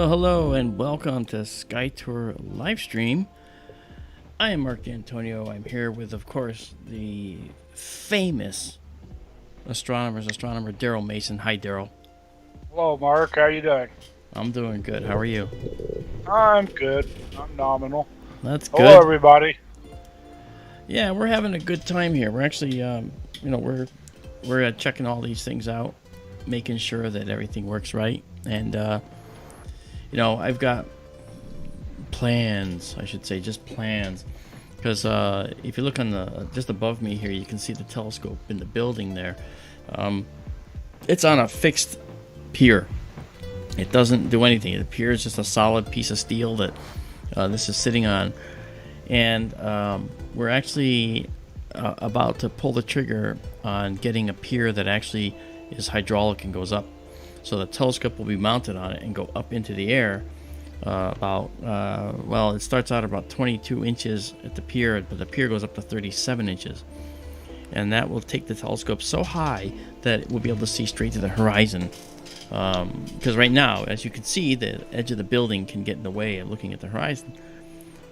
Hello, and welcome to SkyTour LiveStream. I am Mark D'Antonio. I'm here with, of course, the famous astronomer Daryl Mason. Hi, Daryl. Hello, Mark. How you doing? I'm doing good. How are you? I'm good. I'm nominal. That's Hello, good. everybody. Yeah, we're having a good time here. We're actually, we're checking all these things out, making sure that everything works right. And I've got plans. I should say, just plans. Because if you look on the just above me here, you can see the telescope in the building there. It's on a fixed pier. It doesn't do anything. The pier is just a solid piece of steel that this is sitting on, and we're actually about to pull the trigger on getting a pier that actually is hydraulic and goes up. So the telescope will be mounted on it and go up into the air. It starts out about 22 inches at the pier, but the pier goes up to 37 inches. And that will take the telescope so high that it will be able to see straight to the horizon. Because right now, as you can see, the edge of the building can get in the way of looking at the horizon.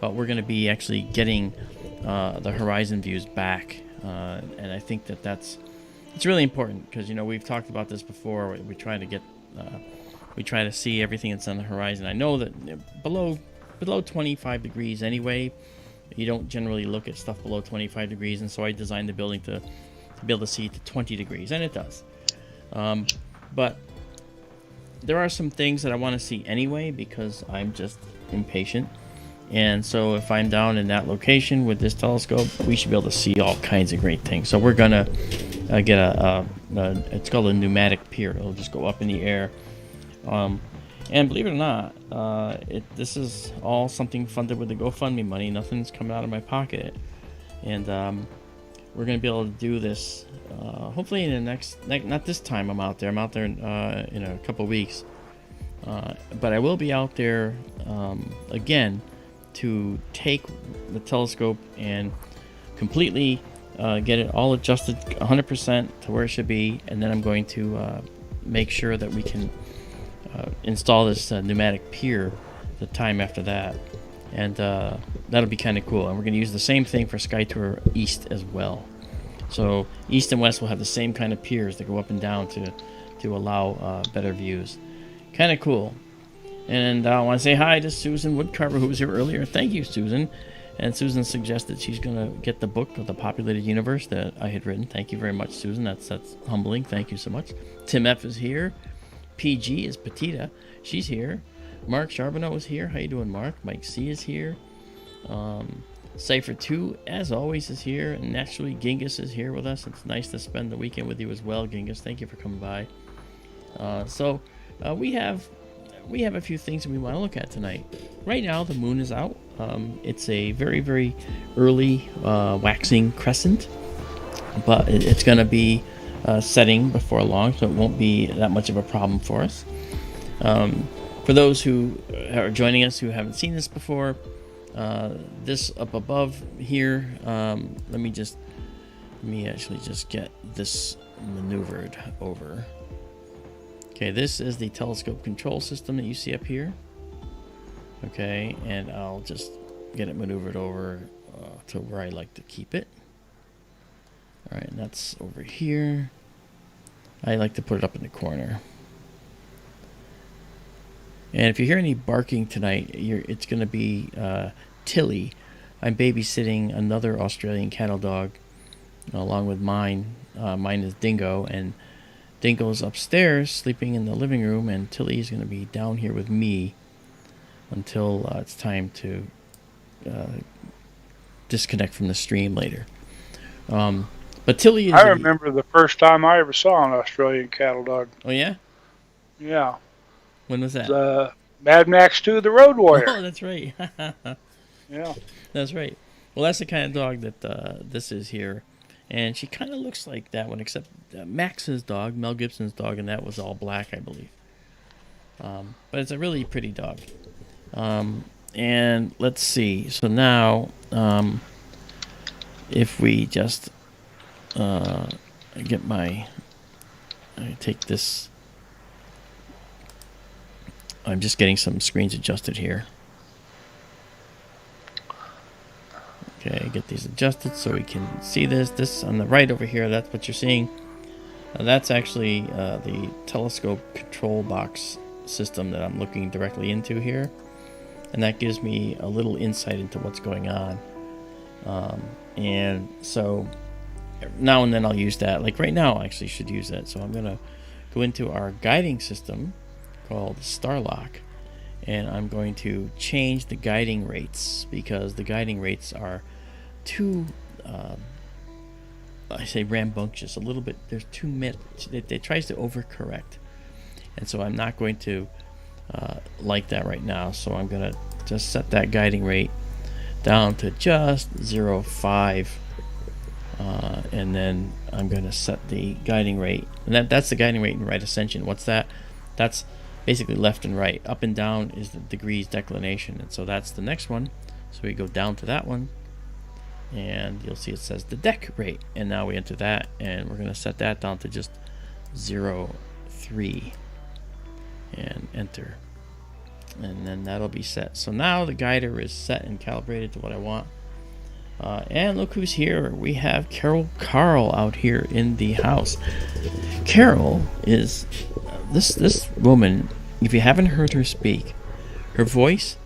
But we're going to be actually getting the horizon views back. And I think it's really important because, we've talked about this before. We try to see everything that's on the horizon. I know that below 25 degrees anyway, you don't generally look at stuff below 25 degrees, and so I designed the building to be able to see to 20 degrees, and it does. But there are some things that I want to see anyway because I'm just impatient. And so if I'm down in that location with this telescope, we should be able to see all kinds of great things. So we're going to get it's called a pneumatic pier. It'll just go up in the air. And believe it or not, this is all something funded with the GoFundMe money. Nothing's coming out of my pocket. And we're going to be able to do this hopefully in the next, not this time I'm out there. I'm out there in a couple of weeks. But I will be out there again to take the telescope and completely get it all adjusted 100% to where it should be. And then I'm going to make sure that we can install this pneumatic pier the time after that, and that'll be kind of cool. And we're going to use the same thing for SkyTour East as well. So East and West will have the same kind of piers that go up and down to allow better views. Kind of cool. And I want to say hi to Susan Woodcarver, who was here earlier. Thank you, Susan. And Susan suggested she's going to get the book of the Populated Universe that I had written. Thank you very much, Susan. That's humbling. Thank you so much. Tim F is here. PG is Petita. She's here. Mark Charbonneau is here. How you doing, Mark? Mike C is here. Cypher 2, as always, is here. And naturally, Genghis is here with us. It's nice to spend the weekend with you as well, Genghis. Thank you for coming by. So we have a few things that we want to look at tonight. Right now, the moon is out. It's a very, very early waxing crescent, but it's going to be setting before long, so it won't be that much of a problem for us. For those who are joining us who haven't seen this before, this up above here, let me actually just get this maneuvered over. Okay, this is the telescope control system that you see up here. Okay, and I'll just get it maneuvered over to where I like to keep it. All right, and that's over here. I like to put it up in the corner. And if you hear any barking tonight, it's going to be Tilly. I'm babysitting another Australian cattle dog along with mine. Mine is Dingo, and Dingo's upstairs sleeping in the living room, and Tilly is going to be down here with me until it's time to disconnect from the stream later. But Tilly is... I remember the first time I ever saw an Australian cattle dog. Oh, yeah? Yeah. When was that? The Mad Max 2, The Road Warrior. Oh, that's right. Yeah. That's right. Well, that's the kind of dog that this is here. And she kind of looks like that one, except Max's dog, Mel Gibson's dog, and that was all black, I believe. But it's a really pretty dog. And let's see. So now, if we just I take this I'm just getting some screens adjusted here. Okay, get these adjusted so we can see this. This on the right over here, that's what you're seeing. That's actually the telescope control box system that I'm looking directly into here. And that gives me a little insight into what's going on. And so now and then I'll use that. Like right now I actually should use that. So I'm going to go into our guiding system called Starlock. And I'm going to change the guiding rates because the guiding rates are too, I say rambunctious, a little bit. There's too much. It tries to overcorrect. And so I'm not going to like that right now. So I'm going to just set that guiding rate down to just 0.5. And then I'm going to set the guiding rate. And that's the guiding rate in right ascension. What's that? That's basically left and right. Up and down is the degrees declination. And so that's the next one. So we go down to that one. And you'll see it says the deck rate. And now we enter that. And we're going to set that down to just 0.3. And enter. And then that'll be set. So now the guider is set and calibrated to what I want. And look who's here. We have Carol Carl out here in the house. Carol is this woman. If you haven't heard her speak, her voice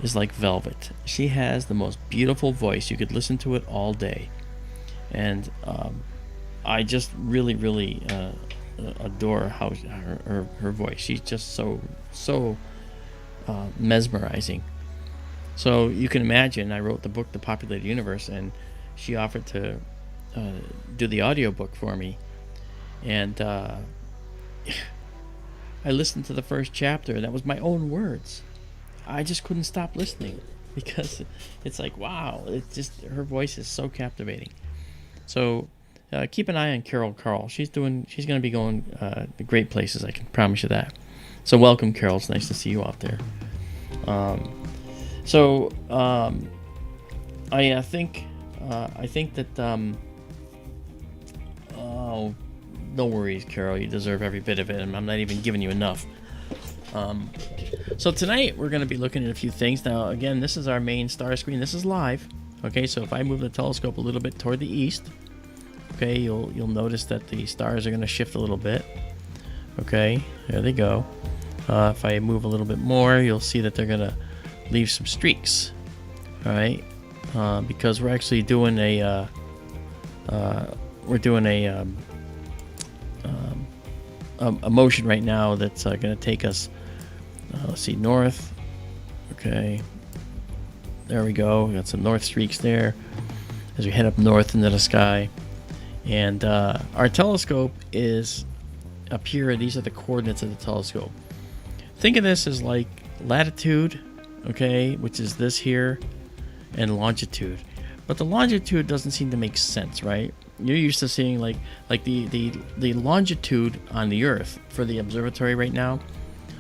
is like velvet. She has the most beautiful voice. You could listen to it all day. And I just really adore how her voice. She's just so mesmerizing. So you can imagine, I wrote the book The Populated Universe, and she offered to do the audiobook for me. And I listened to the first chapter, and that was my own words. I just couldn't stop listening because it's like, wow, it's just, her voice is so captivating. So keep an eye on Carol Carl. She's going to be going to great places, I can promise you that. So welcome, Carol. It's nice to see you out there. I think that oh, no worries, Carol. You deserve every bit of it, and I'm not even giving you enough. So tonight we're going to be looking at a few things. Now, again, this is our main star screen. This is live. Okay, so if I move the telescope a little bit toward the east, okay, you'll notice that the stars are going to shift a little bit. Okay, there they go. If I move a little bit more, you'll see that they're going to leave some streaks. All right, because we're actually doing a motion right now that's going to take us. Let's see, north. Okay, there we go. We got some north streaks there as we head up north into the sky, and our telescope is up here. These are the coordinates of the telescope. Think of this as like latitude, okay, which is this here, and longitude. But the longitude doesn't seem to make sense, right? You're used to seeing like the longitude on the Earth for the observatory right now.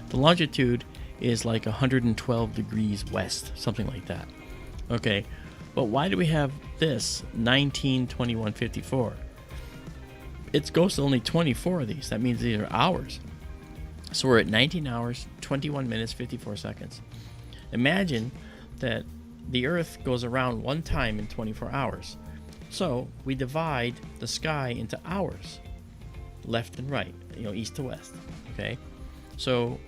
The longitude is like 112 degrees west, something like that. Okay, but why do we have this 19, 21, 54? It goes to only 24 of these. That means these are hours. So we're at 19 hours, 21 minutes, 54 seconds. Imagine that the Earth goes around one time in 24 hours. So we divide the sky into hours, left and right, east to west. Okay, so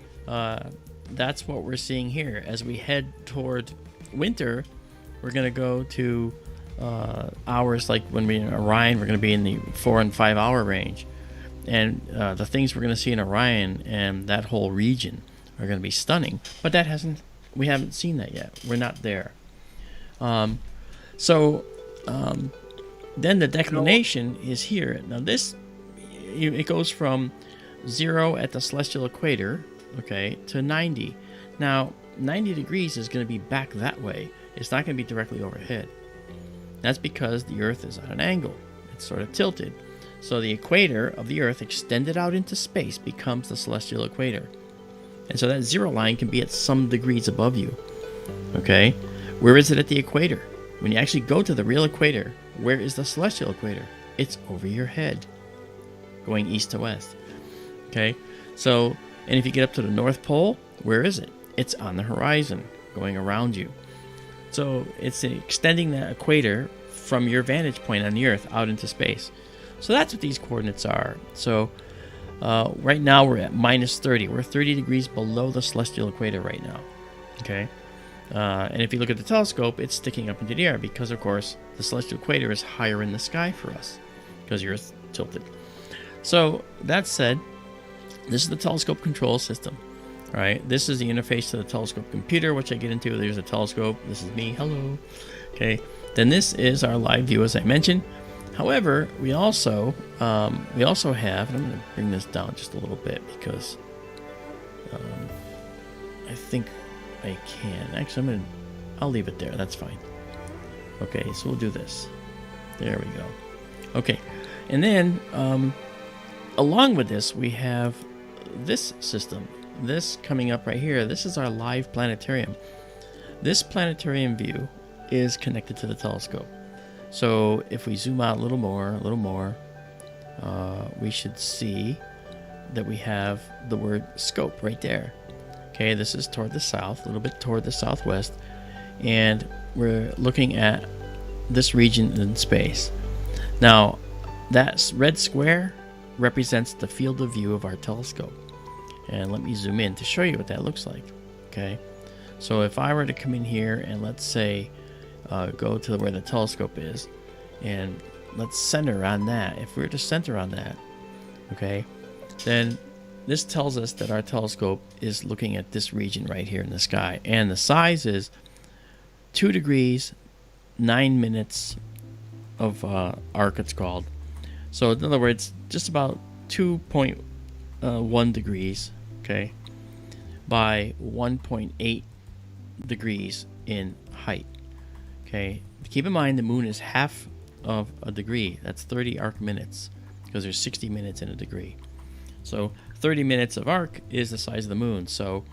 that's what we're seeing here. As we head toward winter, we're going to go to hours like when we're in Orion, we're going to be in the 4 and 5 hour range. And the things we're going to see in Orion and that whole region are going to be stunning. But we haven't seen that yet. We're not there. Then the declination is here. Now it goes from 0 at the celestial equator, okay, to 90. Now 90 degrees is going to be back that way. It's not going to be directly overhead. That's because the Earth is at an angle. It's sort of tilted. So the equator of the Earth extended out into space becomes the celestial equator. And so that zero line can be at some degrees above you. Okay? Where is it at the equator? When you actually go to the real equator, where is the celestial equator? It's over your head, going east to west. Okay? So, and if you get up to the North Pole, Where is it? It's on the horizon, going around you. So it's extending that equator from your vantage point on the Earth out into space. So that's what these coordinates are. So right now we're at minus 30. We're 30 degrees below the celestial equator right now. Okay. And if you look at the telescope, it's sticking up into the air because, of course, the celestial equator is higher in the sky for us because the Earth's tilted. So that said, this is the telescope control system. All right, this is the interface to the telescope computer, which I get into. There's a telescope. This is me. Hello. Okay. Then this is our live view, as I mentioned. However, we also have, and I'm going to bring this down just a little bit because I think I can. Actually, I'll leave it there. That's fine. Okay, so we'll do this. There we go. Okay, and then along with this, we have this system. This coming up right here. This is our live planetarium. This planetarium view is connected to the telescope. So if we zoom out a little more, we should see that we have the word scope right there. Okay, this is toward the south, a little bit toward the southwest, and we're looking at this region in space. Now, that red square represents the field of view of our telescope. And let me zoom in to show you what that looks like. Okay, so if I were to come in here and let's say go to where the telescope is, and let's center on that. If we were to center on that, okay, then this tells us that our telescope is looking at this region right here in the sky, and the size is 2 degrees 9 minutes of arc, it's called. So in other words, just about 2.1 degrees, okay, by 1.8 degrees in height. Okay, keep in mind the moon is half of a degree. That's 30 arc minutes because there's 60 minutes in a degree. So 30 minutes of arc is the size of the moon. So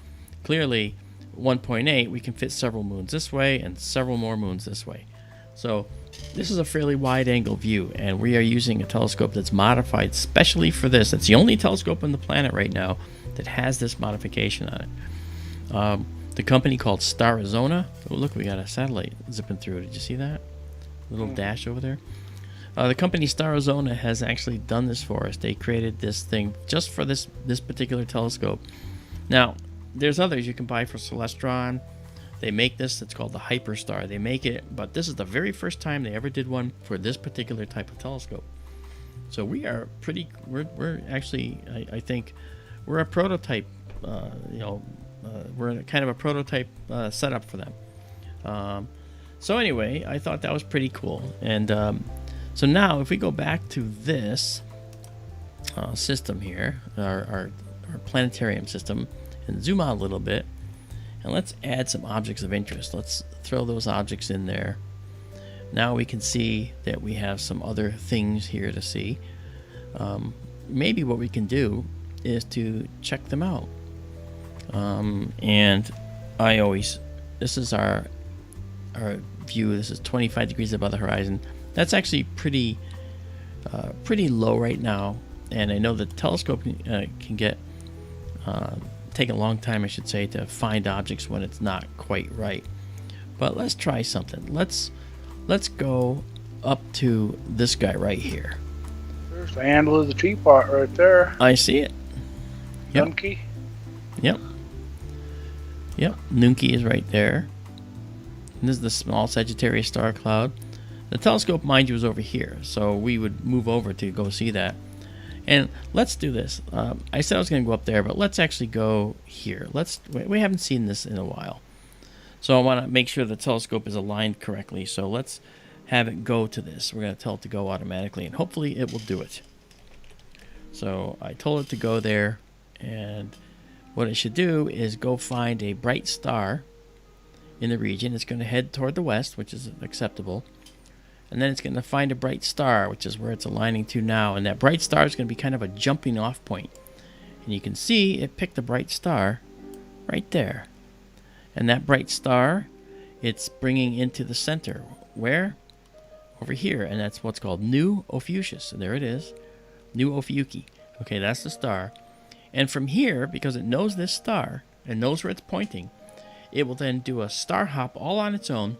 clearly 1.8, we can fit several moons this way and several more moons this way. So this is a fairly wide angle view, and we are using a telescope that's modified specially for this. It's the only telescope on the planet right now that has this modification on it. The company called Starizona. Oh, look, we got a satellite zipping through. Did you see that little dash over there? The company Starizona has actually done this for us. They created this thing just for this particular telescope. Now, there's others you can buy for Celestron. They make this. It's called the Hyperstar. They make it, but this is the very first time they ever did one for this particular type of telescope. So we are pretty. We're actually. I think we're a prototype. We're kind of a prototype setup for them. So anyway, I thought that was pretty cool. And so now, if we go back to this system here, our planetarium system, and zoom out a little bit. And let's add some objects of interest. Let's throw those objects in there. Now we can see that we have some other things here to see. Maybe what we can do is to check them out. And this is our view. This is 25 degrees above the horizon. That's actually pretty low right now. And I know the telescope can take a long time, I should say, to find objects when it's not quite right. But let's try something. Let's go up to this guy right here. There's the handle of the teapot right there. I see it. Yep. Nunky. Yep. Nunki is right there. And this is the small Sagittarius star cloud. The telescope, mind you, is over here, so we would move over to go see that. And let's do this. I said I was going to go up there, but let's actually go here. We haven't seen this in a while. So I want to make sure the telescope is aligned correctly. So let's have it go to this. We're going to tell it to go automatically, and hopefully it will do it. So I told it to go there, and what it should do is go find a bright star in the region. It's going to head toward the west, which is acceptable. And then it's going to find a bright star, which is where it's aligning to now. And that bright star is going to be kind of a jumping off point. And you can see it picked a bright star right there. And that bright star, it's bringing into the center. Where? Over here. And that's what's called Nu Ophiuchus. So there it is. Nu Ophiuchi. Okay, that's the star. And from here, because it knows this star, and knows where it's pointing, it will then do a star hop all on its own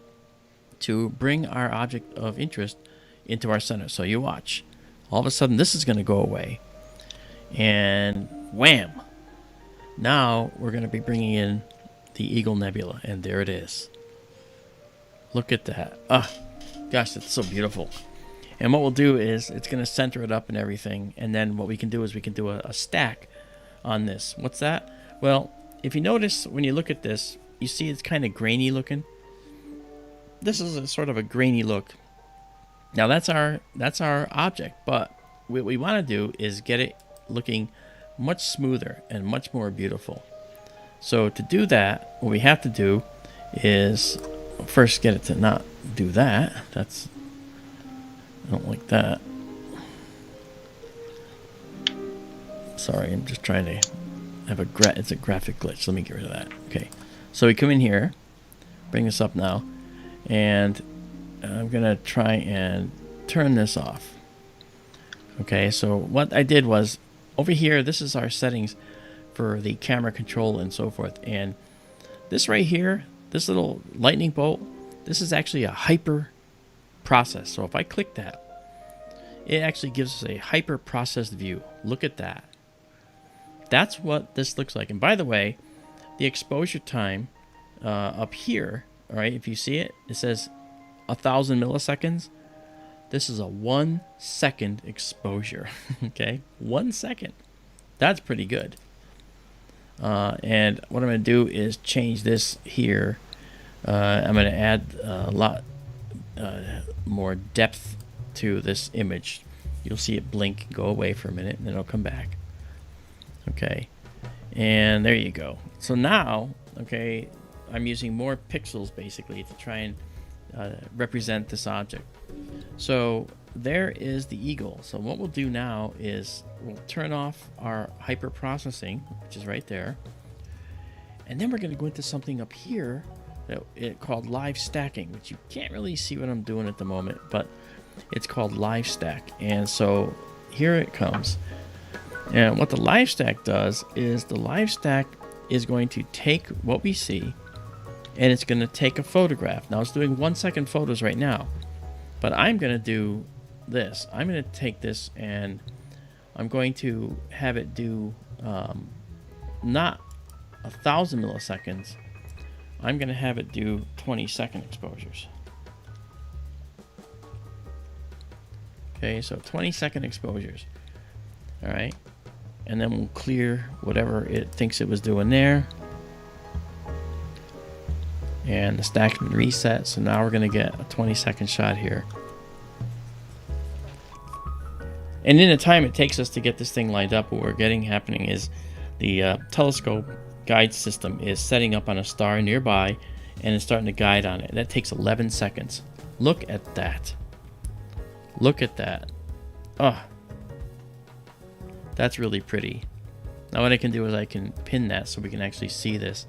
to bring our object of interest into our center. So you watch. All of a sudden, this is going to go away. And wham! Now we're going to be bringing in the Eagle Nebula, and there it is. Look at that. Ah, gosh, that's so beautiful. And what we'll do is it's going to center it up and everything. And then what we can do is we can do a stack on this. What's that? Well, if you notice when you look at this, you see it's kind of grainy looking. This is a sort of a grainy look. Now that's our object, but what we want to do is get it looking much smoother and much more beautiful. So to do that, what we have to do is first get it to not do that. I don't like that. Sorry, I'm just trying to have it's a graphic glitch. Let me get rid of that. Okay, so we come in here, bring this up now, and I'm gonna try and turn this off. Okay, so what I did was over here, this is our settings for the camera control and so forth, and this right here, this little lightning bolt, this is actually a hyper process. So if I click that, it actually gives us a hyper processed view. Look at that. That's what this looks like. And by the way, the exposure time up here, all right, if you see it, it says 1,000 milliseconds. This is a 1 second exposure. Okay, 1 second. That's pretty good. And what I'm going to do is change this here. I'm going to add a lot more depth to this image. You'll see it blink, go away for a minute, and then it'll come back. Okay, and there you go. So now, okay, I'm using more pixels basically to try and represent this object. So there is the eagle. So what we'll do now is we'll turn off our hyper processing, which is right there, and then we're going to go into something up here called live stacking, which you can't really see what I'm doing at the moment, but it's called live stack. And so here it comes. And what the live stack does is the live stack is going to take what we see and it's going to take a photograph. Now it's doing 1 second photos right now, but I'm going to do this. I'm going to take this and I'm going to have it do not 1,000 milliseconds. I'm going to have it do 20-second exposures. Okay, so 20-second exposures. All right, and then we'll clear whatever it thinks it was doing there. And the stack's been reset, so now we're going to get a 20-second shot here. And in the time it takes us to get this thing lined up, what we're getting happening is the telescope guide system is setting up on a star nearby and it's starting to guide on it. That takes 11 seconds. Look at that. Look at that. Oh, that's really pretty. Now what I can do is I can pin that so we can actually see this.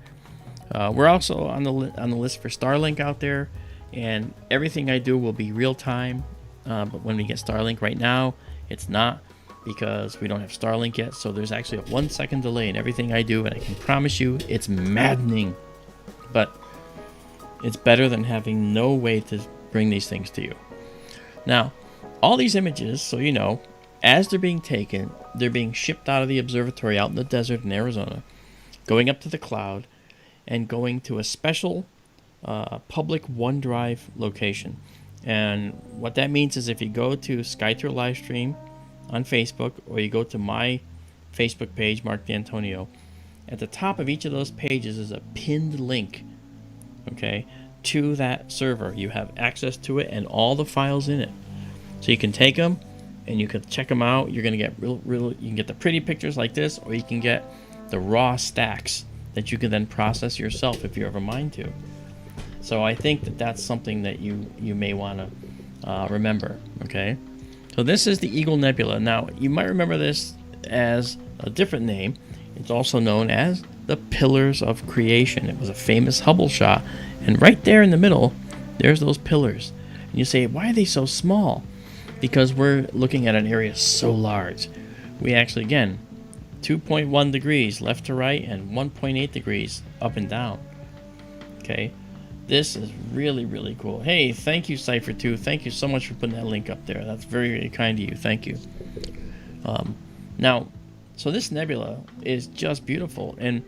We're also on the list for Starlink out there, and everything I do will be real time. But when we get Starlink right now, it's not, because we don't have Starlink yet. So there's actually a 1 second delay in everything I do, and I can promise you it's maddening. But it's better than having no way to bring these things to you. Now, all these images, so you know, as they're being taken, they're being shipped out of the observatory out in the desert in Arizona, going up to the cloud, and going to a special public OneDrive location. And what that means is if you go to SkyTour LiveStream on Facebook, or you go to my Facebook page, Mark D'Antonio, at the top of each of those pages is a pinned link, okay, to that server. You have access to it and all the files in it. So you can take them and you can check them out. You're going to get you can get the pretty pictures like this, or you can get the raw stacks that you can then process yourself if you have a mind to. So I think that that's something that you may want to remember, okay? So this is the Eagle Nebula. Now, you might remember this as a different name. It's also known as the Pillars of Creation. It was a famous Hubble shot. And right there in the middle, there's those pillars. And you say, why are they so small? Because we're looking at an area so large. We actually, again, 2.1 degrees left to right and 1.8 degrees up and down. Okay, this is really, really cool. Hey, thank you, Cypher2. Thank you so much for putting that link up there. That's very, very kind of you. Thank you. Now, so this nebula is just beautiful. And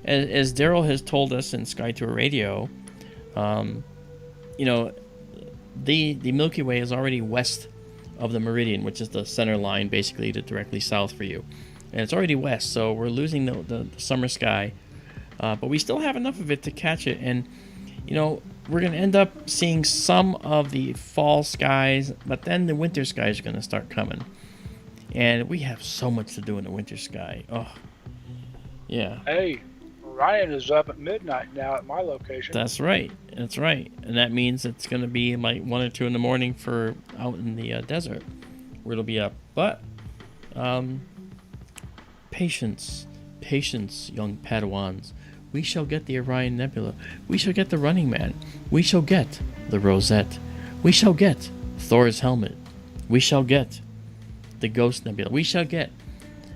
as Daryl has told us in SkyTour Radio, you know, the Milky Way is already west of the meridian, which is the center line, basically, to directly south for you. And it's already west, so we're losing the summer sky. But we still have enough of it to catch it. And, you know, we're going to end up seeing some of the fall skies, but then the winter skies are going to start coming. And we have so much to do in the winter sky. Oh, yeah. Hey, Orion is up at midnight now at my location. That's right. That's right. And that means it's going to be like 1 or 2 in the morning for out in the desert where it'll be up. But patience, patience, young Padawans. We shall get the Orion Nebula. We shall get the Running Man. We shall get the Rosette. We shall get Thor's helmet. We shall get the Ghost Nebula. We shall get...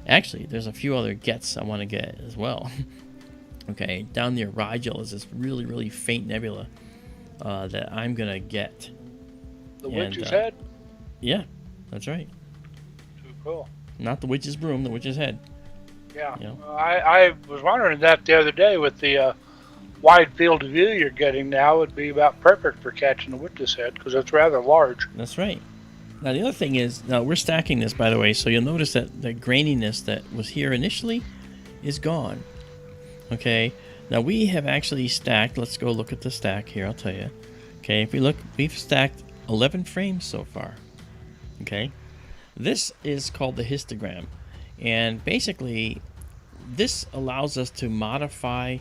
Actually, there's a few other gets I want to get as well. Okay, down near Rigel is this really, really faint nebula that I'm going to get. The Witch's Head? Yeah, that's right. Too cool. Not the Witch's Broom, the Witch's Head. Yeah, you know? I was wondering that the other day with the wide field of view you're getting now would be about perfect for catching the Witch's Head because it's rather large. That's right. Now the other thing is, now we're stacking this, by the way, so you'll notice that the graininess that was here initially is gone. Okay, now we have actually stacked, let's go look at the stack here, I'll tell you. Okay, if we look, we've stacked 11 frames so far. Okay, this is called the histogram. And basically, this allows us to modify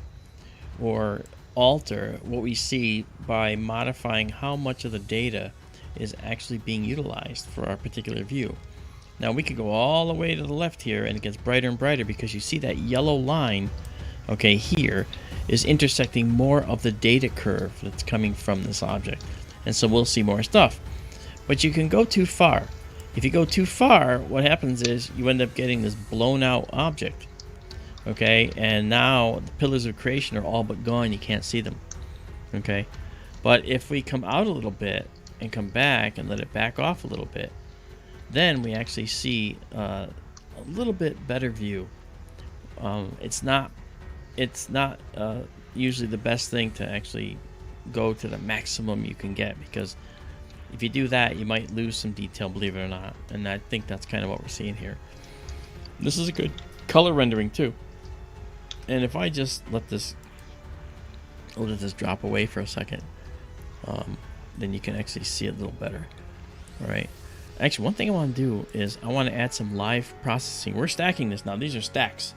or alter what we see by modifying how much of the data is actually being utilized for our particular view. Now we could go all the way to the left here and it gets brighter and brighter because you see that yellow line, okay, here is intersecting more of the data curve that's coming from this object. And so we'll see more stuff. But you can go too far. If you go too far, what happens is you end up getting this blown out object. Okay, and now the pillars of creation are all but gone. You can't see them. Okay, but if we come out a little bit and come back and let it back off a little bit, then we actually see a little bit better view. It's not usually the best thing to actually go to the maximum you can get, because if you do that, you might lose some detail, believe it or not. And I think that's kind of what we're seeing here. This is a good color rendering too. And if I just let this drop away for a second, then you can actually see it a little better. All right. Actually, one thing I want to do is I want to add some live processing. We're stacking this now. These are stacks.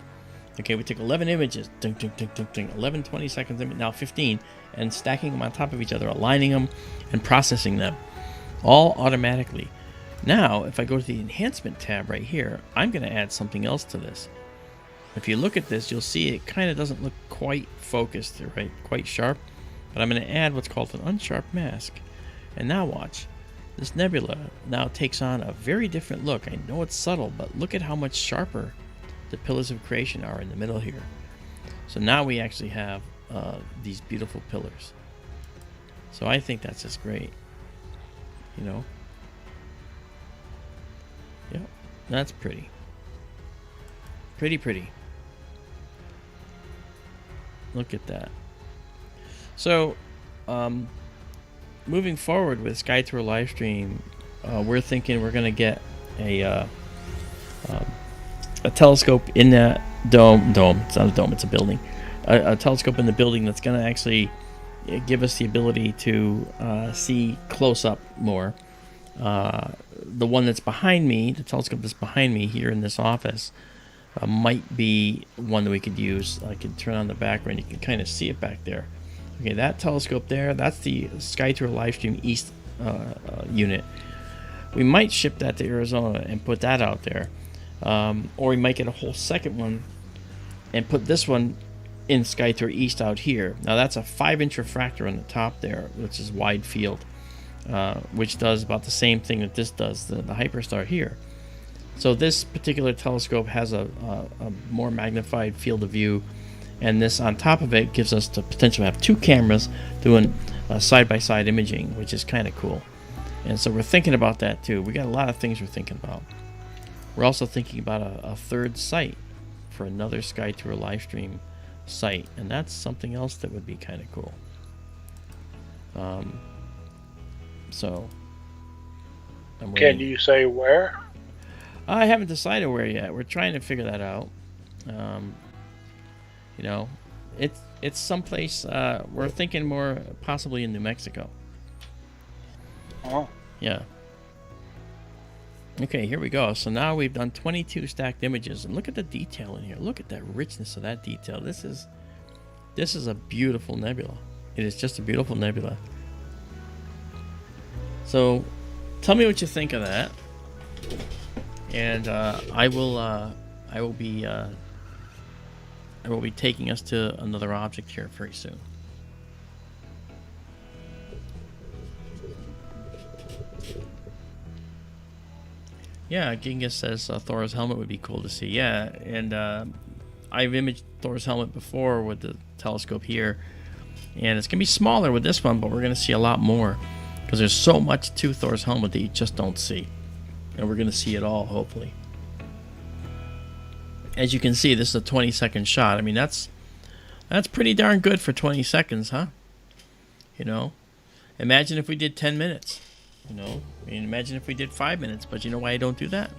Okay, we took 11 images, 11 20 seconds, now 15, and stacking them on top of each other, aligning them and processing them all automatically. Now, if I go to the enhancement tab right here, I'm going to add something else to this. If you look at this, you'll see it kind of doesn't look quite focused, right? Quite sharp. But I'm going to add what's called an unsharp mask. And now watch. This nebula now takes on a very different look. I know it's subtle, but look at how much sharper the pillars of creation are in the middle here. So now we actually have these beautiful pillars. So I think that's just great. You know? Yep, that's pretty. Pretty. Look at that. So, moving forward with SkyTour LiveStream, we're thinking we're going to get a telescope in that dome. It's not a dome, it's a building. A telescope in the building that's going to actually give us the ability to see close up more. The one that's behind me, the telescope that's behind me here in this office, might be one that we could use. I could turn on the background, you can kind of see it back there. Okay, that telescope there, that's the SkyTour LiveStream East unit. We might ship that to Arizona and put that out there. Or we might get a whole second one and put this one in SkyTour East out here. Now that's a 5-inch refractor on the top there, which is wide field, which does about the same thing that this does, the Hyperstar here. So this particular telescope has a more magnified field of view, and this on top of it gives us the potential to have two cameras doing side-by-side imaging, which is kind of cool. And so we're thinking about that too. We got a lot of things we're thinking about. We're also thinking about a third site for another SkyTour LiveStream site, and that's something else that would be kind of cool. So Can you say where? I haven't decided where yet. We're trying to figure that out. You know, it's someplace. We're thinking more possibly in New Mexico. Oh. Yeah. Okay, here we go. So now we've done 22 stacked images, and look at the detail in here. Look at that richness of that detail. This is a beautiful nebula. It is just a beautiful nebula. So, tell me what you think of that, and I will be taking us to another object here very soon. Yeah, Genghis says Thor's helmet would be cool to see. Yeah, and I've imaged Thor's helmet before with the telescope here, and it's gonna be smaller with this one, but we're gonna see a lot more because there's so much to Thor's helmet that you just don't see, and we're gonna see it all hopefully. As you can see, this is a 20-second shot. I mean, that's pretty darn good for 20 seconds, huh? You know, imagine if we did 10 minutes. You know, I mean, imagine if we did 5 minutes. But you know why I don't do that?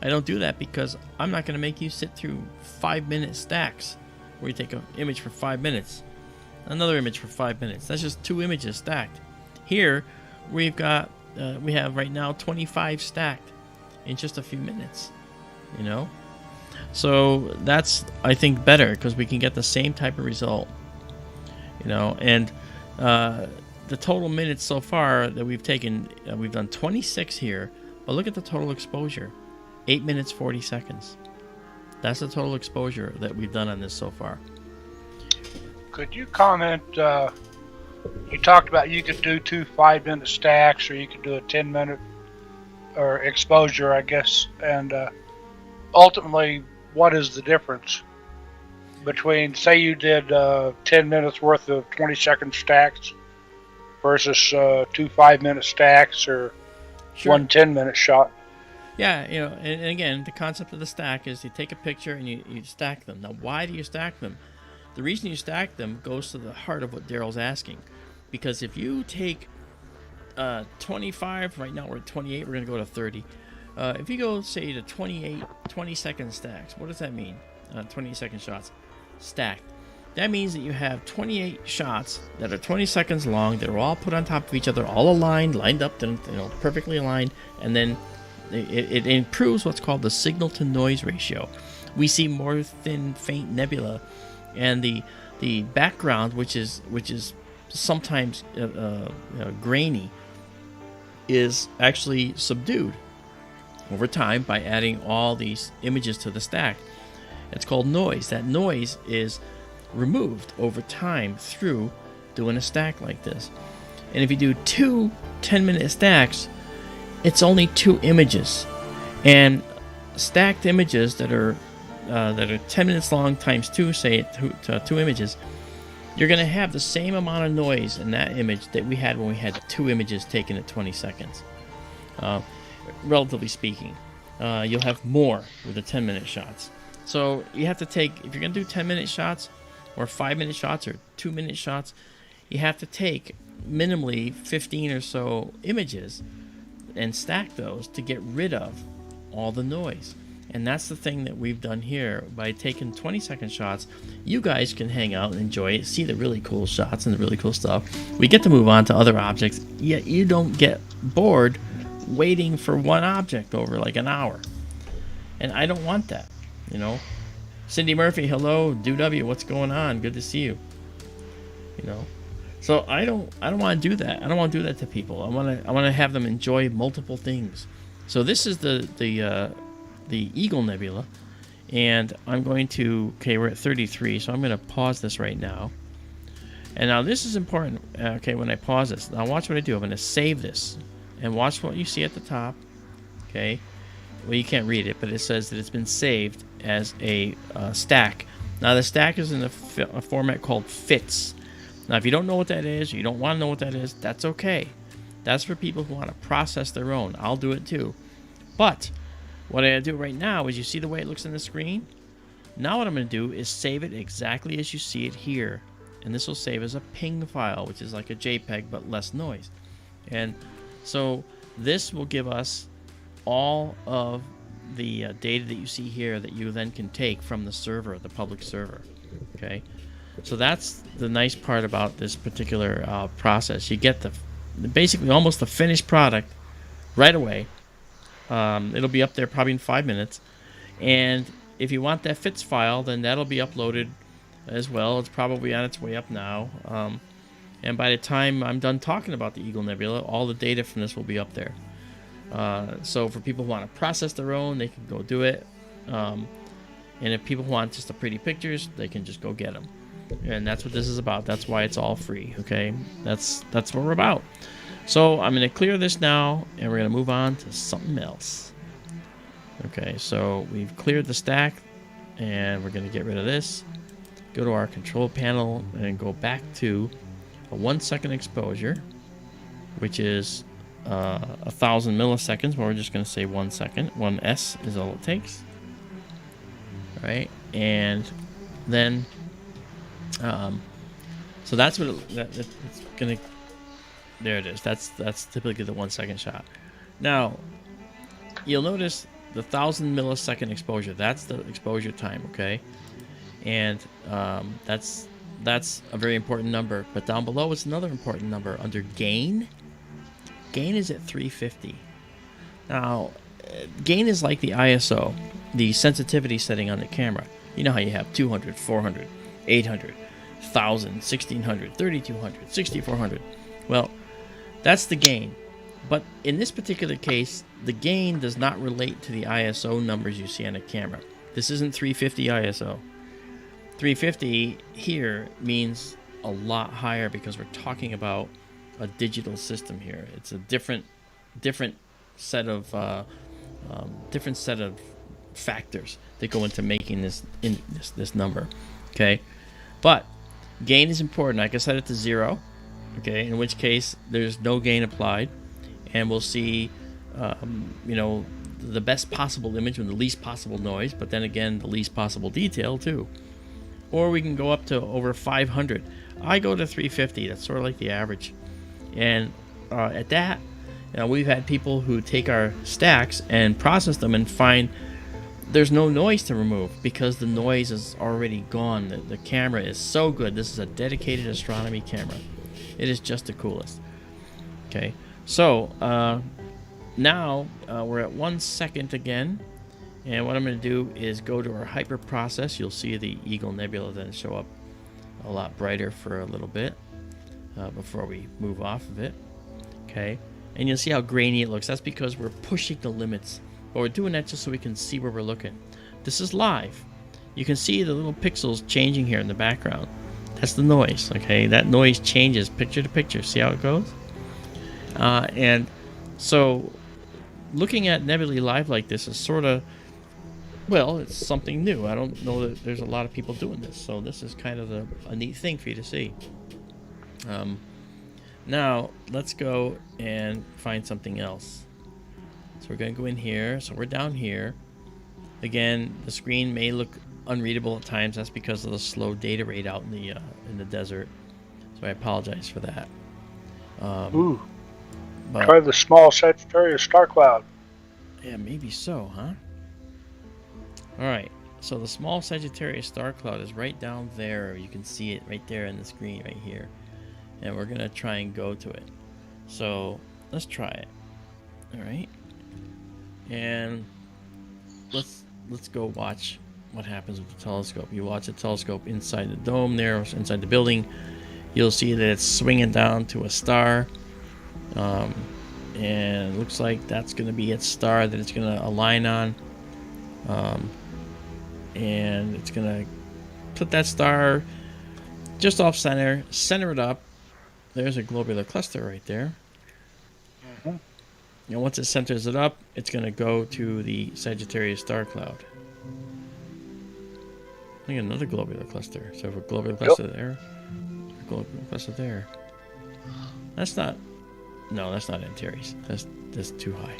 I don't do that because I'm not going to make you sit through 5-minute stacks where you take an image for 5 minutes, another image for 5 minutes. That's just 2 images stacked. Here, we have right now 25 stacked in just a few minutes. You know, so that's, I think, better because we can get the same type of result. You know, and the total minutes so far that we've taken, we've done 26 here, but look at the total exposure, 8 minutes 40 seconds. That's the total exposure that we've done on this so far. Could you comment? You talked about you could do 2 5-minute stacks, or you could do a 10-minute or exposure, I guess. And ultimately, what is the difference between, say, you did 10 minutes worth of 20-second stacks versus 2 5-minute stacks, or Sure. 1 10-minute shot? Yeah, you know, and again, the concept of the stack is you take a picture and you stack them. Now, why do you stack them? The reason you stack them goes to the heart of what Daryl's asking. Because if you take 25, right now we're at 28, we're going to go to 30. If you go, say, to 28 20-second stacks, what does that mean? 20-second shots stacked. That means that you have 28 shots that are 20 seconds long, that are all put on top of each other, all aligned, lined up, you know, perfectly aligned, and then it improves what's called the signal-to-noise ratio. We see more thin, faint nebula, and the background, which is sometimes grainy, is actually subdued over time by adding all these images to the stack. It's called noise. That noise is removed over time through doing a stack like this. And if you do 2 10-minute stacks, it's only 2 images. And stacked images that are 10 minutes long times 2, say 2 images, you're going to have the same amount of noise in that image that we had when we had 2 images taken at 20 seconds. Relatively speaking, you'll have more with the 10-minute shots. So you have to take, if you're going to do 10-minute shots or 5-minute shots or 2-minute shots, you have to take minimally 15 or so images and stack those to get rid of all the noise. And that's the thing that we've done here. By taking 20-second shots, you guys can hang out and enjoy it, see the really cool shots and the really cool stuff. We get to move on to other objects, yet you don't get bored waiting for one object over like an hour. And I don't want that, you know. Cindy Murphy, hello. W, what's going on? Good to see you. You know. So I don't want to do that. I don't want to do that to people. I want to have them enjoy multiple things. So this is the Eagle Nebula, and I'm going to, okay, we're at 33, so I'm going to pause this right now. And now this is important. Okay, when I pause this, now watch what I do. I'm going to save this, and watch what you see at the top. Okay, well, you can't read it, but it says that it's been saved as a stack. Now the stack is in a format called FITS. Now if you don't know what that is, or you don't want to know what that is, that's okay. That's for people who want to process their own. I'll do it too. But what I do right now is, you see the way it looks on the screen? Now what I'm going to do is save it exactly as you see it here. And this will save as a ping file, which is like a JPEG but less noise. And so this will give us all of the data that you see here that you then can take from the server, the public server. Okay, so that's the nice part about this particular process. You get the basically almost the finished product right away. It'll be up there probably in 5 minutes, and if you want that FITS file, then that'll be uploaded as well. It's probably on its way up now, and by the time I'm done talking about the Eagle Nebula, all the data from this will be up there. So for people who want to process their own, they can go do it, and if people want just the pretty pictures, they can just go get them. And that's what this is about. That's why it's all free. Okay, that's what we're about. So I'm going to clear this now, and we're going to move on to something else. Okay, so we've cleared the stack, and we're going to get rid of this. Go to our control panel and go back to a 1 second exposure, which is 1,000 milliseconds. But we're just going to say 1 second. 1S is all it takes. All right, and then so that's what it's going to. There it is. That's typically the 1 second shot. Now you'll notice the 1,000 millisecond exposure. That's the exposure time. Okay, and that's a very important number. But down below is another important number under gain. Gain is at 350. Now gain is like the ISO, the sensitivity setting on the camera. You know how you have 200, 400, 800, 1,000, 1,600, 3,200, 6,400. Well, that's the gain. But in this particular case, the gain does not relate to the ISO numbers you see on a camera. This isn't 350 ISO. 350 here means a lot higher because we're talking about a digital system here. It's a different set of factors that go into making this number. Okay, but gain is important. I can set it to 0. Okay, in which case there's no gain applied, and we'll see, the best possible image with the least possible noise, but then again the least possible detail too. Or we can go up to over 500. I go to 350. That's sort of like the average. And at that, we've had people who take our stacks and process them and find there's no noise to remove because the noise is already gone. The camera is so good. This is a dedicated astronomy camera. It is just the coolest. Okay, so now we're at 1 second again, and what I'm going to do is go to our hyper process. You'll see the Eagle Nebula then show up a lot brighter for a little bit before we move off of it. Okay, and you'll see how grainy it looks. That's because we're pushing the limits, but we're doing that just so we can see where we're looking. This is live. You can see the little pixels changing here in the background. That's the noise. Okay, that noise changes picture to picture. See how it goes? And so looking at nebulae live like this is sort of, well, it's something new. I don't know that there's a lot of people doing this, so this is kind of a neat thing for you to see. Now let's go and find something else. So we're going to go in here. So we're down here. Again, the screen may look unreadable at times. That's because of the slow data rate out in the desert. So I apologize for that. Ooh. Try the small Sagittarius star cloud. Yeah, maybe so, huh? All right. So the small Sagittarius star cloud is right down there. You can see it right there in the screen right here. And we're going to try and go to it. So let's try it. All right. And let's go watch what happens with the telescope. You watch the telescope inside the dome there, inside the building. You'll see that it's swinging down to a star. And it looks like that's going to be its star that it's going to align on. And it's going to put that star just off center, center it up. There's a globular cluster right there. And once it centers it up, it's going to go to the Sagittarius star cloud. Look at another globular cluster. So if a globular cluster there, a globular cluster there. That's not. No, that's not Antares. That's too high.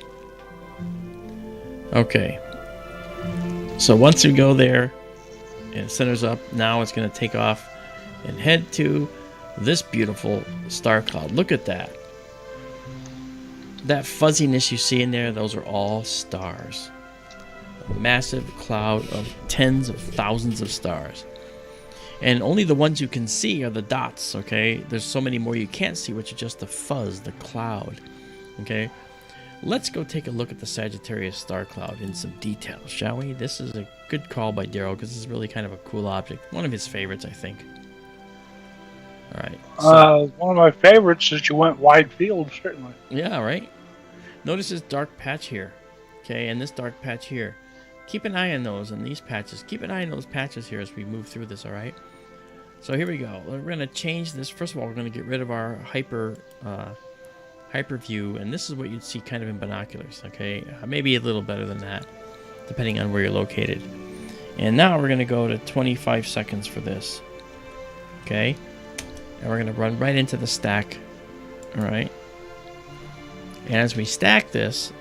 Okay. So once we go there, and it centers up, now it's going to take off and head to this beautiful star cloud. Look at that. That fuzziness you see in there, those are all stars. A massive cloud of tens of thousands of stars. And only the ones you can see are the dots, okay? There's so many more you can't see, which are just the fuzz, the cloud, okay? Let's go take a look at the Sagittarius star cloud in some detail, shall we? This is a good call by Daryl, because this is really kind of a cool object. One of his favorites, I think. All right. So, one of my favorites is you went wide field, certainly. yeah, right? Notice this dark patch here, okay, and this dark patch here. Keep an eye on those and these patches. Keep an eye on those patches here as we move through this, all right? So here we go. We're going to change this. First of all, we're going to get rid of our hyper view, and this is what you'd see kind of in binoculars, okay? Maybe a little better than that, depending on where you're located. And now we're going to go to 25 seconds for this, okay? And we're going to run right into the stack, all right? And as we stack this,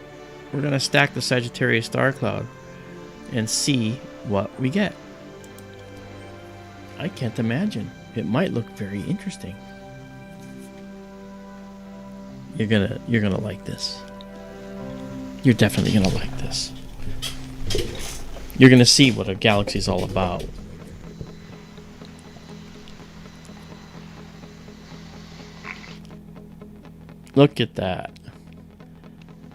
we're going to stack the Sagittarius star cloud and see what we get. I can't imagine. It might look very interesting. You're gonna like this. You're definitely gonna like this. You're gonna see what a galaxy is all about. Look at that.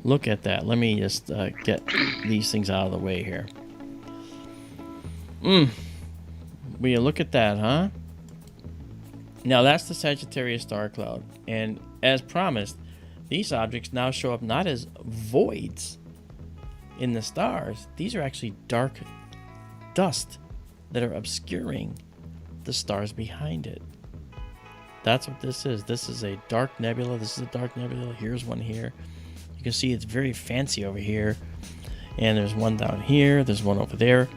Look at that. Let me just get these things out of the way here. Will you look at that, huh? Now that's the Sagittarius star cloud. And as promised, these objects now show up not as voids in the stars. These are actually dark dust that are obscuring the stars behind it. That's what this is. This is a dark nebula. This is a dark nebula. Here's one here. You can see it's very fancy over here. And there's one down here. There's one over there.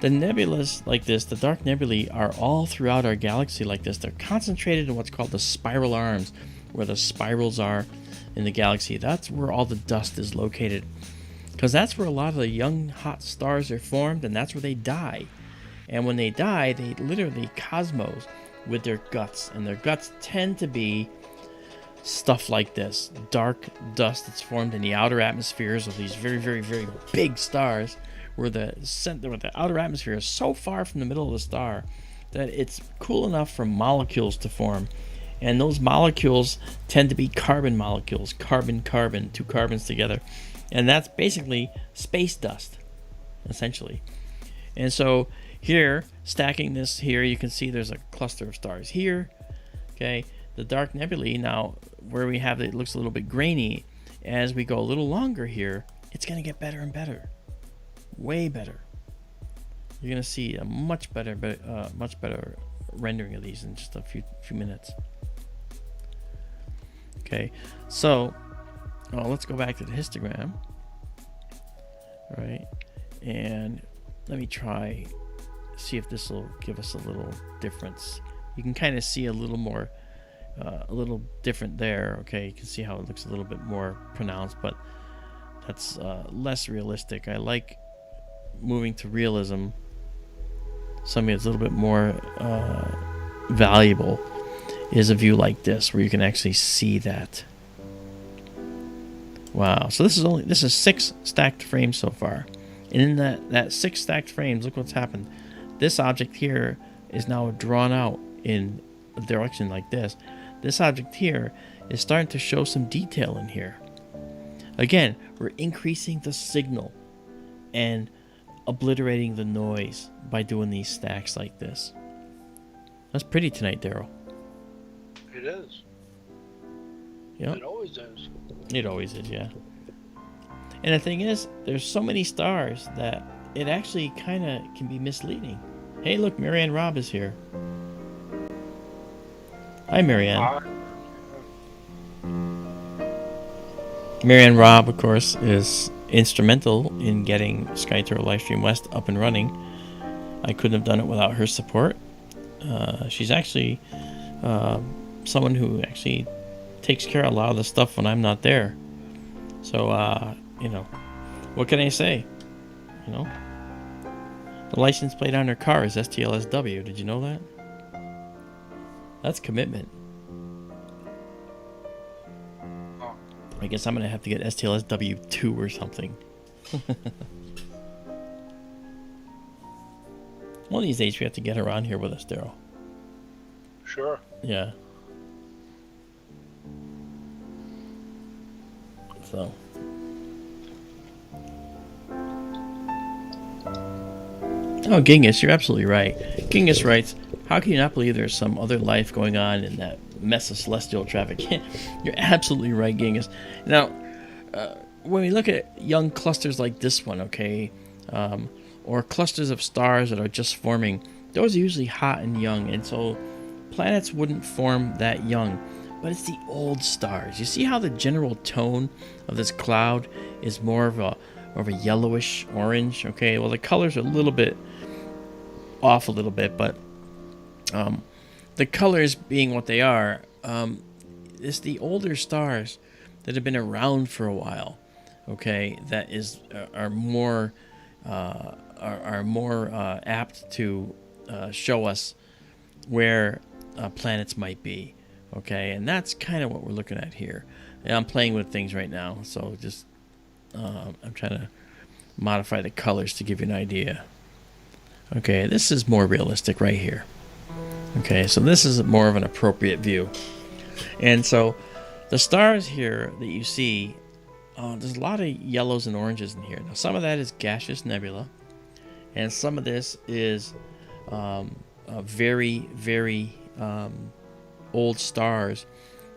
The nebulas like this, the dark nebulae, are all throughout our galaxy like this. They're concentrated in what's called the spiral arms, where the spirals are in the galaxy. That's where all the dust is located. Because that's where a lot of the young, hot stars are formed, and that's where they die. And when they die, they literally cosmos with their guts. And their guts tend to be stuff like this. Dark dust that's formed in the outer atmospheres of these very, very, very big stars, where the outer atmosphere is so far from the middle of the star that it's cool enough for molecules to form. And those molecules tend to be carbon molecules, carbon-carbon, two carbons together. And that's basically space dust, essentially. And so here, stacking this here, you can see there's a cluster of stars here. Okay, the dark nebulae, now where we have it looks a little bit grainy. As we go a little longer here, it's going to get better and better. Way better. You're going to see a much better rendering of these in just a few minutes. Okay, so let's go back to the histogram. Right, and let me try see if this will give us a little difference. You can kind of see a little more, a little different there. Okay, you can see how it looks a little bit more pronounced, but that's less realistic. I like moving to realism. Something that's a little bit more valuable is a view like this, where you can actually see that. Wow, so this is 6 stacked frames so far. And in that 6 stacked frames, look what's happened. This object here is now drawn out in a direction like this. This object here is starting to show some detail in here. Again, we're increasing the signal and obliterating the noise by doing these stacks like this. That's pretty tonight, Daryl. It is. Yeah. It always is. It always is, yeah. And the thing is, there's so many stars that it actually kind of can be misleading. Hey, look, Marianne Robb is here. Hi, Marianne. Marianne Robb, of course, is instrumental in getting SkyTour LiveStream West up and running. I couldn't have done it without her support. She's actually someone who actually takes care of a lot of the stuff when I'm not there. So, you know, what can I say? You know, the license plate on her car is STLSW. Did you know that? That's commitment. I guess I'm going to have to get STLSW2 or something. One of these days we have to get her on here with us, Daryl. Sure. Yeah. So. Oh, Genghis, you're absolutely right. Genghis writes, how can you not believe there's some other life going on in that mess of celestial traffic? You're absolutely right, Genghis. Now, when we look at young clusters like this one, okay, or clusters of stars that are just forming, those are usually hot and young, and so planets wouldn't form that young. But it's the old stars. You see how the general tone of this cloud is more of a yellowish orange? Okay, well, the colors are a little bit off a little bit, but the colors being what they are, it's the older stars that have been around for a while, okay, that are more apt to show us where planets might be. Okay, and that's kind of what we're looking at here. And I'm playing with things right now, so just I'm trying to modify the colors to give you an idea. Okay, this is more realistic right here. Okay, so this is more of an appropriate view. And so the stars here that you see, there's a lot of yellows and oranges in here. Now, some of that is gaseous nebula, and some of this is very, very old stars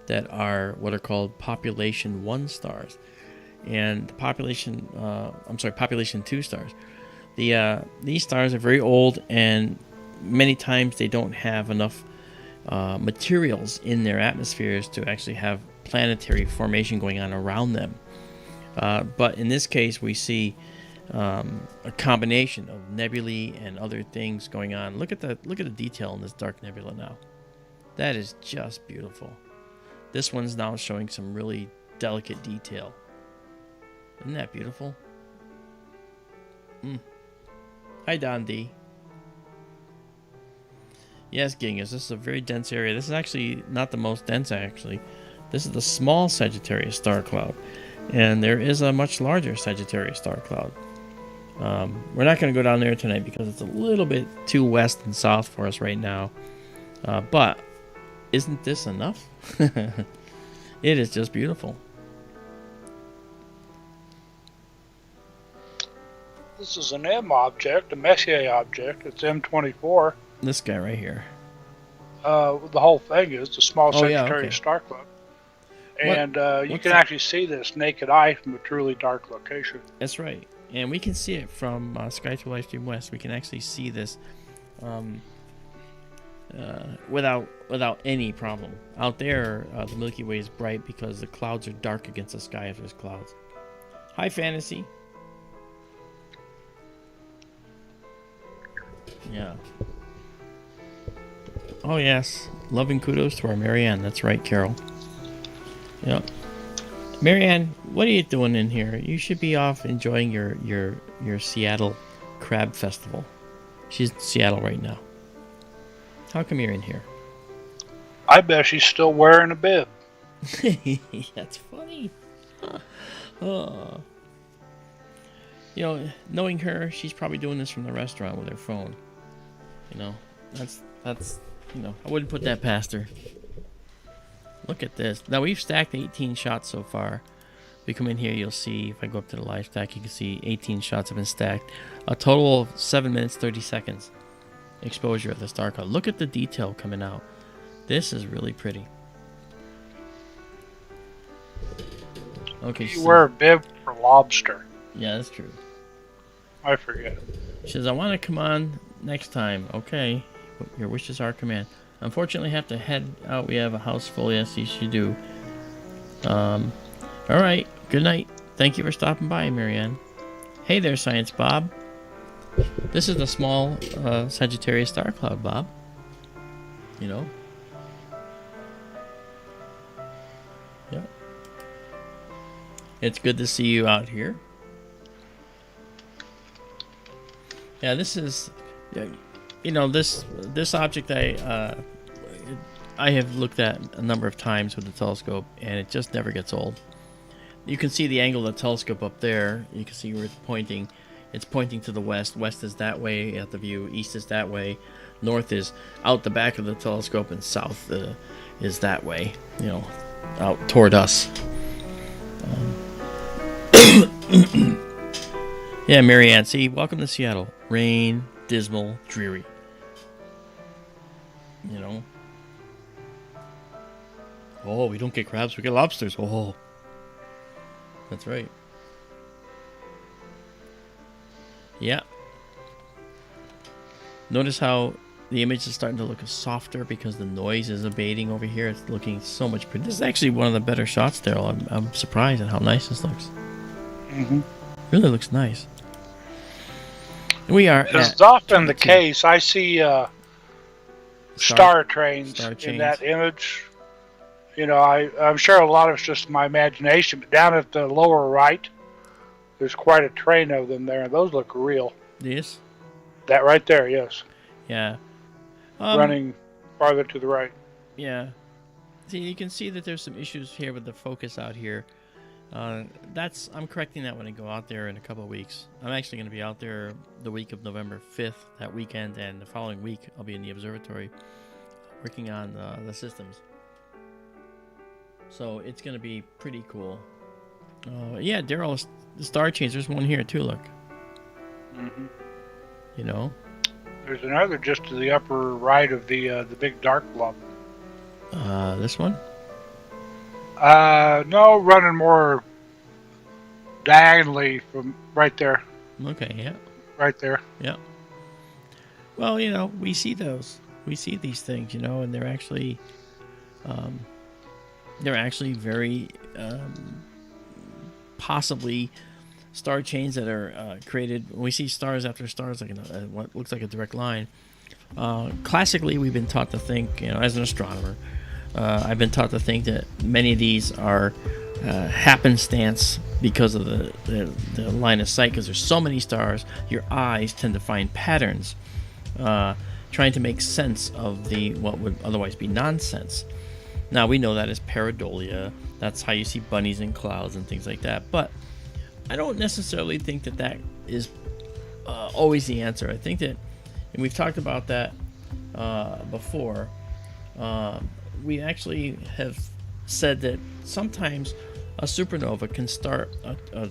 that are what are called population 1 stars, and population 2 stars. These stars are very old, and many times they don't have enough materials in their atmospheres to actually have planetary formation going on around them. But in this case, we see a combination of nebulae and other things going on. Look at the detail in this dark nebula now. That is just beautiful. This one's now showing some really delicate detail. Isn't that beautiful? Hi, Don D. Yes, Genghis, this is a very dense area. This is actually not the most dense, actually. This is the small Sagittarius star cloud. And there is a much larger Sagittarius star cloud. We're not going to go down there tonight because it's a little bit too west and south for us right now. But isn't this enough? It is just beautiful. This is an M object, a Messier object. It's M24. This guy right here. The whole thing is the small Sagittarius star cloud. And you can actually see this naked eye from a truly dark location. That's right. And we can see it from SkyTour LiveStream West. We can actually see this without any problem. Out there, the Milky Way is bright because the clouds are dark against the sky if there's clouds. Hi, Fantasy. Yeah. Oh, yes. Love and kudos to our Marianne. That's right, Carol. Yep. Marianne, what are you doing in here? You should be off enjoying your Seattle Crab Festival. She's in Seattle right now. How come you're in here? I bet she's still wearing a bib. That's funny. Oh. You know, knowing her, she's probably doing this from the restaurant with her phone. You know, that's you know, I wouldn't put that past her. Look at this. Now, we've stacked 18 shots so far. If we come in here, you'll see, if I go up to the live stack, you can see 18 shots have been stacked. A total of 7 minutes, 30 seconds exposure of the star cloud. Look at the detail coming out. This is really pretty. Okay. You wear a bib for lobster. Yeah, that's true. I forget. She says, I want to come on next time. Okay. Your wishes are command. Unfortunately, I have to head out. We have a house full. Yes, you should do. All right. Good night. Thank you for stopping by, Marianne. Hey there, Science Bob. This is the small Sagittarius star cloud, Bob. You know? Yeah. It's good to see you out here. Yeah, this is, you know, this object I have looked at a number of times with the telescope, and it just never gets old. You can see the angle of the telescope up there. You can see where it's pointing. It's pointing to the west. West is that way at the view. East is that way. North is out the back of the telescope, and south is that way. You know, out toward us. Yeah, Marianne. See, welcome to Seattle. Rain, dismal, dreary. You know. Oh, we don't get crabs. We get lobsters. Oh, that's right. Yeah. Notice how the image is starting to look softer because the noise is abating over here. It's looking so much pretty. This is actually one of the better shots, Daryl. I'm surprised at how nice this looks. Mm-hmm. Really looks nice. We are. It's often the case. I see star trains in that image. You know, I'm sure a lot of it's just my imagination, but down at the lower right, there's quite a train of them there, and those look real. Yes? That right there, yes. Yeah. Running farther to the right. Yeah. See, you can see that there's some issues here with the focus out here. I'm correcting that when I go out there in a couple of weeks. I'm actually going to be out there the week of November 5th, that weekend, and the following week I'll be in the observatory working on the systems. So it's going to be pretty cool. Yeah, Daryl, the star change. There's one here too. Look. Mm-hmm. You know. There's another just to the upper right of the big dark blob. This one. No, running more diagonally from right there. Okay. Yeah. Right there. Yeah. Well, you know, we see those. We see these things, you know, and they're actually very possibly star chains that are created. When we see stars after stars, like what looks like a direct line. Classically, we've been taught to think, you know, as an astronomer, I've been taught to think that many of these are happenstance because of the line of sight. Because there's so many stars, your eyes tend to find patterns, trying to make sense of what would otherwise be nonsense. Now, we know that as pareidolia. That's how you see bunnies in clouds and things like that. But I don't necessarily think that is always the answer. I think that, and we've talked about that before, we actually have said that sometimes a supernova can start a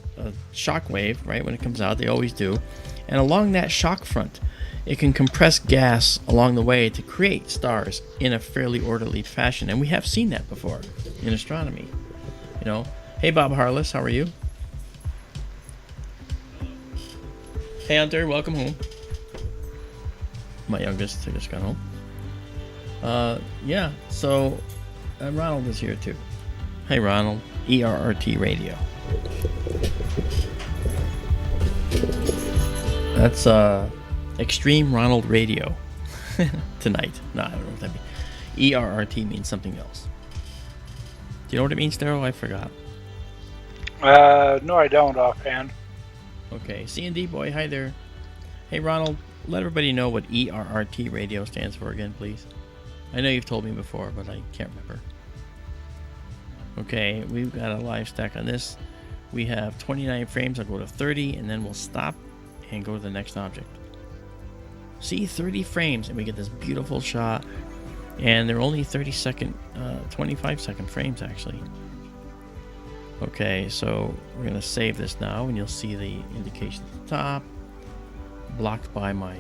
shock wave, right, when it comes out. They always do. And along that shock front, it can compress gas along the way to create stars in a fairly orderly fashion. And we have seen that before in astronomy. You know, hey, Bob Harless, how are you? Hey, Hunter, welcome home. My youngest just got home. Yeah, so Ronald is here too. Hey, Ronald, ERRT Radio. That's Extreme Ronald Radio tonight. No, I don't know what that means. ERRT means something else. Do you know what it means, Daryl? I forgot. No, I don't offhand. Okay, C&D boy, hi there. Hey, Ronald, let everybody know what ERRT Radio stands for again, please. I know you've told me before, but I can't remember. Okay, we've got a live stack on this. We have 29 frames. I'll go to 30, and then we'll stop and go to the next object. See, 30 frames, and we get this beautiful shot. And they're only 25-second frames, actually. Okay, so we're going to save this now, and you'll see the indication at the top, blocked by my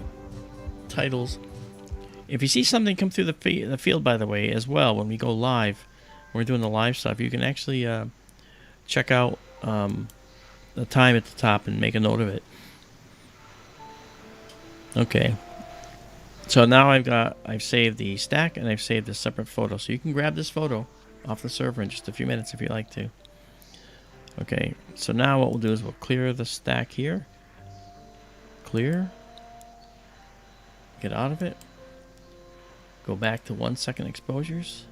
titles. If you see something come through the field, by the way, as well, when we go live, we're doing the live stuff, you can actually check out the time at the top and make a note of it. Okay. So now I've saved the stack, and I've saved a separate photo. So you can grab this photo off the server in just a few minutes if you like to. Okay, so now what we'll do is we'll clear the stack here. Clear. Get out of it. Go back to 1 second exposures.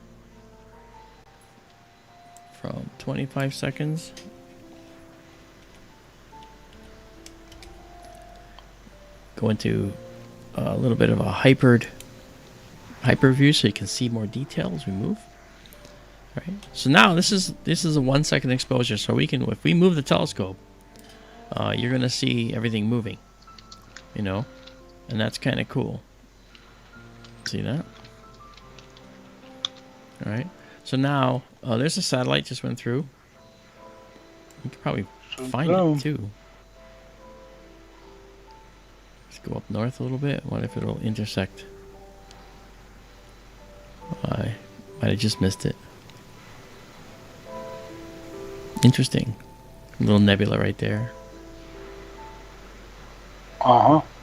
From 25 seconds. Go into a little bit of a hyper view so you can see more detail as we move. All right. So now this is a 1 second exposure. So we can, if we move the telescope, you're gonna see everything moving. You know, and that's kind of cool. See that? All right. So now there's a satellite just went through. You can probably find it too. Let's go up north a little bit. What if it'll intersect? I might have just missed it. Interesting. A little nebula right there.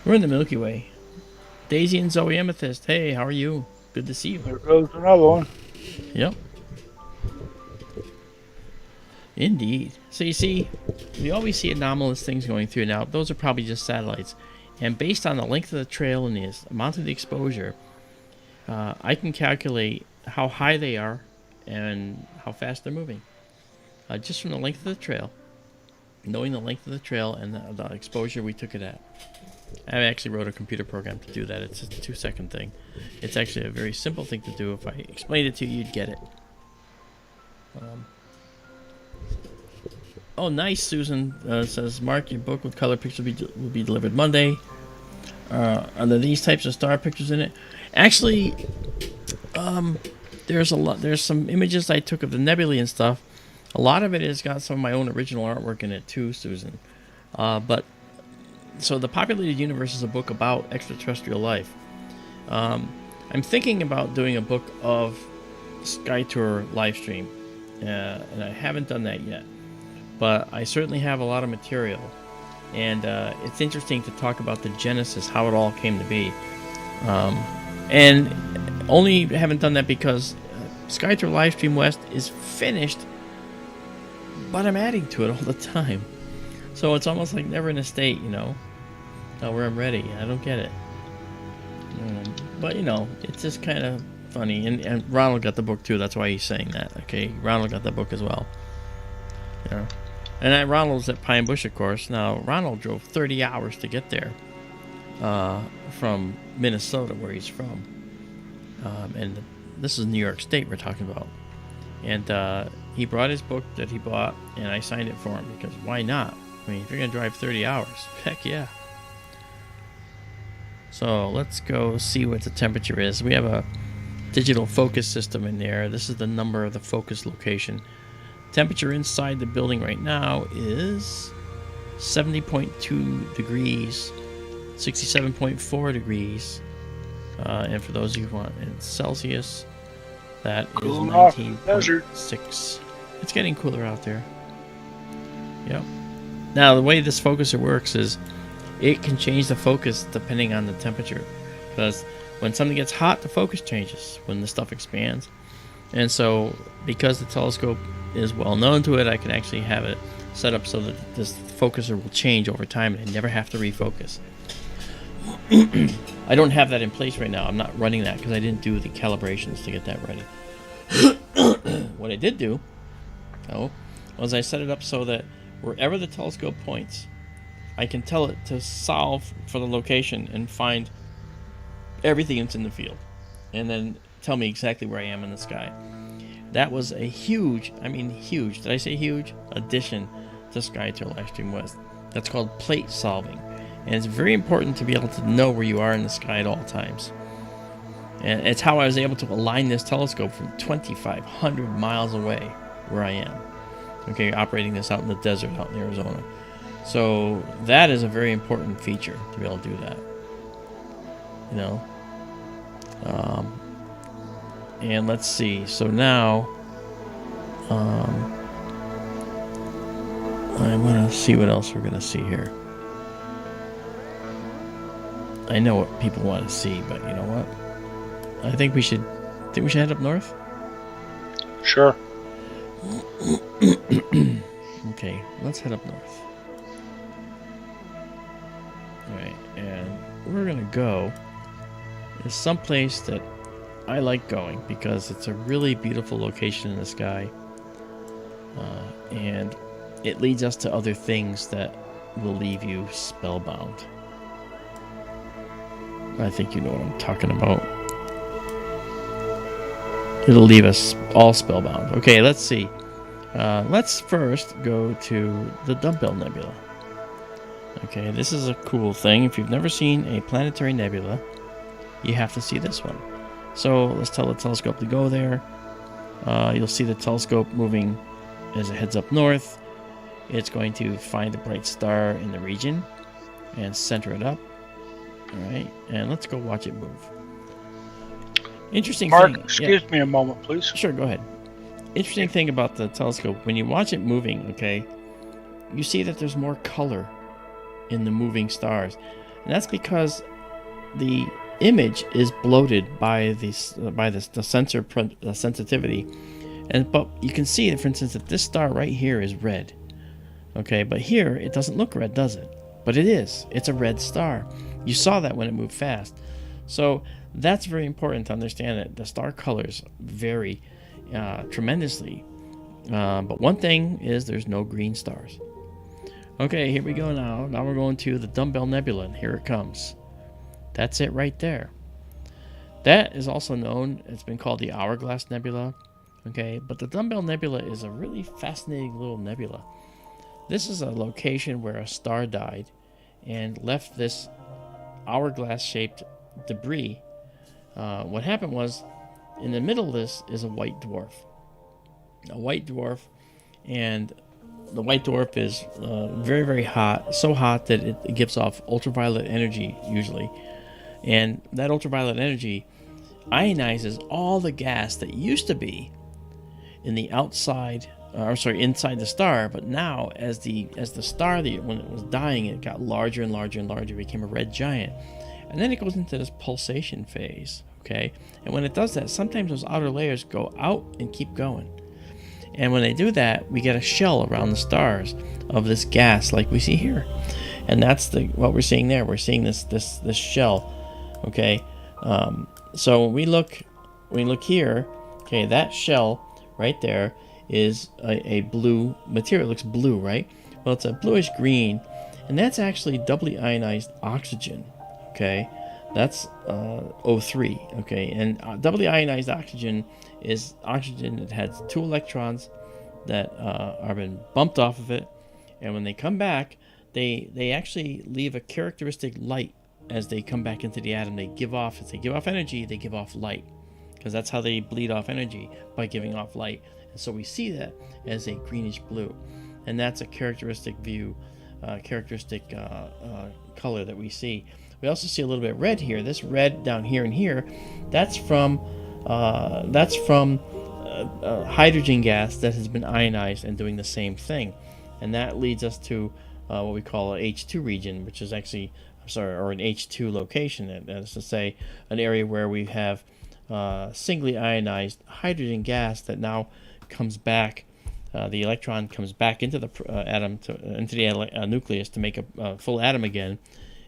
We're in the Milky Way. Daisy and Zoe Amethyst. Hey, how are you? Good to see you. There goes another one. Yep. Indeed. So you see, we always see anomalous things going through. Now, those are probably just satellites. And based on the length of the trail and the amount of the exposure, I can calculate how high they are and how fast they're moving. Just from the length of the trail, knowing the length of the trail and the exposure we took it at. I actually wrote a computer program to do that. It's a 2 second thing. It's actually a very simple thing to do. If I explained it to you, you'd get it. Oh, nice, Susan. Says, Mark, your book with color pictures will be delivered Monday. Are there these types of star pictures in it? Actually, there's some images I took of the nebulae and stuff. A lot of it has got some of my own original artwork in it too, Susan. So the Populated Universe is a book about extraterrestrial life. I'm thinking about doing a book of SkyTour LiveStream, and I haven't done that yet. But I certainly have a lot of material, and it's interesting to talk about the genesis, how it all came to be. And only haven't done that because SkyTour LiveStream West is finished, but I'm adding to it all the time. So it's almost like never in a state, you know, where I'm ready. I don't get it. But, you know, it's just kind of funny. And Ronald got the book, too. That's why he's saying that. Okay, Ronald got that book as well. Yeah. And Ronald's at Pine Bush, of course. Now, Ronald drove 30 hours to get there from Minnesota, where he's from. And this is New York State we're talking about. And he brought his book that he bought, and I signed it for him because why not? I mean, if you're going to drive 30 hours, heck yeah. So let's go see what the temperature is. We have a digital focus system in there. This is the number of the focus location. Temperature inside the building right now is 70.2 degrees, 67.4 degrees. And for those of you who want in Celsius, that is 19.6. It's getting cooler out there. Yep. Now, the way this focuser works is it can change the focus depending on the temperature. Because when something gets hot, the focus changes when the stuff expands. And so, because the telescope is well known to it, I can actually have it set up so that this focuser will change over time and I never have to refocus. I don't have that in place right now. I'm not running that because I didn't do the calibrations to get that ready. What I did do, though, was I set it up so that wherever the telescope points, I can tell it to solve for the location and find everything that's in the field, and then tell me exactly where I am in the sky. That was a huge, I mean huge, did I say huge? Addition to SkyTour LiveStream West. That's called plate solving. And it's very important to be able to know where you are in the sky at all times. And it's how I was able to align this telescope from 2,500 miles away where I am. Okay, operating this out in the desert out in Arizona. So that is a very important feature to be able to do that. You know? And let's see. So now, I want to see what else we're going to see here. I know what people want to see, but you know what? I think we should head up north. Sure. Okay, let's head up north. Alright, and we're gonna go is someplace that I like going because it's a really beautiful location in the sky, and it leads us to other things that will leave you spellbound. I think you know what I'm talking about. It'll leave us all spellbound. Okay, let's see. Let's first go to the Dumbbell Nebula. Okay, this is a cool thing. If you've never seen a planetary nebula, you have to see this one. So let's tell the telescope to go there. You'll see the telescope moving as it heads up north. It's going to find a bright star in the region and center it up. All right, and let's go watch it move. Interesting Mark, thing. excuse me a moment, please. Sure, go ahead. Interesting thing about the telescope, when you watch it moving, okay, you see that there's more color in the moving stars. And that's because the image is bloated by the sensor sensitivity. But you can see, for instance, that this star right here is red. Okay, but here it doesn't look red, does it? But it is. It's a red star. You saw that when it moved fast. So that's very important to understand that the star colors vary tremendously. But one thing is there's no green stars. Okay, here we go now. Now we're going to the Dumbbell Nebula, and here it comes. That's it right there. That is also known, it's been called the Hourglass Nebula. Okay, but the Dumbbell Nebula is a really fascinating little nebula. This is a location where a star died and left this hourglass-shaped debris. What happened was, in the middle of this is a white dwarf. A white dwarf, and the white dwarf is very, very hot. So hot that it gives off ultraviolet energy, usually. And that ultraviolet energy ionizes all the gas that used to be in the outside, inside the star. But now, as the star, when it was dying, it got larger and larger and larger. It became a red giant. And then it goes into this pulsation phase, okay? And when it does that, sometimes those outer layers go out and keep going. And when they do that, we get a shell around the stars of this gas like we see here. And that's what we're seeing there. We're seeing this shell, okay? So when we look here, okay, that shell right there is a blue material. It looks blue, right? Well, it's a bluish green, and that's actually doubly ionized oxygen, okay? That's O3, okay? And doubly ionized oxygen is oxygen that has 2 electrons that are been bumped off of it, and when they come back, they actually leave a characteristic light as they come back into the atom. They give off, as they give off energy, they give off light, because that's how they bleed off energy, by giving off light. And so we see that as a greenish blue, and that's a characteristic color that we see. We also see a little bit red here. This red down here and here, that's from hydrogen gas that has been ionized and doing the same thing, and that leads us to what we call a H2 region, which is actually, or an H2 location. That is to say, an area where we have singly ionized hydrogen gas that now comes back. The electron comes back into the atom, into the nucleus to make a full atom again,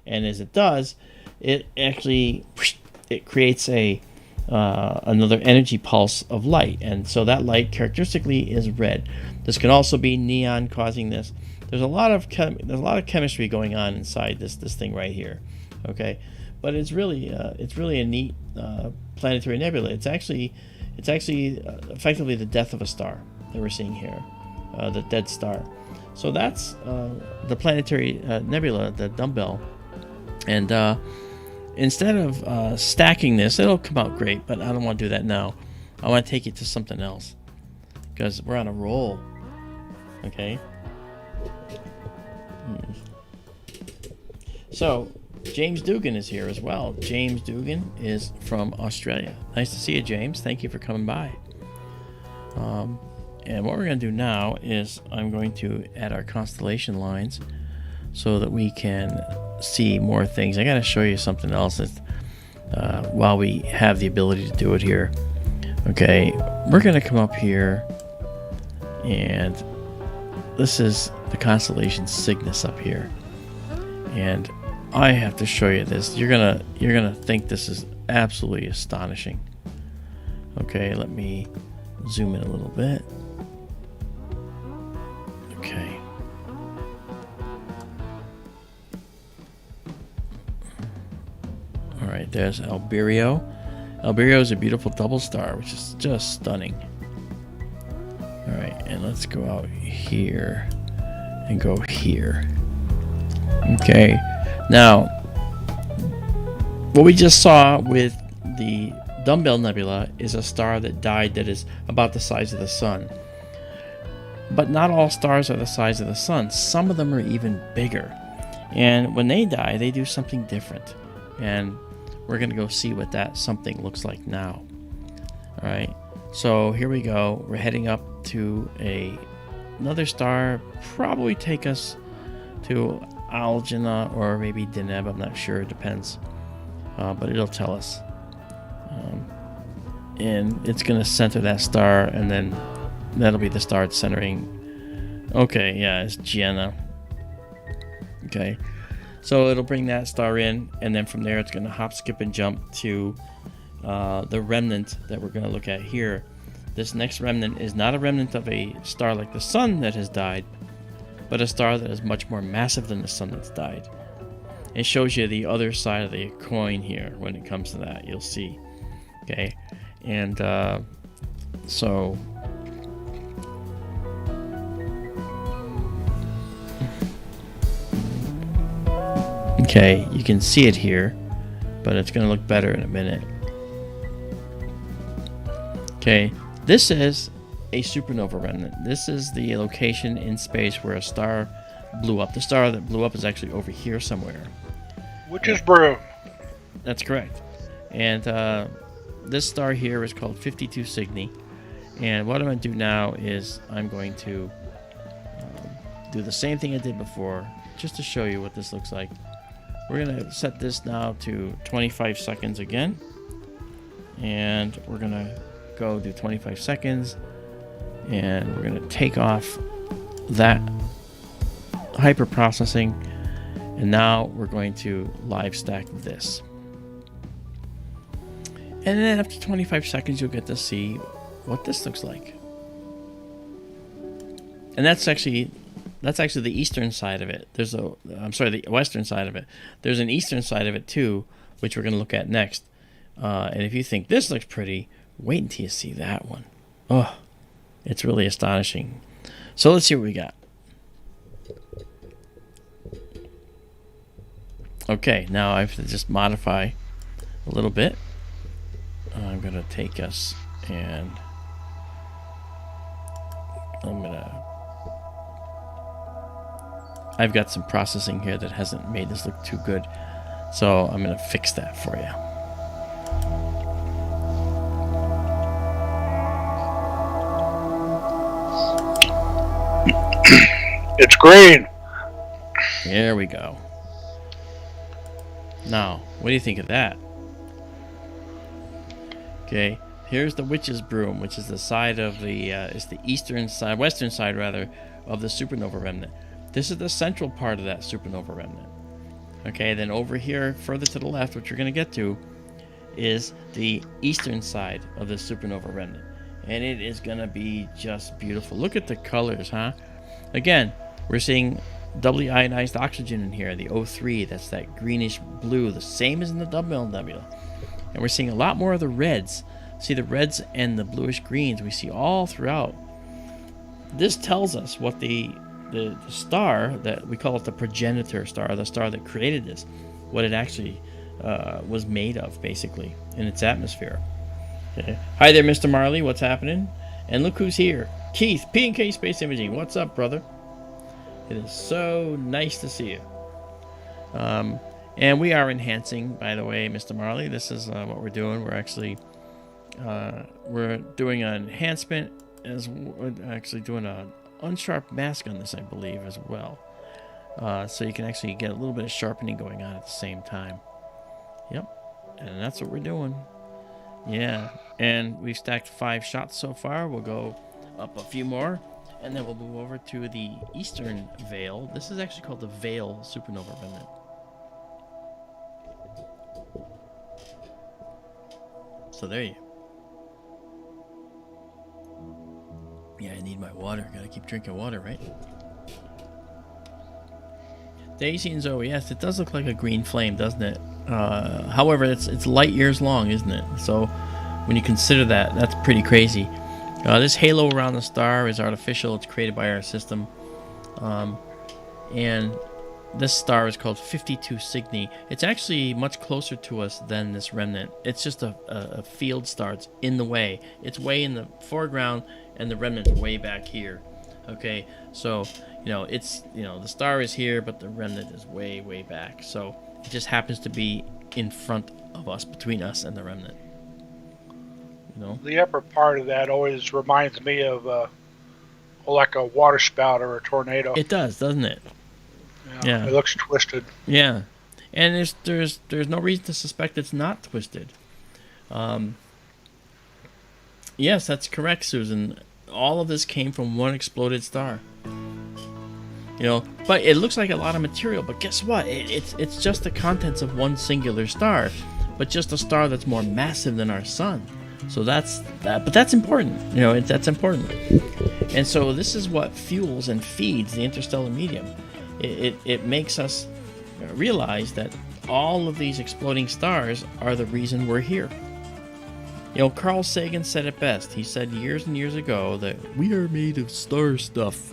and as it does, it creates another energy pulse of light, and so that light characteristically is red. This can also be neon causing this. There's a lot of chemistry going on inside this thing right here, okay? But it's really a neat planetary nebula. It's actually effectively the death of a star that we're seeing here, the dead star. So that's the planetary nebula, the Dumbbell, and instead of stacking this, it'll come out great, but I don't want to do that now. I want to take it to something else because we're on a roll, okay? So James Dugan is here as well. James Dugan is from Australia. Nice to see you, James. Thank you for coming by. And what we're going to do now is I'm going to add our constellation lines so that we can see more things. I got to show you something else while we have the ability to do it here. Okay, we're going to come up here and this is the constellation Cygnus up here, and I have to show you this. You're gonna think this is absolutely astonishing. Okay, let me zoom in a little bit. Okay. All right, there's Albireo. Albireo is a beautiful double star, which is just stunning. All right, and let's go out here and go here. Okay, now what we just saw with the Dumbbell Nebula is a star that died that is about the size of the sun. But not all stars are the size of the sun. Some of them are even bigger. And when they die, they do something different. And we're going to go see what that something looks like now. All right. So here we go. We're heading up to another star. Probably take us to Algina or maybe Deneb. I'm not sure. It depends. But it'll tell us. And it's going to center that star, and then that'll be the star it's centering. Okay, yeah, it's Gienah. Okay, so it'll bring that star in, and then from there it's going to hop, skip, and jump to the remnant that we're going to look at here. This next remnant is not a remnant of a star like the sun that has died, but a star that is much more massive than the sun that's died. It shows you the other side of the coin here when it comes to that. You'll see. Okay, and so okay, you can see it here, but it's going to look better in a minute. Okay, this is a supernova remnant. This is the location in space where a star blew up. The star that blew up is actually over here somewhere. Which is Broom. That's correct. And this star here is called 52 Cygni. And what I'm going to do now is I'm going to do the same thing I did before, just to show you what this looks like. We're going to set this now to 25 seconds again. And we're going to go do 25 seconds. And we're going to take off that hyper processing. And now we're going to live stack this. And then after 25 seconds, you'll get to see what this looks like. And that's actually the eastern side of it. The western side of it. There's an eastern side of it too, which we're going to look at next. And if you think this looks pretty, wait until you see that one. Oh, it's really astonishing. So let's see what we got. Okay, now I have to just modify a little bit. I'm going to take us and I've got some processing here that hasn't made this look too good. So I'm going to fix that for you. It's green. There we go. Now, what do you think of that? Okay, here's the Witch's Broom, which is the side of the it's the eastern side, western side rather, of the supernova remnant. This is the central part of that supernova remnant. Okay, then over here, further to the left, which you're going to get to, is the eastern side of the supernova remnant, and it is going to be just beautiful. Look at the colors, huh? Again, we're seeing doubly ionized oxygen in here, the O3. That's that greenish blue, the same as in the Dumbbell Nebula. And we're seeing a lot more of the reds. See the reds and the bluish greens we see all throughout. This tells us what the star, that we call it the progenitor star, the star that created this, what it actually was made of, basically, in its atmosphere. Okay. Hi there, Mr. Marley. What's happening? And look who's here. Keith, P&K Space Imaging. What's up, brother? It is so nice to see you. And we are enhancing, by the way, Mr. Marley. This is what we're doing. We're actually we're doing an enhancement, as we're actually doing an unsharp mask on this, I believe, as well. So you can actually get a little bit of sharpening going on at the same time. Yep, and that's what we're doing. Yeah, and we've stacked 5 shots so far. We'll go up a few more, And then we'll move over to the eastern veil. This is actually called the Veil supernova remnant. So there you. Yeah, I need my water. Gotta keep drinking water, right? Daisy and Zoe, yes, it does look like a green flame, doesn't it? However, it's light years long, isn't it? So when you consider that, that's pretty crazy. This halo around the star is artificial. It's created by our system. And this star is called 52 Cygni. It's actually much closer to us than this remnant. It's just a field star. It's in the way. It's way in the foreground, and the remnant's way back here. Okay, so it's the star is here, but the remnant is way, way back. So it just happens to be in front of us, between us and the remnant. The upper part of that always reminds me of like a water spout or a tornado. It does, doesn't it? Yeah. It looks twisted. Yeah, and there's no reason to suspect it's not twisted. Yes, that's correct, Susan. All of this came from one exploded star. But it looks like a lot of material. But guess what? It's just the contents of one singular star, but just a star that's more massive than our sun. So that's that. But that's important. That's important. And so this is what fuels and feeds the interstellar medium. It makes us realize that all of these exploding stars are the reason we're here. Carl Sagan said it best. He said years and years ago that we are made of star stuff.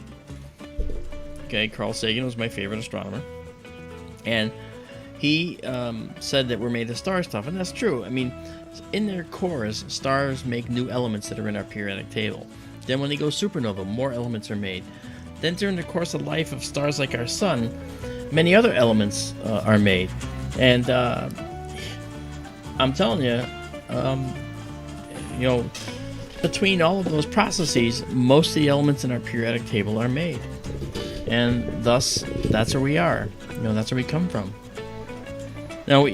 Okay, Carl Sagan was my favorite astronomer. And he said that we're made of star stuff, and that's true. I mean, in their cores, stars make new elements that are in our periodic table. Then when they go supernova, more elements are made. Then during the course of life of stars like our sun, many other elements are made. And I'm telling you, between all of those processes, most of the elements in our periodic table are made. And thus, that's where we are. That's where we come from. Now,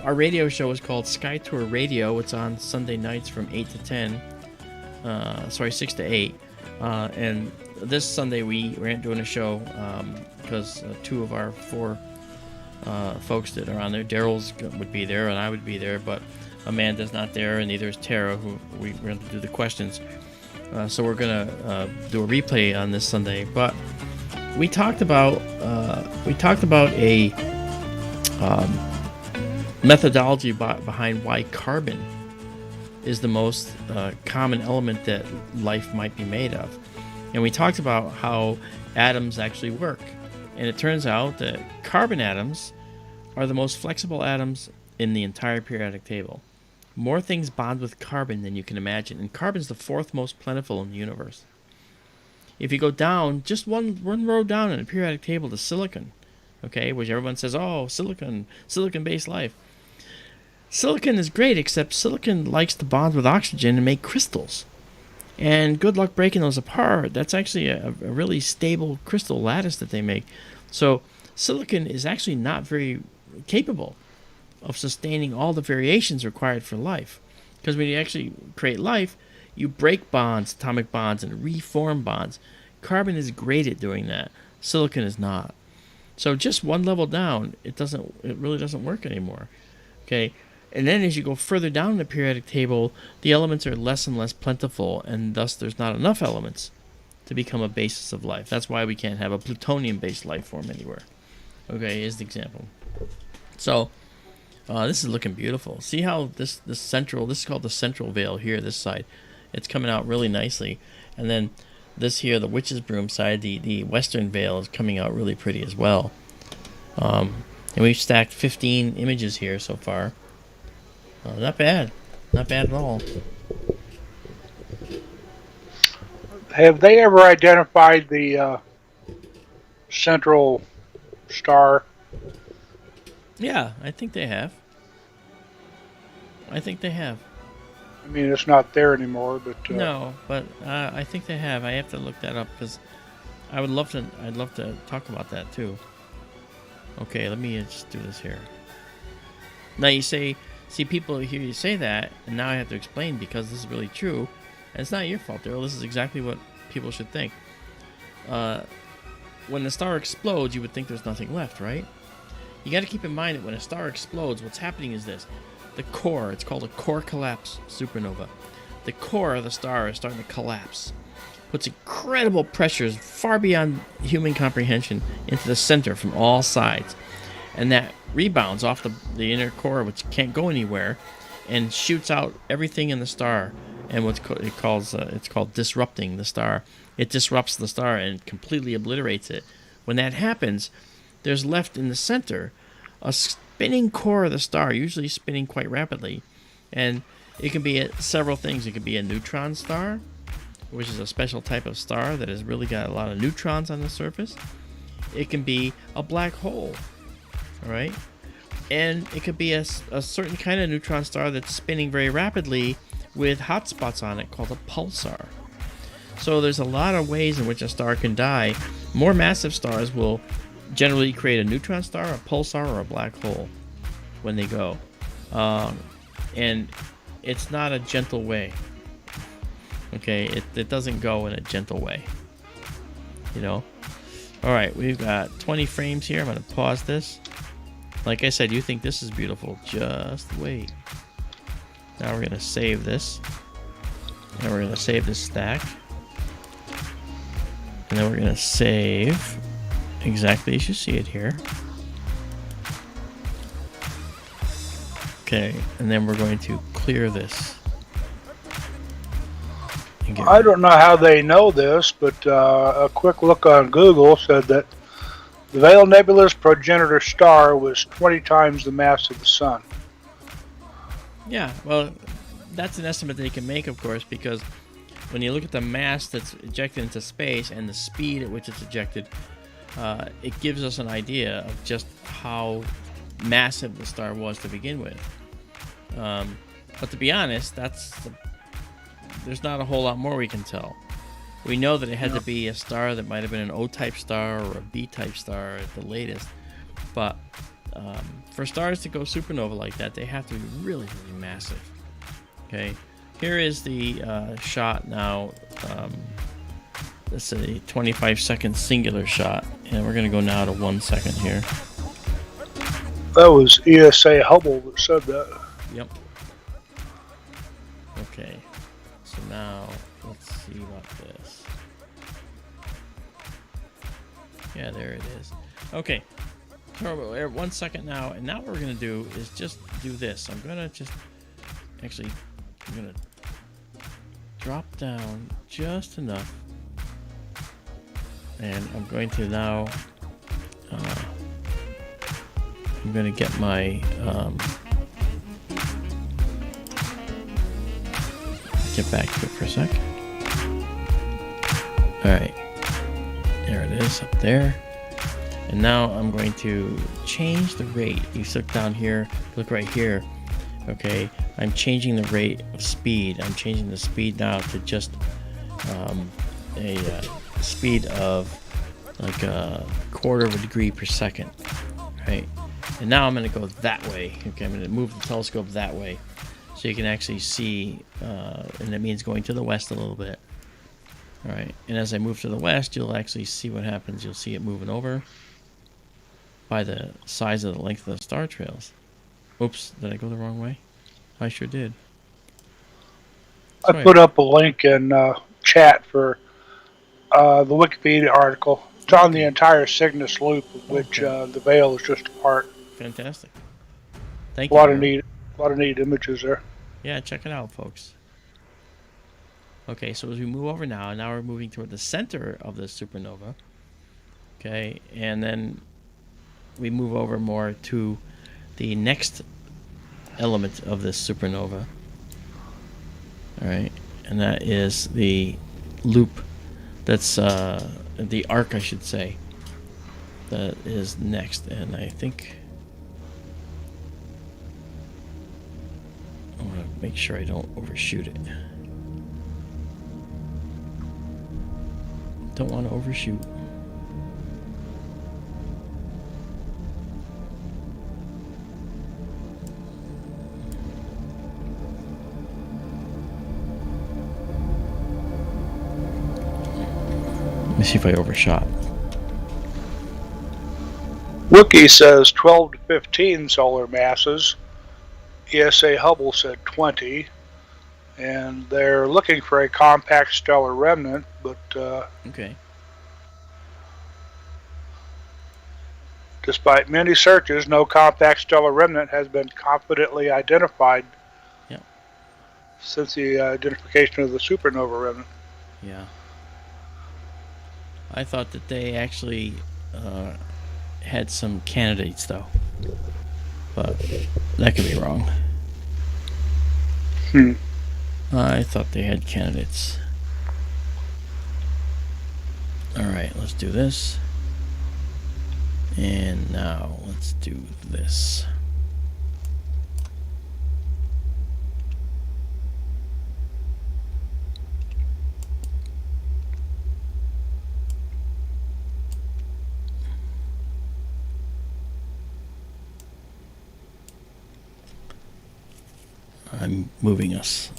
our radio show is called SkyTour Radio. It's on Sunday nights from 8 to 10. 6 to 8. And this Sunday we weren't doing a show because two of our four folks that are on there, Daryl's would be there and I would be there, but Amanda's not there, and neither is Tara, who we're going to do the questions. So we're going to do a replay on this Sunday. But we talked about a methodology behind why carbon is the most common element that life might be made of. And we talked about how atoms actually work. And it turns out that carbon atoms are the most flexible atoms in the entire periodic table. More things bond with carbon than you can imagine. And carbon's the fourth most plentiful in the universe. If you go down, just one row down in the periodic table to silicon, okay, which everyone says, oh, silicon-based life. Silicon is great, except silicon likes to bond with oxygen and make crystals. And good luck breaking those apart. That's actually a really stable crystal lattice that they make. So silicon is actually not very capable of sustaining all the variations required for life. Because when you actually create life, you break bonds, atomic bonds, and reform bonds. Carbon is great at doing that. Silicon is not. So just one level down, it really doesn't work anymore. Okay? And then as you go further down the periodic table, the elements are less and less plentiful, and thus there's not enough elements to become a basis of life. That's why we can't have a plutonium-based life form anywhere. Okay, here's the example. So this is looking beautiful. See how this is called the central veil here, this side. It's coming out really nicely. And then this here, the witch's broom side, the western veil is coming out really pretty as well. And we've stacked 15 images here so far. Not bad. Not bad at all. Have they ever identified the central star? Yeah, I think they have. I mean, it's not there anymore, but no, but I think they have. I have to look that up because I'd love to talk about that too. Okay, let me just do this here. Now you see, people hear you say that, and now I have to explain because this is really true. And it's not your fault, Daryl. This is exactly what people should think. When the star explodes, you would think there's nothing left, right? You got to keep in mind that when a star explodes, what's happening is this. The core, it's called a core collapse supernova. The core of the star is starting to collapse. Puts incredible pressures far beyond human comprehension into the center from all sides. And that rebounds off the inner core, which can't go anywhere, and shoots out everything in the star. And it's called disrupting the star. It disrupts the star and completely obliterates it. When that happens, there's left in the center a spinning core of the star, usually spinning quite rapidly. And it can be several things. It could be a neutron star, which is a special type of star that has really got a lot of neutrons on the surface. It can be a black hole, all right? And it could be a certain kind of neutron star that's spinning very rapidly with hot spots on it called a pulsar. So there's a lot of ways in which a star can die. More massive stars will generally create a neutron star, a pulsar, or a black hole when they go. And it's not a gentle way. Okay, it doesn't go in a gentle way. You know? Alright, we've got 20 frames here. I'm going to pause this. Like I said, you think this is beautiful. Just wait. Now we're going to save this. And we're going to save this stack. And then we're going to save exactly as you see it here. Okay, and then we're going to clear this. I don't know how they know this, but a quick look on Google said that the Veil Nebula's progenitor star was 20 times the mass of the Sun. Yeah, well, that's an estimate they can make, of course, because when you look at the mass that's ejected into space and the speed at which it's ejected, it gives us an idea of just how massive the star was to begin with. But to be honest, there's not a whole lot more we can tell. We know that it had to be a star that might have been an O-type star or a B-type star at the latest. But for stars to go supernova like that, they have to be really, really massive. Okay, here is the shot now. This is a 25-second singular shot, and we're going to go now to 1 second here. That was ESA Hubble that said that. Yep. Okay, so now let's see about this. Yeah, there it is. Okay, so we're at 1 second now, and now what we're going to do is just do this. I'm going to drop down just enough, and I'm going to now I'm going to get my get back to it for a sec. Alright, there it is up there. And now I'm going to change the rate. You look down here, look right here. Okay, I'm changing the rate of speed. I'm changing the speed now to just a speed of like a quarter of a degree per second. Right, and now I'm going to go that way. Okay, I'm going to move the telescope that way so you can actually see, and that means going to the west a little bit. All right, and as I move to the west, you'll actually see what happens. You'll see it moving over by the size of the length of the star trails. Oops, did I go the wrong way? I sure did. I put up a link in chat for the Wikipedia article. It's on the entire Cygnus loop, of which the Veil is just a part. Fantastic. Thank you. A lot of neat images there. Yeah, check it out, folks. Okay, so as we move over now we're moving toward the center of the supernova. Okay, and then we move over more to the next element of this supernova. All right, and that is the loop. That's the arc, I should say, that is next. And I think I want to make sure I don't overshoot it. Don't want to overshoot. me see if I overshot. Wiki says 12 to 15 solar masses. ESA Hubble said 20. And they're looking for a compact stellar remnant, but okay. Despite many searches, no compact stellar remnant has been confidently identified since the identification of the supernova remnant. Yeah. I thought that they actually had some candidates, though. But that could be wrong. I thought they had candidates. Alright, let's do this. And now let's do this. I'm moving us.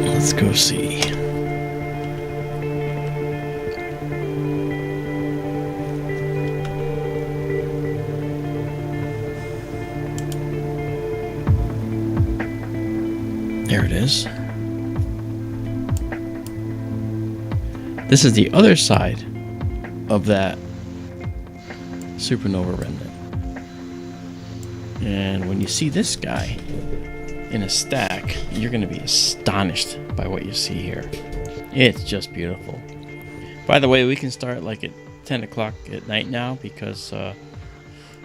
Let's go see. There it is. This is the other side of that supernova remnant. And when you see this guy in a stack, you're going to be astonished by what you see here. It's just beautiful. By the way, we can start like at 10 o'clock at night now because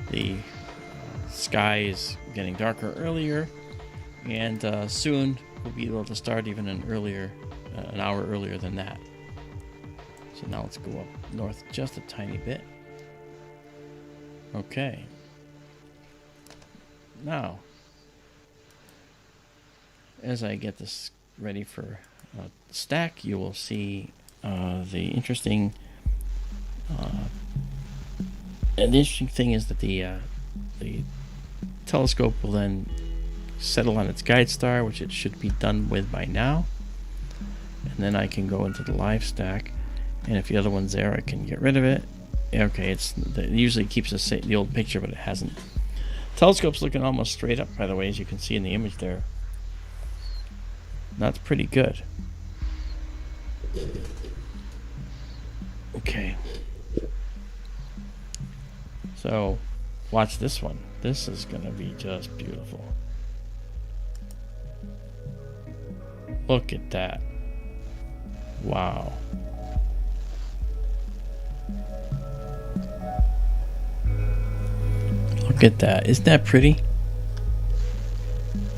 the sky is getting darker earlier, and soon we'll be able to start even an hour earlier than that. So now let's go up north just a tiny bit. Okay. Now, as I get this ready for stack, you will see the interesting and the interesting thing is that the telescope will then settle on its guide star, which it should be done with by now, and then I can go into the live stack, and if the other one's there I can get rid of it. Okay, it usually keeps the old picture, but it hasn't. Telescope's looking almost straight up, by the way, as you can see in the image there. That's pretty good. Okay. So, watch this one. This is going to be just beautiful. Look at that. Wow. Look at that. Isn't that pretty?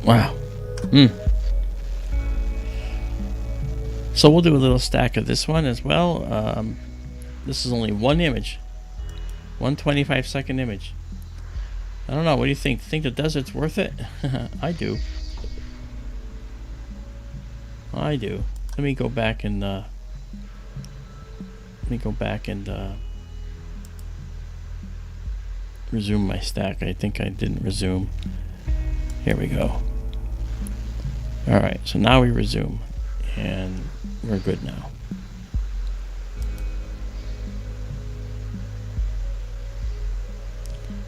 Wow. So we'll do a little stack of this one as well. This is only one image. 125-second image. I don't know. What do you think? Think the desert's worth it? I do. I do. Let me go back and resume my stack. I think I didn't resume. Here we go. Alright, so now we resume. And we're good now.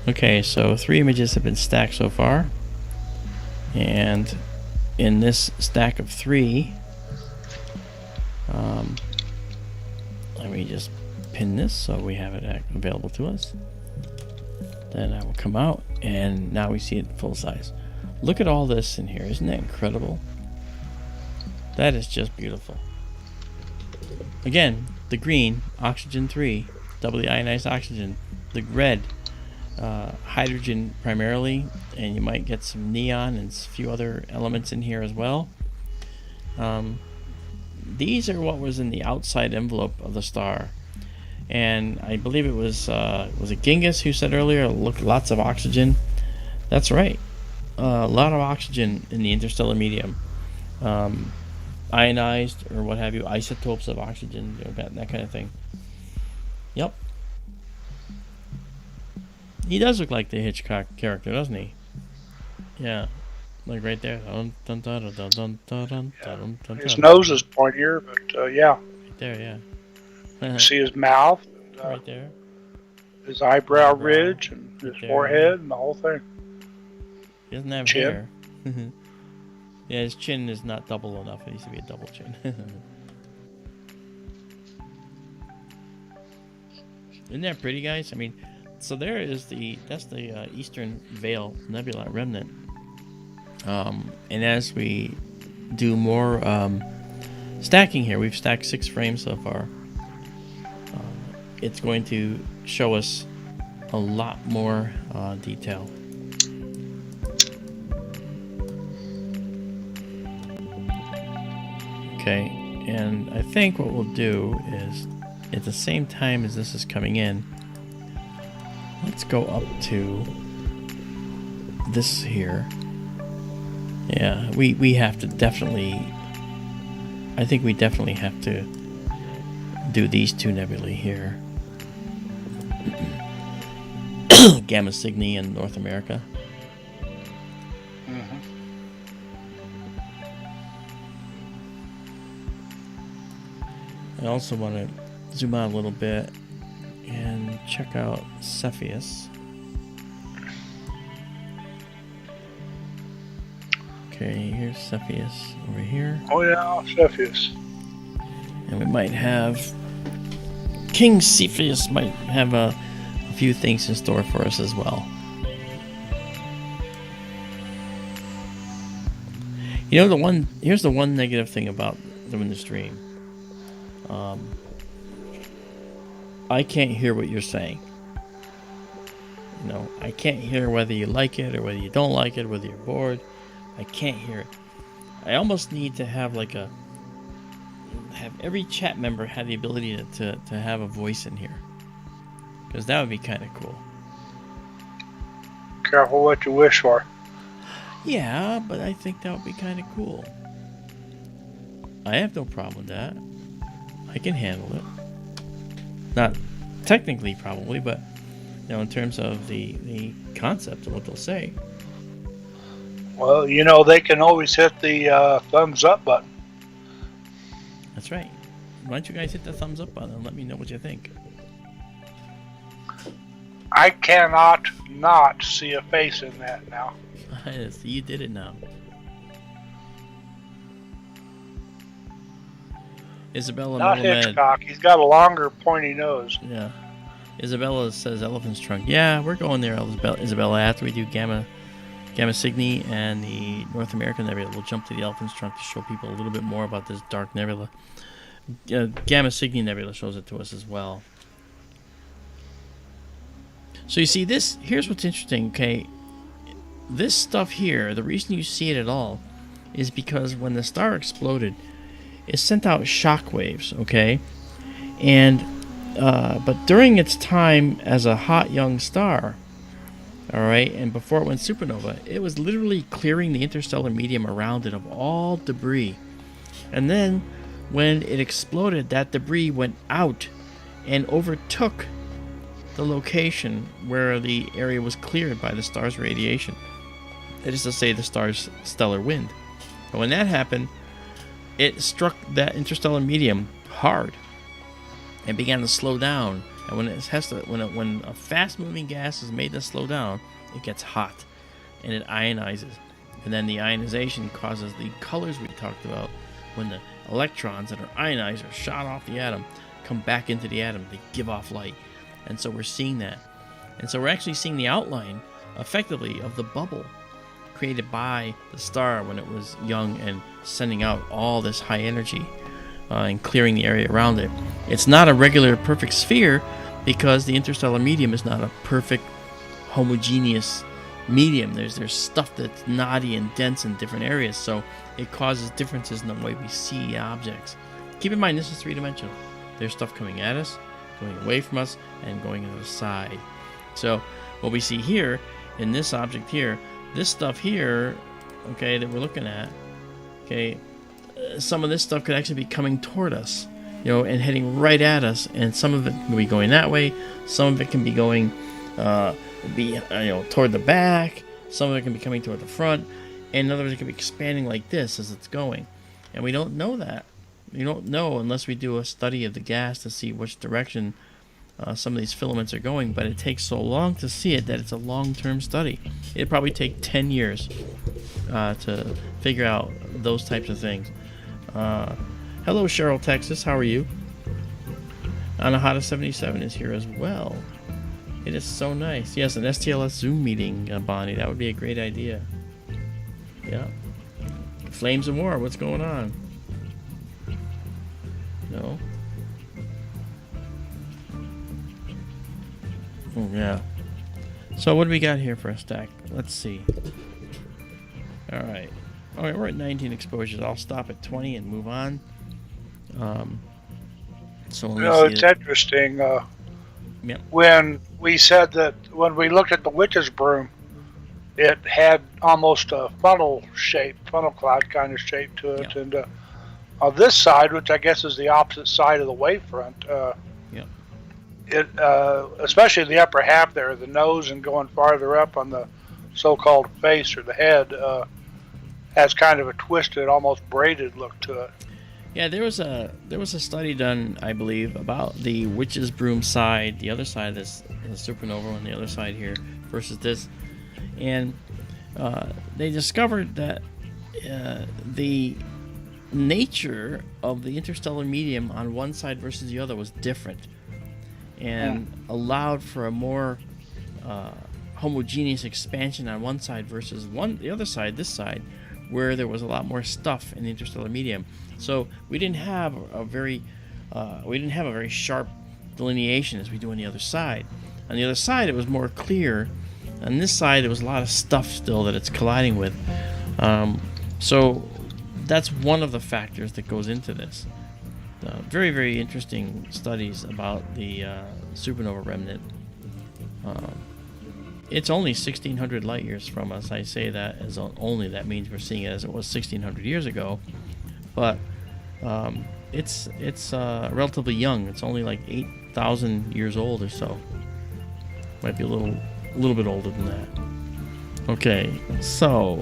Okay, so 3 images have been stacked so far. And in this stack of 3, let me just pin this so we have it available to us. Then I will come out, and now we see it full size. Look at all this in here. Isn't that incredible? That is just beautiful. Again, the green, oxygen 3, doubly ionized oxygen. The red, hydrogen primarily, and you might get some neon and a few other elements in here as well. These are what was in the outside envelope of the star, and I believe it was it Genghis who said earlier, look, lots of oxygen. That's right. a lot of oxygen in the interstellar medium, ionized or what have you, isotopes of oxygen, that kind of thing. Yep. He does look like the Hitchcock character, doesn't he? Yeah, like right there. His nose is pointier, but yeah. Right there, yeah. You see his mouth, right there. His eyebrow ridge, and his forehead, and the whole thing. He doesn't have chin. hair. Yeah, his chin is not double enough. It needs to be a double chin. Isn't that pretty, guys? I mean, so there is that's the Eastern Veil Nebula remnant. And as we do more stacking here, we've stacked 6 frames so far. It's going to show us a lot more detail. Okay, and I think what we'll do is, at the same time as this is coming in, let's go up to this here. Yeah, we have to definitely, I think we definitely have to do these 2 nebulae here. Gamma Cygni in North America. I also want to zoom out a little bit and check out Cepheus. Okay, here's Cepheus over here. Oh yeah, Cepheus. And we might have King Cepheus might have a few things in store for us as well. You know, here's the one negative thing about doing the stream. I can't hear what you're saying. You know, I can't hear whether you like it or whether you don't like it, whether you're bored. I can't hear it. I almost need to have have every chat member have the ability to have a voice in here, because that would be kind of cool. Careful what you wish for. Yeah, but I think that would be kind of cool. I have no problem with that. I can handle it. Not technically, probably, but you know, in terms of the concept of what they'll say. Well, you know, they can always hit the thumbs up button. That's right. Why don't you guys hit the thumbs up button and let me know what you think? I cannot not see a face in that now. You did it now. Isabella Not Melamed. Hitchcock. He's got a longer, pointy nose. Yeah. Isabella says Elephant's Trunk. Yeah, we're going there, Isabella. After we do Gamma Cygni and the North American Nebula, we'll jump to the Elephant's Trunk to show people a little bit more about this dark nebula. Gamma Cygni Nebula shows it to us as well. So you see this, here's what's interesting, okay? This stuff here, the reason you see it at all is because when the star exploded, it sent out shock waves, okay? And but during its time as a hot young star, all right, and before it went supernova, it was literally clearing the interstellar medium around it of all debris. And then when it exploded, that debris went out and overtook the location where the area was cleared by the star's radiation. That is to say, the star's stellar wind. And when that happened, it struck that interstellar medium hard and began to slow down. And when when a fast-moving gas is made to slow down, it gets hot and it ionizes. And then the ionization causes the colors we talked about. When the electrons that are ionized or shot off the atom come back into the atom, they give off light. And so we're seeing that. And so we're actually seeing the outline, effectively, of the bubble created by the star when it was young and sending out all this high energy and clearing the area around it. It's not a regular perfect sphere because the interstellar medium is not a perfect homogeneous medium. There's stuff that's knotty and dense in different areas, so it causes differences in the way we see objects. Keep in mind, this is three-dimensional. There's stuff coming at us, going away from us, and going to the side. So what we see here in this object here, This stuff here, okay, that we're looking at, okay, some of this stuff could actually be coming toward us, you know, and heading right at us, and some of it can be going that way, some of it can be going toward the back, some of it can be coming toward the front, and in other words, it can be expanding like this as it's going. And we don't know that. We don't know unless we do a study of the gas to see which direction some of these filaments are going, but it takes so long to see it that it's a long-term study. It'd probably take 10 years to figure out those types of things. Hello, Cheryl, Texas. How are you? Anahata 77 is here as well. It is so nice. Yes, an STLS Zoom meeting, Bonnie. That would be a great idea. Yeah. Flames of War. What's going on? No. Oh, yeah. So what do we got here for a stack? Let's see. All right. We're at 19 exposures. I'll stop at 20 and move on. So it's interesting. Yep. When we said that, when we looked at the witch's broom, it had almost a funnel cloud kind of shape to it. Yeah. And on this side, which I guess is the opposite side of the wavefront, it, especially the upper half there, the nose and going farther up on the so-called face or the head, has kind of a twisted, almost braided look to it. Yeah, there was a study done, I believe, about the witch's broom side, the other side of this the supernova on the other side here versus this, and they discovered that the nature of the interstellar medium on one side versus the other was different, and allowed for a more homogeneous expansion on one side versus the other side, this side, where there was a lot more stuff in the interstellar medium. So we didn't have a very sharp delineation as we do on the other side. On the other side, it was more clear. On this side, there was a lot of stuff still that it's colliding with. So that's one of the factors that goes into this. Very, very interesting studies about the supernova remnant. It's only 1,600 light years from us. I say that as only. That means we're seeing it as it was 1,600 years ago. But it's relatively young. It's only like 8,000 years old or so. Might be a little bit older than that. Okay, so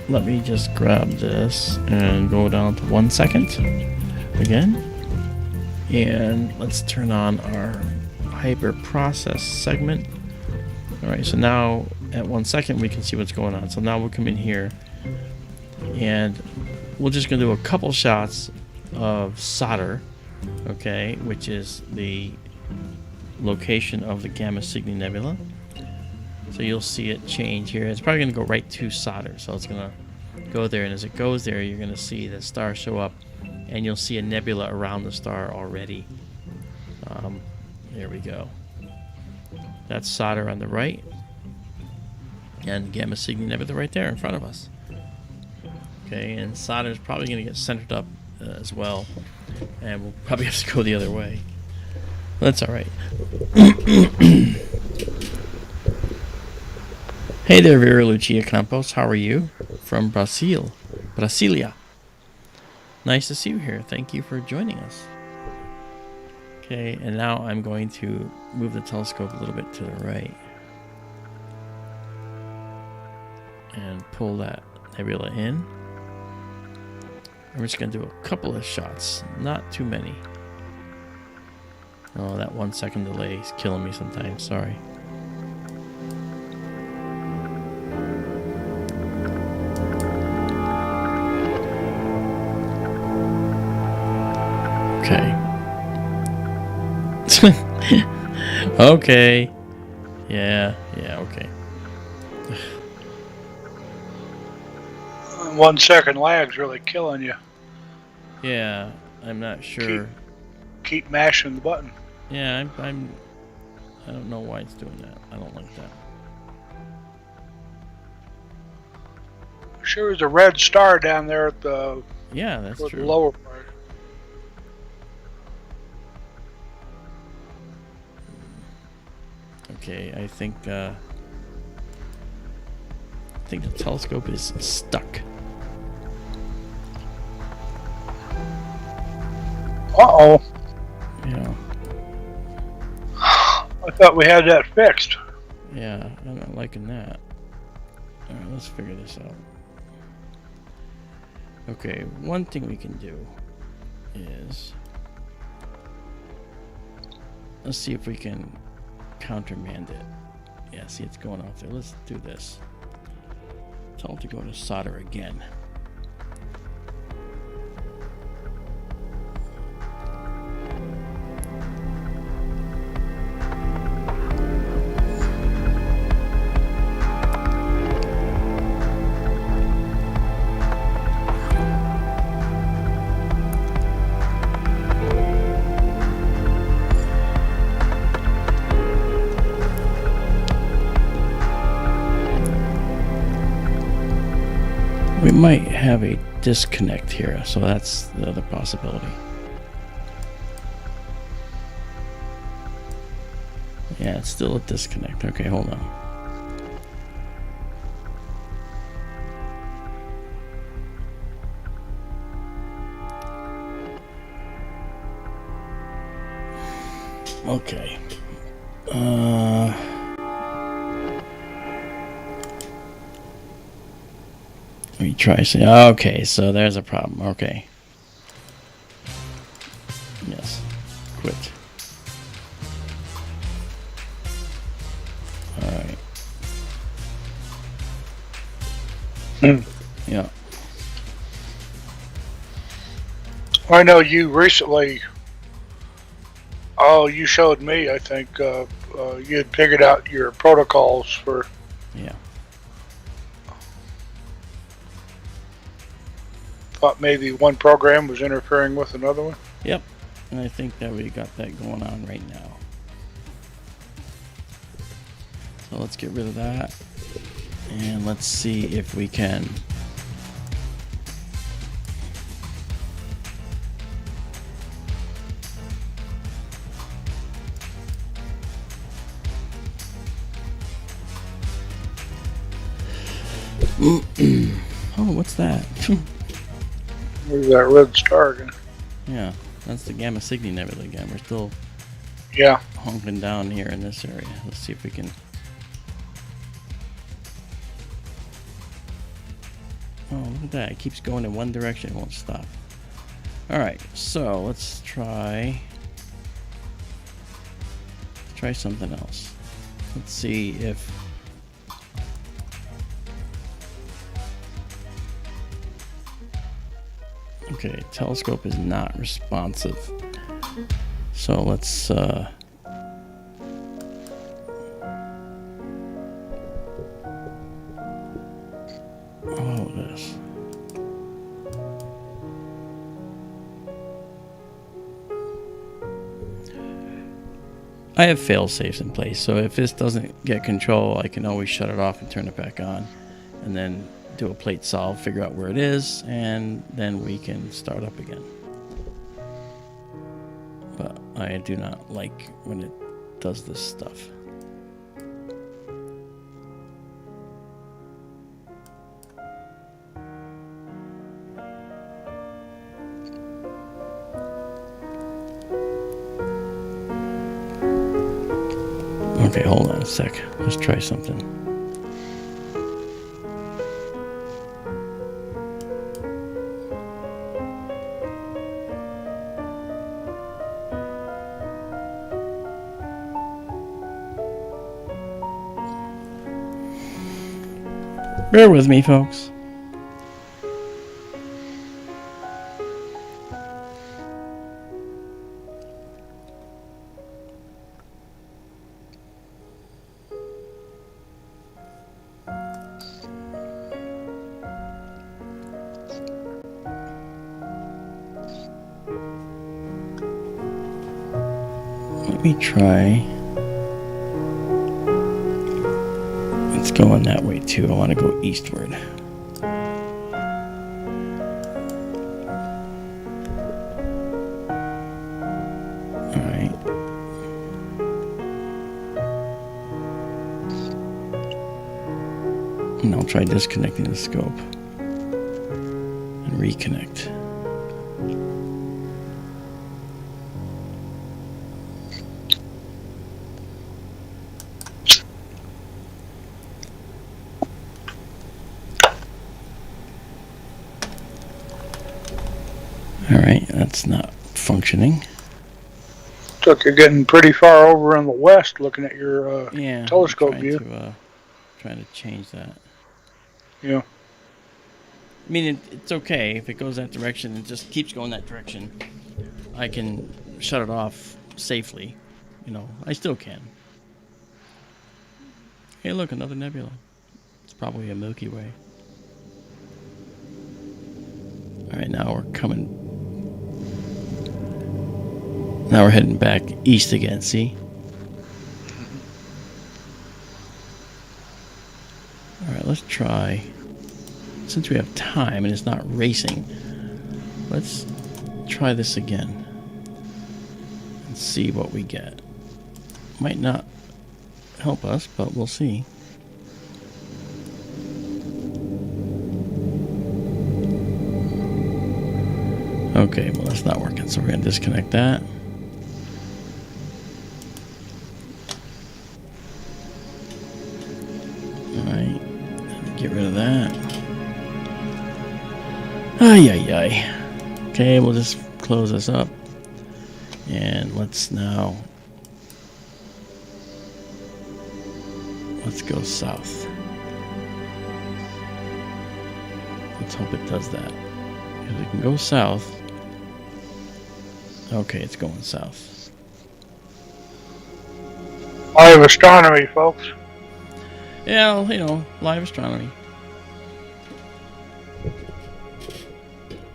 let me just grab this and go down to 1 second again. And let's turn on our hyper process segment. Alright, so now at 1 second we can see what's going on. So now we'll come in here and we're just going to do a couple shots of solder, okay, which is the location of the Gamma Cygni Nebula. So you'll see it change here. It's probably going to go right to solder, so it's going to go there, and as it goes there, you're going to see the star show up, and you'll see a nebula around the star already. There we go. That's solder on the right, and Gamma Cygni Nebula right there in front of us. Okay, and solder is probably going to get centered up as well, and we'll probably have to go the other way. That's all right. Hey there, Vera Lucia Campos. How are you? From Brazil. Brasilia. Nice to see you here. Thank you for joining us. Okay, and now I'm going to move the telescope a little bit to the right. And pull that nebula in. I'm just going to do a couple of shots. Not too many. Oh, that 1 second delay is killing me sometimes. Sorry. Okay. Okay. Yeah, okay. 1 second lag's really killing you. Yeah, I'm not sure. Keep mashing the button. Yeah, I don't know why it's doing that. I don't like that. Sure, there's a red star down there at the that's true. The lower part. Okay, I think think the telescope is stuck. Uh-oh. Yeah. I thought we had that fixed. Yeah, I'm not liking that. Alright, let's figure this out. Okay, one thing we can do is... let's see if we can countermand it. Yeah, see it's going off there. Let's do this. Tell them to go to solder again. We might have a disconnect here, so that's the other possibility. Yeah, it's still a disconnect. Okay, hold on. Okay. Let me try saying, okay, so there's a problem. Okay. Yes. Quit. Alright. Yeah. I know you recently, you showed me, I think, you had figured out your protocols for... Yeah. Thought maybe one program was interfering with another one. Yep. And I think that we got that going on right now. So let's get rid of that. And let's see if we can... oh, what's that? There's that red star again. Yeah, that's the Gamma Cygni Nebula again. We're still hunking down here in this area. Let's see if we can... oh, look at that. It keeps going in one direction. It won't stop. Alright, so let's try something else. Let's see if... okay, telescope is not responsive. So let's oh, this. I have fail safes in place, so if this doesn't get control, I can always shut it off and turn it back on, and then do a plate solve, figure out where it is, and then we can start up again. But I do not like when it does this stuff. Okay, hold on a sec. Let's try something. Bear with me, folks. Let me try. It's going that way too. I want to go eastward. Alright. No, I'll try disconnecting the scope and reconnect. Alright, that's not functioning. Looks like you're getting pretty far over in the west looking at your telescope view. Trying to change that. Yeah. I mean, it's okay if it goes that direction and just keeps going that direction. I can shut it off safely. You know, I still can. Hey, look, another nebula. It's probably a Milky Way. Alright, now we're coming. Now we're heading back east again, see? Alright, let's try. Since we have time and it's not racing, let's try this again and see what we get. Might not help us, but we'll see. Okay, well that's not working, so we're going to disconnect that. Alright, get rid of that. Ay, ay, ay. Okay, we'll just close this up. And let's go south. Let's hope it does that. If it can go south. Okay, it's going south. Live astronomy, folks. Yeah, you know, live astronomy.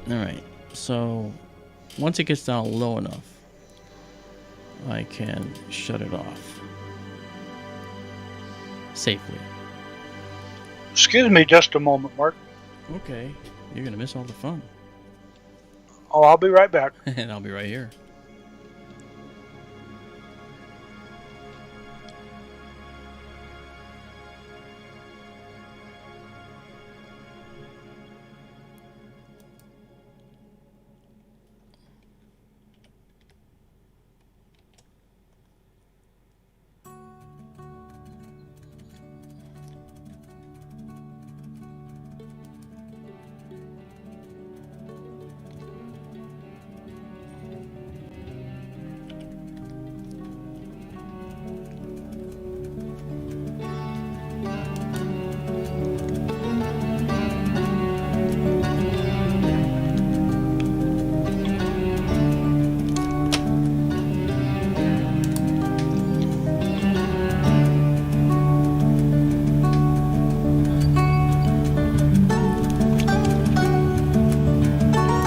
Alright, so once it gets down low enough, I can shut it off safely. Excuse me just a moment, Mark. Okay, you're gonna miss all the fun. Oh, I'll be right back. And I'll be right here.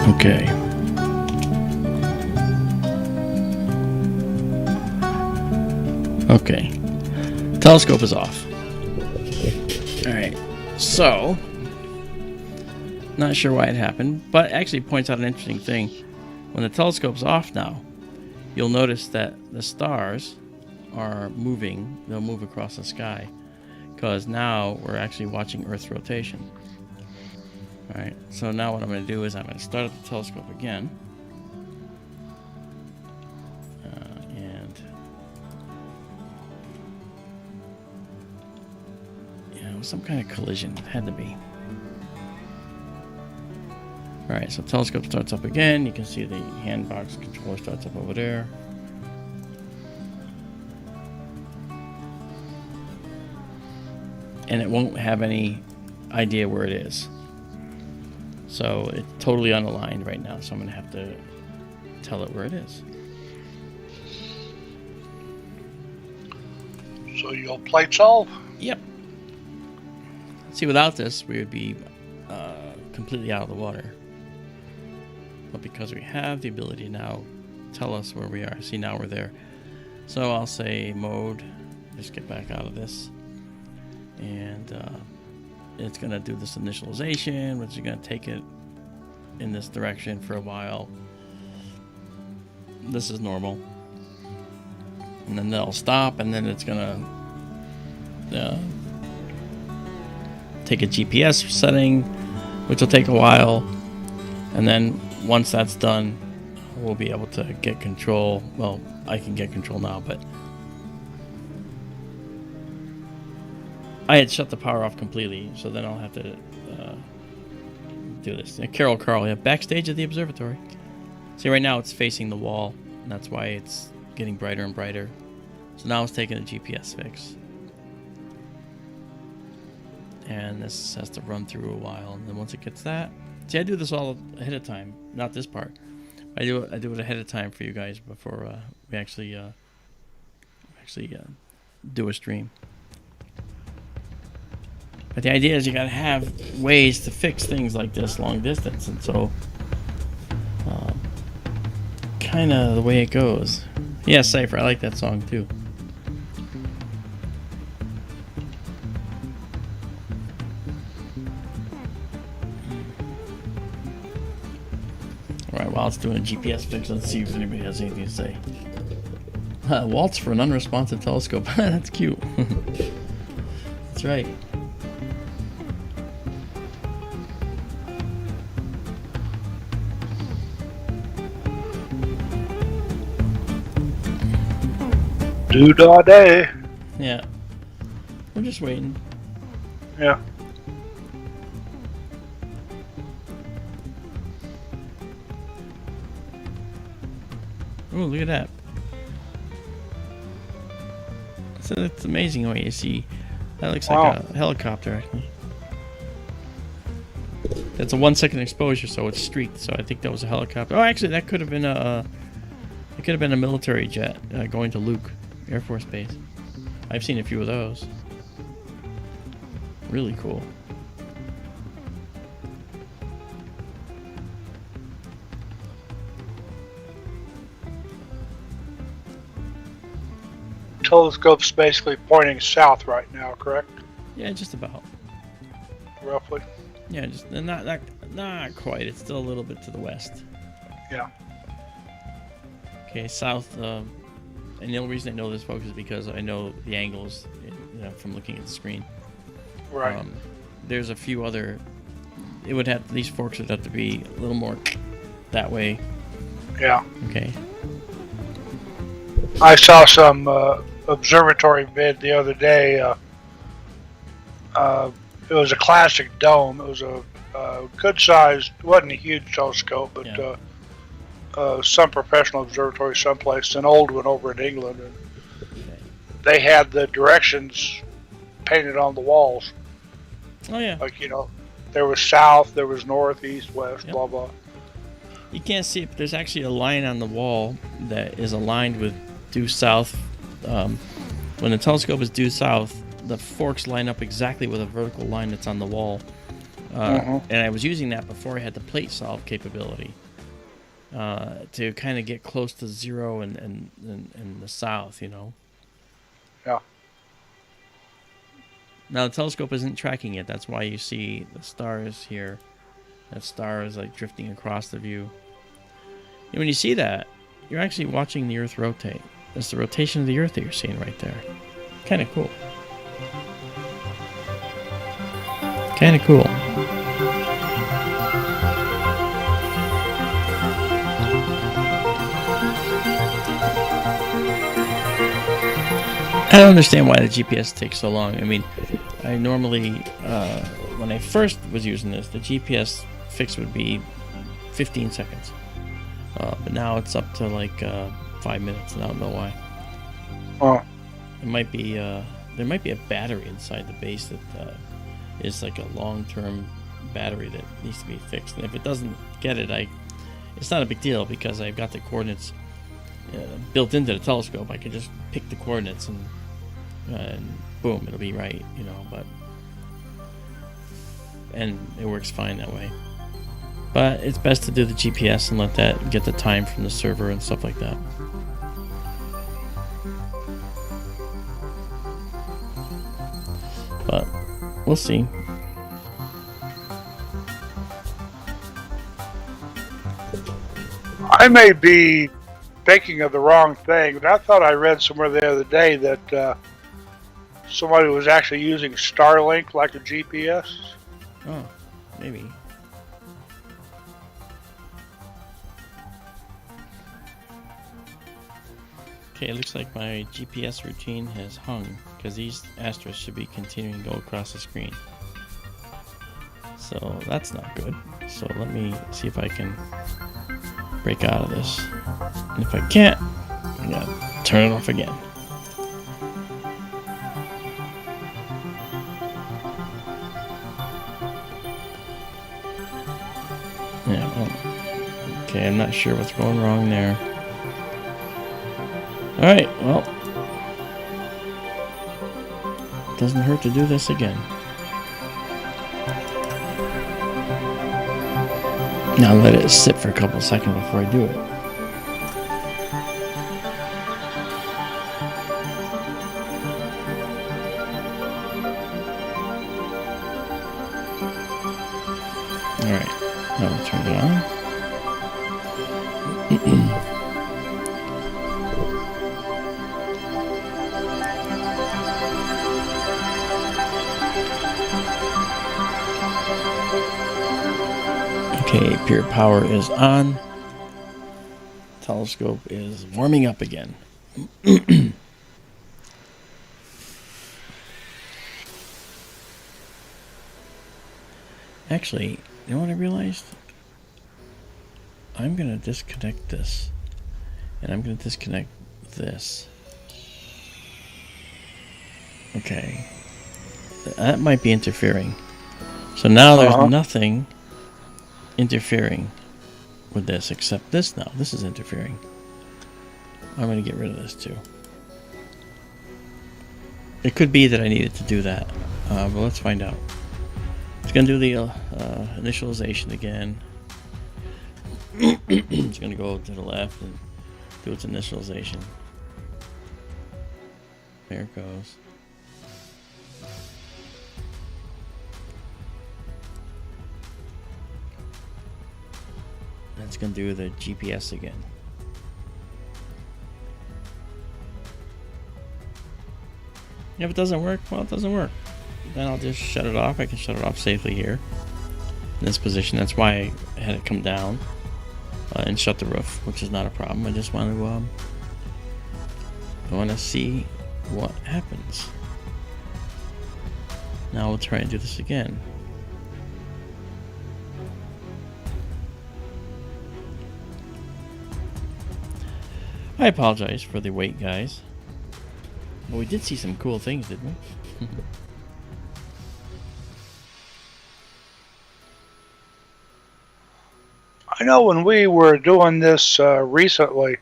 Okay. Okay. Telescope is off. Alright. So, not sure why it happened, but it actually points out an interesting thing. When the telescope's off now, you'll notice that the stars are moving. They'll move across the sky because now we're actually watching Earth's rotation. Alright, so now what I'm going to do is I'm going to start up the telescope again. And yeah, it was some kind of collision. It had to be. Alright, so telescope starts up again. You can see the hand box controller starts up over there. And it won't have any idea where it is. So it's totally unaligned right now, so I'm going to have to tell it where it is. So you'll plate solve? Yep. See, without this, we would be completely out of the water. But because we have the ability to now tell us where we are, see, now we're there. So I'll say mode, just get back out of this. And it's going to do this initialization, which is going to take it in this direction for a while. This is normal. And then they'll stop, and then it's going to take a GPS setting, which will take a while, and then once that's done, we'll be able to get control. Well, I can get control now, but I had shut the power off completely, so then I'll have to do this. Carol Carl, yeah, backstage at the observatory. See, right now it's facing the wall, and that's why it's getting brighter and brighter. So now it's taking a GPS fix. And this has to run through a while, and then once it gets that... See, I do this all ahead of time, not this part. I do it ahead of time for you guys before we actually do a stream. But the idea is you gotta have ways to fix things like this long distance, and so kind of the way it goes. Yeah, Cypher, I like that song too. Alright, while it's doing a GPS fix, let's see if anybody has anything to say. Waltz for an unresponsive telescope. That's cute. That's right. Do-da-day. Yeah. We're just waiting. Yeah. Oh, look at that. So it's amazing what you see. That looks like a helicopter, actually. That's a 1 second exposure, so it's streaked. So I think that was a helicopter. Oh, actually, that could have been a military jet going to Luke Air Force Base. I've seen a few of those. Really cool. Telescope's basically pointing south right now, correct? Yeah, just about. Roughly. Yeah, just not quite. It's still a little bit to the west. Yeah. Okay, south. And the only reason I know this, folks, is because I know the angles, from looking at the screen. Right. There's a few other. It would have, these forks would have to be a little more that way. Yeah. Okay. I saw some observatory vid the other day. It was a classic dome. It was a good sized, wasn't a huge telescope, but some professional observatory someplace, an old one over in England, and they had the directions painted on the walls. Oh yeah. Like, there was south, there was north, east, west, blah blah. You can't see it, but there's actually a line on the wall that is aligned with due south. When the telescope is due south, the forks line up exactly with a vertical line that's on the wall. And I was using that before I had the plate solve capability to kind of get close to zero and the south, Yeah. Now the telescope isn't tracking it. That's why you see the stars here. That star is like drifting across the view. And when you see that, you're actually watching the Earth rotate. That's the rotation of the Earth that you're seeing right there. Kind of cool. Kind of cool. I don't understand why the GPS takes so long. I mean, I normally, when I first was using this, the GPS fix would be 15 seconds. But now it's up to like 5 minutes, and I don't know why. Oh. It might be, there might be a battery inside the base that is like a long-term battery that needs to be fixed. And if it doesn't get it, it's not a big deal because I've got the coordinates built into the telescope. I can just pick the coordinates and boom, it'll be right, and it works fine that way. But it's best to do the GPS and let that get the time from the server and stuff like that. But we'll see. I may be thinking of the wrong thing, but I thought I read somewhere the other day that somebody was actually using Starlink like a GPS. Oh, maybe. Okay, it looks like my GPS routine has hung because these asterisks should be continuing to go across the screen. So that's not good. So let me see if I can break out of this. And if I can't, I gotta turn it off again. Yeah, well, okay, I'm not sure what's going wrong there. Alright, well, doesn't hurt to do this again. Now let it sit for a couple seconds before I do it. Alright, now I'll turn it on. Okay, pure power is on. Telescope is warming up again. Actually, you know what I realized? I'm going to disconnect this. And I'm going to disconnect this. Okay. That might be interfering. So now there's nothing interfering with this except this now. This is interfering. I'm going to get rid of this too. It could be that I needed to do that. But let's find out. It's going to do the initialization again. It's going to go to the left and do its initialization. There it goes. It's going to do the GPS again. If it doesn't work, well, it doesn't work. Then I'll just shut it off. I can shut it off safely here in this position. That's why I had it come down and shut the roof, which is not a problem. I just want to see what happens. Now we'll try and do this again. I apologize for the wait, guys. Well, we did see some cool things, didn't we? I know when we were doing this recently,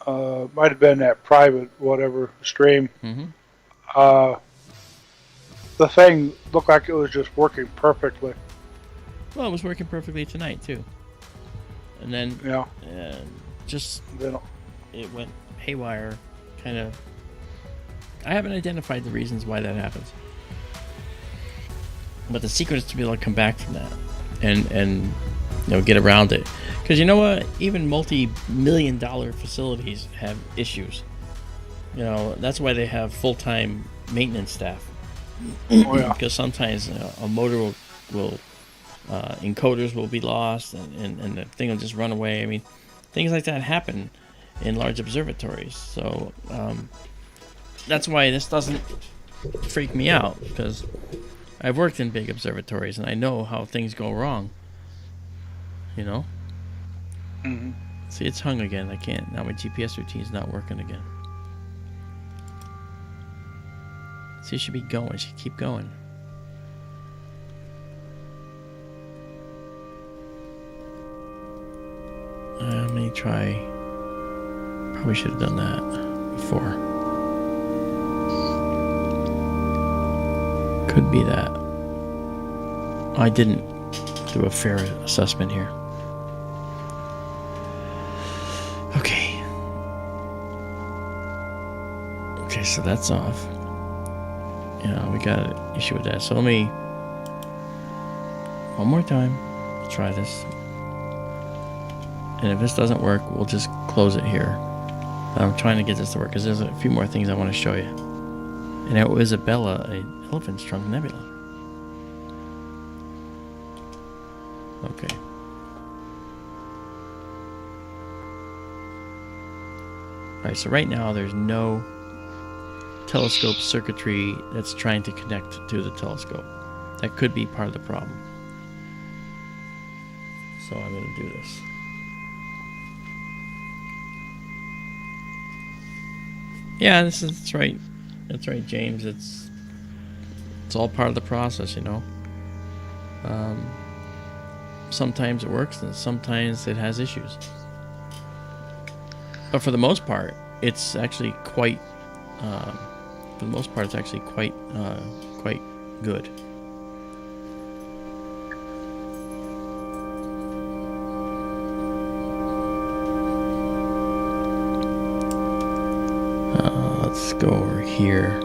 might have been that private whatever stream. The thing looked like it was just working perfectly. Well, it was working perfectly tonight too. And then it went haywire, kind of. I haven't identified the reasons why that happens, but the secret is to be able to come back from that and get around it. Because you know what, even multi-million-dollar facilities have issues. That's why they have full-time maintenance staff. Because sometimes a motor will encoders will be lost and the thing will just run away. I mean, things like that happen in large observatories. So that's why this doesn't freak me out, because I've worked in big observatories and I know how things go wrong. See, it's hung again. I can't. Now my GPS routine is not working again. See, it should be going. It should keep going. Let me try. Probably should have done that before. Could be that. I didn't do a fair assessment here. Okay. Okay, so that's off. We got an issue with that. So let me, one more time, try this. And if this doesn't work, we'll just close it here. I'm trying to get this to work because there's a few more things I want to show you. And now Isabella, an elephant's trunk nebula. Okay. Alright, so right now there's no telescope circuitry that's trying to connect to the telescope. That could be part of the problem. So I'm going to do this. Yeah, that's right. That's right, James. It's all part of the process, you know. Sometimes it works, and sometimes it has issues. But for the most part, it's actually quite. For the most part, it's actually quite good. Let's go over here.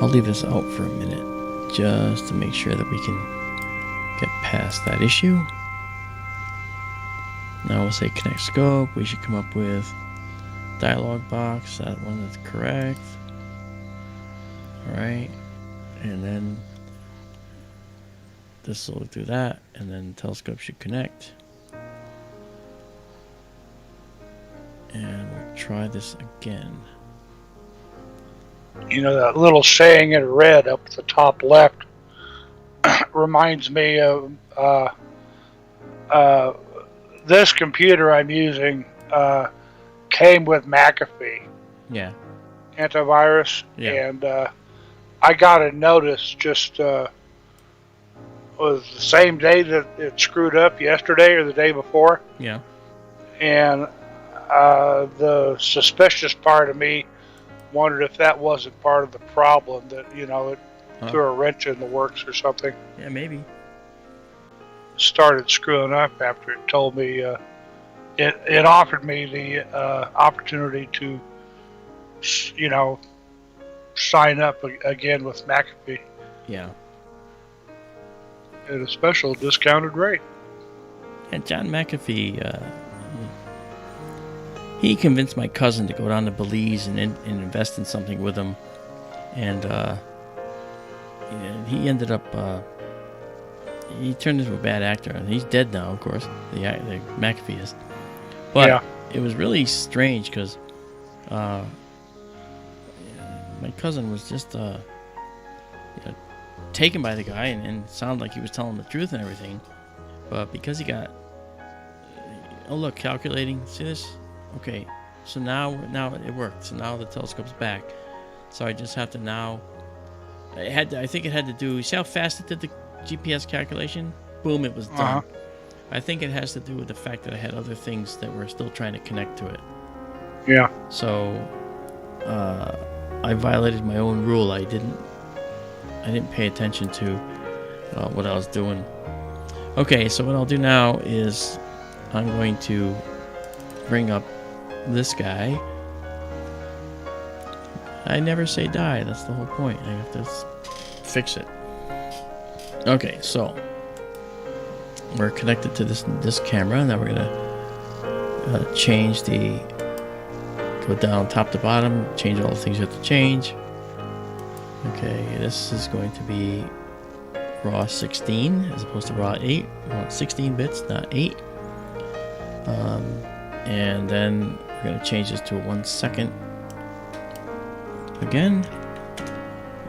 I'll leave this out for a minute just to make sure that we can get past that issue. Now we'll say connect scope. We should come up with dialog box. That one is correct. Alright. And then this will do that. And then telescope should connect. And we'll try this again. You know, that little saying in red up at the top left reminds me of this computer I'm using came with McAfee. Yeah. Antivirus. Yeah. And I got a notice just was the same day that it screwed up, yesterday or the day before. Yeah. And the suspicious part of me wondered if that wasn't part of the problem, that, you know, it threw a wrench in the works or something. Yeah, maybe. Started screwing up after it told me, it offered me the opportunity to, you know, sign up again with McAfee. Yeah. At a special discounted rate. And John McAfee, he convinced my cousin to go down to Belize and invest in something with him, and he ended up he turned into a bad actor, and he's dead now, of course. The McAfee is, but yeah. It was really strange because my cousin was just taken by the guy, and sounded like he was telling the truth and everything, but because he got look, calculating, see this. Okay, so now it worked. So now the telescope's back. So I just have to now. I think it had to do. See how fast it did the GPS calculation? Boom! It was done. I think it has to do with the fact that I had other things that were still trying to connect to it. Yeah. So I violated my own rule. I didn't pay attention to what I was doing. Okay, so what I'll do now is I'm going to bring up this guy. I never say die. That's the whole point. I have to fix it. Okay, so we're connected to this camera. Now we're gonna change the go down top to bottom. Change all the things you have to change. Okay, this is going to be raw 16 as opposed to raw 8. We want 16 bits, not 8. And then we're going to change this to 1 second again.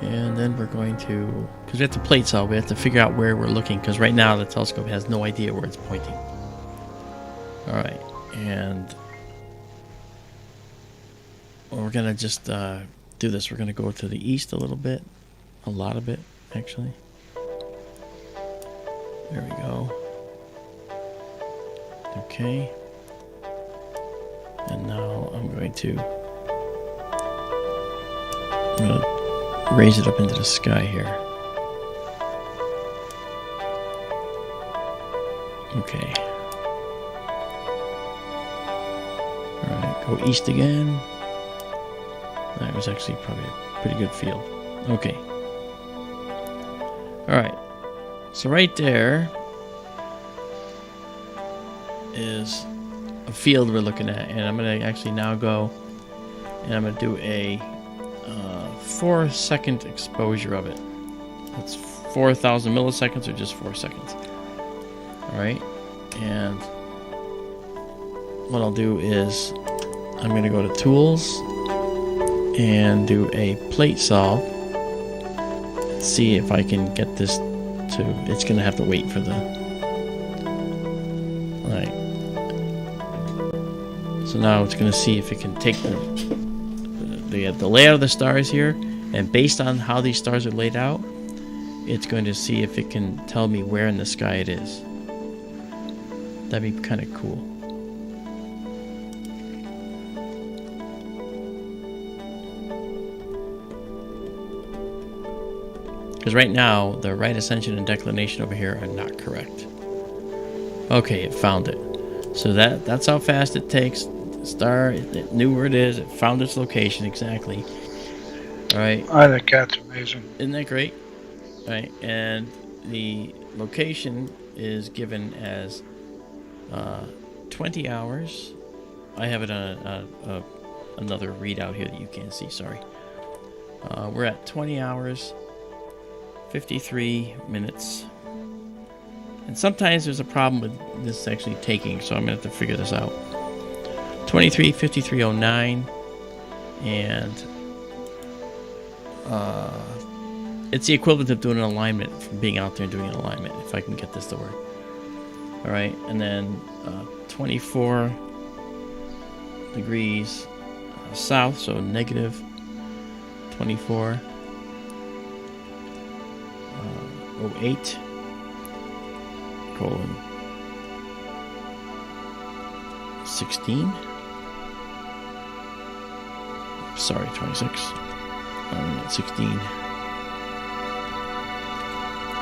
And then we're going to, because we have to plate cell, we have to figure out where we're looking, because right now the telescope has no idea where it's pointing. Alright, and we're going to just do this. We're going to go to the east a little bit, a lot of it, actually. There we go. Okay. And now I'm going to raise it up into the sky here. Okay. Alright, go east again. That was actually probably a pretty good field. Okay. Alright. So right there is a field we're looking at, and I'm going to actually now go and I'm going to do a 4-second exposure of it. It's 4,000 milliseconds or just 4 seconds. All right, and what I'll do is I'm going to go to Tools and do a plate solve. See if I can get this to. It's going to have to wait for the. All right. So now it's going to see if it can take the layout of the stars here, and based on how these stars are laid out, it's going to see if it can tell me where in the sky it is. That'd be kind of cool. Because right now, the right ascension and declination over here are not correct. Okay, it found it. So that's how fast it takes. The star, it knew where it is. It found its location exactly. All right. I think that's amazing. Isn't that great? All right, and the location is given as 20 hours. I have it on another readout here that you can't see. Sorry. We're at 20 hours. 53 minutes. And sometimes there's a problem with this actually taking, so I'm going to have to figure this out. 23, 5309, and it's the equivalent of doing an alignment, from being out there and doing an alignment, if I can get this to work. All right, and then 24 degrees south, so negative 24. 08 colon 16. Sorry, 26. I'm at 16.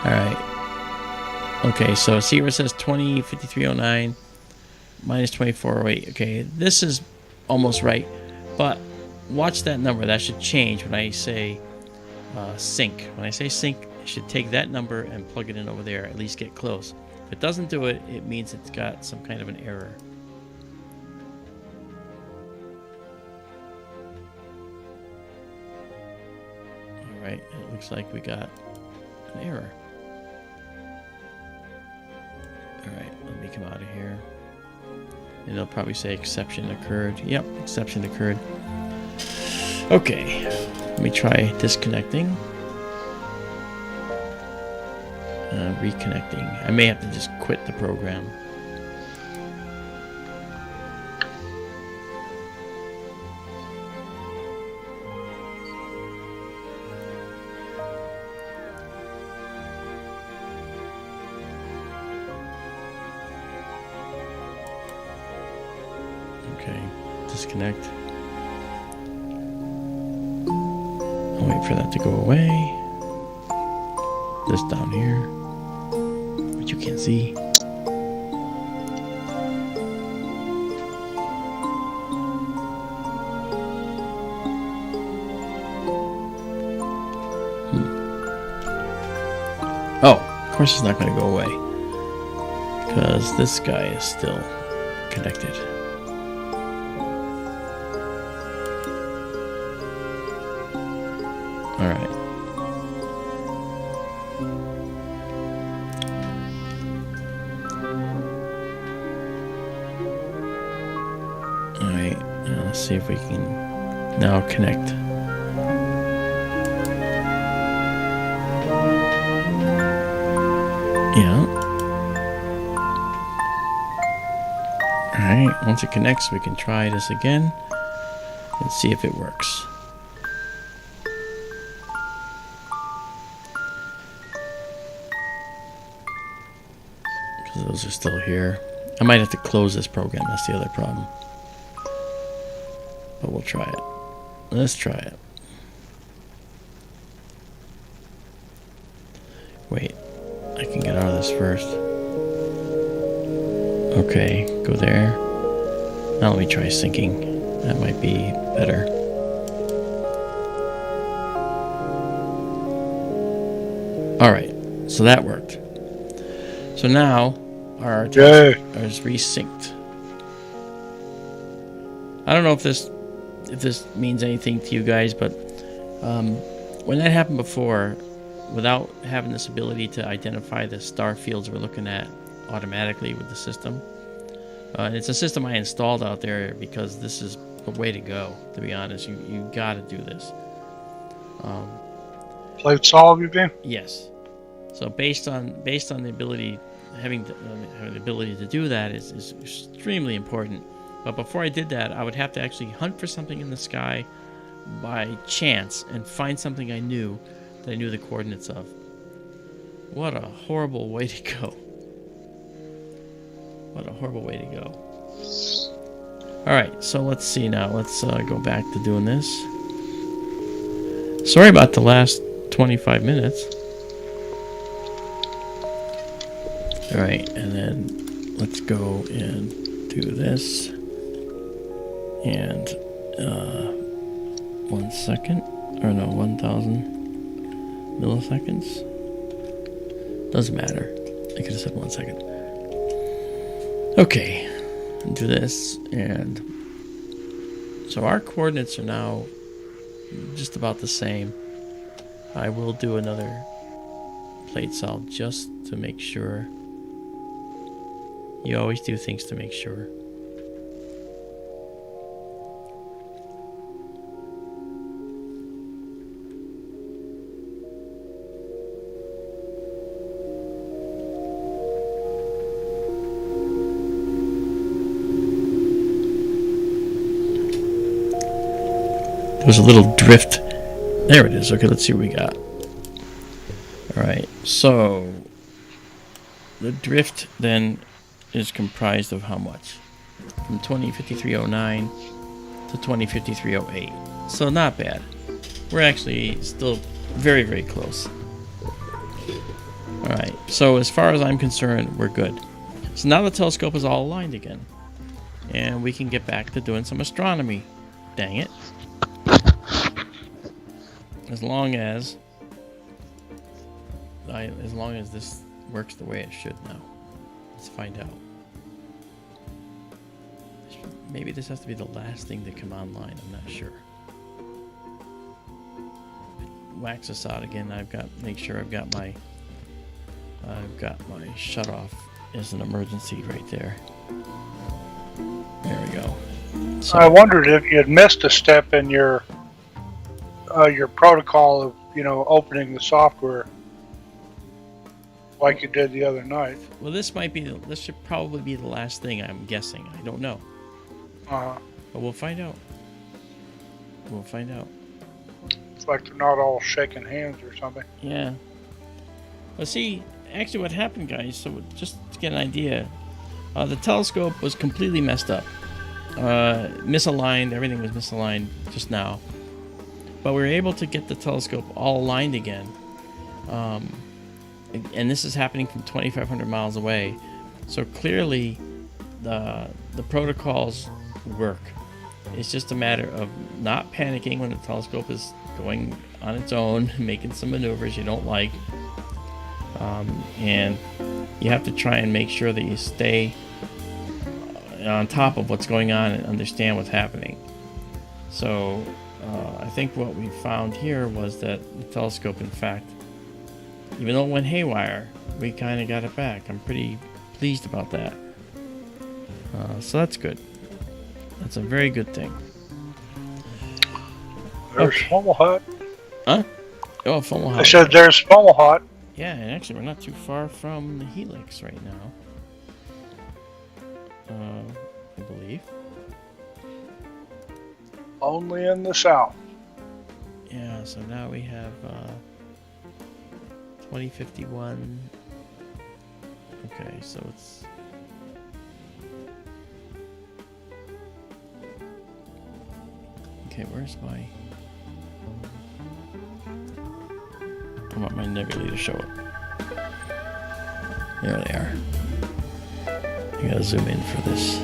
Alright. Okay, so see where it says 20, 5309 minus 2408. Okay, this is almost right. But watch that number. That should change when I say sync. When I say sync, I should take that number and plug it in over there, at least get close. If it doesn't do it, it means it's got some kind of an error. Alright, it looks like we got an error. Alright, let me come out of here. And it'll probably say exception occurred. Yep, exception occurred. Okay, let me try disconnecting. Reconnecting. I may have to just quit the program. Okay, disconnect. I'll wait for that to go away. This down here, which you can't see. Oh, of course it's not going to go away, because this guy is still connected. All right. Alright, now let's see if we can now connect. Yeah. Alright, once it connects, we can try this again and see if it works. Because those are still here. I might have to close this program, that's the other problem. But we'll try it. Let's try it. Wait, I can get out of this first. Okay, go there. Now let me try syncing. That might be better. Alright, so that worked. So now our task is resynced. I don't know if this means anything to you guys, but When that happened before, without having this ability to identify the star fields we're looking at automatically with the system, it's a system I installed out there because this is the way to go. To be honest, you got to do this. Plate solve, you mean? Yes. So based on the ability, having the ability to do that is extremely important. But before I did that, I would have to actually hunt for something in the sky by chance and find something I knew the coordinates of. What a horrible way to go. What a horrible way to go. Alright, so let's see now. Let's go back to doing this. Sorry about the last 25 minutes. Alright, and then let's go and do this. And 1 second, or no, 1,000 milliseconds. Doesn't matter. I could have said 1 second. Okay, do this, and so our coordinates are now just about the same. I will do another plate solve just to make sure. You always do things to make sure. There was a little drift. There it is. Okay, let's see what we got. Alright, so the drift then is comprised of how much? From 205309 to 205308. So not bad. We're actually still very, very close. Alright, so as far as I'm concerned, we're good. So now the telescope is all aligned again. And we can get back to doing some astronomy. Dang it. As long as this works the way it should now. Let's find out. Maybe this has to be the last thing to come online. I'm not sure. Wax this out again. Make sure I've got my shut off as an emergency right there. There we go. So, I wondered if you had missed a step in your protocol of, opening the software like you did the other night. well, this should probably be the last thing, I'm guessing. I don't know. Uh-huh. But we'll find out. We'll find out. It's like they're not all shaking hands or something. Yeah. Well, see, actually what happened, guys, so just to get an idea, the telescope was completely messed up. Misaligned, everything was misaligned just now. But we were able to get the telescope all aligned again. And this is happening from 2,500 miles away. So clearly the protocols work. It's just a matter of not panicking when the telescope is going on its own, making some maneuvers you don't like. And you have to try and make sure that you stay on top of what's going on and understand what's happening. So I think what we found here was that the telescope, in fact, even though it went haywire, we kind of got it back. I'm pretty pleased about that. So that's good. That's a very good thing. There's Fomalhaut. Huh? Oh, Fomalhaut. I said there's Fomalhaut. Yeah, and actually we're not too far from the helix right now. I believe. Only in the south. Yeah, so now we have 2051. Okay, so it's... Okay, where's my... I want my nebulae to show up. There they are. I gotta zoom in for this.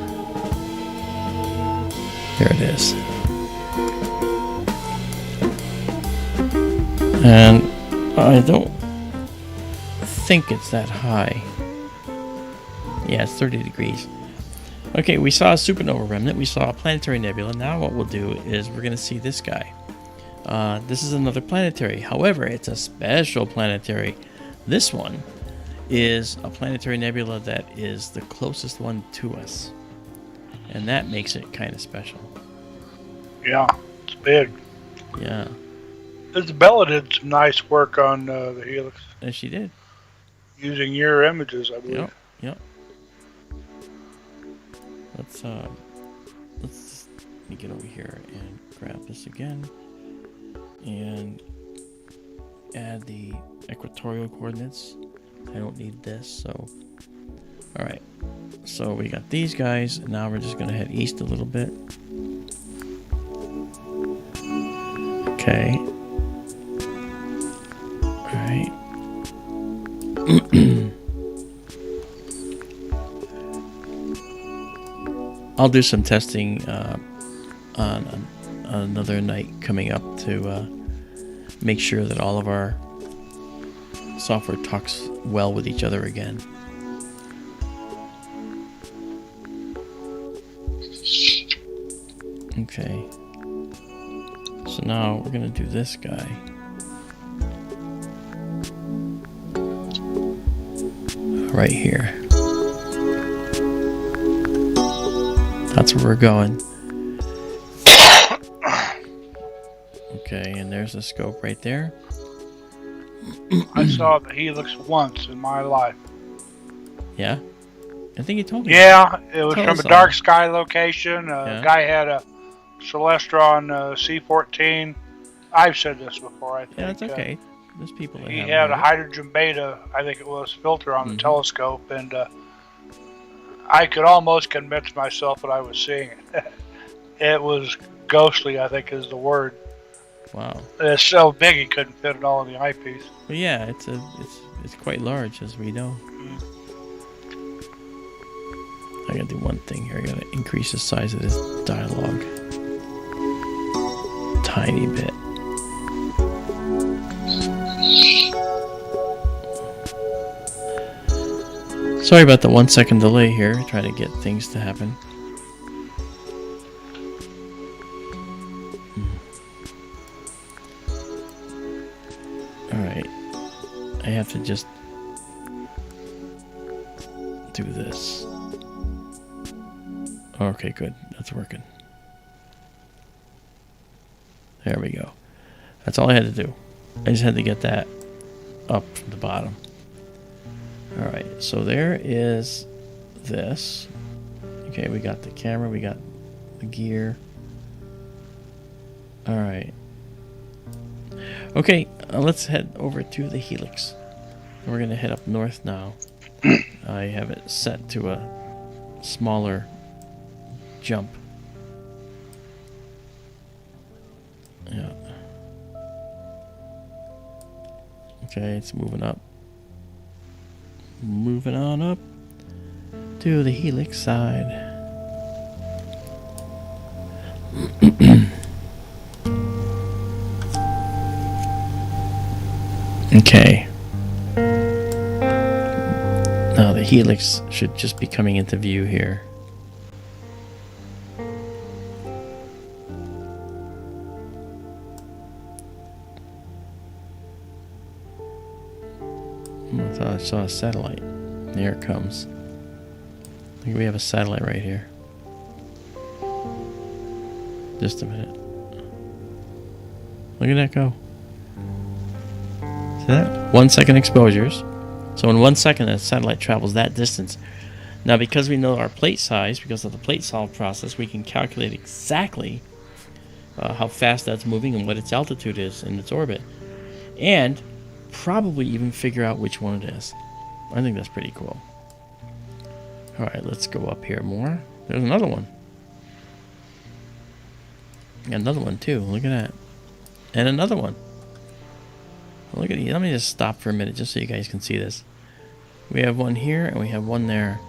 There it is. And I don't think it's that high. Yeah, it's 30 degrees. Okay, we saw a supernova remnant. We saw a planetary nebula. Now what we'll do is we're going to see this guy. This is another planetary. However, it's a special planetary. This one is a planetary nebula that is the closest one to us. And that makes it kind of special. Yeah, it's big. Yeah. Isabella did some nice work on the helix. And she did. Using your images, I believe. Yep. Let's let me get over here and grab this again and add the equatorial coordinates. I don't need this, so all right. So we got these guys, and now we're just gonna head east a little bit. Okay. All right. I'll do some testing on another night coming up to make sure that all of our software talks well with each other again. Okay. So now we're going to do this guy. Right here. That's where we're going. Okay, and there's the scope right there. I saw the helix once in my life. Yeah? I think you told me. Yeah, it was Tell from us a dark all. sky location. Yeah. Guy had a Celestron C14. I've said this before, I think. Yeah, that's okay. There's people that He have had a it. hydrogen beta, I think it was, filter on the telescope, and I could almost convince myself that I was seeing it. It was ghostly, I think is the word. Wow. It's so big he couldn't fit it all in the eyepiece. But yeah, it's quite large, as we know. I gotta do one thing here. I gotta increase the size of this dialogue. Tiny bit. Sorry about the 1 second delay here, trying to get things to happen. Alright. I have to just do this. Okay, good. That's working. There we go. That's all I had to do. I just had to get that up from the bottom. Alright, so there is this. Okay, we got the camera, we got the gear. Alright. Okay, let's head over to the helix. We're going to head up north now. I have it set to a smaller jump. Yeah. Okay, it's moving up. Moving on up to the helix side. Okay. Now the helix should just be coming into view here. I thought I saw a satellite. There it comes. I think we have a satellite right here. Just a minute. Look at that go. See that? 1 second exposures. So in 1 second, a satellite travels that distance. Now, because we know our plate size, because of the plate solve process, we can calculate exactly how fast that's moving and what its altitude is in its orbit. And probably even figure out which one it is. I think that's pretty cool. Alright, let's go up here more. There's another one. Another one too. Look at that. And another one. Look at it. Let me just stop for a minute just so you guys can see this. We have one here and we have one there.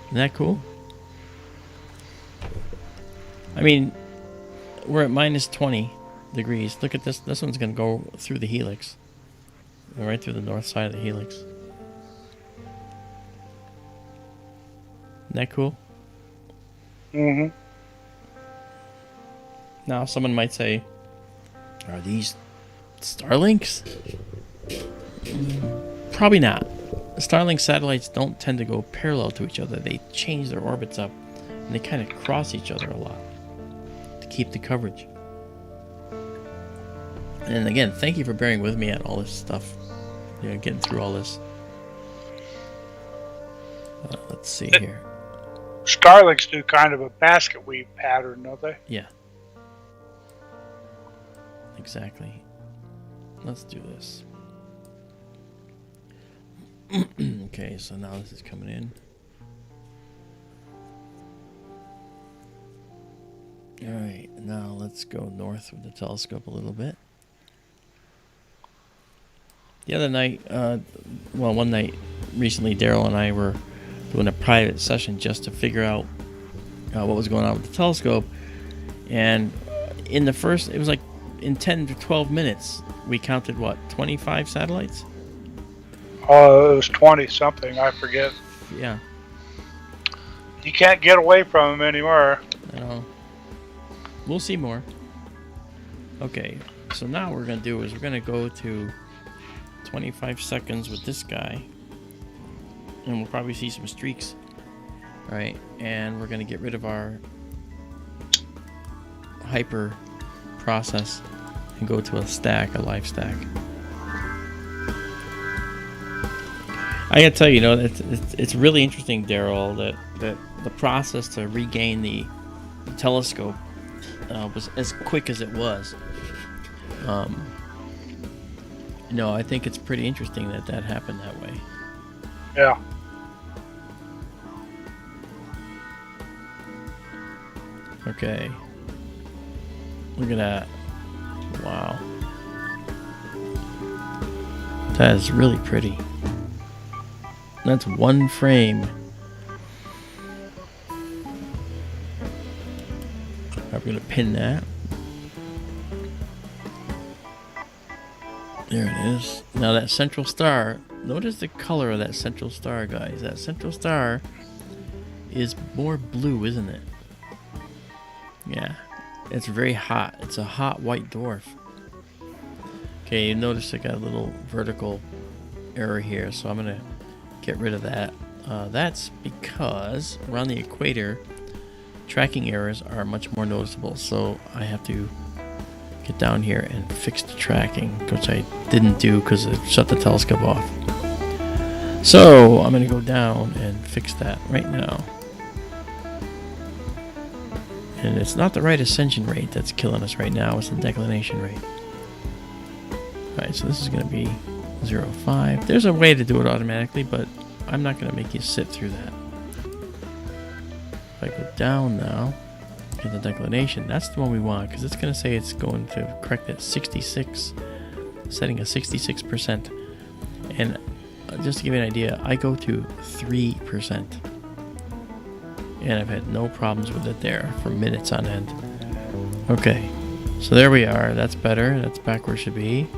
Isn't that cool? I mean, we're at minus 20 degrees. Look at this. This one's going to go through the helix. Go right through the north side of the helix. Isn't that cool? Mm-hmm. Now, someone might say, Are these Starlinks? Probably not. Starlink satellites don't tend to go parallel to each other. They change their orbits up, and they kind of cross each other a lot to keep the coverage. And again, thank you for bearing with me on all this stuff. Yeah, getting through all this. Let's see here. Starlinks do kind of a basket weave pattern, don't they? Yeah. Exactly. Let's do this. Okay, so now this is coming in. Alright, now let's go north with the telescope a little bit. The other night, well, one night recently, Daryl and I were doing a private session just to figure out what was going on with the telescope. And in the first, it was like in 10 to 12 minutes, we counted what, 25 satellites? Oh, it was 20 something, I forget. Yeah. You can't get away from them anymore. No. We'll see more. Okay, so now what we're going to do is we're going to go to 25 seconds with this guy. And we'll probably see some streaks. Alright, and we're going to get rid of our hyper process and go to a stack, a live stack. I gotta tell you, it's really interesting, Daryl, that the process to regain the telescope was as quick as it was. I think it's pretty interesting that happened that way. Yeah. Okay. Look at that. Wow. That is really pretty. That's one frame. I'm going to pin that. There it is. Now that central star, notice the color of that central star, guys. That central star is more blue, isn't it? Yeah. It's very hot. It's a hot white dwarf. Okay, you notice I got a little vertical error here, so I'm going to get rid of that. That's because around the equator, tracking errors are much more noticeable, so I have to get down here and fix the tracking, which I didn't do because it shut the telescope off. So I'm going to go down and fix that right now. And it's not the right ascension rate that's killing us right now, it's the declination rate. Alright, so this is going to be 0.5. There's a way to do it automatically, but I'm not going to make you sit through that. If I go down now, get the declination, that's the one we want, because it's going to say it's going to correct at 66, setting at 66%. And just to give you an idea, I go to 3%. And I've had no problems with it there for minutes on end. Okay, so there we are. That's better. That's back where it should be.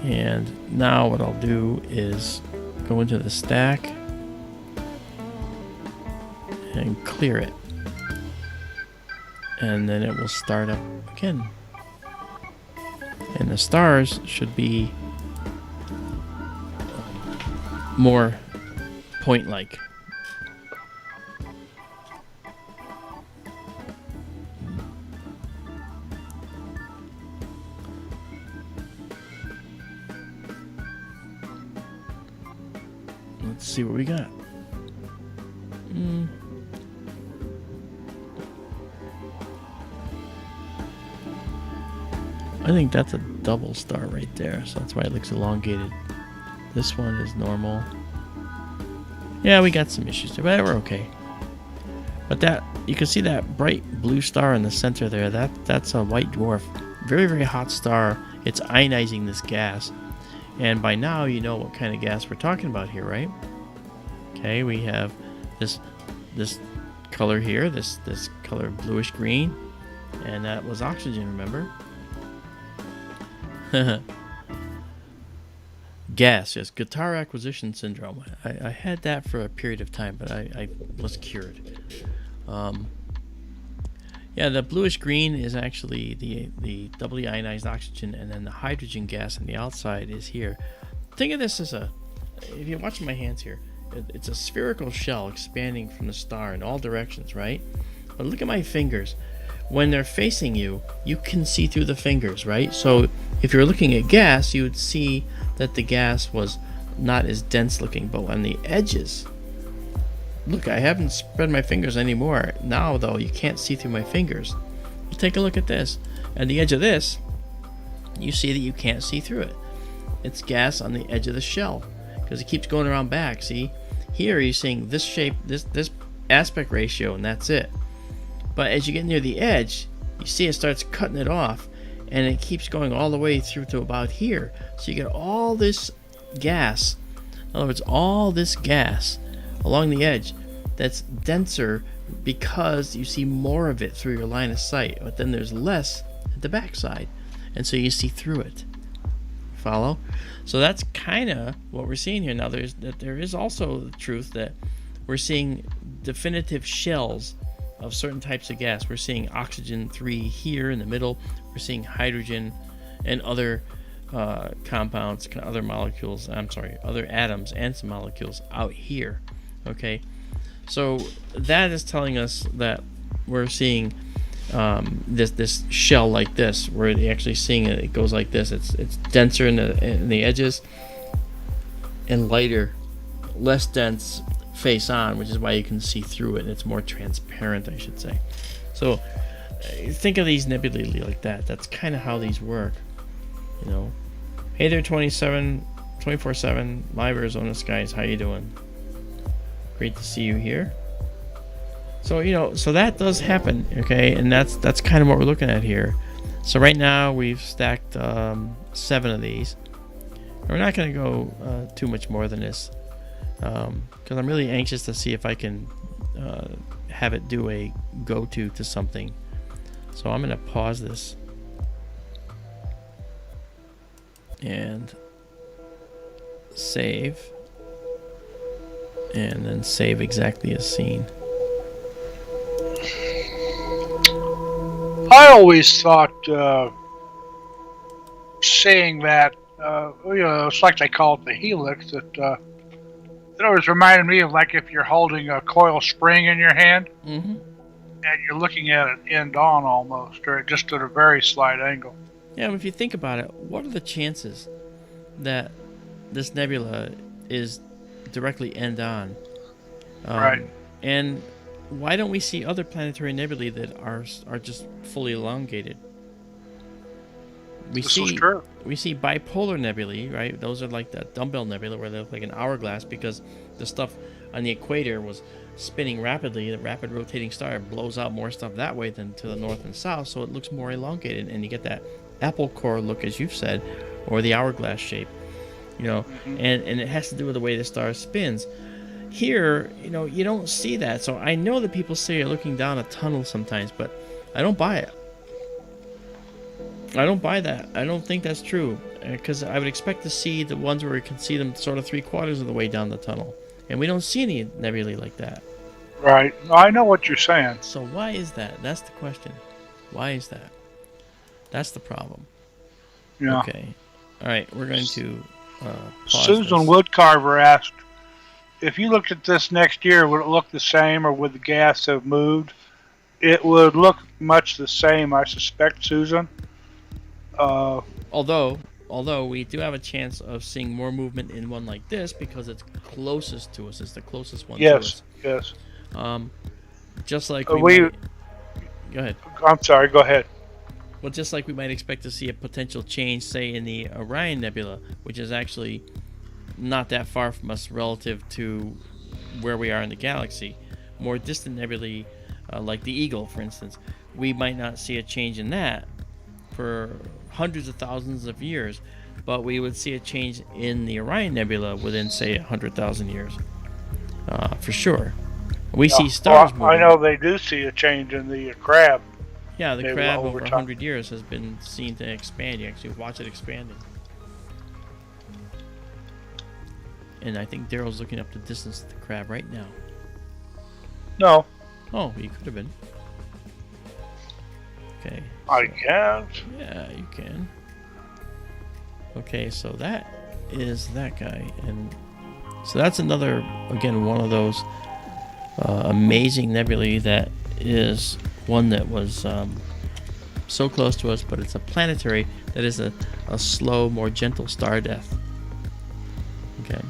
And now what I'll do is go into the stack and clear it. And then it will start up again. And the stars should be more point-like. Let's see what we got. I think that's a double star right there, so that's why it looks elongated. This one is normal. Yeah, we got some issues there, but we're okay. But that, you can see that bright blue star in the center there. That's a white dwarf. Very, very hot star. It's ionizing this gas. And by now you know what kind of gas we're talking about here, right? Okay, we have this color here, this color bluish green, and that was oxygen, remember? Gas, yes, guitar acquisition syndrome. I had that for a period of time, but I was cured. Yeah, the bluish green is actually the doubly ionized oxygen, and then the hydrogen gas on the outside is here. Think of this as if you're watching my hands here, it's a spherical shell expanding from the star in all directions, right? But look at my fingers. When they're facing you, you can see through the fingers, right? So if you're looking at gas, you would see that the gas was not as dense looking, but on the edges, look, I haven't spread my fingers anymore. Now, though, you can't see through my fingers. Well, take a look at this. At the edge of this, you see that you can't see through it. It's gas on the edge of the shell because it keeps going around back. See, here you're seeing this shape, this aspect ratio, and that's it. But as you get near the edge, you see it starts cutting it off, and it keeps going all the way through to about here. So you get all this gas. In other words, all this gas along the edge that's denser because you see more of it through your line of sight, but then there's less at the backside, and so you see through it. Follow? So that's kind of what we're seeing here. Now there is also the truth that we're seeing definitive shells of certain types of gas. We're seeing oxygen 3 here in the middle. We're seeing hydrogen and other compounds, other molecules, other atoms and some molecules out here. Okay, so that is telling us that we're seeing this shell like this. We're actually seeing it goes like this. It's denser in the edges and lighter, less dense face on, which is why you can see through it, and it's more transparent, I should say. So think of these nebulae like that. That's kind of how these work, you know. Hey there, 24/7 live Arizona skies. How you doing? Great to see you here. So so that does happen, okay, and that's kind of what we're looking at here. So right now we've stacked 7 of these. We're not going to go too much more than this, because I'm really anxious to see if I can have it do a go-to to something. So I'm going to pause this and save, and then save exactly as seen. I always thought seeing that, it's like they call it the helix, that it always reminded me of like if you're holding a coil spring in your hand, and you're looking at it end on almost, or just at a very slight angle. Yeah, but if you think about it, what are the chances that this nebula is directly end on? Right. And why don't we see other planetary nebulae that are just fully elongated? This is true. We see bipolar nebulae, right? Those are like the dumbbell nebula, where they look like an hourglass because the stuff on the equator was spinning rapidly. The rapid rotating star blows out more stuff that way than to the north and south, so it looks more elongated, and you get that apple core look, as you've said, or the hourglass shape, and it has to do with the way the star spins. Here, you don't see that. So I know that people say you're looking down a tunnel sometimes, but I don't buy it. I don't buy that. I don't think that's true, because I would expect to see the ones where we can see them sort of 3/4 of the way down the tunnel, and we don't see any nebulae like that. Right. I know what you're saying. So why is that? That's the question. Why is that? That's the problem. Yeah. Okay. All right. We're going to pause Susan this. Woodcarver asked, if you looked at this next year, would it look the same, or would the gas have moved? It would look much the same, I suspect, Susan. Although we do have a chance of seeing more movement in one like this because it's closest to us. It's the closest one to us. Yes. Just like Go ahead. I'm sorry. Go ahead. Well, just like we might expect to see a potential change, say, in the Orion Nebula, which is actually not that far from us relative to where we are in the galaxy. More distant nebulae, like the Eagle, for instance, we might not see a change in that for hundreds of thousands of years, but we would see a change in the Orion Nebula within, say, 100,000 years, for sure. We see stars moving. I know they do see a change in the crab. Yeah, the crab over 100 years has been seen to expand. You actually watch it expanding. And I think Daryl's looking up the distance of the crab right now. No. Oh, he could have been. I can't. Yeah, you can. Okay, so that is that guy, and so that's another, again, one of those amazing nebulae that is one that was so close to us, but it's a planetary that is a slow, more gentle star death. Okay.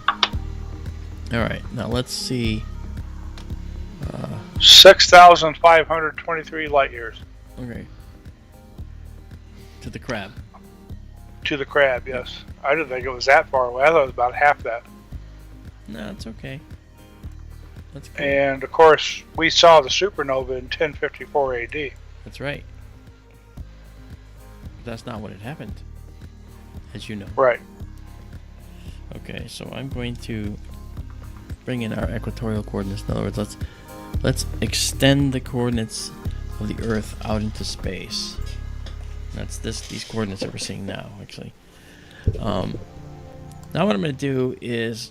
All right, now let's see. 6,523 light years. Okay. To the crab. To the crab, yes. I didn't think it was that far away. I thought it was about half that. No, it's okay. That's cool. And of course, we saw the supernova in 1054 AD. That's right. That's not what had happened, as you know. Right. Okay, so I'm going to bring in our equatorial coordinates. In other words, let's extend the coordinates of the Earth out into space. That's these coordinates that we're seeing now, actually. Now what I'm going to do is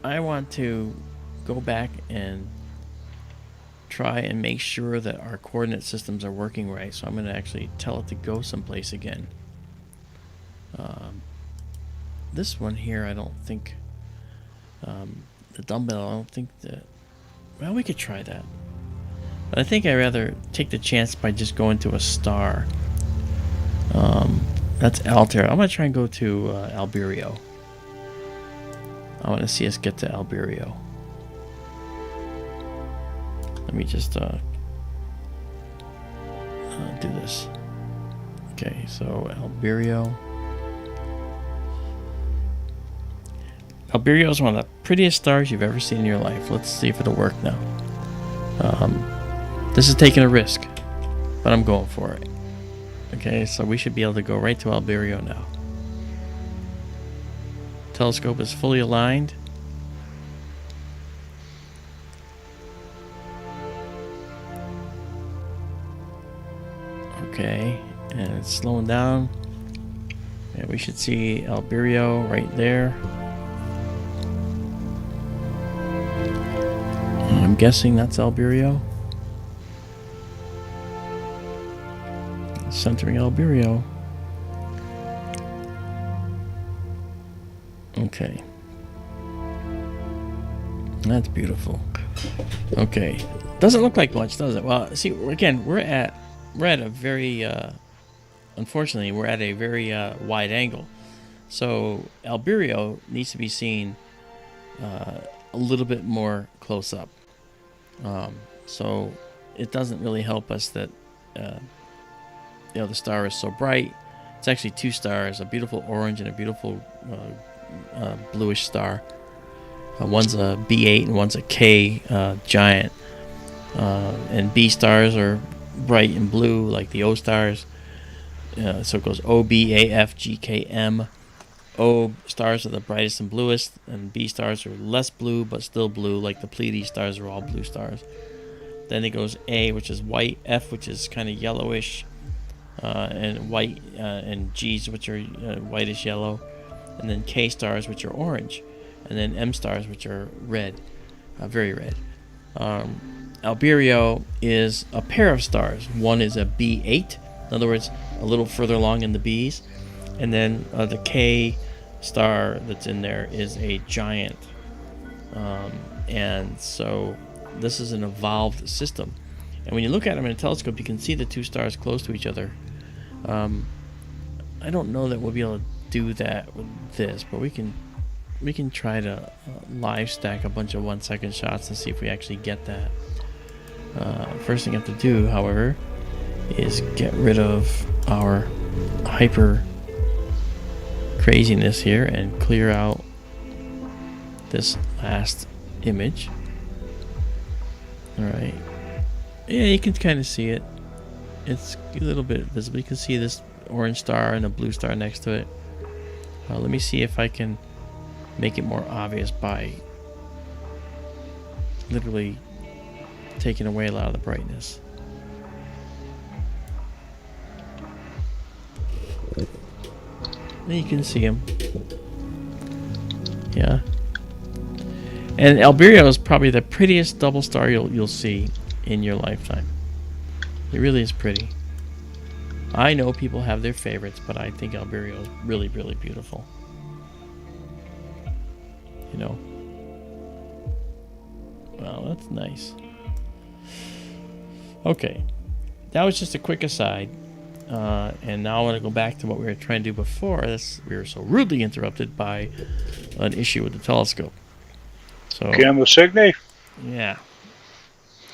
I want to go back and try and make sure that our coordinate systems are working right. So I'm going to actually tell it to go someplace again. This one here, I don't think, the dumbbell, I don't think that, well, we could try that. But I think I'd rather take the chance by just going to a star. That's Altair. I'm going to try and go to Alberio. I want to see us get to Alberio. Let me just do this. Okay, so Alberio. Alberio is one of the prettiest stars you've ever seen in your life. Let's see if it'll work now. This is taking a risk, but I'm going for it. Okay, so we should be able to go right to Alberio now. Telescope is fully aligned. Okay, and it's slowing down. Yeah, we should see Alberio right there. I'm guessing that's Alberio. Centering Alberio. Okay. That's beautiful. Okay. Doesn't look like much, does it? Well, see, again, we're at a very, unfortunately, we're at a very wide angle. So Alberio needs to be seen a little bit more close up. So it doesn't really help us that the star is so bright. It's actually two stars, a beautiful orange and a beautiful bluish star. One's a B8 and one's a K giant. And B stars are bright and blue like the O stars. So it goes O, B, A, F, G, K, M. O stars are the brightest and bluest, and B stars are less blue but still blue, like the Pleiades stars are all blue stars. Then it goes A, which is white, F, which is kind of yellowish, and white, and G's, which are whitish yellow, and then K stars, which are orange, and then M stars, which are red, very red. Alberio is a pair of stars. One is a B8, in other words, a little further along in the B's, and then the K star that's in there is a giant. And so this is an evolved system. And when you look at them in a telescope, you can see the two stars close to each other. I don't know that we'll be able to do that with this, but we can try to live stack a bunch of 1 second shots and see if we actually get that. First thing I have to do, however, is get rid of our hyper craziness here and clear out this last image. Alright. Yeah, you can kind of see it. It's a little bit visible. You can see this orange star and a blue star next to it. Let me see if I can make it more obvious by literally taking away a lot of the brightness. And you can see him. Yeah. And Alberio is probably the prettiest double star you'll see in your lifetime. It really is pretty. I know people have their favorites, but I think Alberio is really, really beautiful. You know. Well, that's nice. Okay, that was just a quick aside. And now I want to go back to what we were trying to do before this. We were so rudely interrupted by an issue with the telescope. So Gamma Cygni? yeah.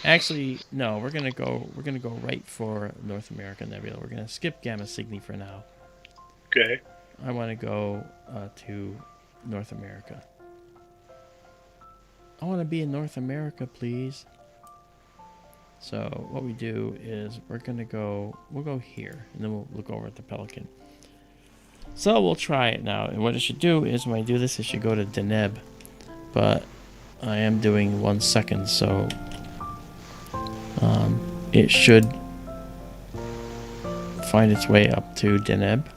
Actually, no, we're gonna go right for North America Nebula. We're gonna skip Gamma Cygni for now. Okay. I want to go to North America. I want to be in North America, please. So what we do is we'll go here, and then we'll look over at the Pelican. So we'll try it now, and what it should do is when I do this, it should go to Deneb, but I am doing 1 second, so it should find its way up to Deneb.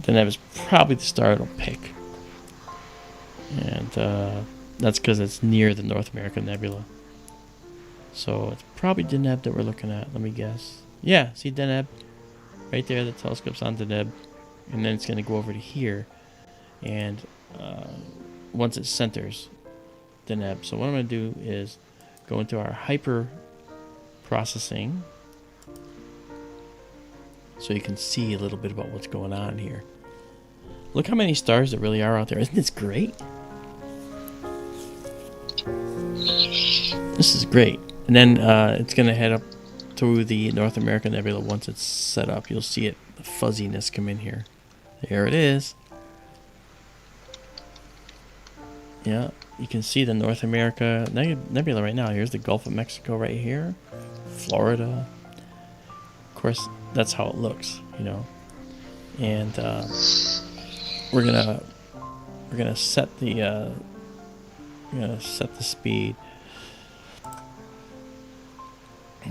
Deneb is probably the star it'll pick, and that's because it's near the North America Nebula. So it's probably Deneb that we're looking at. Let me guess. Yeah, see Deneb? Right there, the telescope's on Deneb. And then it's going to go over to here. And once it centers Deneb. So what I'm going to do is go into our hyper processing. So you can see a little bit about what's going on here. Look how many stars there really are out there. Isn't this great? This is great. And then it's going to head up to the North American Nebula once it's set up. You'll see it, the fuzziness come in here. There it is. Yeah, you can see the North America Nebula right now. Here's the Gulf of Mexico right here. Florida. Of course, that's how it looks, you know. And we're gonna set the speed.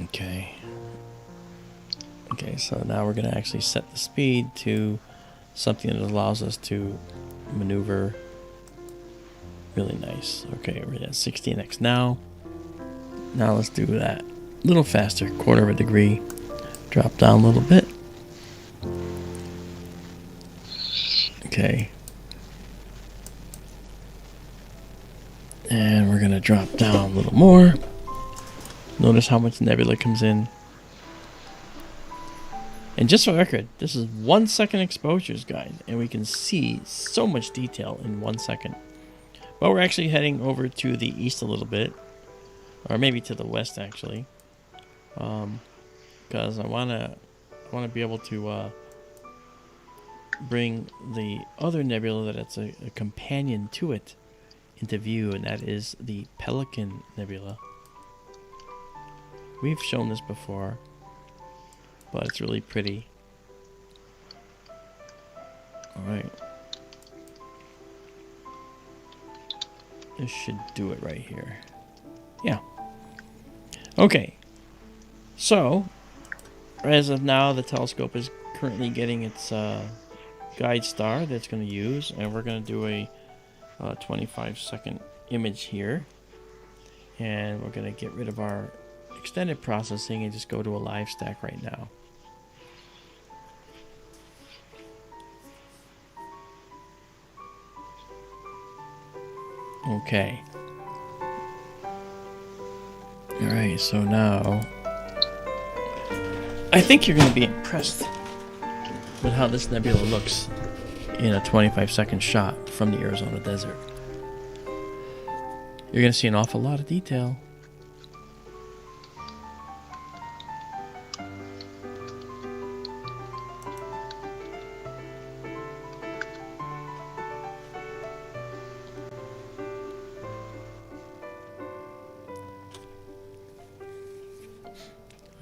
Okay, so now we're going to actually set the speed to something that allows us to maneuver really nice. Okay, we're at 16x now. Now let's do that a little faster, 1/4 of a degree. Drop down a little bit. Okay. And we're going to drop down a little more. Notice how much nebula comes in. And just for the record, this is 1 second exposures, guys. And we can see so much detail in 1 second. But we're actually heading over to the east a little bit. Or maybe to the west, actually. Because I want to be able to bring the other nebula that's a companion to it into view. And that is the Pelican Nebula. We've shown this before, but it's really pretty. Alright. This should do it right here. Yeah. Okay. So, as of now, the telescope is currently getting its guide star that it's going to use, and we're going to do a 25-second image here. And we're going to get rid of our extended processing and just go to a live stack right now. Okay. Alright, so now I think you're going to be impressed with how this nebula looks in a 25-second shot from the Arizona desert. You're going to see an awful lot of detail.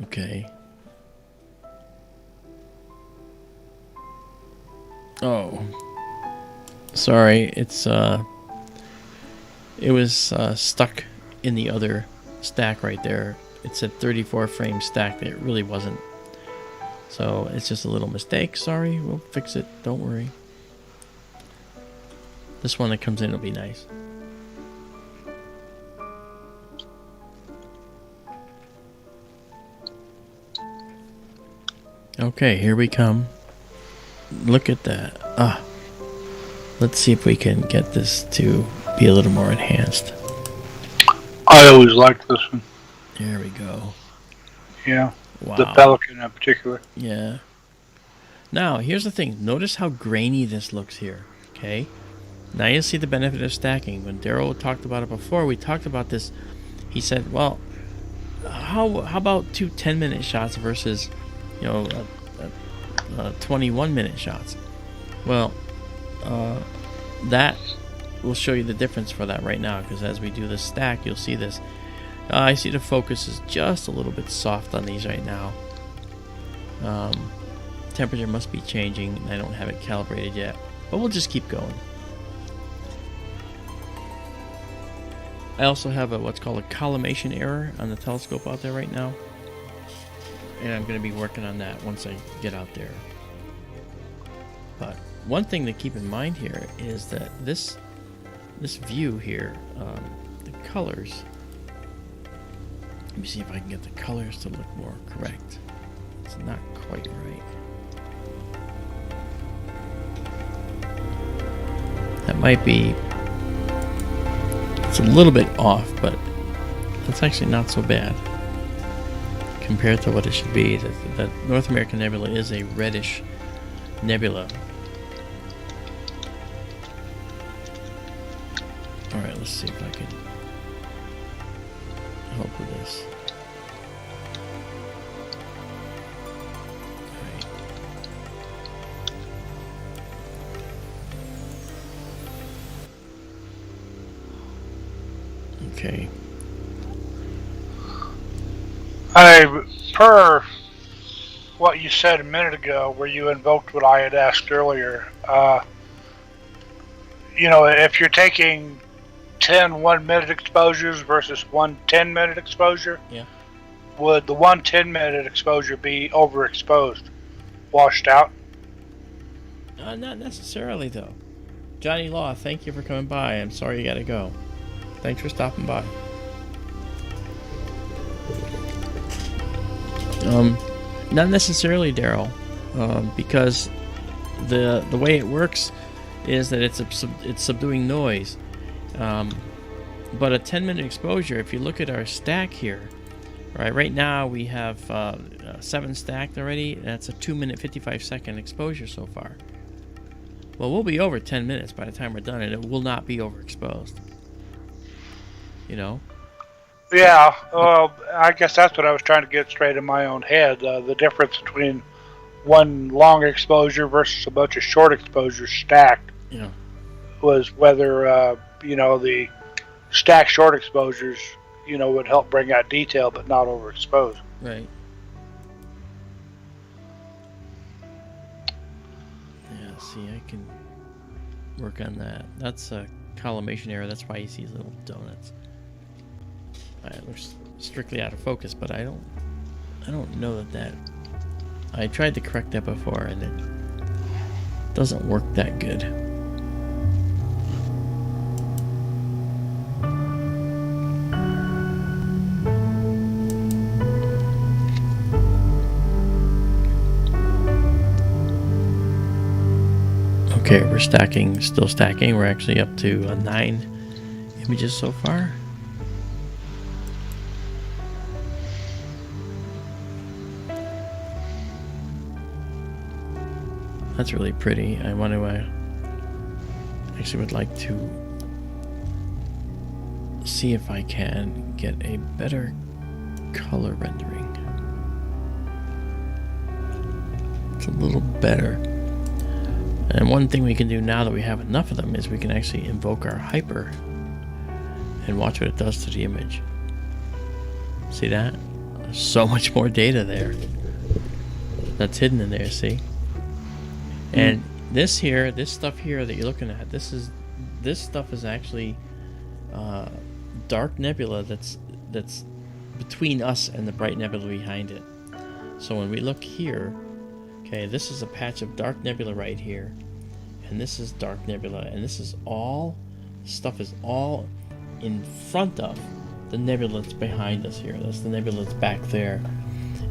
Okay. Oh. Sorry, it's it was stuck in the other stack right there. It said 34 frame stack. It really wasn't. So it's just a little mistake. Sorry, we'll fix it. Don't worry. This one that comes in will be nice. Okay, here we come. Look at that. Let's see if we can get this to be a little more enhanced. I always liked this one. There we go. Yeah. Wow. The Pelican in particular. Yeah. Now, here's the thing. Notice how grainy this looks here. Okay? Now you see the benefit of stacking. When Daryl talked about it before, we talked about this. He said, well, how about 2 10-minute shots versus, 21-minute shots? Well, that will show you the difference for that right now, because as we do this stack, you'll see this. I see the focus is just a little bit soft on these right now. Temperature must be changing. I don't have it calibrated yet, but we'll just keep going. I also have what's called a collimation error on the telescope out there right now, and I'm going to be working on that once I get out there. But one thing to keep in mind here is that this view here, the colors. Let me see if I can get the colors to look more correct. It's not quite right. That might be. It's a little bit off, but that's actually not so bad compared to what it should be. The North American Nebula is a reddish nebula. Alright, let's see if I can help with this. Okay. Per what you said a minute ago, where you invoked what I had asked earlier, if you're taking 10 1-minute exposures versus 1 10-minute exposure, yeah, would the 1 10-minute exposure be overexposed, washed out? Not necessarily, though. Johnny Law, thank you for coming by. I'm sorry you gotta go. Thanks for stopping by. Not necessarily, Daryl, because the way it works is that it's subduing noise. But a 10-minute exposure, if you look at our stack here, right now we have 7 stacked already. That's a 2-minute 55-second exposure so far. Well, we'll be over 10 minutes by the time we're done, and it will not be overexposed. Yeah, well, I guess that's what I was trying to get straight in my own head. The difference between one long exposure versus a bunch of short exposures stacked was whether, the stacked short exposures, would help bring out detail but not overexpose. Right. Yeah, see, I can work on that. That's a collimation error. That's why you see these little donuts. It looks strictly out of focus, but I don't know that I tried to correct that before, and it doesn't work that good. Okay, we're still stacking. We're actually up to 9 images so far. That's really pretty. I want to actually would like to see if I can get a better color rendering. It's a little better. And one thing we can do now that we have enough of them is we can actually invoke our hyper and watch what it does to the image. See that? There's so much more data there that's hidden in there, see? And this stuff here that you're looking at, this stuff is actually dark nebula that's between us and the bright nebula behind it. So when we look here, okay, this is a patch of dark nebula right here, and this is dark nebula, and this is all stuff is all in front of the nebula that's behind us here. That's the nebula that's back there,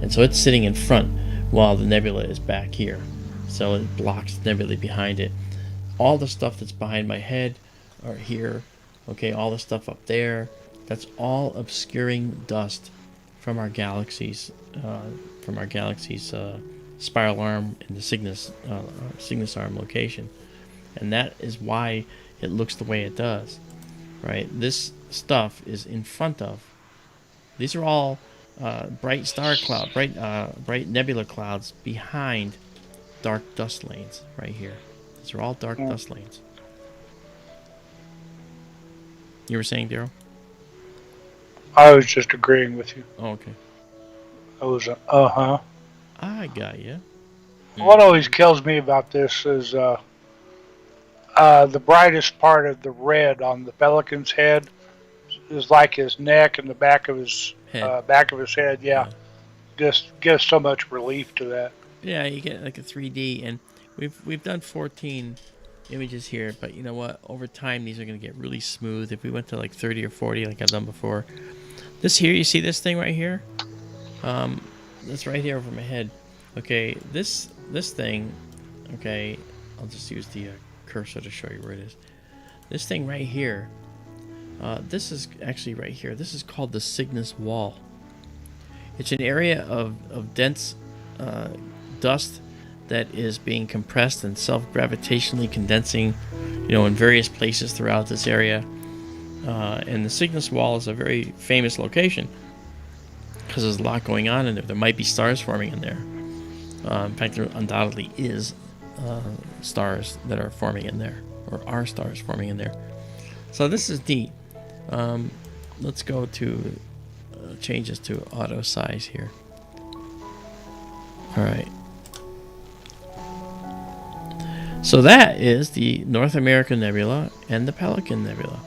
and so it's sitting in front. while the nebula is back here. So it blocks the nebula behind it. All the stuff that's behind my head or here, okay, all the stuff up there, that's all obscuring dust from our galaxy's spiral arm and the Cygnus arm location. And that is why it looks the way it does, right? This stuff is in front of. These are all bright nebula clouds behind dark dust lanes right here. These are all dark dust lanes. You were saying, Daryl? I was just agreeing with you. Oh, okay. I was uh-huh. I got you. What always kills me about this is the brightest part of the red on the pelican's head is like his neck and the back of his head. Yeah. Just gives so much relief to that. Yeah, you get like a 3D, and we've done 14 images here, but you know what? Over time, these are going to get really smooth. If we went to like 30 or 40, like I've done before, this here, you see this thing right here? That's right here over my head. Okay, this thing. Okay, I'll just use the cursor to show you where it is. This thing right here. This is actually right here. This is called the Cygnus Wall. It's an area of dense dust that is being compressed and self-gravitationally condensing, in various places throughout this area. And the Cygnus Wall is a very famous location because there's a lot going on in there. There might be stars forming in there. In fact, there undoubtedly is stars that are forming in there, or are stars forming in there. So this is neat. Let's go to changes to auto size here. All right. So that is the North American Nebula and the Pelican Nebula.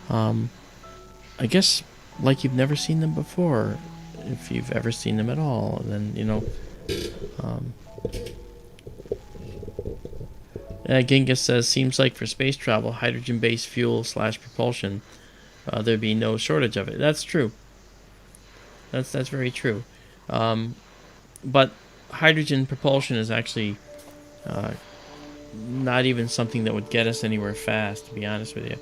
I guess like you've never seen them before, if you've ever seen them at all, then Genghis says, seems like for space travel, hydrogen-based fuel / propulsion, there'd be no shortage of it. That's true. That's very true. But hydrogen propulsion is actually not even something that would get us anywhere fast, to be honest with you.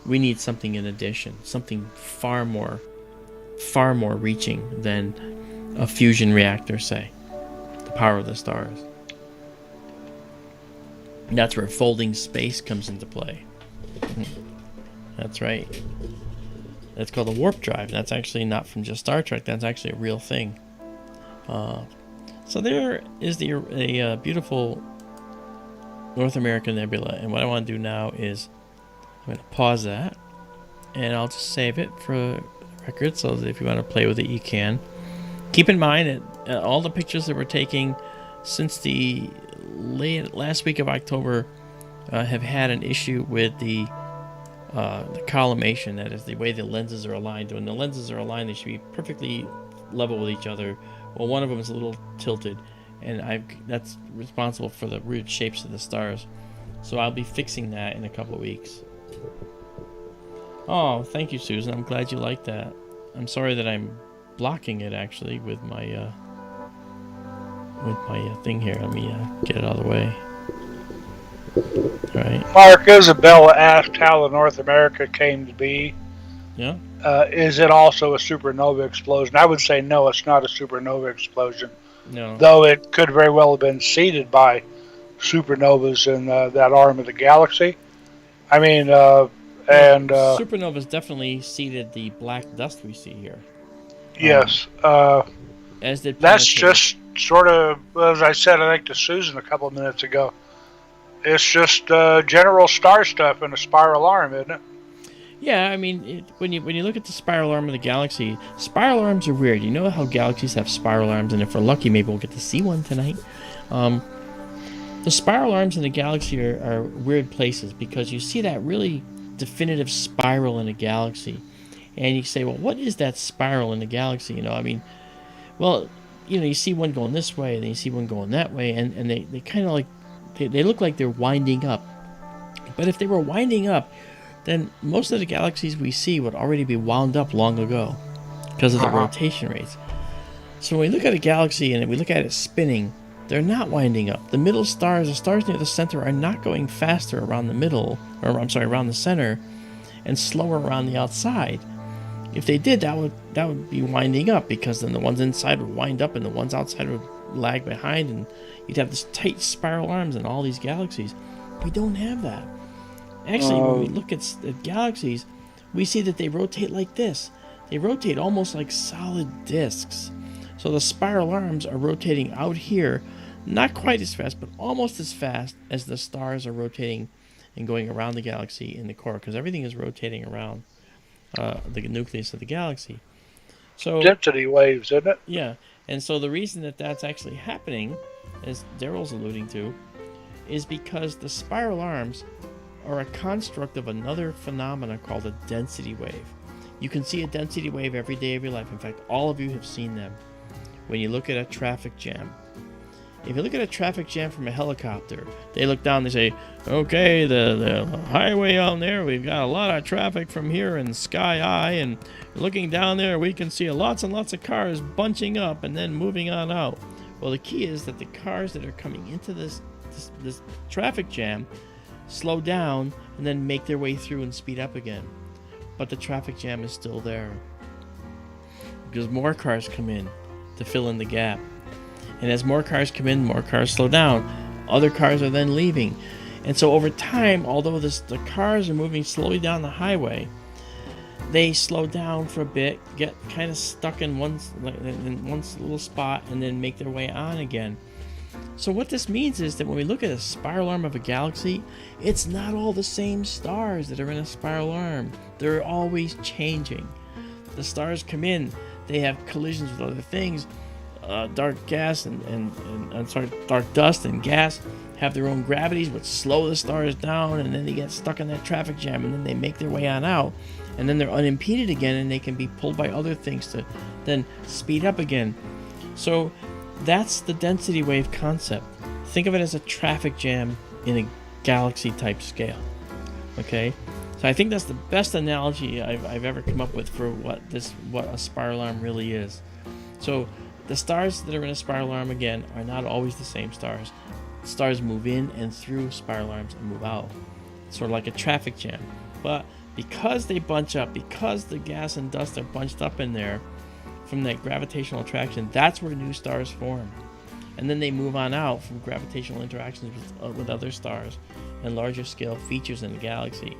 We need something in addition, something far more reaching than a fusion reactor, say. The power of the stars. And that's where folding space comes into play. That's right. That's called a warp drive. That's actually not from just Star Trek. That's actually a real thing. So there is a beautiful North American Nebula. And what I want to do now is I'm going to pause that. And I'll just save it for record. So that if you want to play with it, you can. Keep in mind that all the pictures that we're taking since the last week of October have had an issue with the collimation. That is the way the lenses are aligned. When the lenses are aligned, they should be perfectly level with each other. Well, one of them is a little tilted, and that's responsible for the weird shapes of the stars. So I'll be fixing that in a couple of weeks. Oh, thank you, Susan. I'm glad you like that. I'm sorry that I'm blocking it actually with my thing here. Let me get it out of the way. All right. Mark, Isabella asked how the North America came to be. Yeah. Is it also a supernova explosion? I would say no, it's not a supernova explosion. No. Though it could very well have been seeded by supernovas in that arm of the galaxy. I mean, supernovas definitely seeded the black dust we see here. Yes. As did that's just sort of, as I said, I think to Susan a couple of minutes ago, it's just general star stuff in a spiral arm, isn't it? Yeah, I mean, when you look at the spiral arm of the galaxy, spiral arms are weird. You know how galaxies have spiral arms, and if we're lucky, maybe we'll get to see one tonight. The spiral arms in the galaxy are weird places because you see that really definitive spiral in a galaxy, and you say, well, what is that spiral in the galaxy? You see one going this way, and then you see one going that way, and they kind of like, they look like they're winding up. But if they were winding up, then most of the galaxies we see would already be wound up long ago because of the rotation rates. So when we look at a galaxy and we look at it spinning, they're not winding up. The middle stars, the stars near the center, are not going faster around the middle, or I'm sorry, around the center, and slower around the outside. If they did, that would be winding up, because then the ones inside would wind up and the ones outside would lag behind, and you'd have this tight spiral arms in all these galaxies. We don't have that. Actually, when we look at galaxies, we see that they rotate like this. They rotate almost like solid discs. So the spiral arms are rotating out here, not quite as fast, but almost as fast as the stars are rotating and going around the galaxy in the core, because everything is rotating around the nucleus of the galaxy. So density waves, isn't it? Yeah, and so the reason that that's actually happening, as Daryl's alluding to, is because the spiral arms are a construct of another phenomena called a density wave. You can see a density wave every day of your life. In fact, all of you have seen them when you look at a traffic jam. If you look at a traffic jam from a helicopter, they look down, they say, okay, the highway out there, we've got a lot of traffic from here in Sky Eye, and looking down there, we can see lots and lots of cars bunching up and then moving on out. Well, the key is that the cars that are coming into this traffic jam slow down and then make their way through and speed up again. But the traffic jam is still there, because more cars come in to fill in the gap. And as more cars come in, more cars slow down. Other cars are then leaving. And so over time, although the cars are moving slowly down the highway, they slow down for a bit, get kind of stuck in one little spot, and then make their way on again. So what this means is that when we look at a spiral arm of a galaxy, it's not all the same stars that are in a spiral arm. They're always changing. The stars come in, they have collisions with other things. Dark gas dark dust and gas have their own gravities, which slow the stars down, and then they get stuck in that traffic jam, and then they make their way on out, and then they're unimpeded again, and they can be pulled by other things to then speed up again. So that's the density wave concept. Think of it as a traffic jam in a galaxy type scale. Okay, so I think that's the best analogy I've ever come up with for what a spiral arm really is. So the stars that are in a spiral arm, again, are not always the same stars. Stars move in and through spiral arms and move out. It's sort of like a traffic jam. But because they bunch up, because the gas and dust are bunched up in there from that gravitational attraction, that's where new stars form. And then they move on out from gravitational interactions with other stars and larger scale features in the galaxy.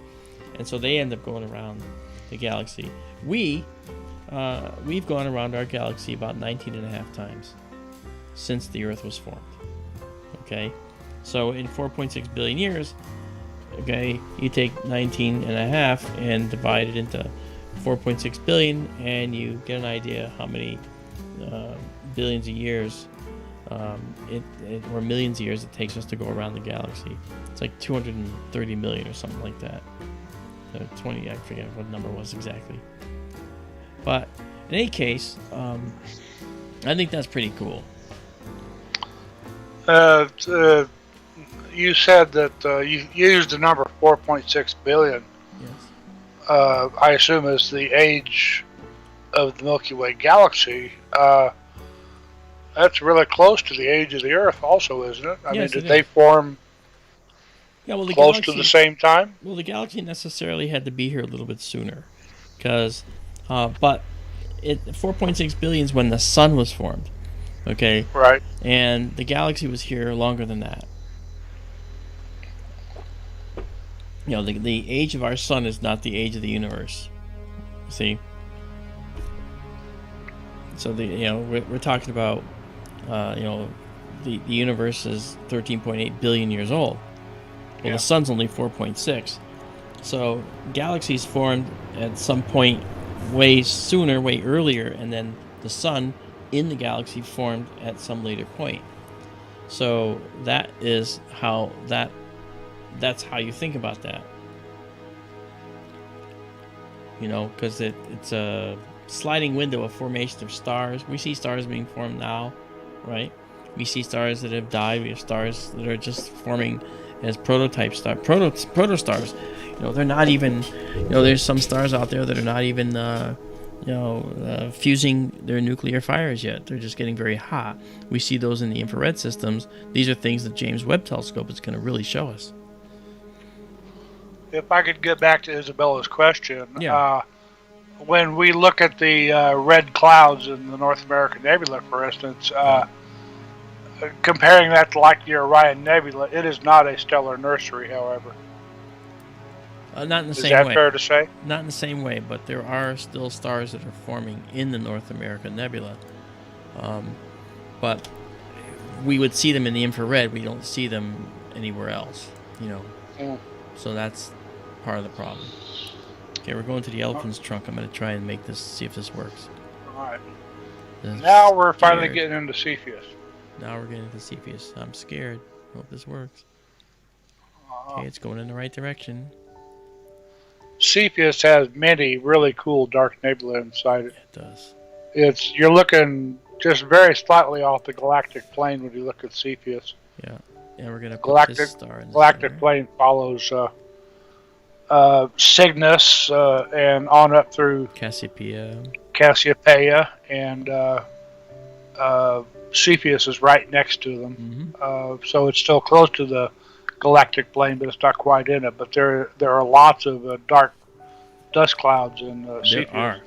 And so they end up going around the galaxy. We've gone around our galaxy about 19 and a half times since the Earth was formed. Okay, so in 4.6 billion years, okay, you take 19 and a half and divide it into 4.6 billion, and you get an idea how many billions of years or millions of years it takes us to go around the galaxy. It's like 230 million or something like that. 20, I forget what the number was exactly. But in any case, I think that's pretty cool. You said that you used the number 4.6 billion. Yes. I assume is the age of the Milky Way galaxy. That's really close to the age of the Earth also, isn't it? I mean, did they form close to the same time? Well, the galaxy necessarily had to be here a little bit sooner, because, but 4.6 billion is when the sun was formed, okay? Right. And the galaxy was here longer than that. You know, the age of our sun is not the age of the universe. See? So we're talking about, the universe is 13.8 billion years old. Well, the sun's only 4.6. So galaxies formed at some point way sooner, way earlier, and then the sun in the galaxy formed at some later point. So that is how that's how you think about that. You know, because it's a sliding window of formation of stars. We see stars being formed now, right? We see stars that have died. We have stars that are just forming as prototype stars, protostars. You know, they're not even. You know, there's some stars out there that are not even fusing their nuclear fires yet. They're just getting very hot. We see those in the infrared systems. These are things that James Webb Telescope is going to really show us. If I could get back to Isabella's question, Yeah. When we look at the red clouds in the North American Nebula, for instance, comparing that to like the Orion Nebula, it is not a stellar nursery, however. Not in the Is same that way. fair to say? Not in the same way, but there are still stars that are forming in the North American Nebula. But we would see them in the infrared. We don't see them anywhere else, So that's part of the problem. Okay, we're going to the elephant's trunk. I'm going to try and make this, see if this works. All right. Now we're finally getting into Cepheus. Now we're getting into Cepheus. I'm scared. Hope this works. Okay, it's going in the right direction. Cepheus has many really cool dark nebula inside it. It does. You're looking just very slightly off the galactic plane when you look at Cepheus. Yeah, and we're gonna put this star in the galactic center. plane follows Cygnus and on up through Cassiopeia, and Cepheus is right next to them. So it's still close to the galactic plane, but it's not quite in it. But there are lots of dark dust clouds in Cepheus. There are.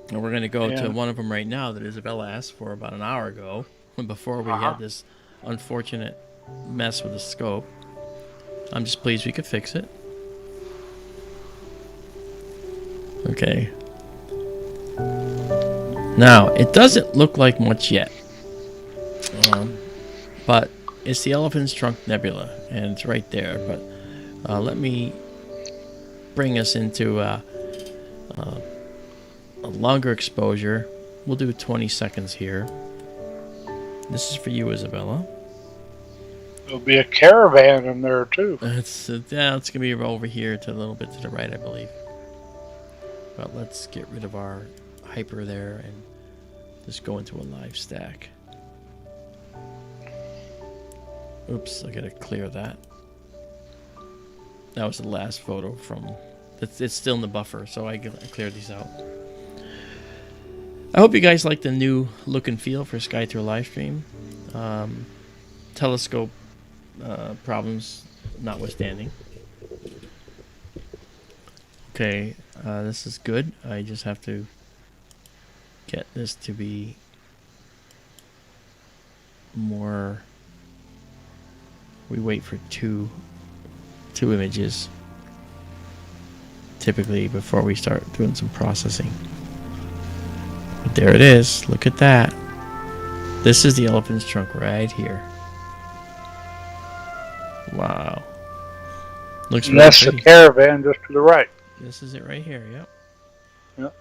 And we're going to go to one of them right now that Isabella asked for about an hour ago, before we had this unfortunate mess with the scope. I'm just pleased we could fix it. Okay. Now, it doesn't look like much yet. But it's the Elephant's Trunk Nebula, and it's right there. But let me bring us into a longer exposure. We'll do 20 seconds here. This is for you, Isabella. There'll be a caravan in there too. It's gonna be over here to a little bit to the right, I believe. But let's get rid of our hyper there and just go into a live stack. Oops, I gotta clear that. That was the last photo from. It's still in the buffer, so I cleared these out. I hope you guys like the new look and feel for SkyTour LiveStream. Telescope problems notwithstanding. Okay, this is good. I just have to get this to be more. We wait for two images typically before we start doing some processing. But there it is. Look at that. This is the elephant's trunk right here. Wow. Looks really that's pretty. the caravan just to the right. This is it right here. Yep. Yep.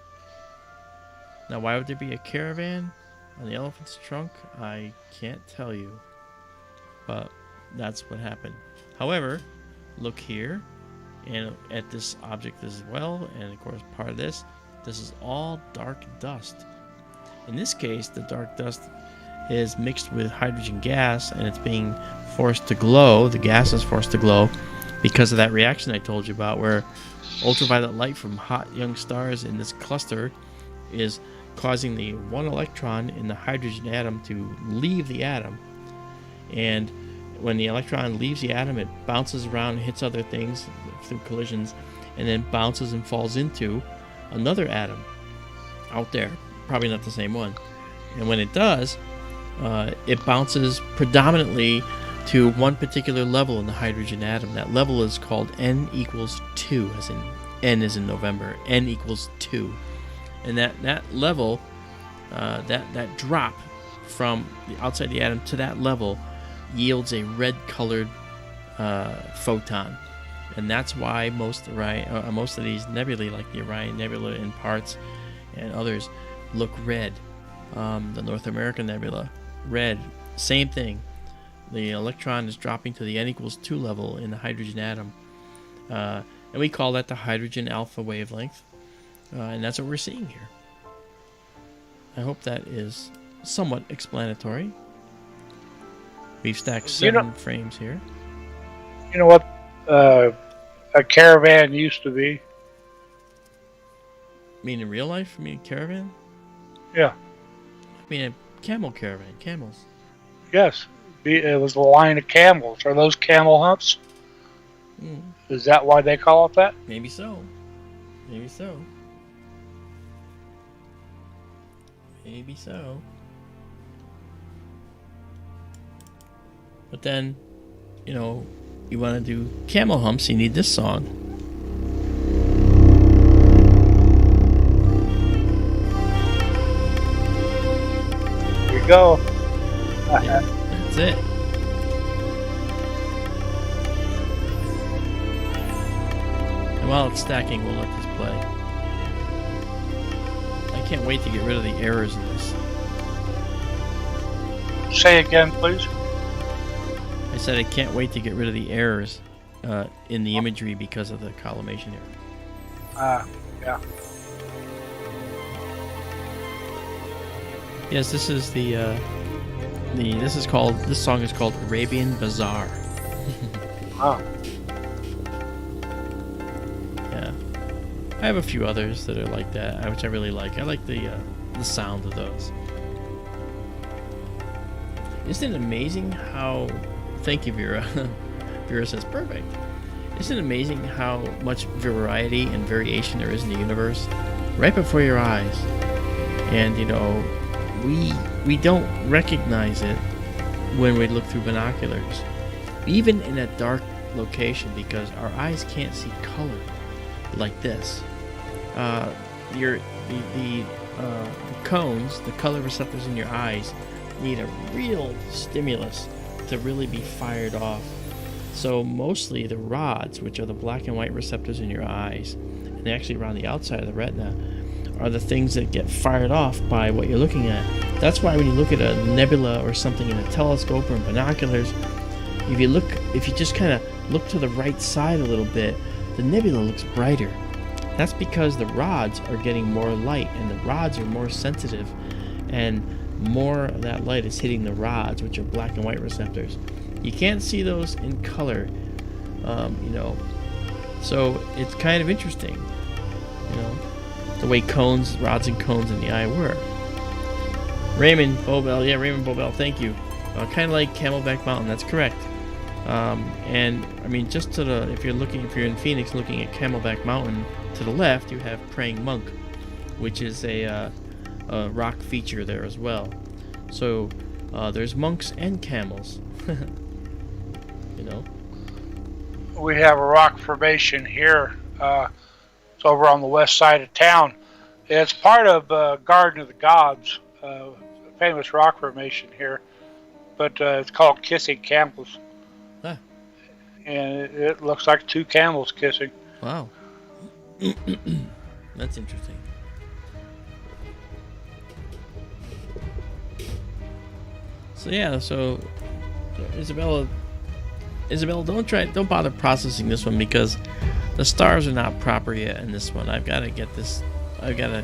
Now, why would there be a caravan on the elephant's trunk? I can't tell you. But that's what happened. However, look here and at this object as well, and of course part of this is all dark dust. In this case, the dark dust is mixed with hydrogen gas, and it's being forced to glow. The gas is forced to glow because of that reaction I told you about, where ultraviolet light from hot young stars in this cluster is causing the one electron in the hydrogen atom to leave the atom. And when the electron leaves the atom, it bounces around and hits other things through collisions, and then bounces and falls into another atom out there, probably not the same one. And when it does, it bounces predominantly to one particular level in the hydrogen atom. That level is called n equals 2, as in n is in November, n equals 2. And that level, that drop from the outside the atom to that level yields a red colored photon. And that's why most of these nebulae, like the Orion Nebula in parts and others, look red. The North American Nebula, red. Same thing. The electron is dropping to the n equals 2 level in the hydrogen atom. And we call that the hydrogen alpha wavelength. And that's what we're seeing here. I hope that is somewhat explanatory. We've stacked 7 frames here. You know what a caravan used to be? I mean, in real life? I mean, caravan? Yeah. I mean, a camel caravan. Camels. Yes. It was a line of camels. Are those camel humps? Mm, Is that why they call it that? maybe so. Maybe so. Maybe so. But then, you know, you want to do camel humps, you need this song. Here you go. Yeah, that's it. And while it's stacking, we'll let this play. I can't wait to get rid of the errors in this. Say again, please. I said I can't wait to get rid of the errors in the imagery because of the collimation error. Yeah. Yes, this is this song is called Arabian Bazaar. Oh. Yeah. I have a few others that are like that, which I really like. I like the sound of those. Isn't it amazing how... Thank you, Vera. Vera says, perfect. Isn't it amazing how much variety and variation there is in the universe? Right before your eyes. And, you know, we don't recognize it when we look through binoculars. Even in a dark location, because our eyes can't see color like this. The cones, the color receptors in your eyes, need a real stimulus to really be fired off. So mostly the rods, which are the black and white receptors in your eyes, and they actually around the outside of the retina, are the things that get fired off by what you're looking at. That's why when you look at a nebula or something in a telescope or in binoculars, if you just kind of look to the right side a little bit, the nebula looks brighter. That's because the rods are getting more light, and the rods are more sensitive, and more of that light is hitting the rods, which are black and white receptors. You can't see those in color, you know. So it's kind of interesting, you know, the way rods and cones in the eye work. Raymond Bobel, yeah, Raymond Bobel, thank you. Kind of like Camelback Mountain, that's correct. And I mean, just to the, if you're in Phoenix looking at Camelback Mountain, to the left you have Praying Monk, which is a rock feature there as well. So there's monks and camels. You know, We have a rock formation here. It's over on the west side of town. It's part of Garden of the Gods, a famous rock formation here. But it's called Kissing Camels. Ah. And it looks like two camels kissing. Wow. That's interesting. So yeah, Isabella, don't bother processing this one because the stars are not proper yet in this one. I've got to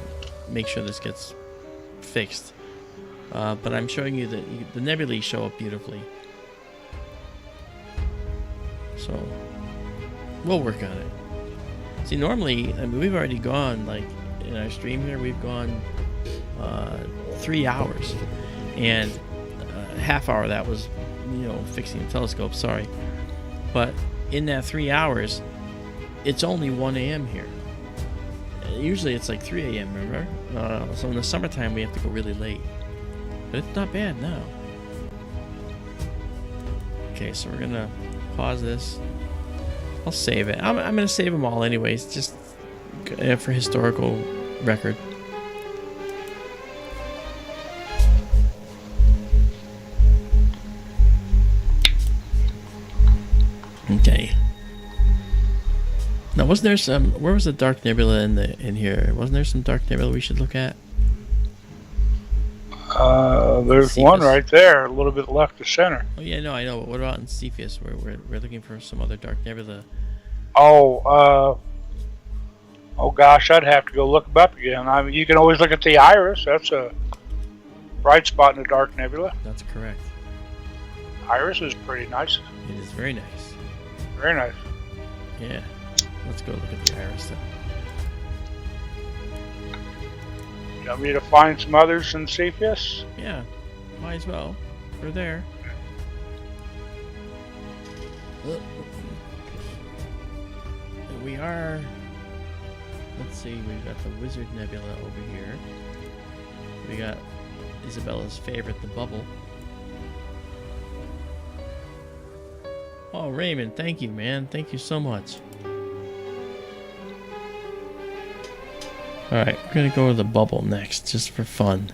make sure this gets fixed. But I'm showing you that the nebulae show up beautifully. So we'll work on it. See, normally, I mean, we've already gone, like, in our stream here, we've gone 3 hours. And a half hour of that was, you know, fixing the telescope, sorry. But in that 3 hours, it's only 1 a.m. here. Usually it's like 3 a.m., remember? So in the summertime, we have to go really late. But it's not bad now. Okay, so we're going to pause this. I'll save it. I'm going to save them all anyways, just for historical record. Okay. Now, wasn't there some... Where was the dark nebula in here? Wasn't there some dark nebula we should look at? There's Cephas. one right there, a little bit left of center. Oh yeah, no, I know. But what about in Cepheus? We're looking for some other dark nebula. Oh gosh, I'd have to go look them up again. I mean, you can always look at the iris. That's a bright spot in the dark nebula. That's correct. Iris is pretty nice. It is very nice. Very nice. Yeah. Let's go look at the iris then. You want me to find some others in Cepheus? Yeah, might as well. We're there. We are. Let's see, we've got the Wizard Nebula over here. We got Isabella's favorite, the bubble. Oh, Raymond, thank you, man. Thank you so much. Alright, we're gonna go to the bubble next, just for fun.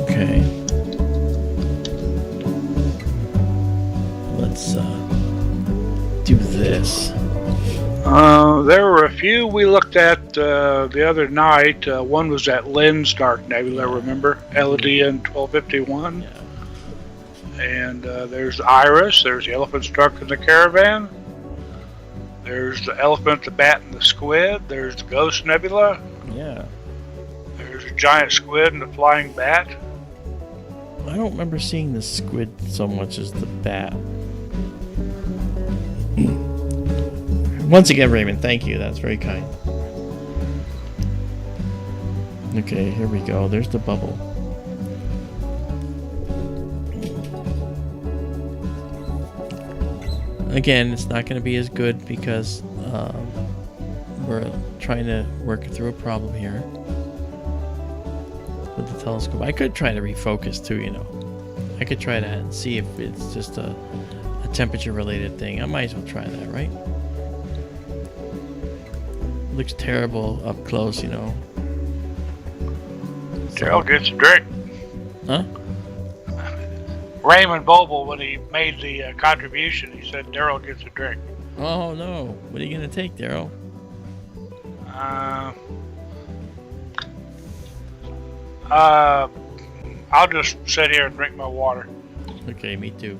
Okay. Let's do this. There were a few we looked at the other night. One was at Lynn's Dark Nebula, remember? LDN 1251. Yeah. And there's Iris. There's the elephant stuck in the caravan. There's the elephant, the bat, and the squid. There's the Ghost Nebula. Yeah. There's a giant squid and the flying bat. I don't remember seeing the squid so much as the bat. Once again, Raymond, thank you. That's very kind. Okay, here we go. There's the bubble. Again, it's not going to be as good because we're trying to work through a problem here with the telescope. I could try to refocus too, you know. I could try that and see if it's just a temperature-related thing. I might as well try that, right? Looks terrible up close, you know. Daryl gets a drink. Huh? Raymond Boble, when he made the contribution, he said Daryl gets a drink. Oh no! What are you gonna take, Daryl? I'll just sit here and drink my water. Okay, me too.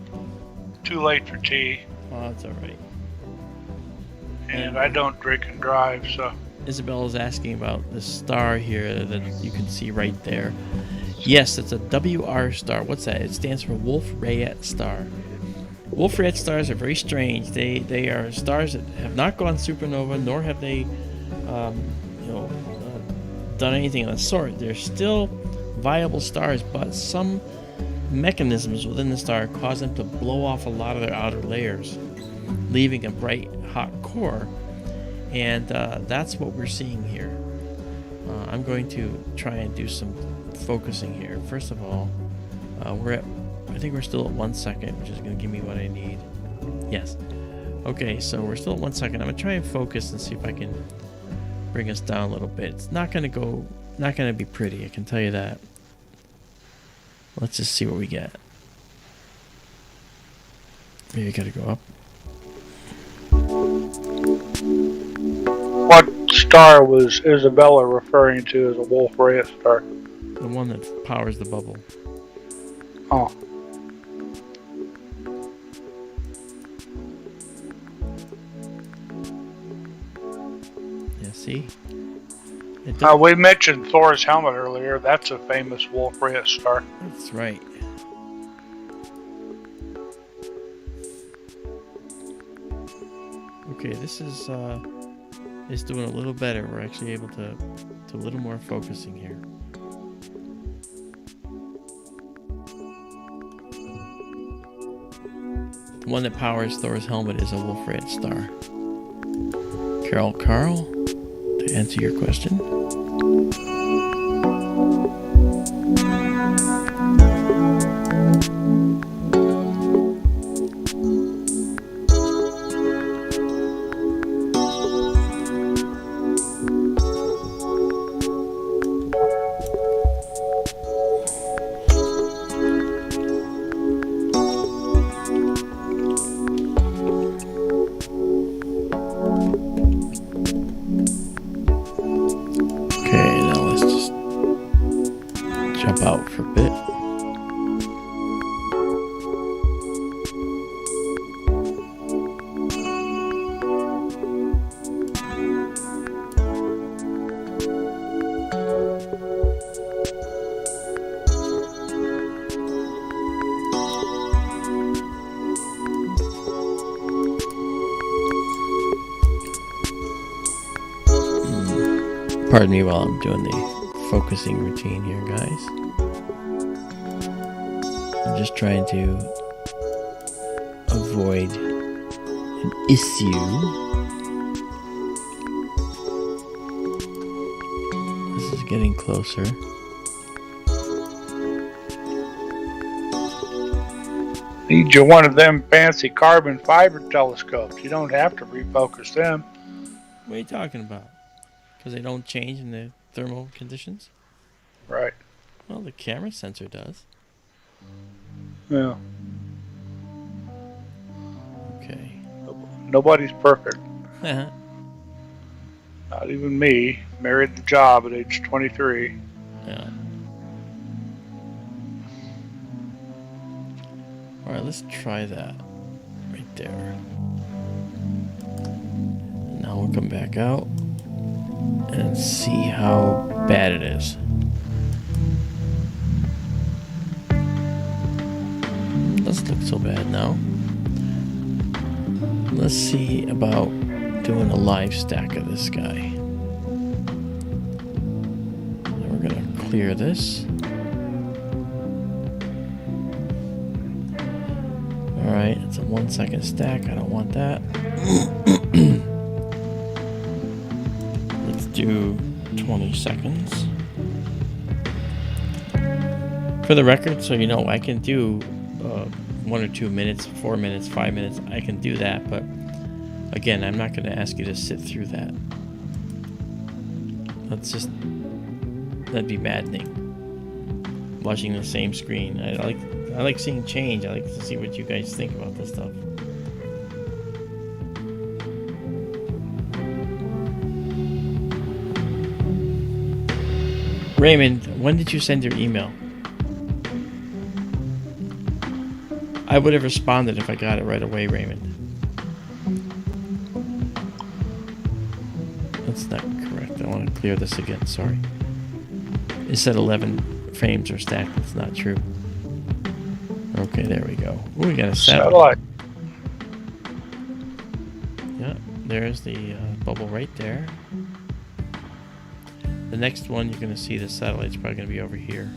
Too late for tea. Oh, that's all right. And I don't drink and drive, so. Isabella's asking about the star here that you can see right there. Yes, it's a WR star. What's that? It stands for Wolf-Rayet star. Wolf-Rayet stars are very strange. They are stars that have not gone supernova, nor have they, done anything of the sort. They're still viable stars, but some mechanisms within the star cause them to blow off a lot of their outer layers, leaving a bright, hot core. And that's what we're seeing here. I'm going to try and do some focusing here. First of all, I think we're still at 1 second, which is going to give me what I need. Yes. Okay, so we're still at 1 second. I'm going to try and focus and see if I can bring us down a little bit. It's not going to be pretty, I can tell you that. Let's just see what we get. Maybe I got to go up. What star was Isabella referring to as a Wolf-Rayet star? The one that powers the bubble. Oh. Yeah, see? We mentioned Thor's helmet earlier. That's a famous Wolf-Rayet star. That's right. Okay, this is doing a little better. We're actually able to do a little more focusing here. The one that powers Thor's helmet is a Wolf-Rayet star. Carl, to answer your question. Pardon me while I'm doing the focusing routine here, guys. I'm just trying to avoid an issue. This is getting closer. Need you one of them fancy carbon fiber telescopes. You don't have to refocus them. What are you talking about? Because they don't change in the thermal conditions? Right. Well, the camera sensor does. Yeah. Okay. Nobody's perfect. Not even me. Married the job at age 23. Yeah. Alright, let's try that. Right there. Now we'll come back out and see how bad it is. Doesn't look so bad now. Let's see about doing a live stack of this guy. And we're gonna clear this. Alright, it's a 1 second stack. I don't want that. Let's do 20 seconds. For the record, so you know, I can do 1 or 2 minutes, 4 minutes, 5 minutes. I can do that, but again, I'm not going to ask you to sit through that. That'd be maddening. Watching the same screen. I like seeing change. I like to see what you guys think about this stuff. Raymond, when did you send your email? I would have responded if I got it right away, Raymond. That's not correct. I want to clear this again. Sorry. It said 11 frames are stacked. That's not true. Okay, there we go. Ooh, we got a satellite. Yeah, there's the bubble right there. The next one, you're going to see the satellite's probably going to be over here.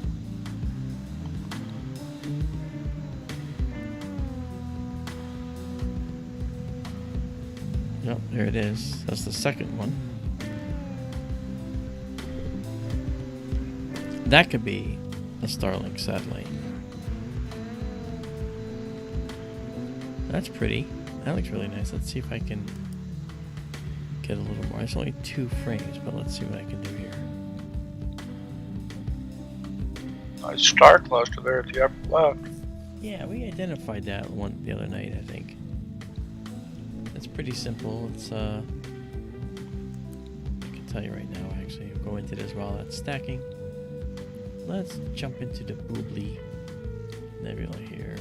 Yep, there it is. That's the second one. That could be a Starlink satellite. That's pretty. That looks really nice. Let's see if I can get a little more. It's only 2 frames, but let's see what I can do here. Nice star cluster there at the upper left. Yeah, we identified that one the other night, I think. It's pretty simple. It's I can tell you right now, actually. I'll go into this while that's stacking. Let's jump into the Boobly Nebula here.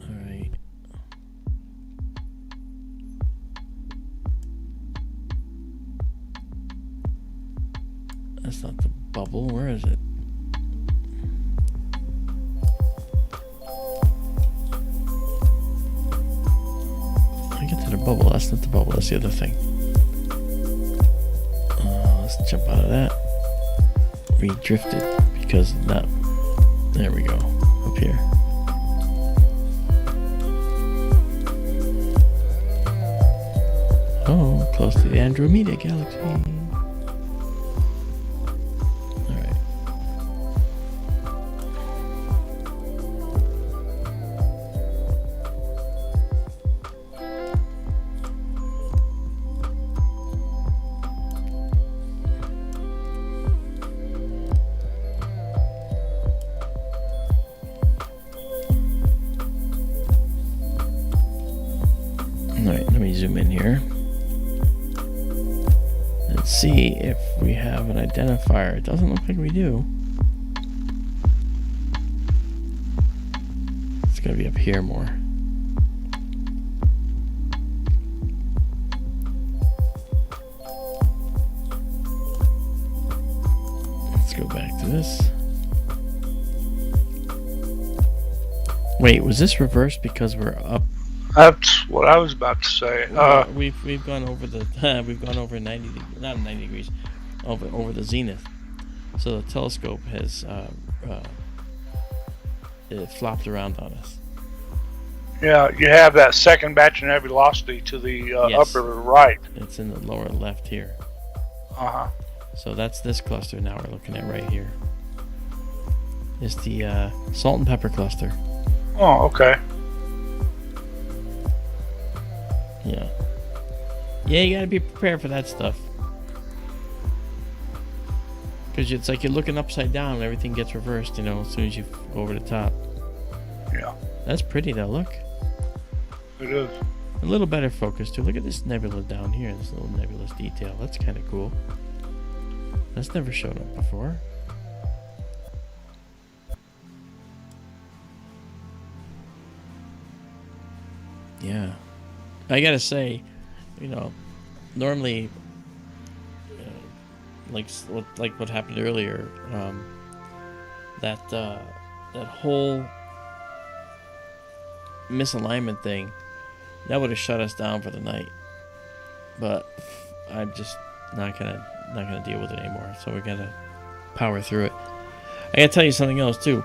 Alright. That's not the bubble. Where is it? I get to the bubble. That's not the bubble. That's the other thing. Let's jump out of that. We drifted because that. There we go. Up here. Oh, close to the Andromeda Galaxy. Alright. Alright, let me zoom in here. Let's see if we have an identifier. It doesn't look like we do. It's gonna be up here more. Let's go back to this. Wait, was this reversed because we're up That's what I was about to say. We've gone over the we've gone over 90 degrees, over the zenith. So the telescope has it flopped around on us. Yeah, you have that second batch of nebulosity to the Yes. upper right. It's in the lower left here. Uh-huh. So that's this cluster now we're looking at right here. It's the salt and pepper cluster. Oh, okay. Yeah. Yeah, you gotta be prepared for that stuff. Because it's like you're looking upside down and everything gets reversed, you know, as soon as you go over the top. Yeah. That's pretty though, look. It is. A little better focus too. Look at this nebula down here, this little nebulous detail. That's kind of cool. That's never showed up before. Yeah. I gotta say, you know, normally, like what happened earlier, that whole misalignment thing, that would have shut us down for the night. But I'm just not gonna deal with it anymore. So we gotta power through it. I gotta tell you something else too.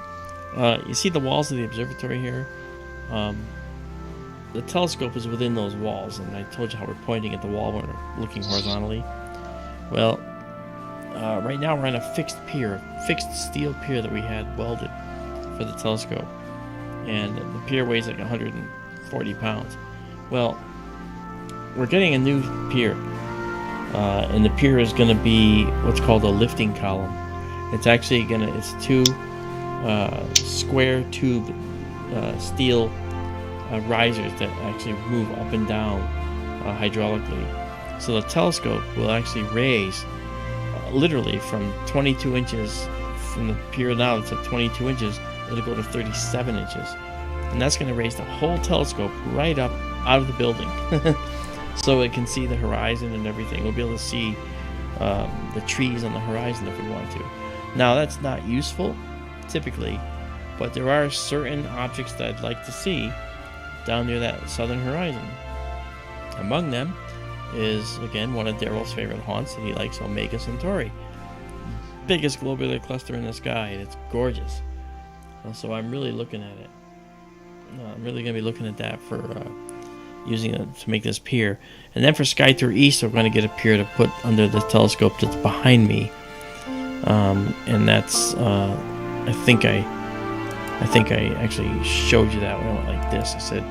You see the walls of the observatory here? The telescope is within those walls, and I told you how we're pointing at the wall when we're looking horizontally. Well, right now we're on a fixed steel pier that we had welded for the telescope, and the pier weighs like 140 pounds. Well, we're getting a new pier, and the pier is going to be what's called a lifting column. It's actually it's two square tube steel risers that actually move up and down hydraulically. So the telescope will actually raise literally from 22 inches from the pier now. It's at 22 inches. It'll go to 37 inches, and that's going to raise the whole telescope right up out of the building, so it can see the horizon and everything. We'll be able to see the trees on the horizon if we want to. Now that's not useful typically, but there are certain objects that I'd like to see down near that southern horizon. Among them is, again, one of Daryl's favorite haunts that he likes, Omega Centauri. Biggest globular cluster in the sky, and it's gorgeous. So I'm really looking at it. I'm really going to be looking at that for using it to make this pier. And then for SkyTour East, we're going to get a pier to put under the telescope that's behind me. And that's, I think I actually showed you that when I went like this. I said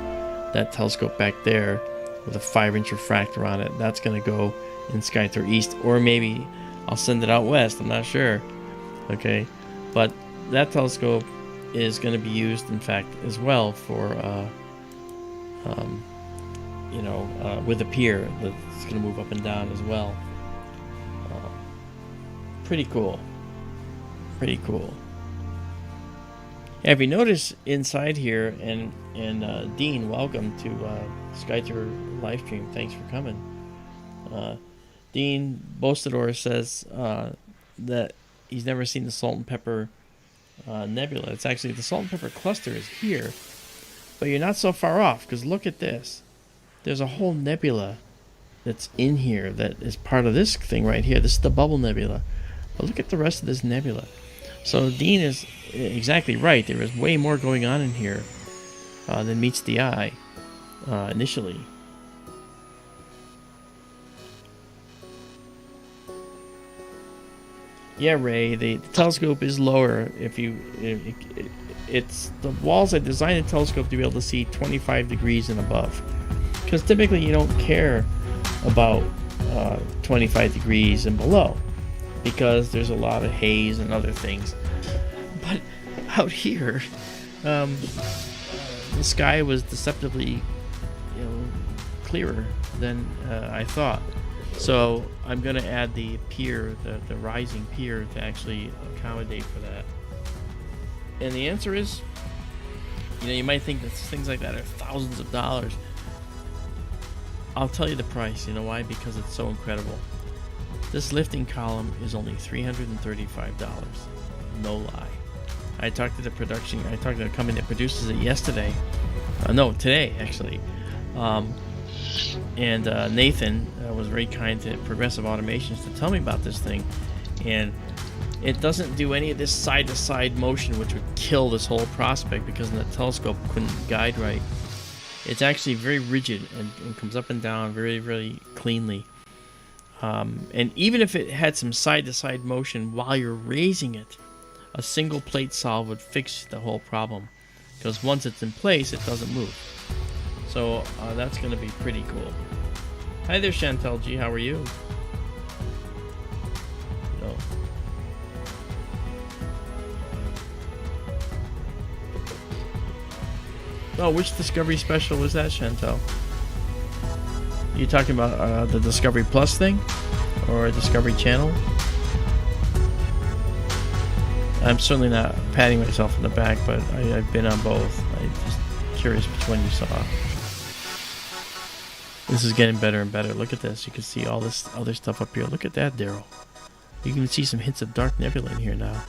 that telescope back there with a 5-inch refractor on it, that's going to go in SkyTour East, or maybe I'll send it out west. I'm not sure. Okay, but that telescope is going to be used, in fact, as well for, with a pier that's going to move up and down as well. Pretty cool. Pretty cool. Yeah, if you notice inside here, and Dean, welcome to SkyTour LiveStream. Thanks for coming. Dean Bostador says that he's never seen the salt and pepper nebula. It's actually the salt and pepper cluster is here, but you're not so far off, because look at this. There's a whole nebula that's in here that is part of this thing right here. This is the bubble nebula. But look at the rest of this nebula. So Dean is exactly right. There is way more going on in here than meets the eye initially. Yeah, Ray, the telescope is lower. It's the walls I designed the telescope to be able to see 25 degrees and above. Because typically you don't care about 25 degrees and below, because there's a lot of haze and other things. But out here, the sky was deceptively, clearer than I thought. So I'm going to add the pier, the rising pier, to actually accommodate for that. And the answer is, you might think that things like that are thousands of dollars. I'll tell you the price. You know why? Because it's so incredible. This lifting column is only $335. No lie. I talked to the company that produces it yesterday. Today actually. And Nathan was very kind to Progressive Automations to tell me about this thing, and it doesn't do any of this side-to-side motion, which would kill this whole prospect because the telescope couldn't guide right. It's actually very rigid and comes up and down very, very cleanly. And even if it had some side-to-side motion while you're raising it, a single plate solve would fix the whole problem, because once it's in place, it doesn't move. So that's going to be pretty cool. Hi there, Chantel G. How are you? No. Oh, which Discovery Special was that, Chantel? You talking about the Discovery Plus thing? Or Discovery Channel? I'm certainly not patting myself in the back, but I've been on both. I'm just curious which one you saw. This is getting better and better. Look at this. You can see all this other stuff up here. Look at that, Daryl. You can see some hints of dark nebula in here now.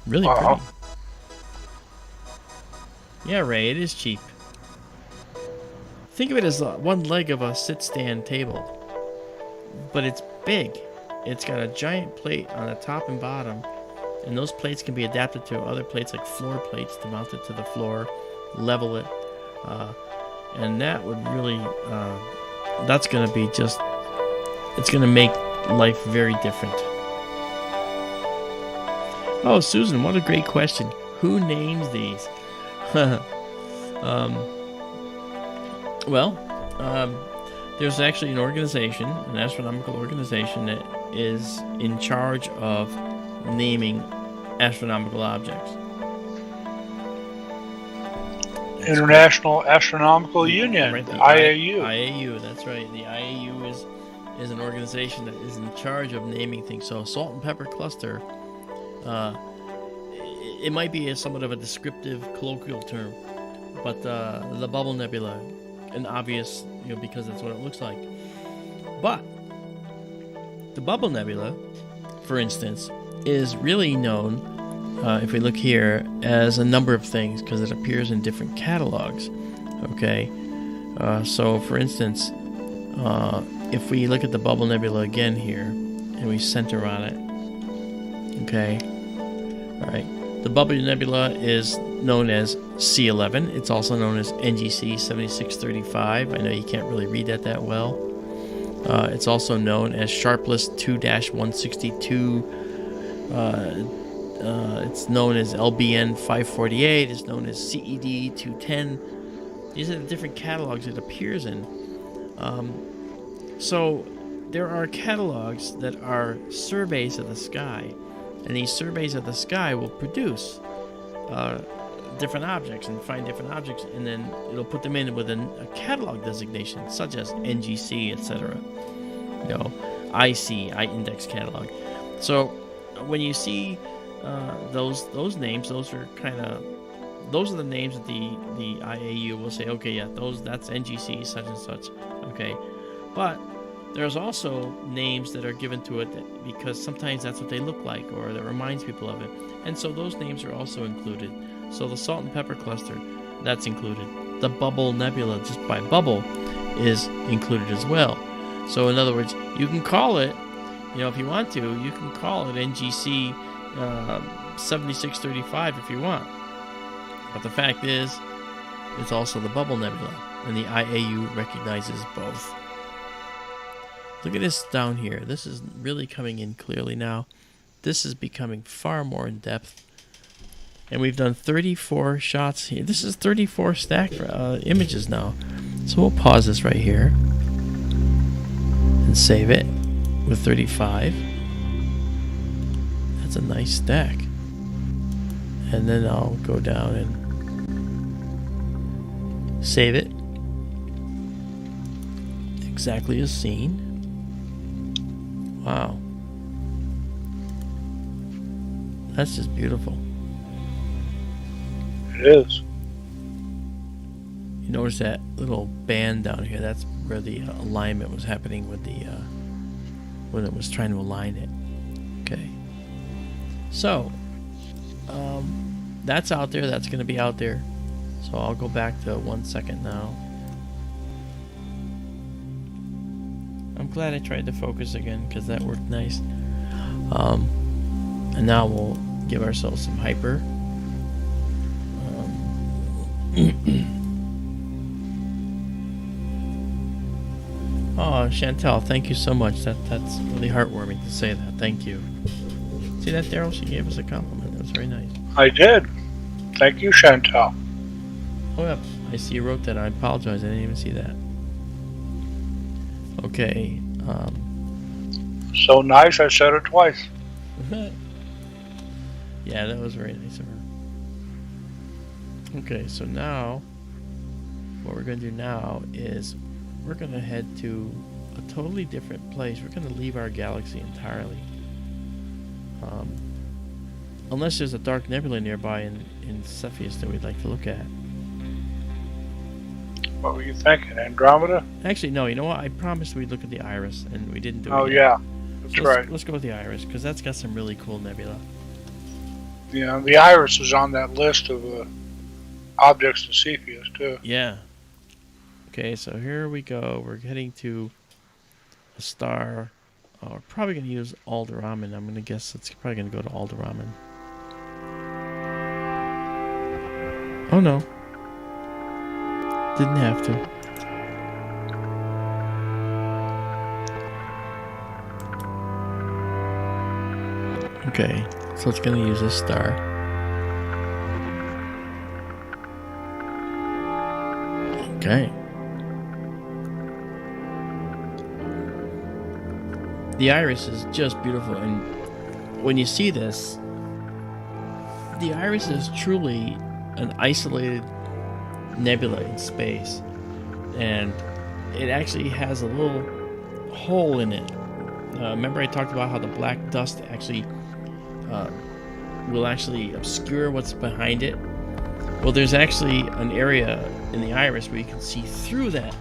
Really pretty. Yeah, Ray, it is cheap. Think of it as one leg of a sit-stand table. But it's big. It's got a giant plate on the top and bottom. And those plates can be adapted to other plates, like floor plates, to mount it to the floor, level it. And that would really... that's going to be just... It's going to make life very different. Oh, Susan, what a great question. Who names these? There's actually an organization, an astronomical organization, that is in charge of naming astronomical objects. International Astronomical Union, right, the IAU. IAU, that's right. The IAU is an organization that is in charge of naming things. So salt and pepper cluster, it might be somewhat of a descriptive colloquial term, but the bubble nebula, an obvious, because that's what it looks like. But the bubble nebula, for instance, is really known, if we look here, as a number of things because it appears in different catalogs. Okay, so for instance, if we look at the bubble nebula again here and we center on it, okay, all right, the bubble nebula is known as C11. It's also known as NGC 7635. I know you can't really read that well. It's also known as Sharpless 2-162. It's known as LBN 548. It's known as CED 210. These are the different catalogs it appears in. So there are catalogs that are surveys of the sky, and these surveys of the sky will produce different objects and find different objects, and then it'll put them in with a catalog designation such as NGC, etc. IC, I-index catalog. So when you see those names, those are the names that the IAU will say, okay, yeah, that's NGC such and such. Okay, but there's also names that are given to it because sometimes that's what they look like, or that reminds people of it, and so those names are also included. So the salt and pepper cluster, that's included. The bubble nebula, just by bubble, is included as well. So in other words, you can call it, if you want to, you can call it NGC 7635 if you want. But the fact is, it's also the bubble nebula, and the IAU recognizes both. Look at this down here. This is really coming in clearly now. This is becoming far more in depth. And we've done 34 shots here. This is 34 stack images now. So we'll pause this right here and save it with 35. That's a nice stack. And then I'll go down and save it exactly as seen. Wow. That's just beautiful. It is. You notice that little band down here? That's where the alignment was happening with the when it was trying to align it. Okay. So that's out there. That's going to be out there. So I'll go back to 1 second now. I'm glad I tried to focus again because that worked nice. And now we'll give ourselves some hyper. Oh, Chantel, thank you so much. That's really heartwarming to say that. Thank you. See that, Daryl? She gave us a compliment. That was very nice. I did. Thank you, Chantel. Oh, yeah. I see you wrote that. I apologize. I didn't even see that. Okay. So nice, I said it twice. Yeah, that was very nice of her. Okay, so now, what we're going to do now is we're going to head to a totally different place. We're going to leave our galaxy entirely. Unless there's a dark nebula nearby in Cepheus that we'd like to look at. What were you thinking, Andromeda? Actually, no, you know what? I promised we'd look at the Iris, and we didn't do it Oh, yet. yeah. That's So right. Let's go with the Iris, because that's got some really cool nebula. Yeah, the Iris is on that list of objects to Cepheus, too. Yeah. Okay, so here we go. We're heading to a star. Oh, we're probably going to use Alderamin. I'm going to guess it's probably going to go to Alderamin. Oh, no. Didn't have to. Okay, so it's going to use this star. Okay. The Iris is just beautiful, and when you see this, the Iris is truly an isolated nebula in space, and it actually has a little hole in it. Remember I talked about how the black dust actually will actually obscure what's behind it? Well, there's actually an area in the Iris where you can see through that,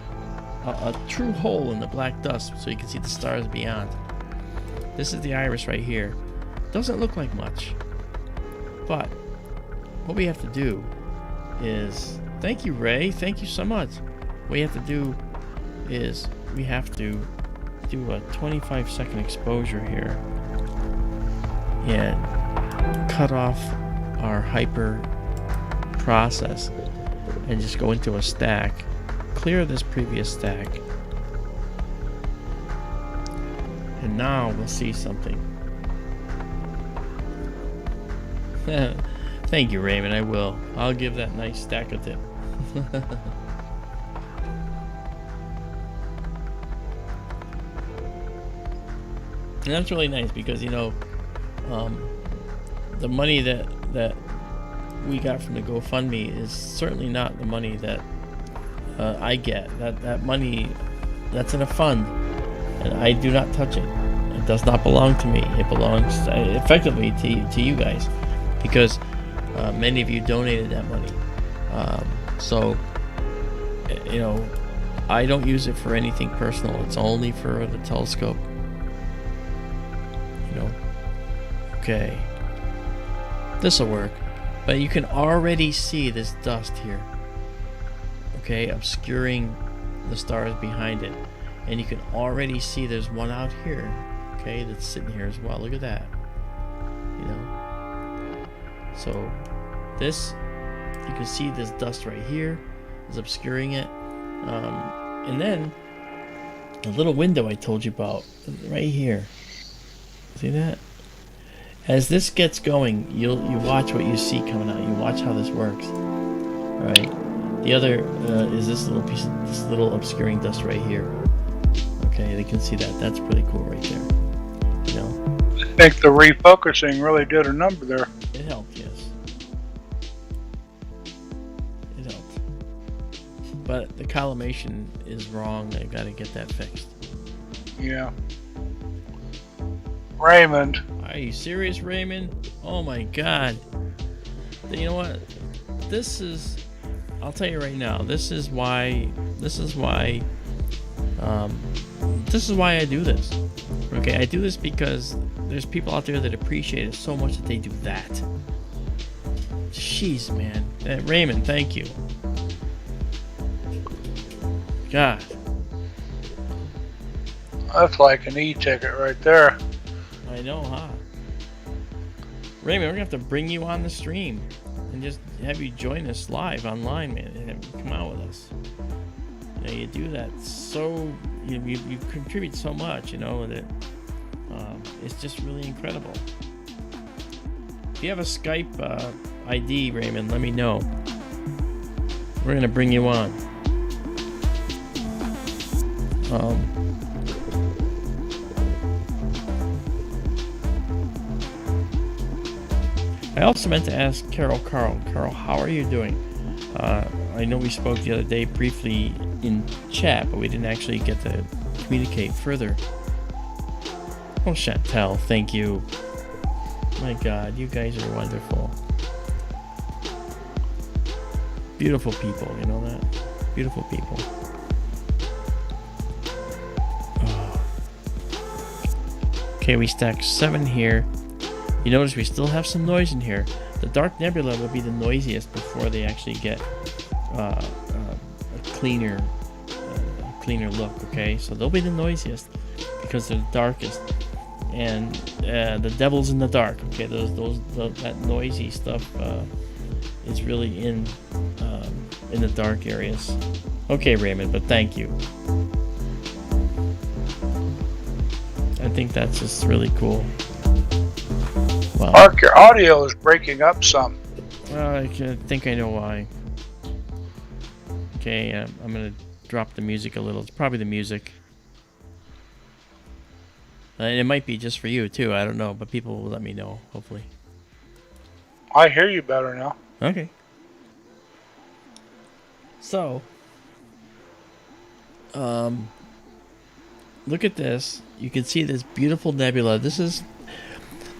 a true hole in the black dust, so you can see the stars beyond. This is the Iris right here. Doesn't look like much, but what we have to do is, thank you, Ray, thank you so much. What we have to do is we have to do a 25-second exposure here and cut off our hyper process and just go into a stack, clear this previous stack, and now we'll see something. Thank you, Raymond. I will. I'll give that nice stack a tip. And that's really nice because, you know, the money that we got from the GoFundMe is certainly not the money that I get. That money, that's in a fund, and I do not touch it. It does not belong to me. It belongs effectively to you guys, because many of you donated that money. So, you know, I don't use it for anything personal. It's only for the telescope. You know. Okay. This'll work. But you can already see this dust here. Okay, obscuring the stars behind it. And you can already see there's one out here. Okay, that's sitting here as well. Look at that. You know. So this, you can see this dust right here is obscuring it. And then the little window I told you about right here. See that? As this gets going, you watch what you see coming out. You watch how this works. Right? The other is this little piece of this little obscuring dust right here. Okay, they can see that. That's pretty cool right there. You know? I think the refocusing really did a number there. It helped, yes. It helped. But the collimation is wrong. They've got to get that fixed. Yeah. Raymond. Are you serious, Raymond? Oh my God. You know what? This is, I'll tell you right now, this is why I do this. Okay, I do this because there's people out there that appreciate it so much that they do that. Jeez, man. Raymond, thank you. God. That's like an e-ticket right there. I know, huh? Raymond, we're gonna have to bring you on the stream and just have you join us live online, man, and have you come out with us. You know, you do that so you contribute so much, you know, that it's just really incredible. If you have a Skype ID, Raymond, let me know. We're gonna bring you on. I also meant to ask Carol, how are you doing? I know we spoke the other day briefly in chat, but we didn't actually get to communicate further. Oh, Chantel, thank you. My God, you guys are wonderful. Beautiful people, you know that? Beautiful people. Oh. Okay, we stacked 7 here. You notice we still have some noise in here. The Dark Nebula will be the noisiest before they actually get a cleaner look. Okay, so they'll be the noisiest because they're the darkest, and the Devil's in the dark. Okay, that noisy stuff is really in the dark areas. Okay, Raymond, but thank you. I think that's just really cool. Wow. Mark, your audio is breaking up some. Well, I think I know why. Okay, I'm gonna drop the music a little. It's probably the music. And it might be just for you too. I don't know, but people will let me know. Hopefully. I hear you better now. Okay. So, look at this. You can see this beautiful nebula. This is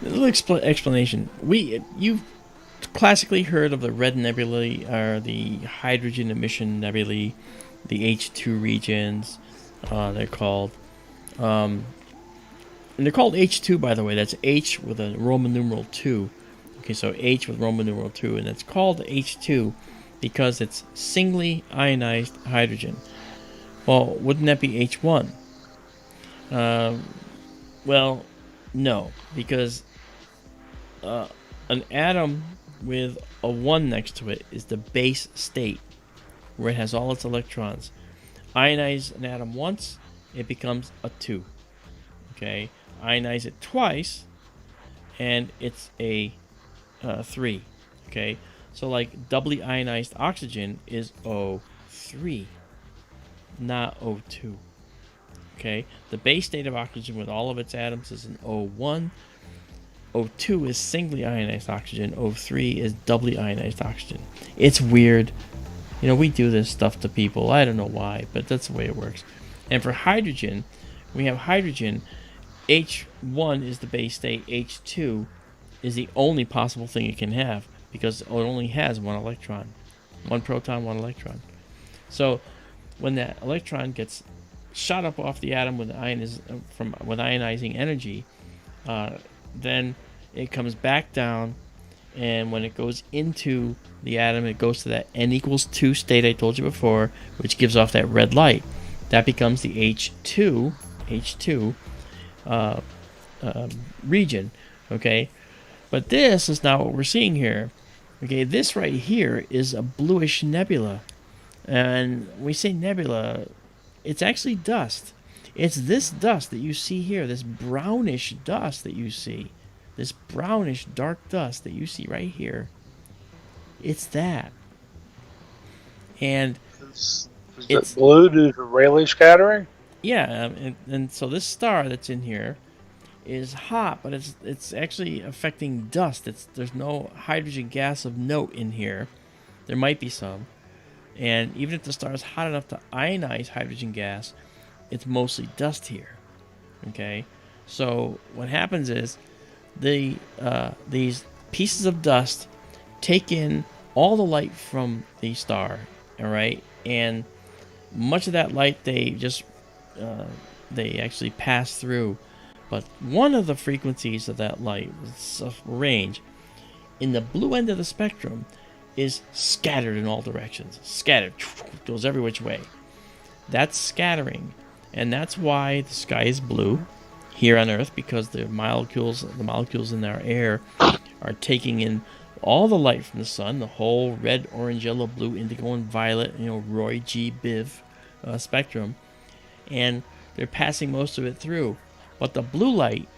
a little explanation. You've classically heard of the red nebulae, or the hydrogen emission nebulae, the H2 regions. They're called. And they're called H2, by the way. That's H with a Roman numeral 2. Okay, so H with Roman numeral 2, and it's called H2 because it's singly ionized hydrogen. Well, wouldn't that be H1? Well, no, because an atom with a 1 next to it is the base state, where it has all its electrons. Ionize an atom once, it becomes a 2. Okay, ionize it twice, and it's a 3. Okay, so like doubly ionized oxygen is O3, not O2. Okay, the base state of oxygen with all of its atoms is an O1. O2 is singly ionized oxygen. O3 is doubly ionized oxygen. It's weird. You know, we do this stuff to people. I don't know why, but that's the way it works. And for hydrogen, we have hydrogen. H1 is the base state. H2 is the only possible thing it can have because it only has 1 electron. 1 proton, 1 electron. So when that electron gets shot up off the atom with ionizing energy, then it comes back down, and when it goes into the atom, it goes to that n equals 2 state I told you before, which gives off that red light. That becomes the H2 region. Okay, but this is not what we're seeing here. Okay, this right here is a bluish nebula, and when we say nebula, it's actually dust. It's this dust that you see here, this brownish dust that you see, this brownish dark dust that you see right here. It's that. And Is it blue due to Rayleigh scattering? Yeah, and so this star that's in here is hot, but it's actually affecting dust. There's no hydrogen gas of note in here. There might be some. And even if the star is hot enough to ionize hydrogen gas, it's mostly dust here. Okay, so what happens is these pieces of dust take in all the light from the star. All right, and much of that light they actually pass through, but one of the frequencies of that light, range, in the blue end of the spectrum, is scattered in all directions. Scattered, goes every which way. That scattering And that's why the sky is blue here on Earth, because the molecules in our air are taking in all the light from the sun, the whole red, orange, yellow, blue, indigo, and violet, Roy G. Biv spectrum, and they're passing most of it through. But the blue light,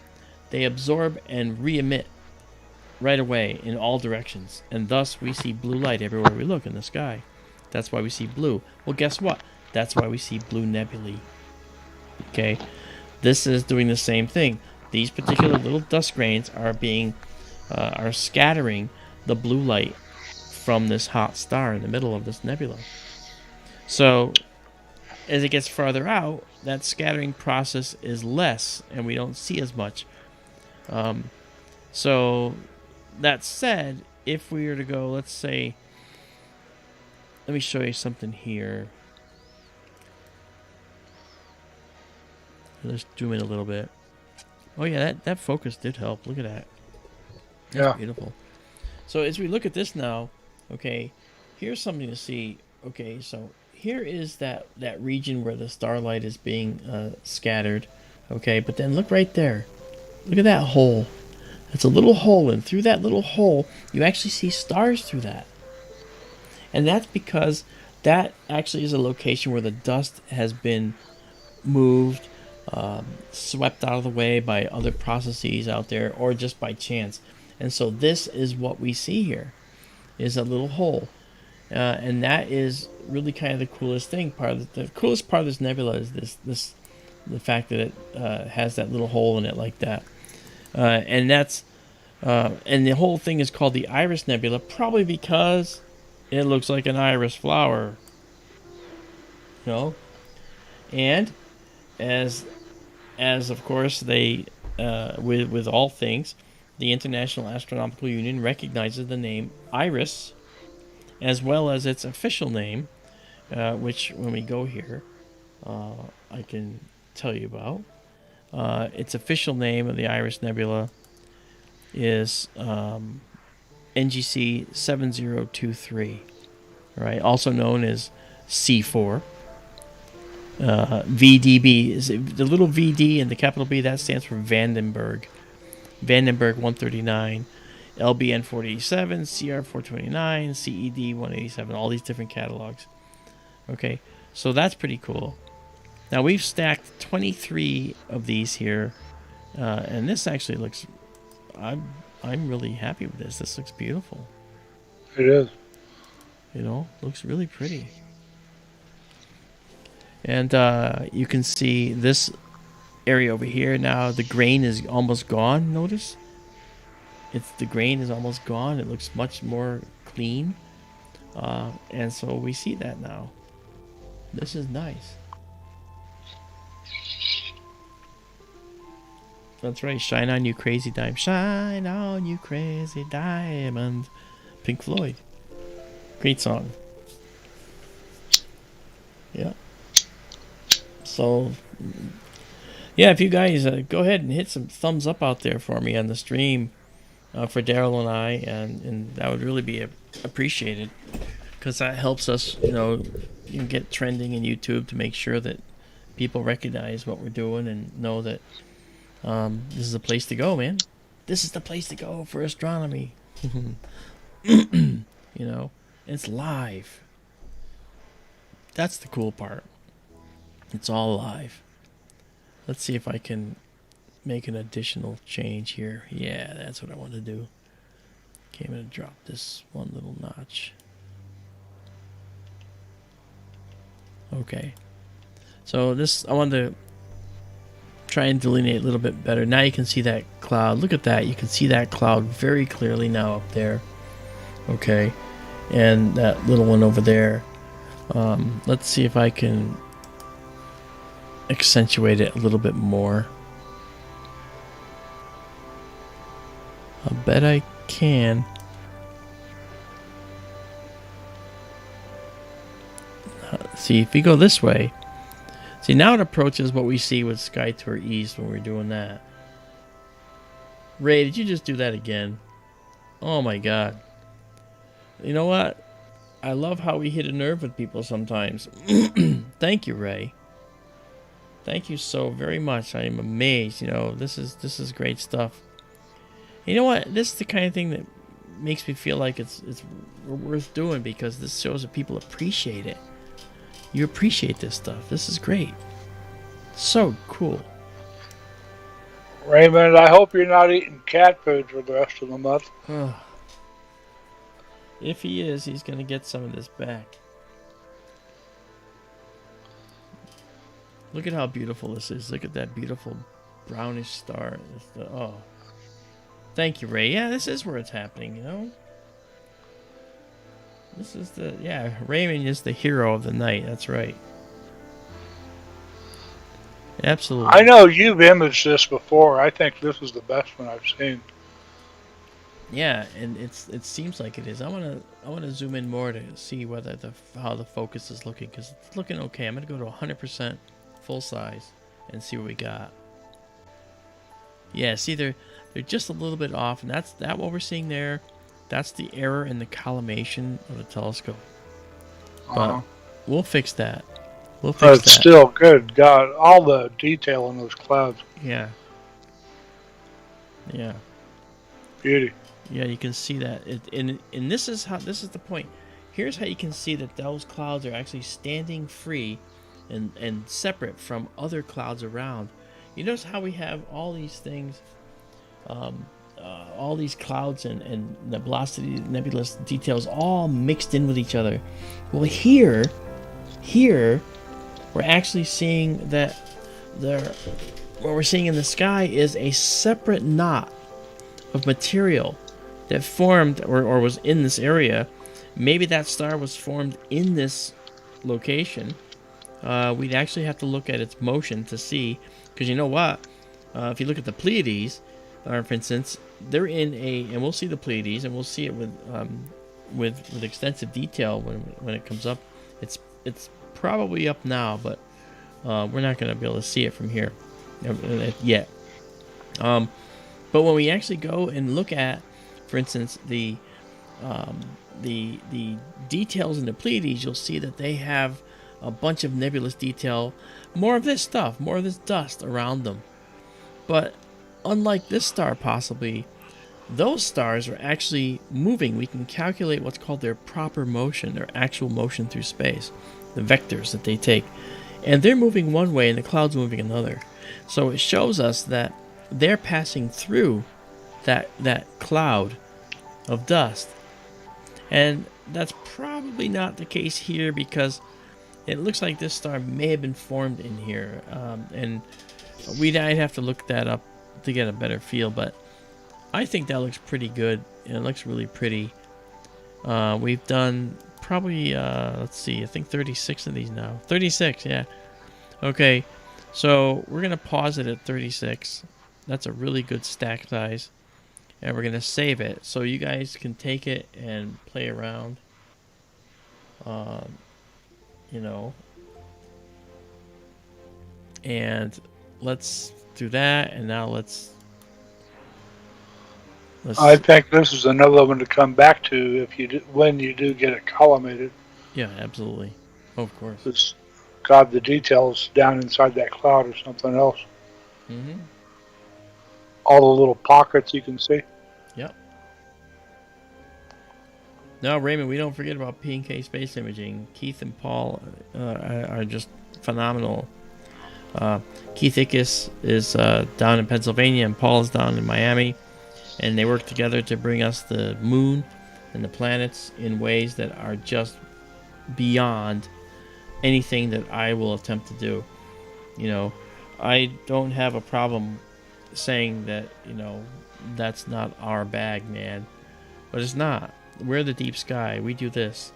they absorb and re-emit right away in all directions, and thus we see blue light everywhere we look in the sky. That's why we see blue. Well, guess what? That's why we see blue nebulae. Okay, this is doing the same thing. These particular little dust grains are scattering the blue light from this hot star in the middle of this nebula. So as it gets farther out, that scattering process is less, and we don't see as much. So that said, if we were to go, let's say, let me show you something here. Let's zoom in a little bit. Oh yeah, that focus did help. Look at that. That's beautiful. So as we look at this now, okay, here's something to see. Okay, so here is that region where the starlight is being scattered. Okay, but then look right there. Look at that hole. It's a little hole, and through that little hole, you actually see stars through that. And that's because that actually is a location where the dust has been moved, swept out of the way by other processes out there, or just by chance. And so this is what we see here, is a little hole. And that is really kind of the coolest thing. The coolest part of this nebula is the fact that it has that little hole in it like that. And the whole thing is called the Iris Nebula, probably because it looks like an iris flower. And as of course they with all things, the International Astronomical Union recognizes the name Iris as well as its official name, which when we go here, I can tell you about. Its official name of the Iris Nebula is NGC 7023, right? Also known as C4. VDB is the little VD and the capital B, that stands for Vandenberg 139, LBN 487, CR 429, CED 187, all these different catalogs. Okay, so that's pretty cool. Now we've stacked 23 of these here, and this actually looks, I'm really happy with this. This looks beautiful. It is. Looks really pretty. And you can see this area over here now. The grain is almost gone. Notice, the grain is almost gone. It looks much more clean, and so we see that now. This is nice. That's right. Shine on you, crazy diamond. Shine on you, crazy diamond. Pink Floyd. Great song. Yeah. So, yeah, if you guys go ahead and hit some thumbs up out there for me on the stream for Daryl and I, and that would really be appreciated, because that helps us, get trending in YouTube to make sure that people recognize what we're doing and know that this is the place to go, man. This is the place to go for astronomy. It's live. That's the cool part. It's all live. Let's see if I can make an additional change here. Yeah, that's what I want to do. Okay, I'm going to drop this one little notch. Okay. So I want to try and delineate a little bit better. Now you can see that cloud. Look at that. You can see that cloud very clearly now up there. Okay. And that little one over there. Let's see if I can accentuate it a little bit more. I bet I can. See, if we go this way, see, now it approaches what we see with SkyTour East when we're doing that. Ray, did you just do that again? Oh my god. You know what? I love how we hit a nerve with people sometimes. Thank you, Ray. Thank you so very much. I am amazed. You know, this is great stuff. You know what? This is the kind of thing that makes me feel like it's worth doing, because this shows that people appreciate it. You appreciate this stuff. This is great. So cool. Raymond, I hope you're not eating cat food for the rest of the month. If he is, he's gonna get some of this back. Look at how beautiful this is. Look at that beautiful brownish star. Oh. Thank you, Ray. Yeah, this is where it's happening, you know? This is Raymond is the hero of the night. That's right. Absolutely. I know you've imaged this before. I think this is the best one I've seen. Yeah, and it seems like it is. I wanna zoom in more to see whether how the focus is looking, because it's looking okay. I'm gonna go to 100% full size and see what we got. Yeah, see they're just a little bit off, and that's what we're seeing there. That's the error in the collimation of the telescope. But we'll fix that. We'll fix that. It's still good. God, all the detail in those clouds. Yeah. Yeah. Beauty. Yeah, you can see that. And this is the point. Here's how you can see that those clouds are actually standing free and separate from other clouds around. You notice how we have all these things, all these clouds and nebulosity, nebulous details all mixed in with each other. Well, here, we're actually seeing that what we're seeing in the sky is a separate knot of material that formed or was in this area. Maybe that star was formed in this location. We'd actually have to look at its motion to see, because you know what? If you look at the Pleiades, for instance, they're in and we'll see the Pleiades, and we'll see it with extensive detail when it comes up. It's probably up now, but we're not going to be able to see it from here yet. But when we actually go and look at, for instance, the details in the Pleiades, you'll see that they have a bunch of nebulous detail, more of this stuff, more of this dust around them. But unlike this star, possibly, those stars are actually moving. We can calculate what's called their proper motion, their actual motion through space, the vectors that they take. And they're moving one way and the cloud's moving another. So it shows us that they're passing through that cloud of dust. And that's probably not the case here, because it looks like this star may have been formed in here. And I'd have to look that up to get a better feel, but I think that looks pretty good, and it looks really pretty. We've done probably, let's see, I think 36 of these now. 36, yeah. Okay, so we're going to pause it at 36. That's a really good stack size. And we're going to save it so you guys can take it and play around. You know. And let's do that, and now let's I think this is another one to come back to when you do get it collimated. Yeah, absolutely. Of course. It's got the details down inside that cloud or something else. Mm-hmm. All the little pockets you can see. Yep. Now, Raymond, we don't forget about P&K Space Imaging. Keith and Paul are just phenomenal. Keith Ickes is down in Pennsylvania, and Paul is down in Miami. And they work together to bring us the moon and the planets in ways that are just beyond anything that I will attempt to do. You know, I don't have a problem saying that, you know, that's not our bag, man. But it's not. We're the deep sky. We do this.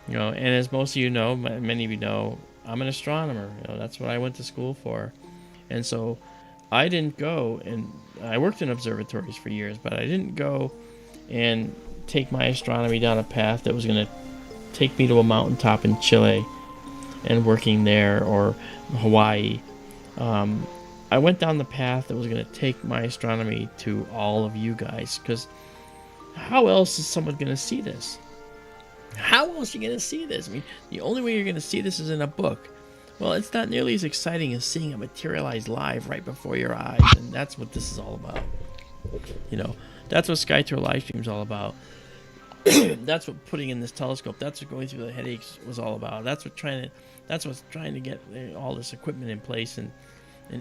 You know, and as most of you know, many of you know, I'm an astronomer. You know, that's what I went to school for. And so I didn't go, and I worked in observatories for years, but I didn't go and take my astronomy down a path that was going to take me to a mountaintop in Chile and working there, or Hawaii. I went down the path that was going to take my astronomy to all of you guys, because how else is someone going to see this? How else are you going to see this? I mean, the only way you're going to see this is in a book. Well, it's not nearly as exciting as seeing it materialize live right before your eyes, and that's what this is all about. You know, that's what SkyTour LiveStream is all about. That's what putting in this telescope, that's what going through the headaches was all about. That's what's trying to get all this equipment in place and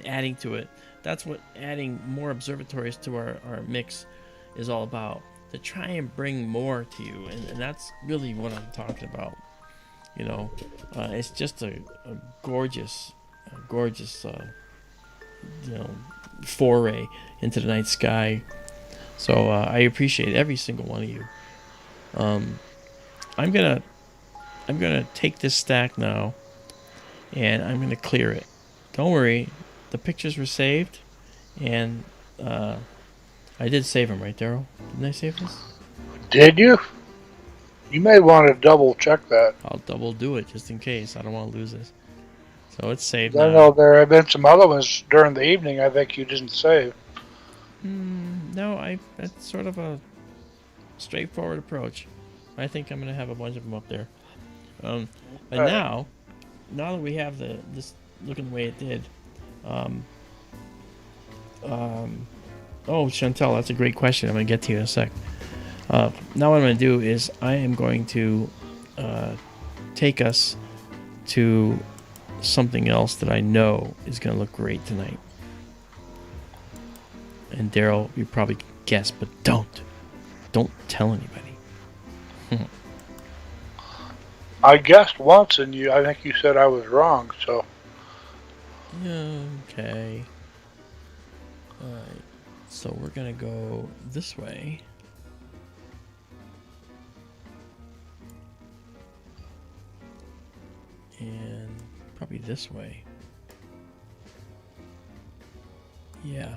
adding to it. That's what adding more observatories to our mix is all about. To try and bring more to you, and that's really what I'm talking about. You know, it's just a gorgeous, foray into the night sky. So I appreciate every single one of you. I'm gonna take this stack now, and I'm gonna clear it. Don't worry, the pictures were saved, and I did save them, right, Daryl? Didn't I save this? Did you? You may want to double check that. I'll double do it just in case. I don't want to lose this. So it's saved I now. know there have been some other ones during the evening I think you didn't save. No, that's sort of a straightforward approach. I think I'm gonna have a bunch of them up there. And now that we have this looking the way it did, oh, Chantel, that's a great question. I'm going to get to you in a sec. Now what I'm going to do is I am going to take us to something else that I know is going to look great tonight. And Daryl, you probably guessed, but don't tell anybody. I guessed once, and I think you said I was wrong, so. Okay. Alright. So we're going to go this way. And probably this way. Yeah.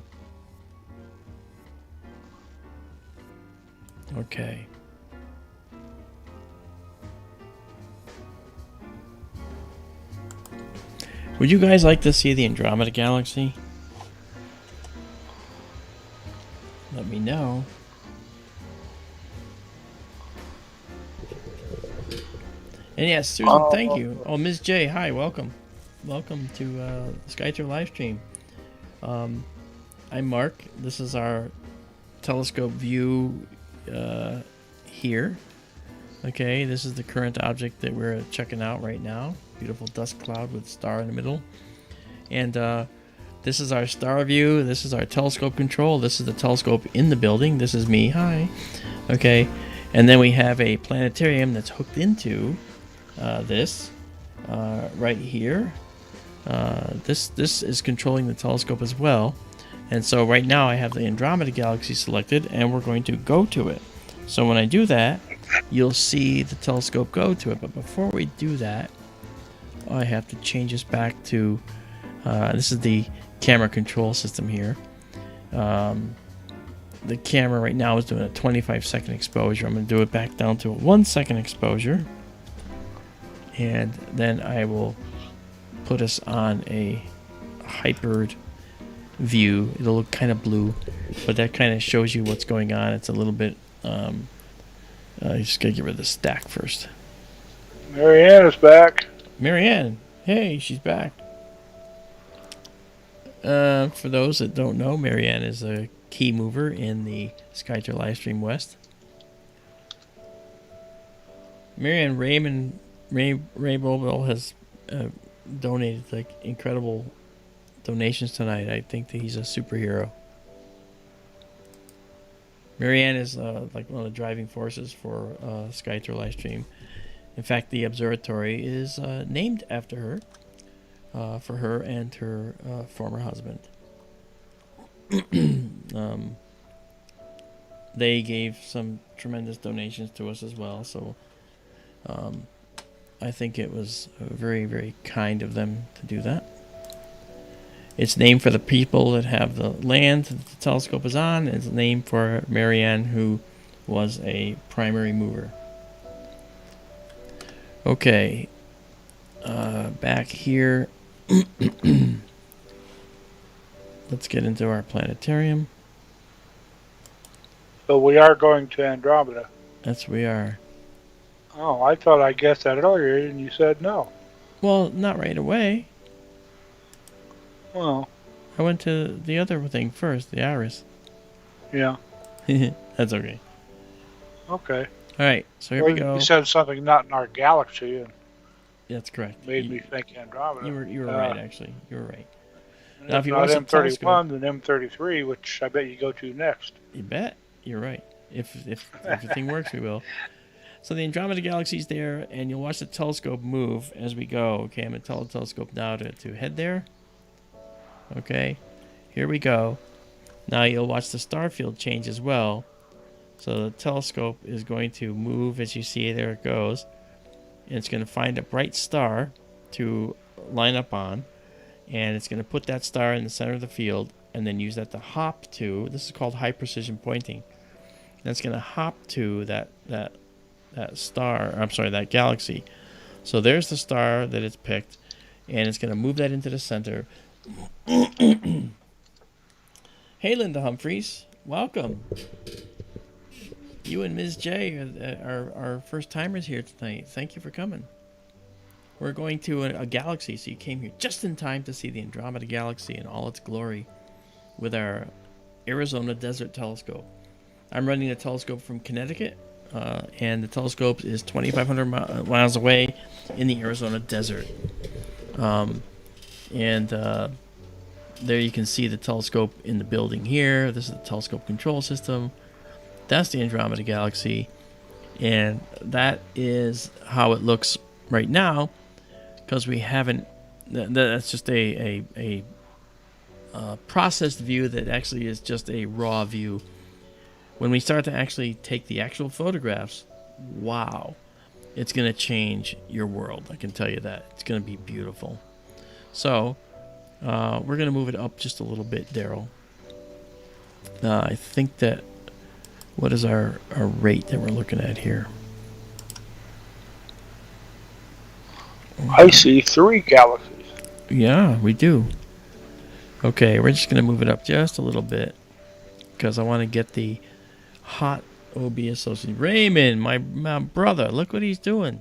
Okay. Would you guys like to see the Andromeda Galaxy? Let me know. And yes, Susan, thank you. Oh, Ms. J, hi, welcome. Welcome to SkyTour LiveStream. I'm Mark. This is our telescope view here. Okay, this is the current object that we're checking out right now. Beautiful dust cloud with star in the middle. And this is our star view. This is our telescope control. This is the telescope in the building. This is me. Hi. Okay. And then we have a planetarium that's hooked into this right here. This is controlling the telescope as well. And so right now I have the Andromeda Galaxy selected, and we're going to go to it. So when I do that, you'll see the telescope go to it. But before we do that, I have to change this back to this is the camera control system here. The camera right now is doing a 25-second exposure. I'm going to do it back down to a 1-second exposure. And then I will put us on a hypered view. It'll look kind of blue, but that kind of shows you what's going on. It's a little bit you just gotta get rid of the stack first. Marianne is back. Marianne, hey, she's back. For those that don't know, Marianne is a key mover in the SkyTour LiveStream West. Marianne, Ray Bobel has donated like incredible donations tonight. I think that he's a superhero. Marianne is like one of the driving forces for SkyTour LiveStream. In fact, the observatory is named after her, for her and her former husband. They gave some tremendous donations to us as well, so I think it was very, very kind of them to do that. It's named for the people that have the land that the telescope is on. It's named for Marianne, who was a primary mover. Okay, back here. Let's get into our planetarium. So we are going to Andromeda. Yes, we are. Oh, I thought I guessed that earlier, and you said no. Well, not right away. Well, I went to the other thing first, the iris. yeah. That's okay. Okay. All right, so here Well, we go. you said something not in our galaxy and That's correct. made me think Andromeda. You were right, actually. You were right. And Now, if if you not watch the telescope, M31, then M33, which I bet you go to next. you bet. You're right. If everything works, we will. So the Andromeda Galaxy's there, and you'll watch the telescope move as we go. Okay, I'm going to tell the telescope now to head there. Okay, here we go. Now you'll watch the star field change as well. So the telescope is going to move as you see. There it goes. And it's going to find a bright star to line up on. And it's going to put that star in the center of the field and then use that to hop to. This is called high precision pointing. And it's going to hop to that star. I'm sorry, that galaxy. So there's the star that it's picked. And it's going to move that into the center. Hey, Linda Humphreys. Welcome. You and Ms. J are first timers here tonight. Thank you for coming. We're going to a galaxy, so you came here just in time to see the Andromeda Galaxy in all its glory with our Arizona Desert Telescope. I'm running a telescope from Connecticut, and the telescope is 2,500 miles away in the Arizona desert. There you can see the telescope in the building here. This is the telescope control system. That's the Andromeda Galaxy, and that is how it looks right now, because we haven't. That's just a processed view that actually is just a raw view. When we start to actually take the actual photographs, wow, it's going to change your world. I can tell you that. It's going to be beautiful. So we're going to move it up just a little bit, Daryl. I think that. What is our rate that we're looking at here? I see 3 galaxies. Yeah, we do. Okay, we're just going to move it up just a little bit because I want to get the hot OB associate. Raymond, my brother, look what he's doing.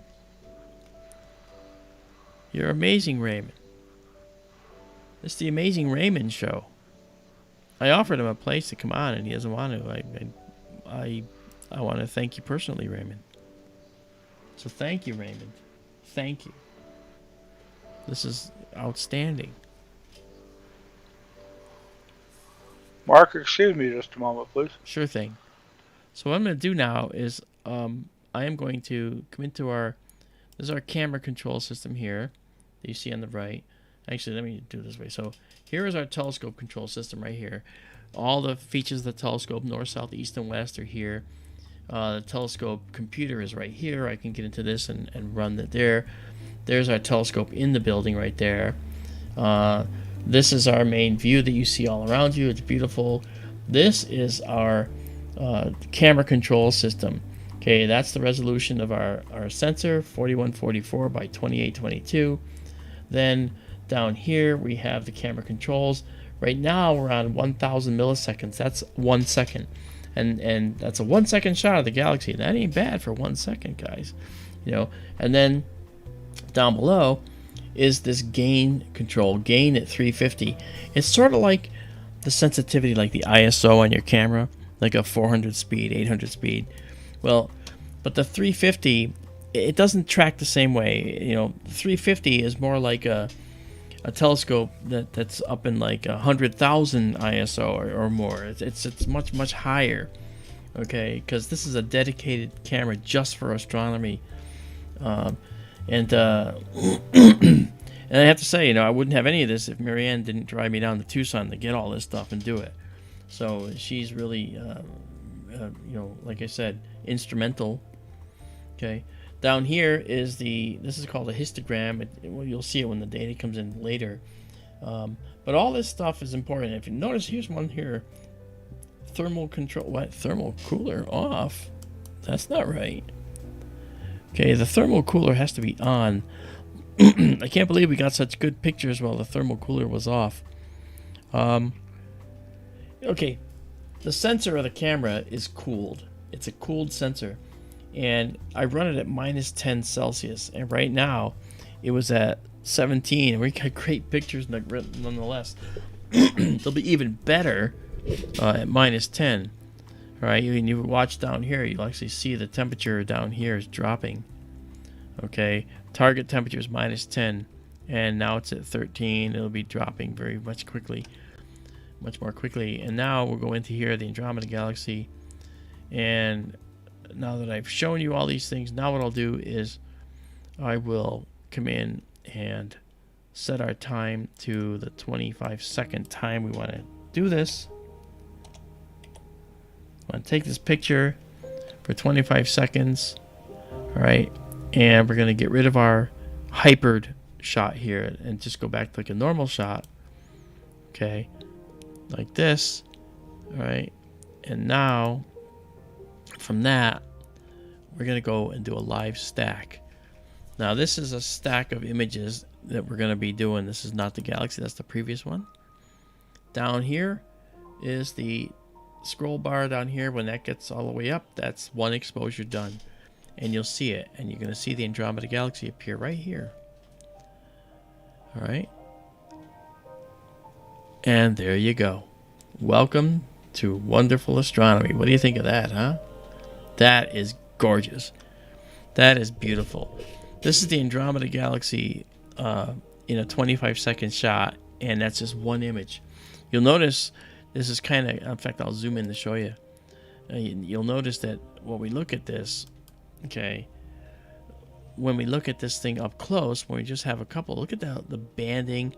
You're amazing, Raymond. It's the Amazing Raymond show. I offered him a place to come on, and he doesn't want to. I want to thank you personally, Raymond. So thank you, Raymond. Thank you. This is outstanding. Mark, excuse me just a moment, please. Sure thing. So what I'm going to do now is I am going to come into this is our camera control system here that you see on the right. Actually, let me do it this way. So here is our telescope control system right here. All the features of the telescope, north, south, east, and west, are here. The telescope computer is right here. I can get into this and run it there. There's our telescope in the building right there. This is our main view that you see all around you. It's beautiful. This is our camera control system. Okay, that's the resolution of our sensor, 4144 by 2822. Then down here we have the camera controls. Right now we're on 1,000 milliseconds. That's 1 second, and that's a 1 second shot of the galaxy. That ain't bad for 1 second, guys. You know. And then down below is this gain control. Gain at 350. It's sort of like the sensitivity, like the ISO on your camera, like a 400 speed, 800 speed. Well, but the 350, it doesn't track the same way. You know, 350 is more like a telescope that's up in like 100,000 ISO or more. It's much higher, okay? Because this is a dedicated camera just for astronomy, and I have to say, you know, I wouldn't have any of this if Marianne didn't drive me down to Tucson to get all this stuff and do it. So she's really, you know, like I said, instrumental. Okay. Down here is this is called a histogram. Well, you'll see it when the data comes in later. But all this stuff is important. If you notice, here's one here. Thermal control, what? Thermal cooler off? That's not right. Okay, the thermal cooler has to be on. I can't believe we got such good pictures while the thermal cooler was off. Okay, the sensor of the camera is cooled. It's a cooled sensor. And I run it at -10 Celsius, and right now it was at 17. We got great pictures nonetheless. They'll be even better at minus 10. All right, you watch down here, you'll actually see the temperature down here is dropping. Okay, target temperature is minus 10, and now it's at 13. It'll be dropping very much more quickly. And now we'll go into here, the Andromeda Galaxy. And now that I've shown you all these things, now what I'll do is I will come in and set our time to the 25-second time we want to do this. I'm going to take this picture for 25 seconds. All right. And we're going to get rid of our hypered shot here and just go back to like a normal shot. Okay. Like this. All right. And now from that, we're going to go and do a live stack. Now this is a stack of images that we're going to be doing. This is not the galaxy. That's the previous one. Down here is the scroll bar down here. When that gets all the way up, that's one exposure done, and you'll see it, and you're going to see the Andromeda Galaxy appear right here. All right, and there you go. Welcome to wonderful astronomy. What do you think of that, huh? That is gorgeous. That is beautiful. This is the Andromeda Galaxy in a 25-second shot, and that's just one image. You'll notice this is kind of, in fact, I'll zoom in to show you. You'll notice that when we look at this, okay, when we look at this thing up close, when we just have a couple, look at the banding,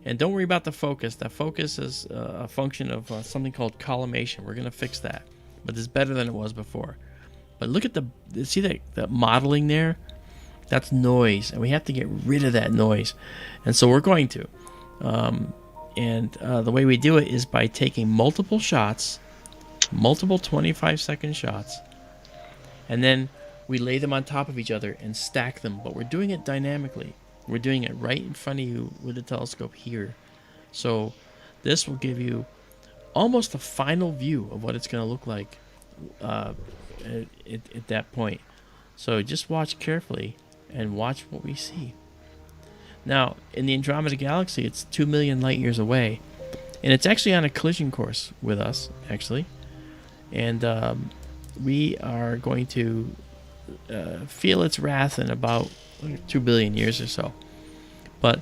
and don't worry about the focus. The focus is a function of something called collimation. We're going to fix that, but it's better than it was before. But look at see that modeling there? That's noise, and we have to get rid of that noise, and so we're going to. The way we do it is by taking multiple shots, multiple 25-second shots, and then we lay them on top of each other and stack them. But we're doing it dynamically. We're doing it right in front of you with the telescope here. So this will give you almost a final view of what it's going to look like at that point. So just watch carefully and watch what we see. Now, in the Andromeda Galaxy, it's 2 million light years away, and it's actually on a collision course with us, actually. And we are going to feel its wrath in about 2 billion years or so. But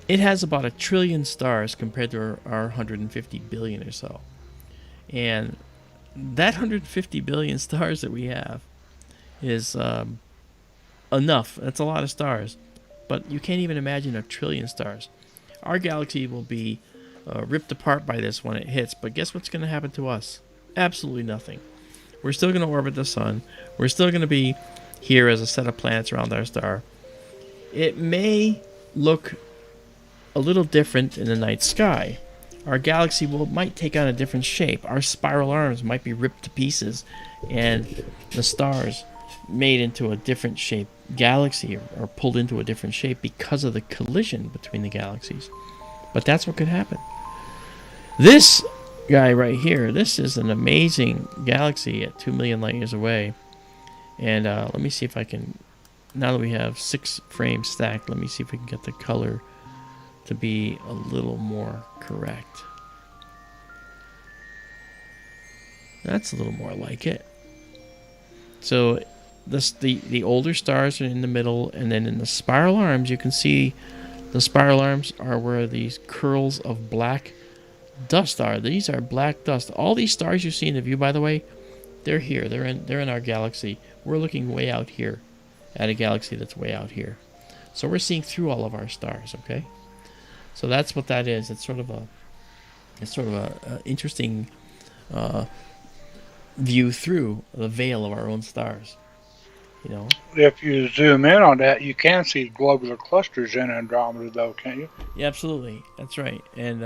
it has about 1 trillion stars compared to our 150 billion or so. And that 150 billion stars that we have is enough. That's a lot of stars. But you can't even imagine 1 trillion stars. Our galaxy will be ripped apart by this when it hits, but guess what's going to happen to us? Absolutely nothing. We're still going to orbit the sun. We're still going to be here as a set of planets around our star. It may look a little different in the night sky. Our galaxy might take on a different shape. Our spiral arms might be ripped to pieces, and the stars made into a different shape galaxy or pulled into a different shape because of the collision between the galaxies. But that's what could happen. This guy right here, this is an amazing galaxy at 2 million light years away. And let me see if I can, now that we have 6 frames stacked, let me see if we can get the color to be a little more correct. That's a little more like it. So the older stars are in the middle, and then in the spiral arms, you can see the spiral arms are where these curls of black dust are. These are black dust. All these stars you see in the view, by the way, they're here. They're in our galaxy. We're looking way out here at a galaxy that's way out here. So we're seeing through all of our stars, okay? So that's what that is. It's sort of a interesting view through the veil of our own stars. You know, if you zoom in on that, you can see globular clusters in Andromeda, though, can't you? Yeah, absolutely. That's right. And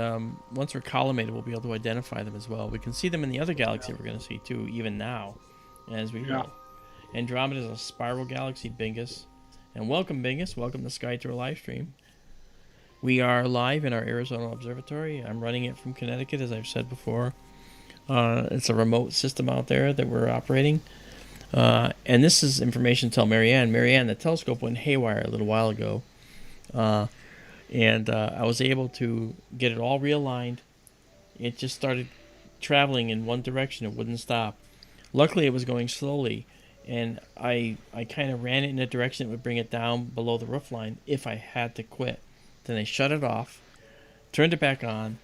once we're collimated, we'll be able to identify them as well. We can see them in the other galaxy we're going to see, too, even now, as we go. Andromeda is a spiral galaxy, Bingus. And welcome, Bingus. Welcome to SkyTour LiveStream. We are live in our Arizona Observatory. I'm running it from Connecticut, as I've said before. It's a remote system out there that we're operating. And this is information to tell Marianne. Marianne, the telescope went haywire a little while ago. And I was able to get it all realigned. It just started traveling in one direction. It wouldn't stop. Luckily, it was going slowly, and I kind of ran it in a direction that would bring it down below the roof line if I had to quit. Then I shut it off, turned it back on,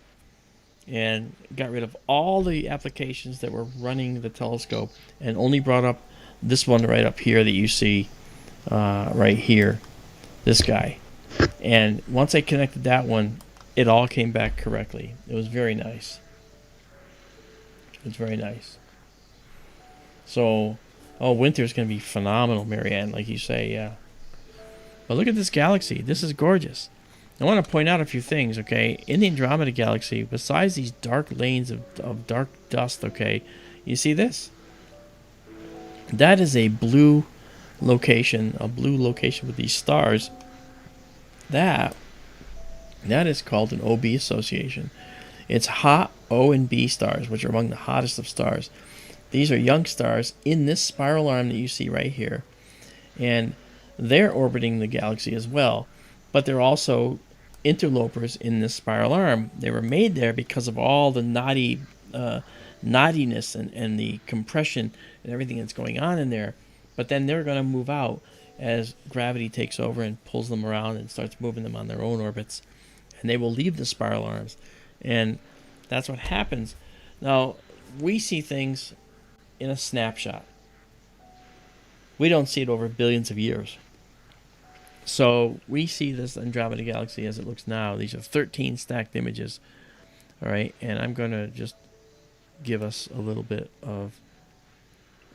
and got rid of all the applications that were running the telescope, and only brought up this one right up here that you see right here, this guy. And once I connected that one, it all came back correctly. It was very nice. It's very nice. So, winter's going to be phenomenal, Marianne, like you say, yeah. But look at this galaxy. This is gorgeous. I want to point out a few things, okay? In the Andromeda Galaxy, besides these dark lanes of dark dust, okay, you see this? That is a blue location with these stars. That is called an OB association. It's hot O and B stars, which are among the hottest of stars. These are young stars in this spiral arm that you see right here. And they're orbiting the galaxy as well. But they're also interlopers in this spiral arm. They were made there because of all the knottiness and the compression and everything that's going on in there. But then they're going to move out as gravity takes over and pulls them around and starts moving them on their own orbits. And they will leave the spiral arms. And that's what happens. Now, we see things in a snapshot. We don't see it over billions of years. So we see this Andromeda Galaxy as it looks now. These are 13 stacked images. All right, and I'm going to just give us a little bit of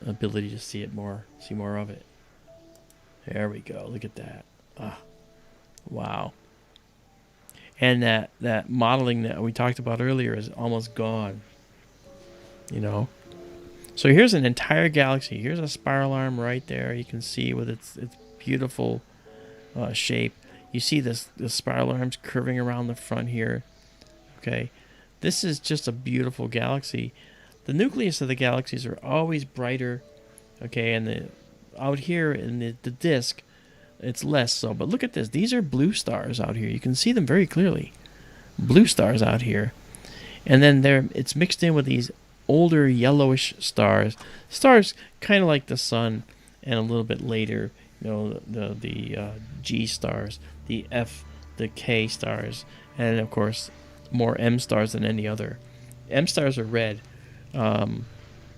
ability to see more of it. There we go. Look at that. Ah, wow. And that modeling that we talked about earlier is almost gone. You know? So here's an entire galaxy. Here's a spiral arm right there. You can see with its beautiful shape. You see the spiral arms curving around the front here. Okay? This is just a beautiful galaxy. The nucleus of the galaxies are always brighter. Okay? And out here in the disk, it's less so. But look at this. These are blue stars out here. You can see them very clearly. Blue stars out here. And then it's mixed in with these older yellowish stars. Stars kind of like the sun, and a little bit later, you know, the G stars, the F, the K stars, and of course more M stars than any other. M stars are red.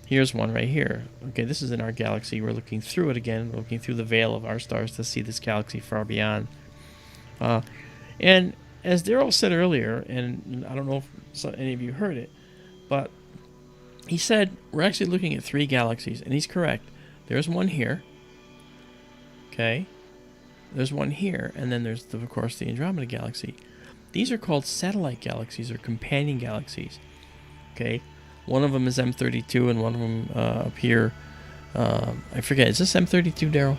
Here's one right here. Okay, this is in our galaxy. We're looking through it again. We're looking through the veil of our stars to see this galaxy far beyond. And as Daryl said earlier, and I don't know if any of you heard it, but he said we're actually looking at 3 galaxies, and he's correct. There's one here. Okay. There's one here, and then there's, of course, the Andromeda Galaxy. These are called satellite galaxies or companion galaxies. Okay. One of them is M32, and one of them up here, I forget. Is this M32, Daryl?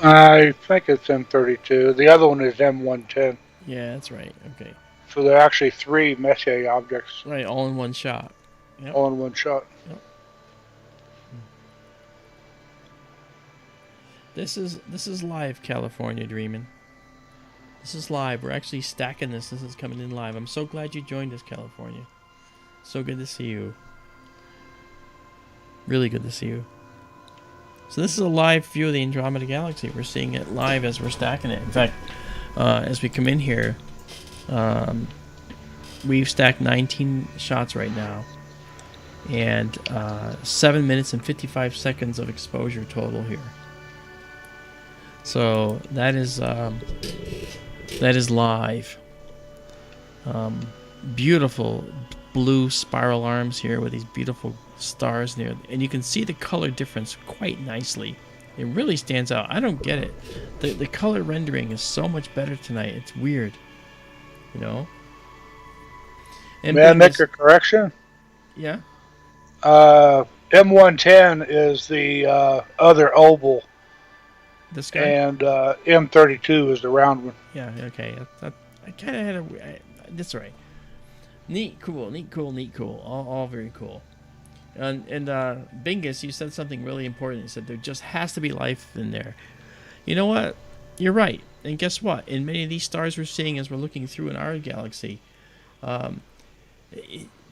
I think it's M32. The other one is M110. Yeah, that's right. Okay. So there are actually 3 Messier objects. Right, all in one shot. Yep. All in one shot. Yep. This is live, California Dreamin'. This is live. We're actually stacking this. This is coming in live. I'm so glad you joined us, California. So good to see you. Really good to see you. So this is a live view of the Andromeda Galaxy. We're seeing it live as we're stacking it. In fact, as we come in here, we've stacked 19 shots right now. And 7 minutes and 55 seconds of exposure total here. So that is live. Beautiful blue spiral arms here with these beautiful stars there, and you can see the color difference quite nicely. It really stands out. I don't get it. The color rendering is so much better tonight. It's weird, you know. And may I make a correction? Yeah. M110 is the other oval. This guy? And M32 is the round one. Yeah, okay. I kind of had a... That's right. Neat, cool. All very cool. And Bingus, you said something really important. You said there just has to be life in there. You know what? You're right. And guess what? In many of these stars we're seeing as we're looking through in our galaxy, um,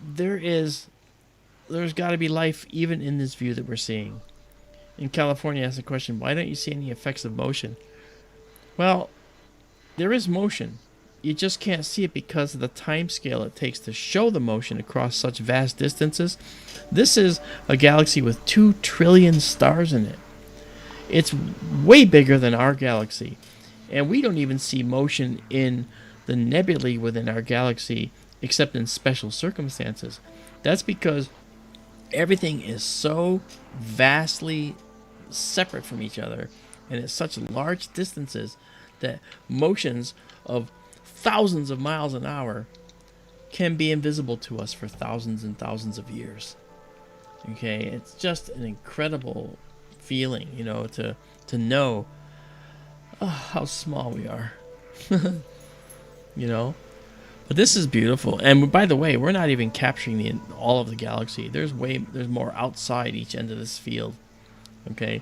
there's got to be life even in this view that we're seeing. In California, asked the question, why don't you see any effects of motion? Well, there is motion. You just can't see it because of the time scale it takes to show the motion across such vast distances. This is a galaxy with 2 trillion stars in it. It's way bigger than our galaxy. And we don't even see motion in the nebulae within our galaxy except in special circumstances. That's because everything is so vastly separate from each other and at such large distances that motions of thousands of miles an hour can be invisible to us for thousands and thousands of years. Okay, it's just an incredible feeling, you know, to know how small we are. You know, but this is beautiful. And by the way, we're not even capturing all of the galaxy. There's more outside each end of this field. Okay,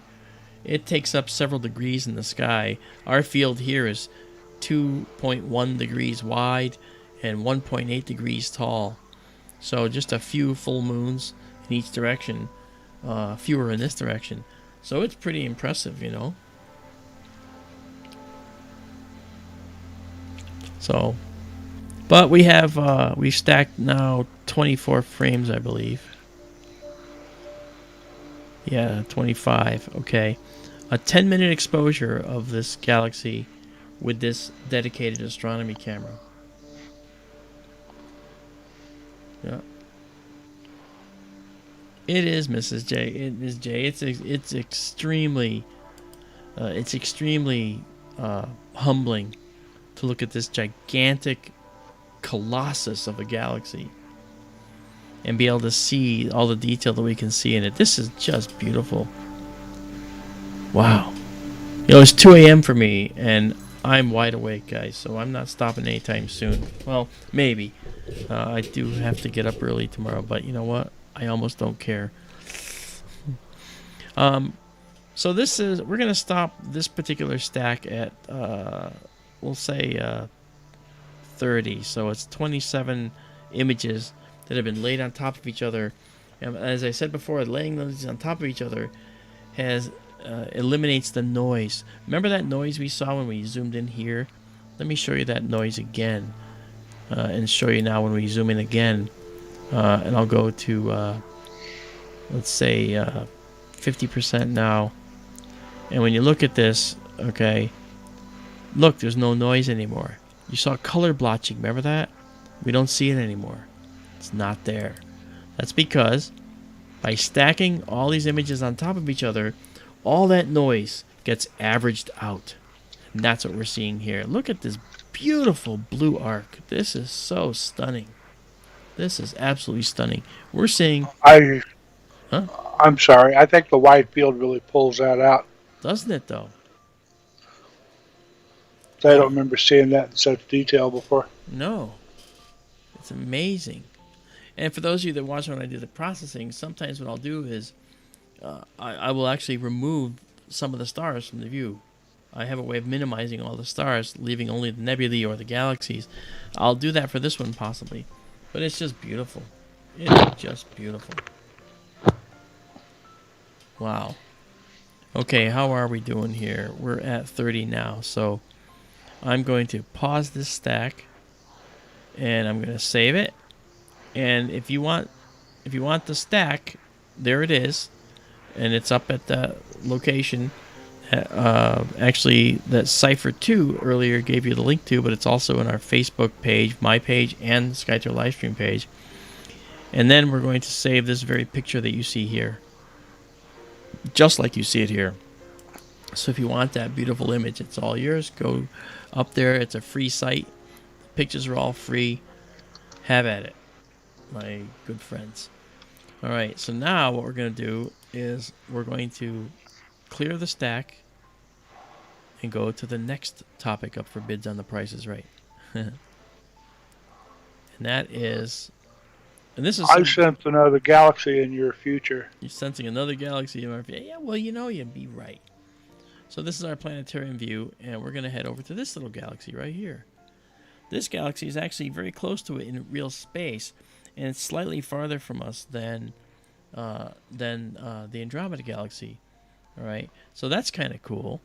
it takes up several degrees in the sky. Our field here is 2.1 degrees wide and 1.8 degrees tall. So just a few full moons in each direction, fewer in this direction. So it's pretty impressive, you know. So, but we have we've stacked now 24 frames, I believe. Yeah, 25. Okay, a 10-minute exposure of this galaxy with this dedicated astronomy camera. Yeah. It is, Mrs. J. It is J. It's extremely humbling to look at this gigantic colossus of a galaxy and be able to see all the detail that we can see in it. This is just beautiful. Wow. You know, it's 2 a.m. for me, and I'm wide awake, guys, so I'm not stopping anytime soon. Well, maybe. I do have to get up early tomorrow, but you know what? I almost don't care. So we're going to stop this particular stack at, we'll say 30. So it's 27 images that have been laid on top of each other. And as I said before, laying those on top of each other eliminates the noise. Remember that noise we saw when we zoomed in here? Let me show you that noise again, and show you now when we zoom in again. And I'll go to, let's say, 50% now. And when you look at this, okay, look, there's no noise anymore. You saw color blotching, remember that? We don't see it anymore. It's not there. That's because by stacking all these images on top of each other, all that noise gets averaged out. And that's what we're seeing here. Look at this beautiful blue arc. This is so stunning. This is absolutely stunning. We're seeing... I'm sorry. I think the wide field really pulls that out. Doesn't it, though? I don't remember seeing that in such detail before. No. It's amazing. And for those of you that watch when I do the processing, sometimes what I'll do is I will actually remove some of the stars from the view. I have a way of minimizing all the stars, leaving only the nebulae or the galaxies. I'll do that for this one possibly. But it's just beautiful. It's just beautiful. Wow. Okay, how are we doing here? We're at 30 now, so I'm going to pause this stack and I'm going to save it. And if you want the stack, there it is, and it's up at the location. Actually, that Cypher 2 earlier gave you the link to, but it's also in our Facebook page, my page, and SkyTour LiveStream page. And then we're going to save this very picture that you see here, just like you see it here. So if you want that beautiful image, it's all yours. Go up there. It's a free site. The pictures are all free. Have at it, my good friends. All right, so now what we're going to do is we're going to clear the stack and go to the next topic up for bids on The Price is Right. And that is... And this is I sense another galaxy in your future. You're sensing another galaxy in our future. Yeah, well, you know, you'd be right. So this is our planetarium view, and we're going to head over to this little galaxy right here. This galaxy is actually very close to it in real space, and it's slightly farther from us than the Andromeda galaxy. All right, so that's kind of cool.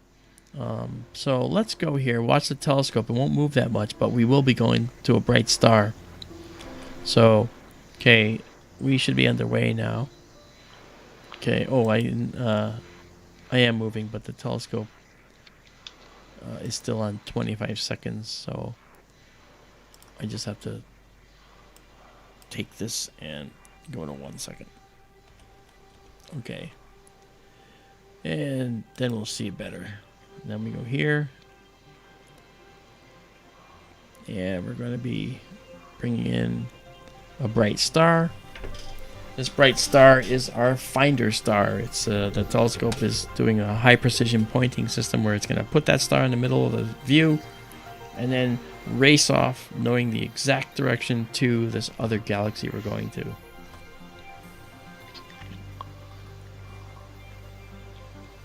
So let's go here. Watch the telescope. It won't move that much, but we will be going to a bright star. So, okay, we should be underway now. Okay. Oh, I am moving, but the telescope is still on 25 seconds. So I just have to take this and go to 1 second. Okay. And then we'll see it better. And then we go here. And we're going to be bringing in a bright star. This bright star is our finder star. It's the telescope is doing a high precision pointing system where it's going to put that star in the middle of the view and then race off knowing the exact direction to this other galaxy we're going to.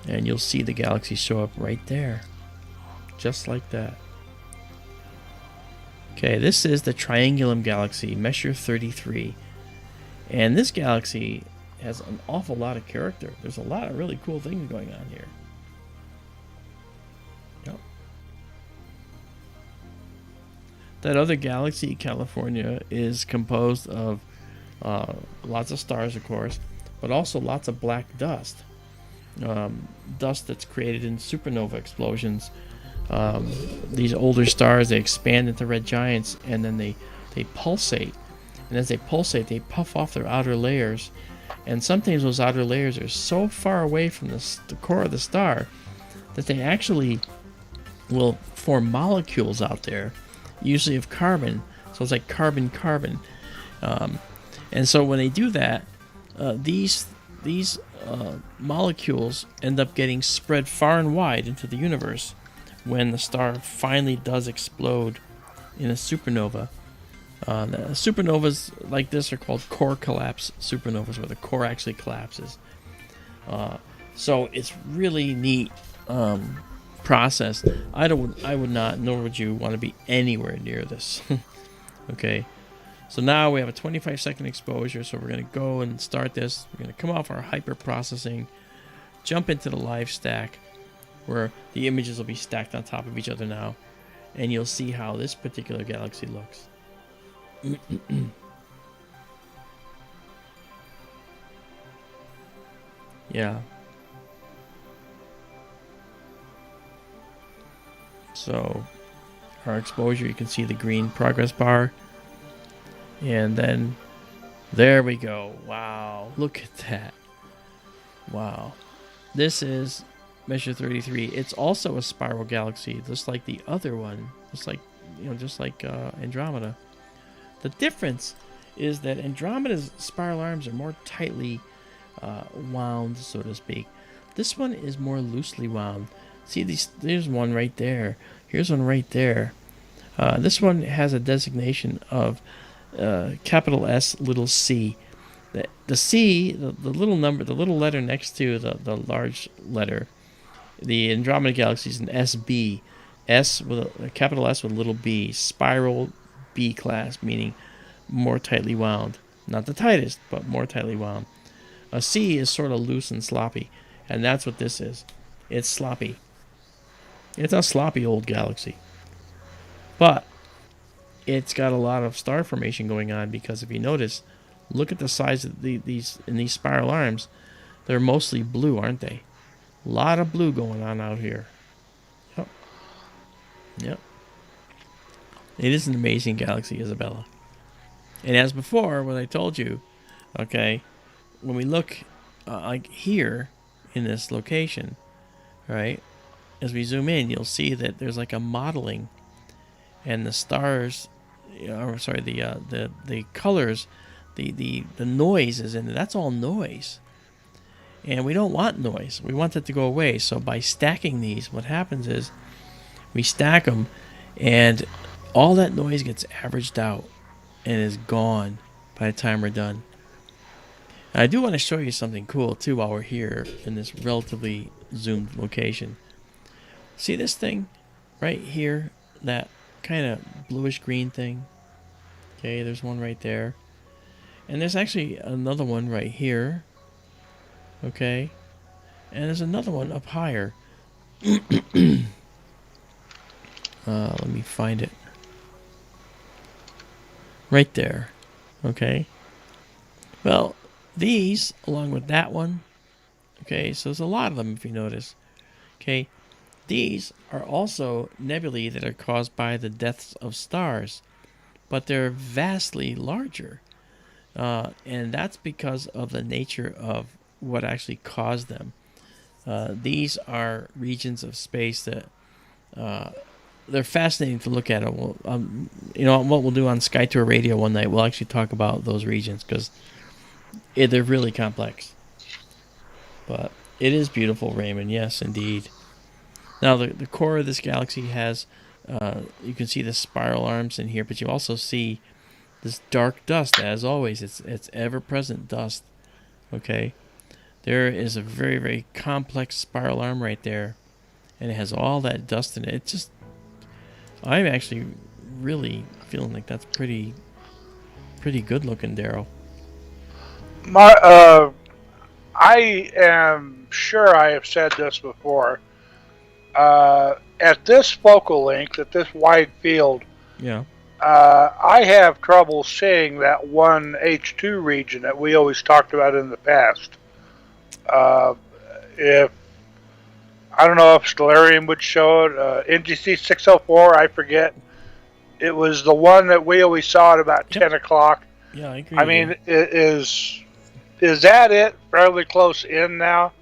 And you'll see the galaxy show up right there. Just like that. Okay, this is the Triangulum Galaxy, Messier 33. And this galaxy has an awful lot of character. There's a lot of really cool things going on here. Yep. That other galaxy, California, is composed of lots of stars, of course, but also lots of black dust. Dust that's created in supernova explosions. These older stars, they expand into red giants, and then they pulsate. And as they pulsate, they puff off their outer layers. And sometimes those outer layers are so far away from the core of the star that they actually will form molecules out there, usually of carbon. So it's like carbon-carbon. And so when they do that, these molecules end up getting spread far and wide into the universe when the star finally does explode in a supernova. Supernovas like this are called core collapse supernovas, where the core actually collapses. So it's really neat process. I would not, nor would you want to be anywhere near this. Okay. So now we have a 25-second exposure, so we're going to go and start this. We're going to come off our hyper processing, jump into the live stack, where the images will be stacked on top of each other now, and you'll see how this particular galaxy looks. Yeah. So our exposure, you can see the green progress bar. And then there we go. Wow, look at that. Wow. This is Messier 33. It's also a spiral galaxy, just like the other one, just like Andromeda. The difference is that Andromeda's spiral arms are more tightly wound, so to speak. This one is more loosely wound. See, there's one right there. Here's one right there. This one has a designation of capital S, little c. The C, the little number, the little letter next to the large letter. The Andromeda Galaxy is an SB. S with a capital S with a little b. Spiral B class, meaning more tightly wound. Not the tightest, but more tightly wound. A C is sort of loose and sloppy, and that's what this is. It's sloppy. It's a sloppy old galaxy. But it's got a lot of star formation going on, because if you notice, look at the size of these spiral arms. They're mostly blue, aren't they? A lot of blue going on out here. Yep. Yep. It is an amazing galaxy, Isabella. And as before, what I told you, okay, when we look like here in this location, right, as we zoom in, you'll see that there's like a modeling, and the stars, the colors, the noise is in it. That's all noise. And we don't want noise. We want it to go away. So by stacking these, what happens is we stack them, and all that noise gets averaged out and is gone by the time we're done. And I do want to show you something cool too while we're here in this relatively zoomed location. See this thing right here? That kind of bluish green thing. Okay, there's one right there. And there's actually another one right here. Okay. And there's another one up higher. Let me find it. Right there. Okay. Well, these, along with that one. Okay, so there's a lot of them if you notice. Okay. These are also nebulae that are caused by the deaths of stars. But they're vastly larger. And that's because of the nature of what actually caused them. These are regions of space that they're fascinating to look at. Well, you know what we'll do on SkyTour Radio one night, we'll actually talk about those regions because they're really complex. But it is beautiful, Raymond. Yes, indeed. Now the core of this galaxy has, you can see the spiral arms in here, but you also see this dark dust. As always, it's ever-present dust. Okay, there is a very, very complex spiral arm right there, and it has all that dust in it. It's just, I'm actually really feeling like that's pretty good looking, Daryl. I am sure I have said this before. At this focal length, at this wide field, Yeah. I have trouble seeing that one H2 region that we always talked about in the past. If I don't know if Stellarium would show it, NGC 604, I forget. It was the one that we always saw at about 10 o'clock. Yeah, I agree. I mean, is that it? Fairly close in now,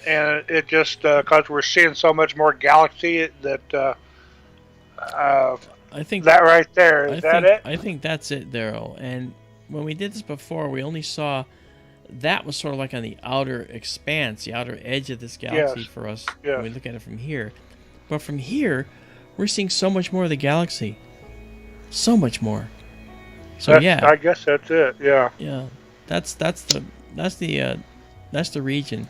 and it just because we're seeing so much more galaxy that I think that right there is that it? I think that's it, Daryl. And when we did this before, we only saw that was sort of like on the outer expanse, the outer edge of this galaxy for us when we look at it from here. But from here, we're seeing so much more of the galaxy, so much more. So I guess that's it. Yeah. Yeah, that's the region.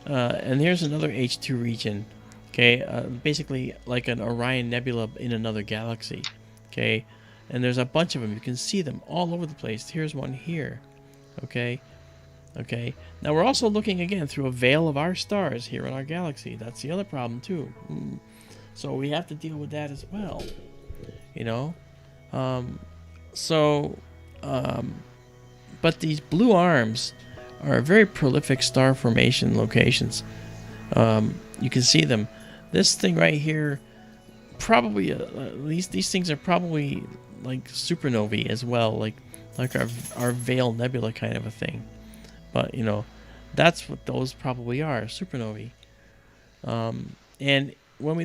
And here's another H2 region. Okay, basically like an Orion Nebula in another galaxy. Okay, and there's a bunch of them. You can see them all over the place. Here's one here. Okay. Now we're also looking again through a veil of our stars here in our galaxy. That's the other problem too. So we have to deal with that as well. You know. But these blue arms are very prolific star formation locations. You can see them. This thing right here, probably these things are probably like supernovae as well, like our Veil Nebula kind of a thing. But you know, that's what those probably are, supernovae. And when we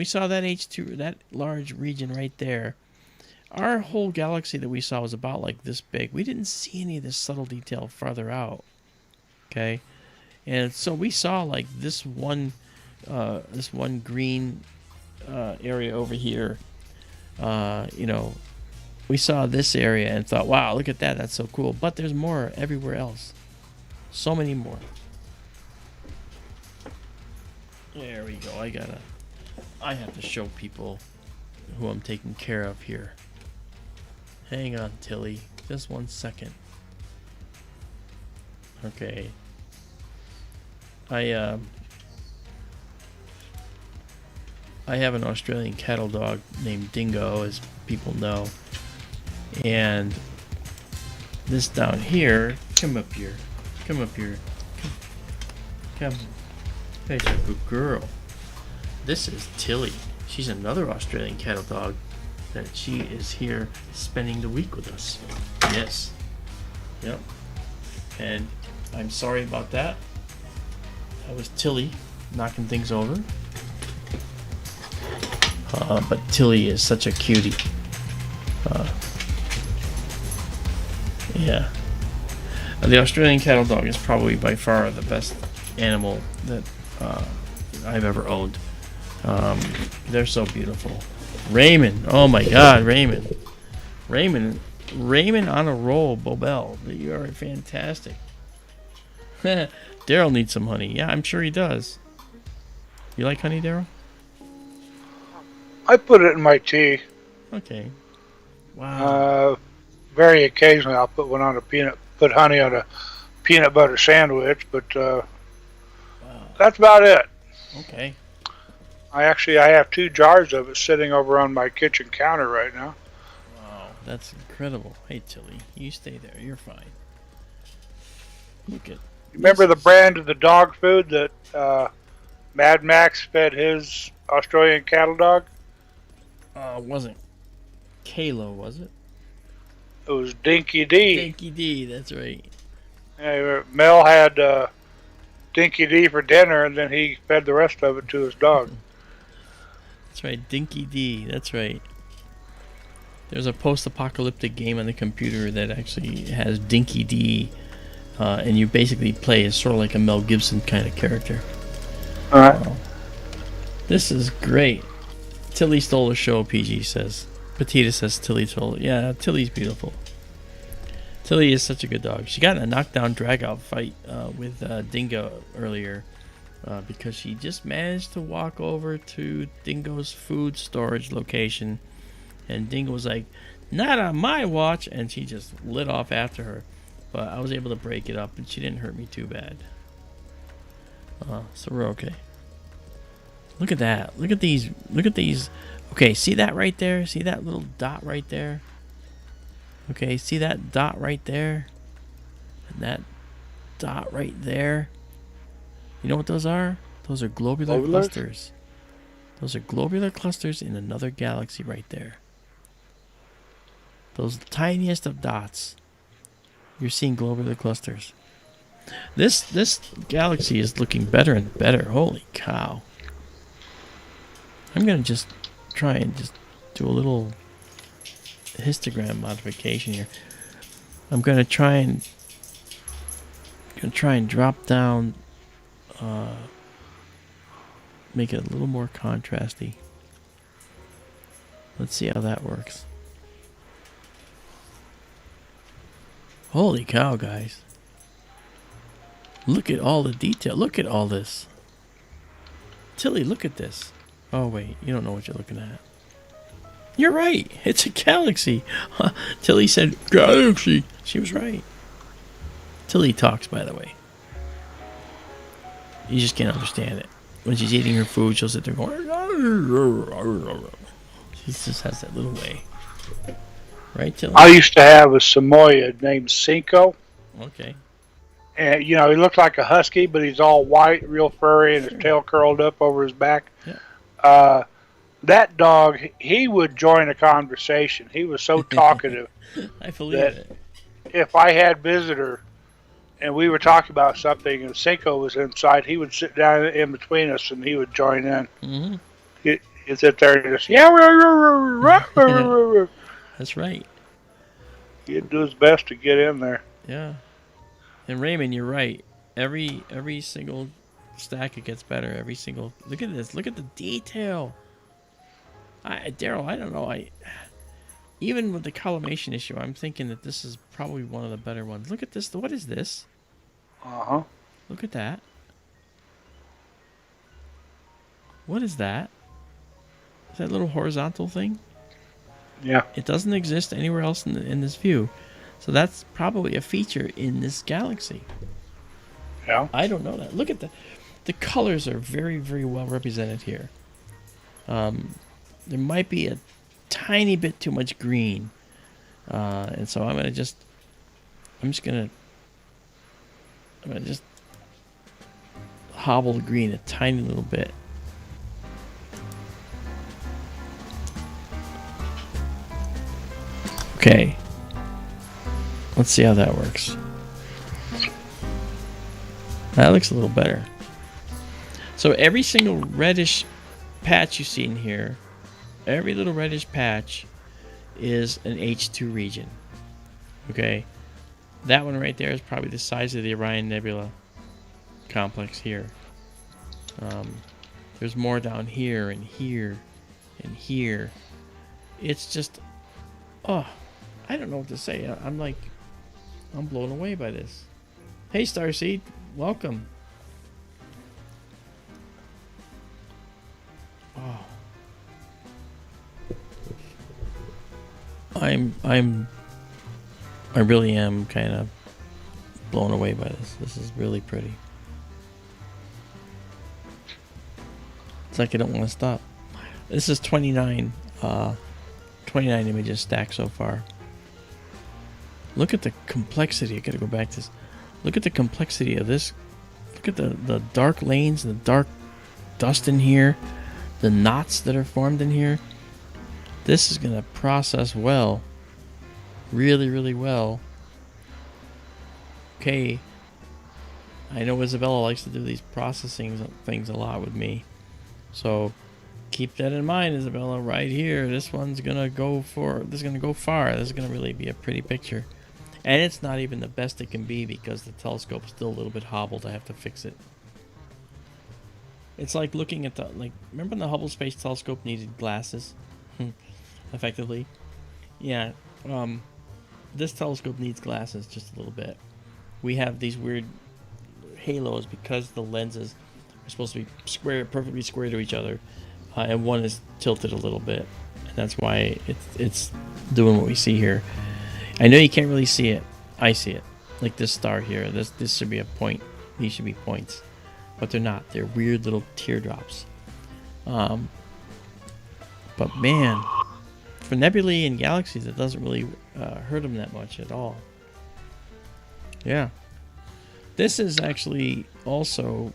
saw that H2, that large region right there, our whole galaxy that we saw was about like this big. We didn't see any of this subtle detail farther out. Okay, and so we saw like this one green area over here. You know, we saw this area and thought, wow, look at that, that's so cool. But there's more everywhere else. So many more. There we go. I have to show people who I'm taking care of here. Hang on, Tilly. Just 1 second. Okay. I have an Australian cattle dog named Dingo, as people know. And this down here, come up here. Come. There's a good girl. This is Tilly. She's another Australian cattle dog that she is here spending the week with us. Yes. Yep. And I'm sorry about that. That was Tilly knocking things over. But Tilly is such a cutie. Yeah. The Australian cattle dog is probably by far the best animal that I've ever owned. They're so beautiful. Raymond, oh my God, Raymond on a roll, Bobel. You are fantastic. Daryl needs some honey. Yeah, I'm sure he does. You like honey, Daryl? I put it in my tea. Okay. Wow. Uh, very occasionally I'll put honey on a peanut butter sandwich, but Wow. that's about it. Okay. I have 2 jars of it sitting over on my kitchen counter right now. Wow. That's incredible. Hey, Tilly, you stay there. You're fine. Look at. Remember the brand of the dog food that Mad Max fed his Australian cattle dog? It wasn't Kalo, was it? It was Dinky D. Dinky D. That's right. Yeah, Mel had Dinky D for dinner, and then he fed the rest of it to his dog. That's right. Dinky D. That's right. There's a post-apocalyptic game on the computer that actually has Dinky D, and you basically play as sort of like a Mel Gibson kind of character. All right. This is great. Tilly stole the show, PG says. Petita says Tilly stole it. Yeah, Tilly's beautiful. Tilly is such a good dog. She got in a knockdown drag-out fight with Dingo earlier because she just managed to walk over to Dingo's food storage location, and Dingo was like, "Not on my watch," and she just lit off after her. But I was able to break it up, and she didn't hurt me too bad. So we're okay. Look at that. Look at these. Look at these. Okay, see that right there? See that little dot right there? Okay, see that dot right there? And that dot right there? You know what those are? Those are globular clusters. Those are globular clusters in another galaxy right there. Those tiniest of dots. You're seeing globular clusters. This galaxy is looking better and better. Holy cow. I'm going to just try and just do a little histogram modification here. I'm going to try and drop down, make it a little more contrasty. Let's see how that works. Holy cow, guys. Look at all the detail. Look at all this. Tilly, look at this. Oh, wait. You don't know what you're looking at. You're right. It's a galaxy. Tilly said, galaxy. She was right. Tilly talks, by the way. You just can't understand it. When she's eating her food, she'll sit there going... She just has that little way. Right, Tilly? I used to have a Samoyed named Cinco. Okay. And, he looked like a husky, but he's all white, real furry, and his tail curled up over his back. Yeah. That dog, he would join a conversation. He was so talkative. I believe it. If I had visitor and we were talking about something and Cinco was inside, he would sit down in between us and he would join in. Mm-hmm. He'd sit there and just, yeah, that's right. He'd do his best to get in there. Yeah. And Raymond, you're right. Every single stack, it gets better. Every single... Look at this. Look at the detail. Daryl, I don't know. Even with the collimation issue, I'm thinking that this is probably one of the better ones. Look at this. What is this? Uh-huh. Look at that. What is that? Is that little horizontal thing? Yeah. It doesn't exist anywhere else in this view. So that's probably a feature in this galaxy. Yeah. I don't know that. Look at the colors are very, very well represented here. There might be a tiny bit too much green. And so I'm just gonna hobble the green a tiny little bit. Okay. Let's see how that works. That looks a little better. So every single reddish patch you see in here, every little reddish patch is an H2 region. Okay? That one right there is probably the size of the Orion Nebula complex here. There's more down here and here and here. It's just... Oh, I don't know what to say. I'm blown away by this. Hey, Starseed. Welcome. I really am kind of blown away by this. This is really pretty. It's like I don't want to stop. This is 29 images stacked so far. Look at the complexity. I gotta go back to this. Look at the complexity of this. Look at the dark lanes and the dark dust in here. The knots that are formed in here. This is gonna process well. Really, really well. Okay. I know Isabella likes to do these processing things a lot with me. So keep that in mind, Isabella, right here. This one's gonna go far. This is gonna really be a pretty picture. And it's not even the best it can be because the telescope's still a little bit hobbled. I have to fix it. It's like looking at remember when the Hubble Space Telescope needed glasses? Effectively. Yeah. This telescope needs glasses just a little bit. We have these weird halos because the lenses are supposed to be perfectly square to each other. And one is tilted a little bit. And that's why it's doing what we see here. I know you can't really see it. I see it. Like this star here. This should be a point. These should be points. But they're not. They're weird little teardrops. But man, for nebulae and galaxies, it doesn't really hurt them that much at all. Yeah. This is actually also...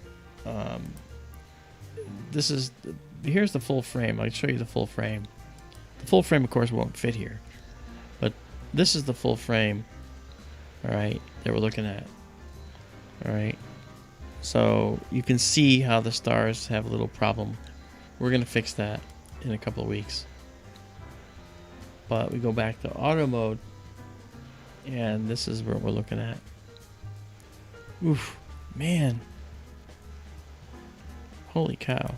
here's the full frame. I'll show you the full frame. The full frame, of course, won't fit here. But this is the full frame, all right, that we're looking at. All right. So you can see how the stars have a little problem. We're going to fix that in a couple of weeks. But we go back to auto mode, and this is what we're looking at. Oof, man. Holy cow.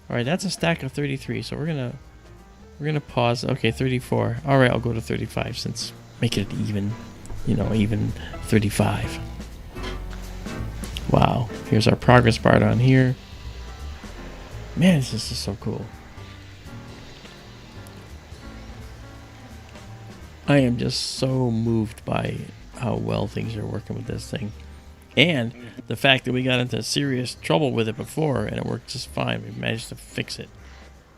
All right, that's a stack of 33. So we're gonna pause. Okay, 34. All right, I'll go to 35 since make it even, even 35. Wow. Here's our progress bar down here. Man, this is just so cool. I am just so moved by how well things are working with this thing. And the fact that we got into serious trouble with it before and it worked just fine. We managed to fix it.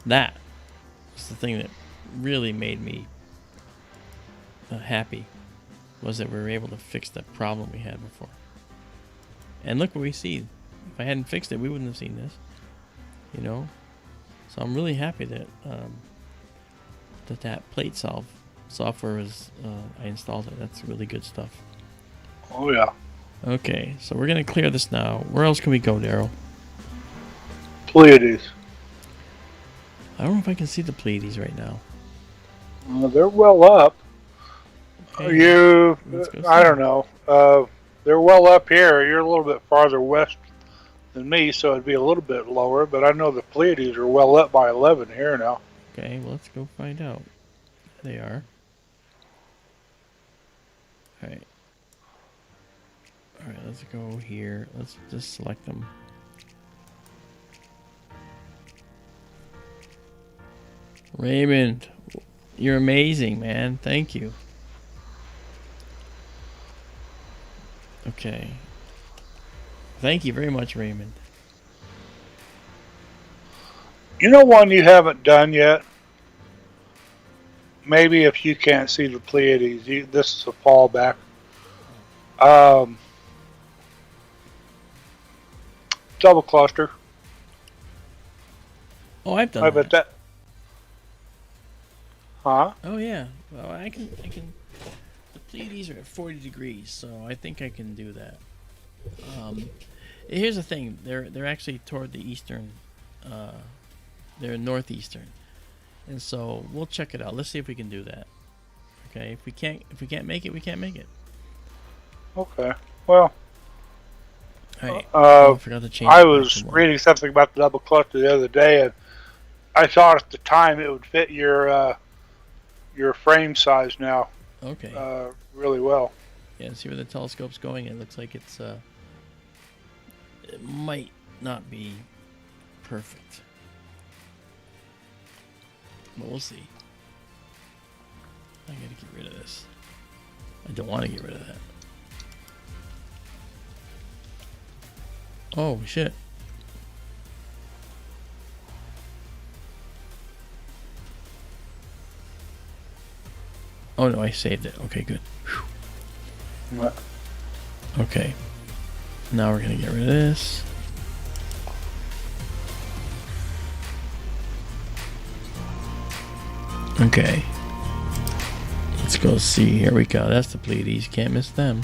That was the thing that really made me happy, was that we were able to fix the problem we had before. And look what we see. If I hadn't fixed it, we wouldn't have seen this. So I'm really happy that that plate software was I installed it. That's really good stuff. Oh yeah. Okay, so we're gonna clear this now. Where else can we go, Daryl? Pleiades. I don't know if I can see the Pleiades right now. They're well up. Okay, I don't know. They're well up here. You're a little bit farther west than me, so it'd be a little bit lower. But I know the Pleiades are well up by 11 here now. Okay, well, let's go find out. There they are. All right. All right, let's go here. Let's just select them. Raymond, you're amazing, man. Thank you. Okay. Thank you very much, Raymond. You know one you haven't done yet? Maybe if you can't see the Pleiades, this is a fallback. Double cluster. Oh, I've done I bet that. Huh? Oh yeah. Well, I can. The Pleiades are at 40 degrees, so I think I can do that. Here's the thing. They're actually toward the eastern. They're northeastern, and so we'll check it out. Let's see if we can do that. Okay. If we can't make it, we can't make it. Okay. Well. All right. I forgot to change. I was reading something about the double cluster the other day, and I thought at the time it would fit your frame size now. Okay. Really well. Yeah. See where the telescope's going. It looks like it might not be perfect, but we'll see. I gotta get rid of this. I don't want to get rid of that. Oh, shit. Oh, no, I saved it. Okay, good. Whew. What? Okay. Now we're going to get rid of this. Okay. Let's go see. Here we go. That's the Pleiades. Can't miss them.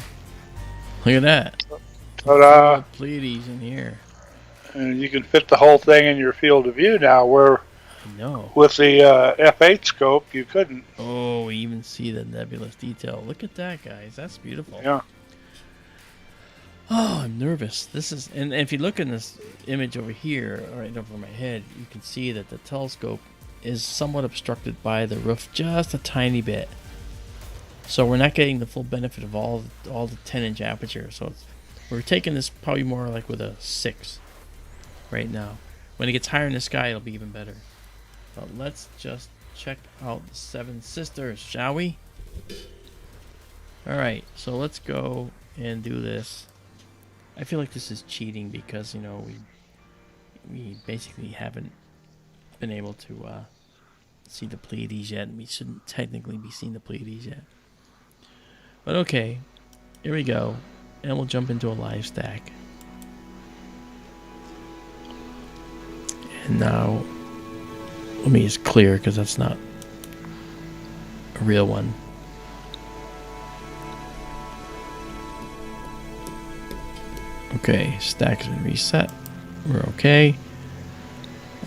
Look at that. Ta-da! Pleiades in here. And you can fit the whole thing in your field of view now, where No. with the F8 scope you couldn't. Oh, we even see the nebulous detail. Look at that, guys. That's beautiful. Yeah. Oh, I'm nervous. This is, and if you look in this image over here, right over my head, you can see that the telescope is somewhat obstructed by the roof just a tiny bit. So we're not getting the full benefit of all the 10-inch aperture. So we're taking this probably more like with a 6 right now. When it gets higher in the sky, it'll be even better. But let's just check out the Seven Sisters, shall we? Alright, so let's go and do this. I feel like this is cheating because, you know, we basically haven't been able to see the Pleiades yet, and we shouldn't technically be seeing the Pleiades yet. But okay, here we go, and we'll jump into a live stack. And now, let me just clear because that's not a real one. Okay, stack has been reset. We're okay.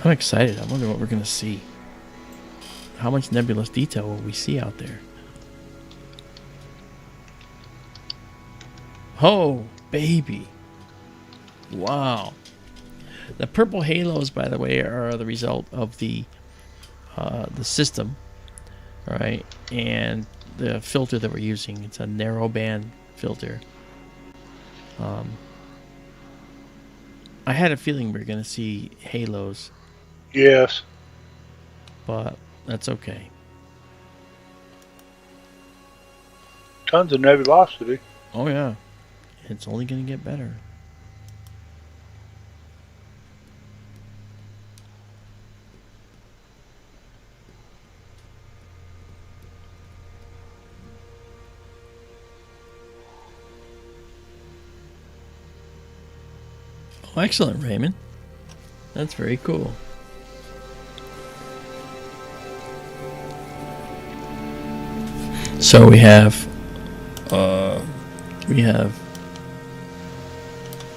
I'm excited. I wonder what we're going to see. How much nebulous detail will we see out there? Oh, baby. Wow. The purple halos, by the way, are the result of the system. All right. And the filter that we're using. It's a narrow band filter. I had a feeling we were going to see halos. Yes. But that's okay. Tons of nebulosity. Oh, yeah. It's only going to get better. Oh, excellent, Raymond. That's very cool. So we have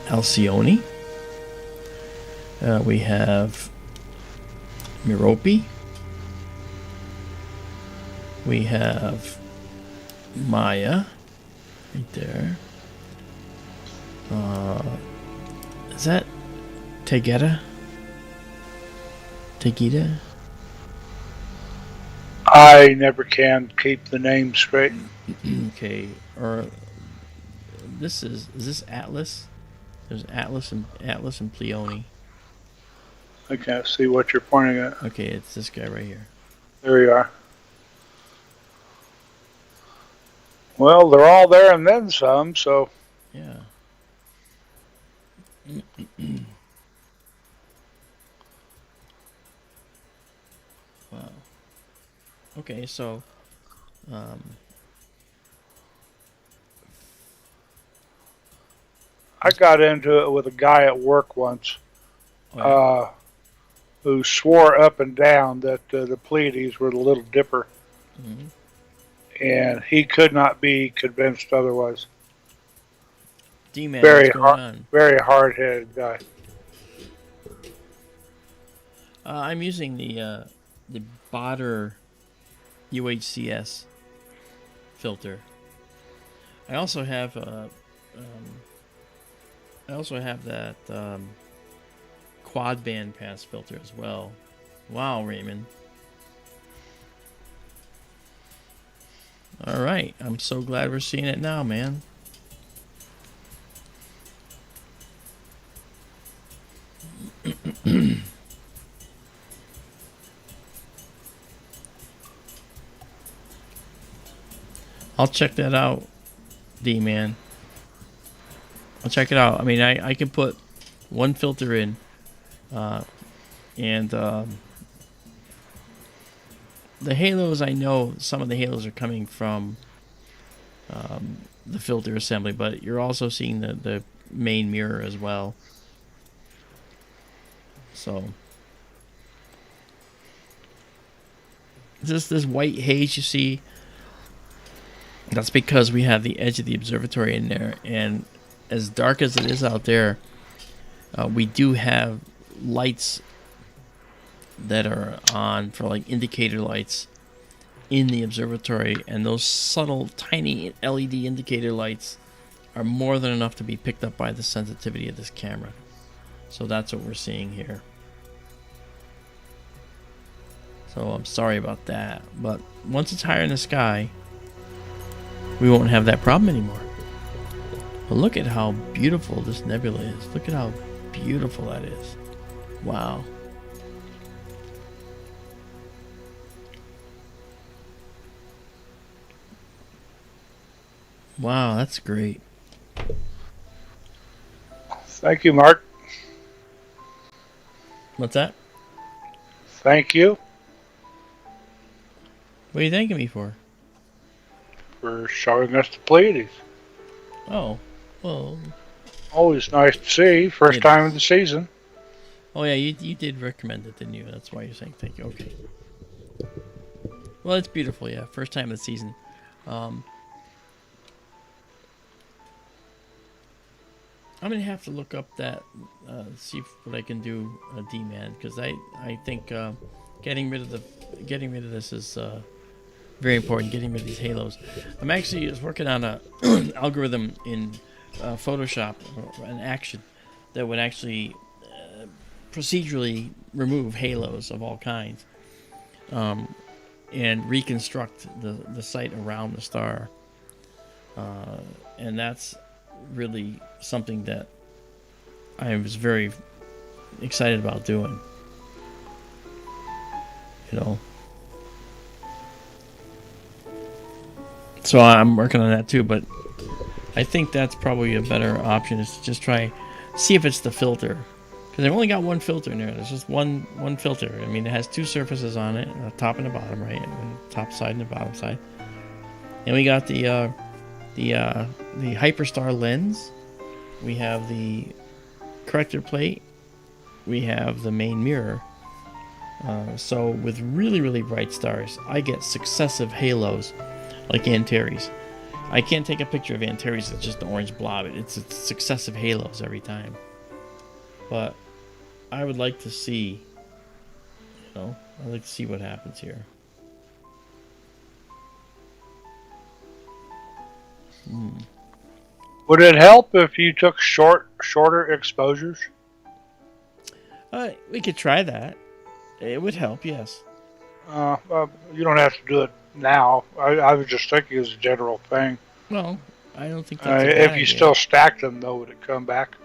Alcyone. We have Merope. We have Maya right there. Is that Tegeta? Tegeta? I never can keep the name straight. Okay, or is this Atlas? There's Atlas and Pleione. I can't see what you're pointing at. Okay, it's this guy right here. There you are. Well, they're all there and then some, so. Yeah. Wow. Okay, so I got into it with a guy at work once, who swore up and down that the Pleiades were the Little Dipper, and he could not be convinced otherwise. D-Man, what's going on? Very hard-headed guy. I'm using the Botter UHCS filter. I also have that quad band pass filter as well. Wow, Raymond. All right, I'm so glad we're seeing it now, man. I'll check that out, D-Man. I'll check it out. I mean, I can put one filter in, and the halos, I know some of the halos are coming from the filter assembly, but you're also seeing the main mirror as well. So this white haze you see, that's because we have the edge of the observatory in there, and as dark as it is out there, we do have lights that are on for like indicator lights in the observatory, and those subtle tiny LED indicator lights are more than enough to be picked up by the sensitivity of this camera. So that's what we're seeing here. So I'm sorry about that, but once it's higher in the sky, we won't have that problem anymore. But look at how beautiful this nebula is. Look at how beautiful that is. Wow. Wow, that's great. Thank you, Mark. What's that? Thank you What are you thanking me for? for showing us the Pleiades. Oh, well. Always nice to see. First time of the season. Oh yeah, you did recommend it, didn't you? That's why you're saying thank you. Okay. Well, it's beautiful, yeah. First time of the season. I'm gonna have to look up that, see what I can do, D-Man, because I think getting rid of this is very important. Getting rid of these halos. I'm actually just working on a algorithm in Photoshop, an action that would actually procedurally remove halos of all kinds, and reconstruct the site around the star, and that's really something that I was very excited about doing. You know, so I'm working on that too, but I think that's probably a better option, is to just try see if it's the filter, because I've only got one filter in there. There's just one filter. I mean, it has two surfaces on it, the top and the bottom, right? And the top side and the bottom side. And we got the hyperstar lens. We have the corrector plate. We have the main mirror. So with really, really bright stars, I get successive halos like Antares. I can't take a picture of Antares, it's just an orange blob. It's successive halos every time. But I would like to see, I'd like to see what happens here. Would it help if you took shorter exposures? We could try that. It would help, yes. You don't have to do it now. I was just thinking as a general thing. Well, I don't think that's a bad if you idea. still stack them, though, would it come back?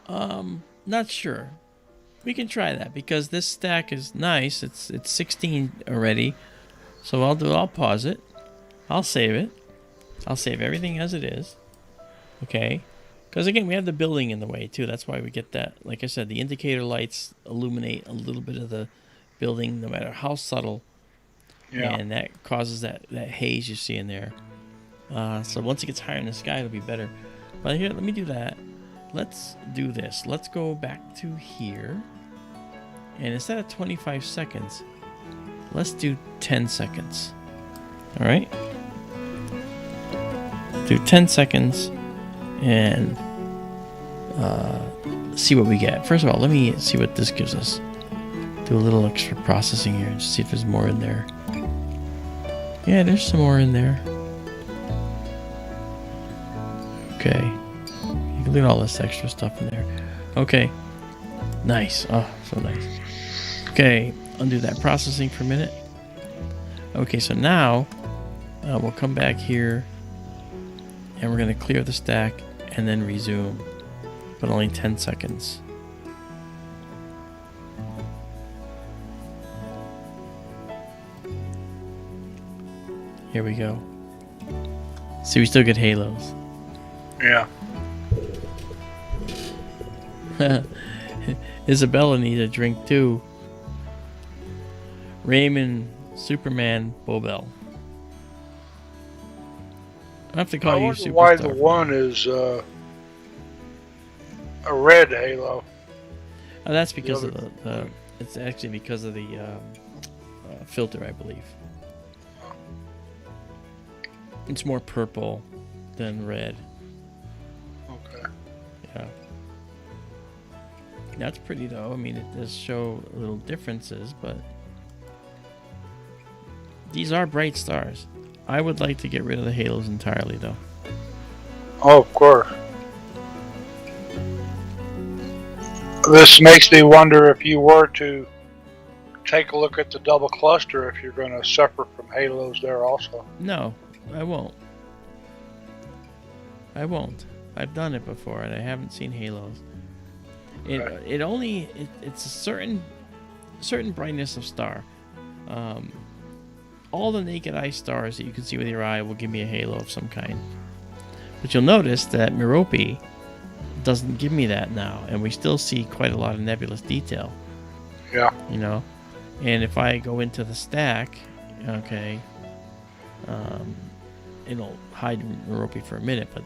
Not sure. We can try that, because this stack is nice. It's 16 already. So I'll pause it. I'll save it. I'll save everything as it is. Okay? Because again, we have the building in the way too. That's why we get that. Like I said, the indicator lights illuminate a little bit of the building, no matter how subtle. Yeah. And that causes that haze you see in there. So once it gets higher in the sky, it'll be better. But here, let me do that. Let's do this. Let's go back to here. And instead of 25 seconds, let's do 10 seconds. All right? Do 10 seconds and see what we get. First of all, let me see what this gives us. Do a little extra processing here and just see if there's more in there. Yeah, there's some more in there. Okay. You can look at all this extra stuff in there. Okay. Nice. Oh, so nice. Okay, undo that processing for a minute. Okay, so now we'll come back here and we're going to clear the stack and then resume, but only 10 seconds. Here we go. See, we still get halos. Yeah. Isabella needs a drink too. Raymond, Superman, Bobel. I have to call I you wonder Superstar. why the one is a red halo. Oh, that's because of the. It's actually because of the filter, I believe. It's more purple than red. Okay. Yeah. That's pretty though. I mean, it does show little differences, but these are bright stars. I would like to get rid of the halos entirely, though. Oh, of course. This makes me wonder if you were to take a look at the double cluster, if you're going to suffer from halos there also. No, I won't. I won't. I've done it before, and I haven't seen halos. It's a certain brightness of star. All the naked eye stars that you can see with your eye will give me a halo of some kind. But you'll notice that Merope doesn't give me that now, and we still see quite a lot of nebulous detail. Yeah. You know? And if I go into the stack, okay, it'll hide Merope for a minute, but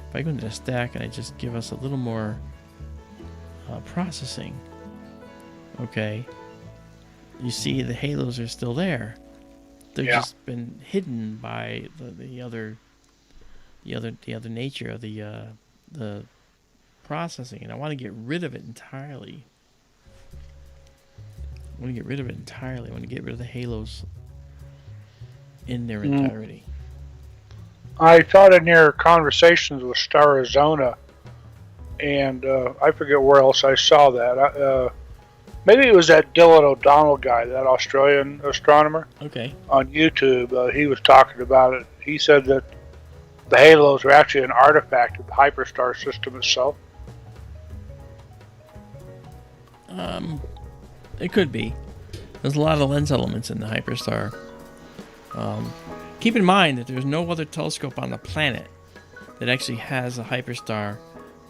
if I go into the stack and I just give us a little more processing, okay, you see the halos are still there. They've just been hidden by the other nature of the processing, and I want to get rid of it entirely. I want to get rid of the halos in their entirety. I thought in your conversations with Star Arizona, and I forget where else I saw that. Maybe it was that Dylan O'Donnell guy, that Australian astronomer. Okay. On YouTube, he was talking about it. He said that the halos are actually an artifact of the hyperstar system itself. It could be. There's a lot of lens elements in the hyperstar. Keep in mind that there's no other telescope on the planet that actually has a hyperstar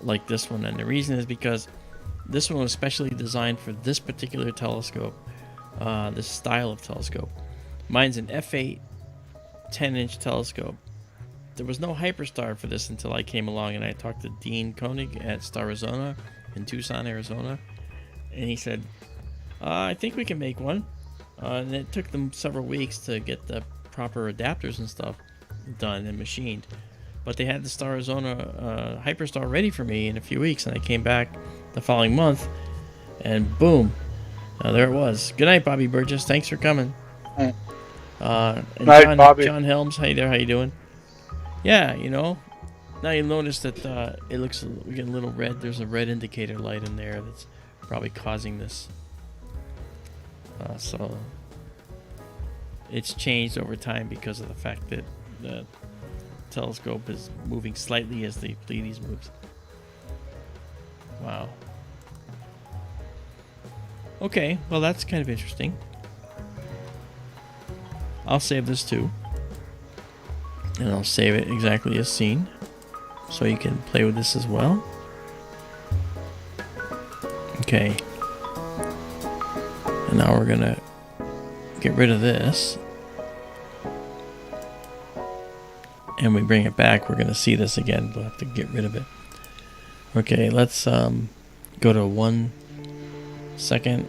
like this one, and the reason is because this one was specially designed for this particular telescope, this style of telescope. Mine's an f8 10-inch telescope. There was no hyperstar for this until I came along and I talked to Dean Koenig at Star Arizona in Tucson, Arizona, and he said, I think we can make one. And it took them several weeks to get the proper adapters and stuff done and machined. But they had the Star Arizona hyperstar ready for me in a few weeks, and I came back the following month, and boom, there it was. Good night, Bobby Burgess. Thanks for coming. And Night, Bobby. John Helms, hey there, how you doing? Yeah, you know, now you'll notice that it looks, we get a little red. There's a red indicator light in there that's probably causing this. So it's changed over time because of the fact that the telescope is moving slightly as the Pleiades moves. Wow. Okay, well that's kind of interesting. I'll save this too. And I'll save it exactly as seen, so you can play with this as well. Okay. And now we're gonna get rid of this. And we bring it back, we're gonna see this again. We'll have to get rid of it. Okay, let's go to 1 second.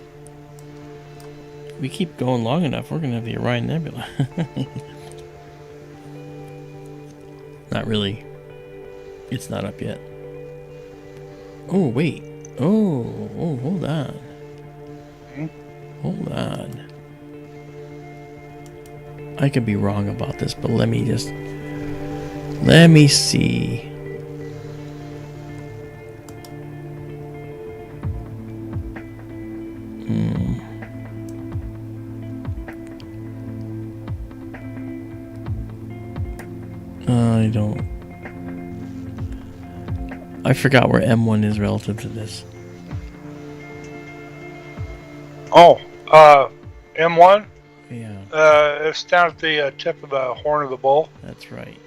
We keep going long enough, we're gonna have the Orion Nebula. Not really. It's not up yet. Oh, wait. Oh, hold on. Hold on. I could be wrong about this, but let me see. I forgot where M1 is relative to this. Oh, M1? Yeah. It's down at the tip of the horn of the bull. That's right.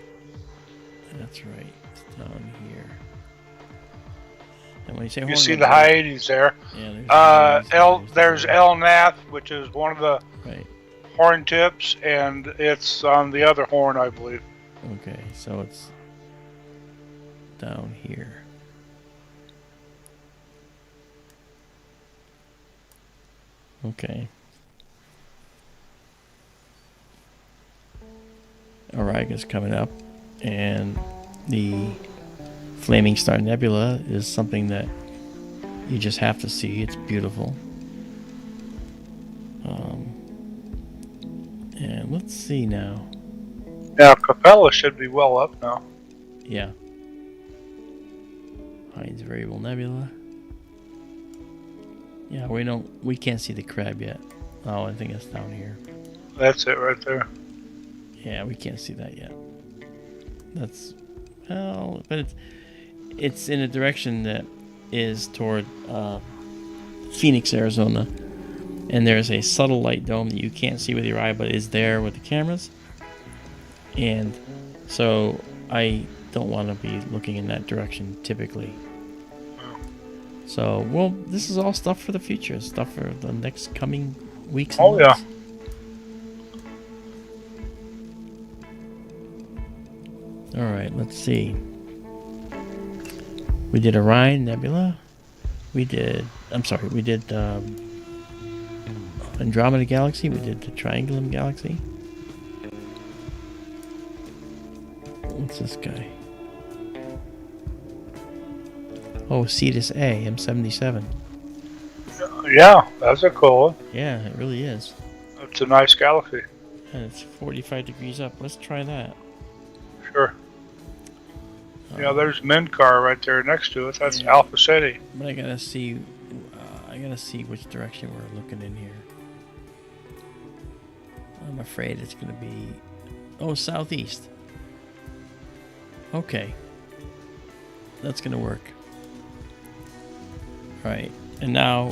That's right. It's down here. And when you say horn You of see the the bull, Hyades there. yeah, There's El Nath, which is one of the right. horn tips, and it's on the other horn, I believe. Okay, so it's down here. Okay. Auriga's coming up, and the Flaming Star Nebula is something that you just have to see. It's beautiful. And let's see now. Now, Capella should be well up now. Yeah. Heinz Variable Nebula. Yeah, we can't see the crab yet. Oh, I think it's down here. That's it right there. Yeah, we can't see that yet. That's, well, but it's in a direction that is toward Phoenix, Arizona. And there's a subtle light dome that you can't see with your eye, but is there with the cameras. And so I don't want to be looking in that direction typically. So, well, this is all stuff for the future, stuff for the next coming weeks and months. Yeah. All right, let's see. We did Orion Nebula. We did Andromeda Galaxy. We did the Triangulum Galaxy. What's this guy? Oh, Cetus A, M77. Yeah, that's a cool one. Yeah, it really is. It's a nice galaxy. And it's 45 degrees up. Let's try that. Sure. Yeah, there's Minkar right there next to it. That's Alpha City. But I gotta see which direction we're looking in here. I'm afraid it's gonna be, southeast. Okay, that's gonna work. All right, and now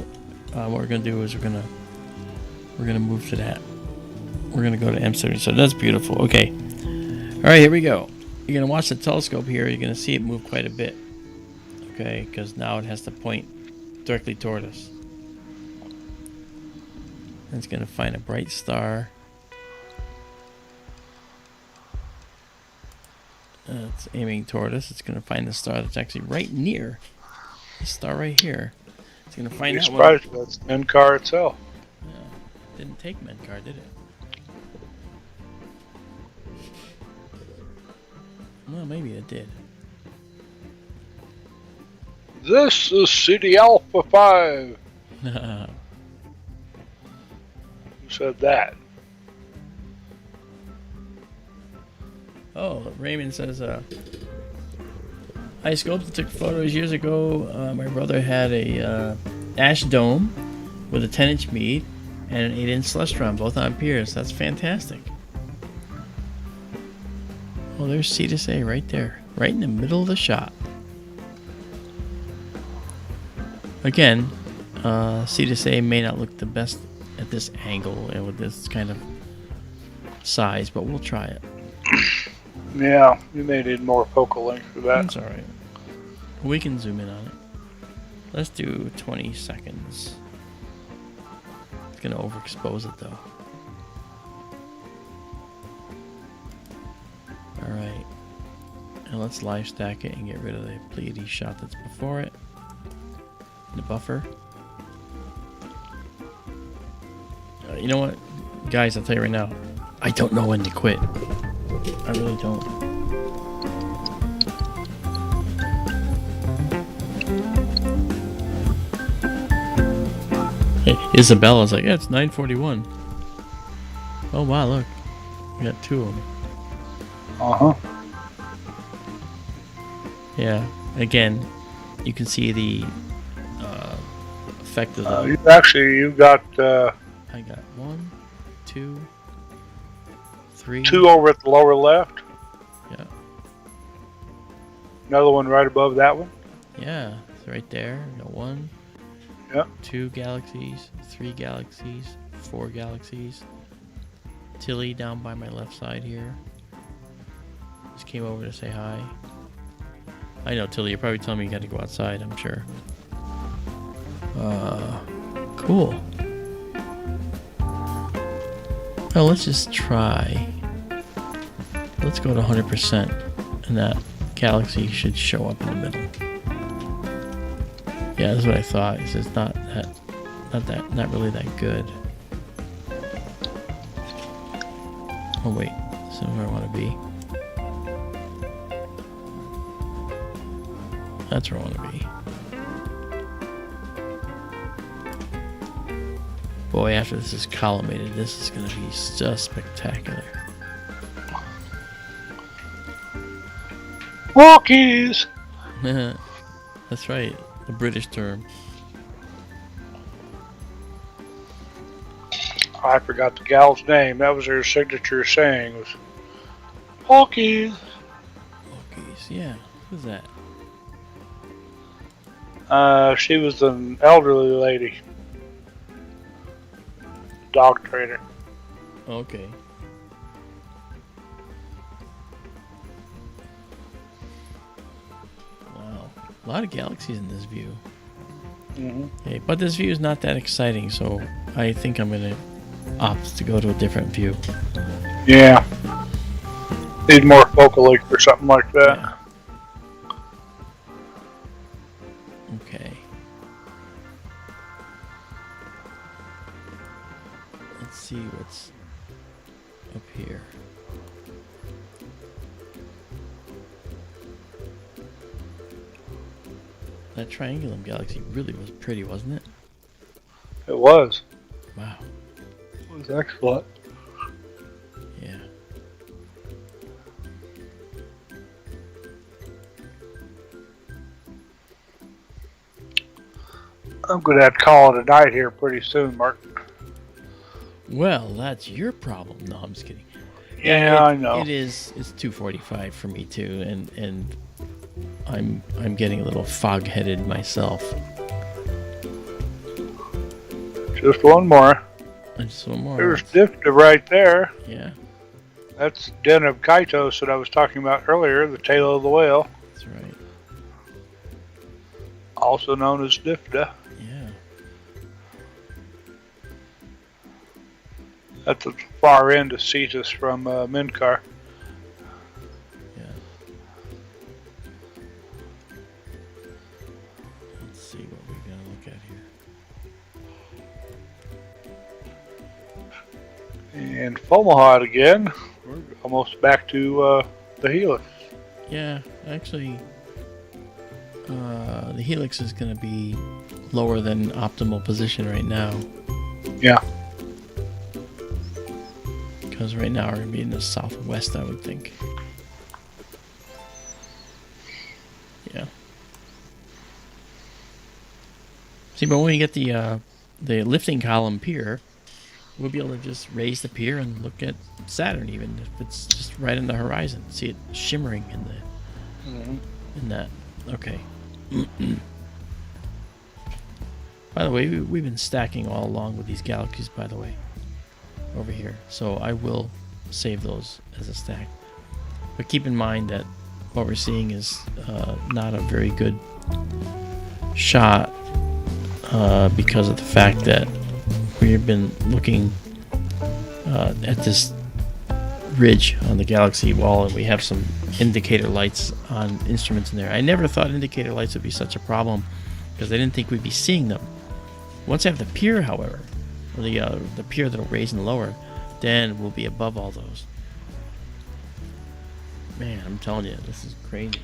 what we're gonna do is we're gonna move to that. We're gonna go to M70. So that's beautiful. Okay. All right, here we go. You're going to watch the telescope here. You're going to see it move quite a bit. Okay, because now it has to point directly toward us. And it's going to find a bright star. It's aiming toward us. It's going to find the star that's actually right near the star right here. It's going to find that one. Surprised that's Minkar itself. Yeah. Didn't take Minkar, did it? Well, maybe it did. This is City Alpha 5. Who said that? Oh, Raymond says, I scoped and took photos years ago. My brother had a ash dome with a 10-inch mead and an 8-inch celestron, both on piers. That's fantastic. Oh, there's Cetus A right there, right in the middle of the shot. Again, Cetus A may not look the best at this angle and with this kind of size, but we'll try it. Yeah, you may need more focal length for that. That's alright. We can zoom in on it. Let's do 20 seconds. It's going to overexpose it though. Alright. And let's live stack it and get rid of the Pleiades shot that's before it. The buffer. You know what? Guys, I'll tell you right now. I don't know when to quit. I really don't. Hey, Isabella's like, yeah, it's 9:41. Oh wow, look. We got two of them. Uh-huh. Yeah. Again, you can see the effect of the... you got... I got 1, 2, 3. 2 over at the lower left. Yeah. Another one right above that one. Yeah, it's right there. You got 1. Yep. 2 galaxies, 3 galaxies, 4 galaxies. Tilly down by my left side here. Just came over to say hi. I know, Tilly, you're probably telling me you got to go outside, I'm sure. Cool. Well, let's just try. Let's go to 100%, and that galaxy should show up in the middle. Yeah, that's what I thought. It's just not really that good. Oh wait, this is where I want to be. That's where I want to be. Boy, after this is collimated, this is going to be just spectacular. Walkies! That's right, the British term. I forgot the gal's name. That was her signature saying. Was Walkies. Walkies, yeah. Who's that? She was an elderly lady. Dog trainer. Okay. Wow. A lot of galaxies in this view. Mm-hmm. Okay, but this view is not that exciting, so I think I'm going to opt to go to a different view. Yeah. Need more focal length or something like that. Yeah. Okay. Let's see what's up here. That Triangulum galaxy really was pretty, wasn't it? It was. Wow. It was excellent. Yeah. I'm going to have to call it a night here pretty soon, Mark. Well, that's your problem. No, I'm just kidding. Yeah, I know. It is. It's 2:45 for me too, and I'm getting a little fog-headed myself. Just one more. Just one more. There's Difta right there. Yeah. That's Den of Kaitos that I was talking about earlier, the tail of the whale. That's right. Also known as Difta. Yeah. That's the far end of Cetus from Minkar. Yeah. Let's see what we're gonna look at here. And Fomalhaut again. We're almost back to the Helix. Yeah, actually, the Helix is going to be lower than optimal position right now. Yeah. Because right now we're going to be in the southwest, I would think. Yeah. See, but when you get the lifting column pier, we'll be able to just raise the pier and look at Saturn, even if it's just right in the horizon. See it shimmering in the in that. Okay. By the way, we've been stacking all along with these galaxies, by the way, over here. So I will save those as a stack. But keep in mind that what we're seeing is not a very good shot because of the fact that we've been looking at this ridge on the galaxy wall, and we have some indicator lights on instruments in there. I never thought indicator lights would be such a problem because I didn't think we'd be seeing them. Once I have the pier, however, or the pier that'll raise and lower, then we'll be above all those. Man, I'm telling you, this is crazy.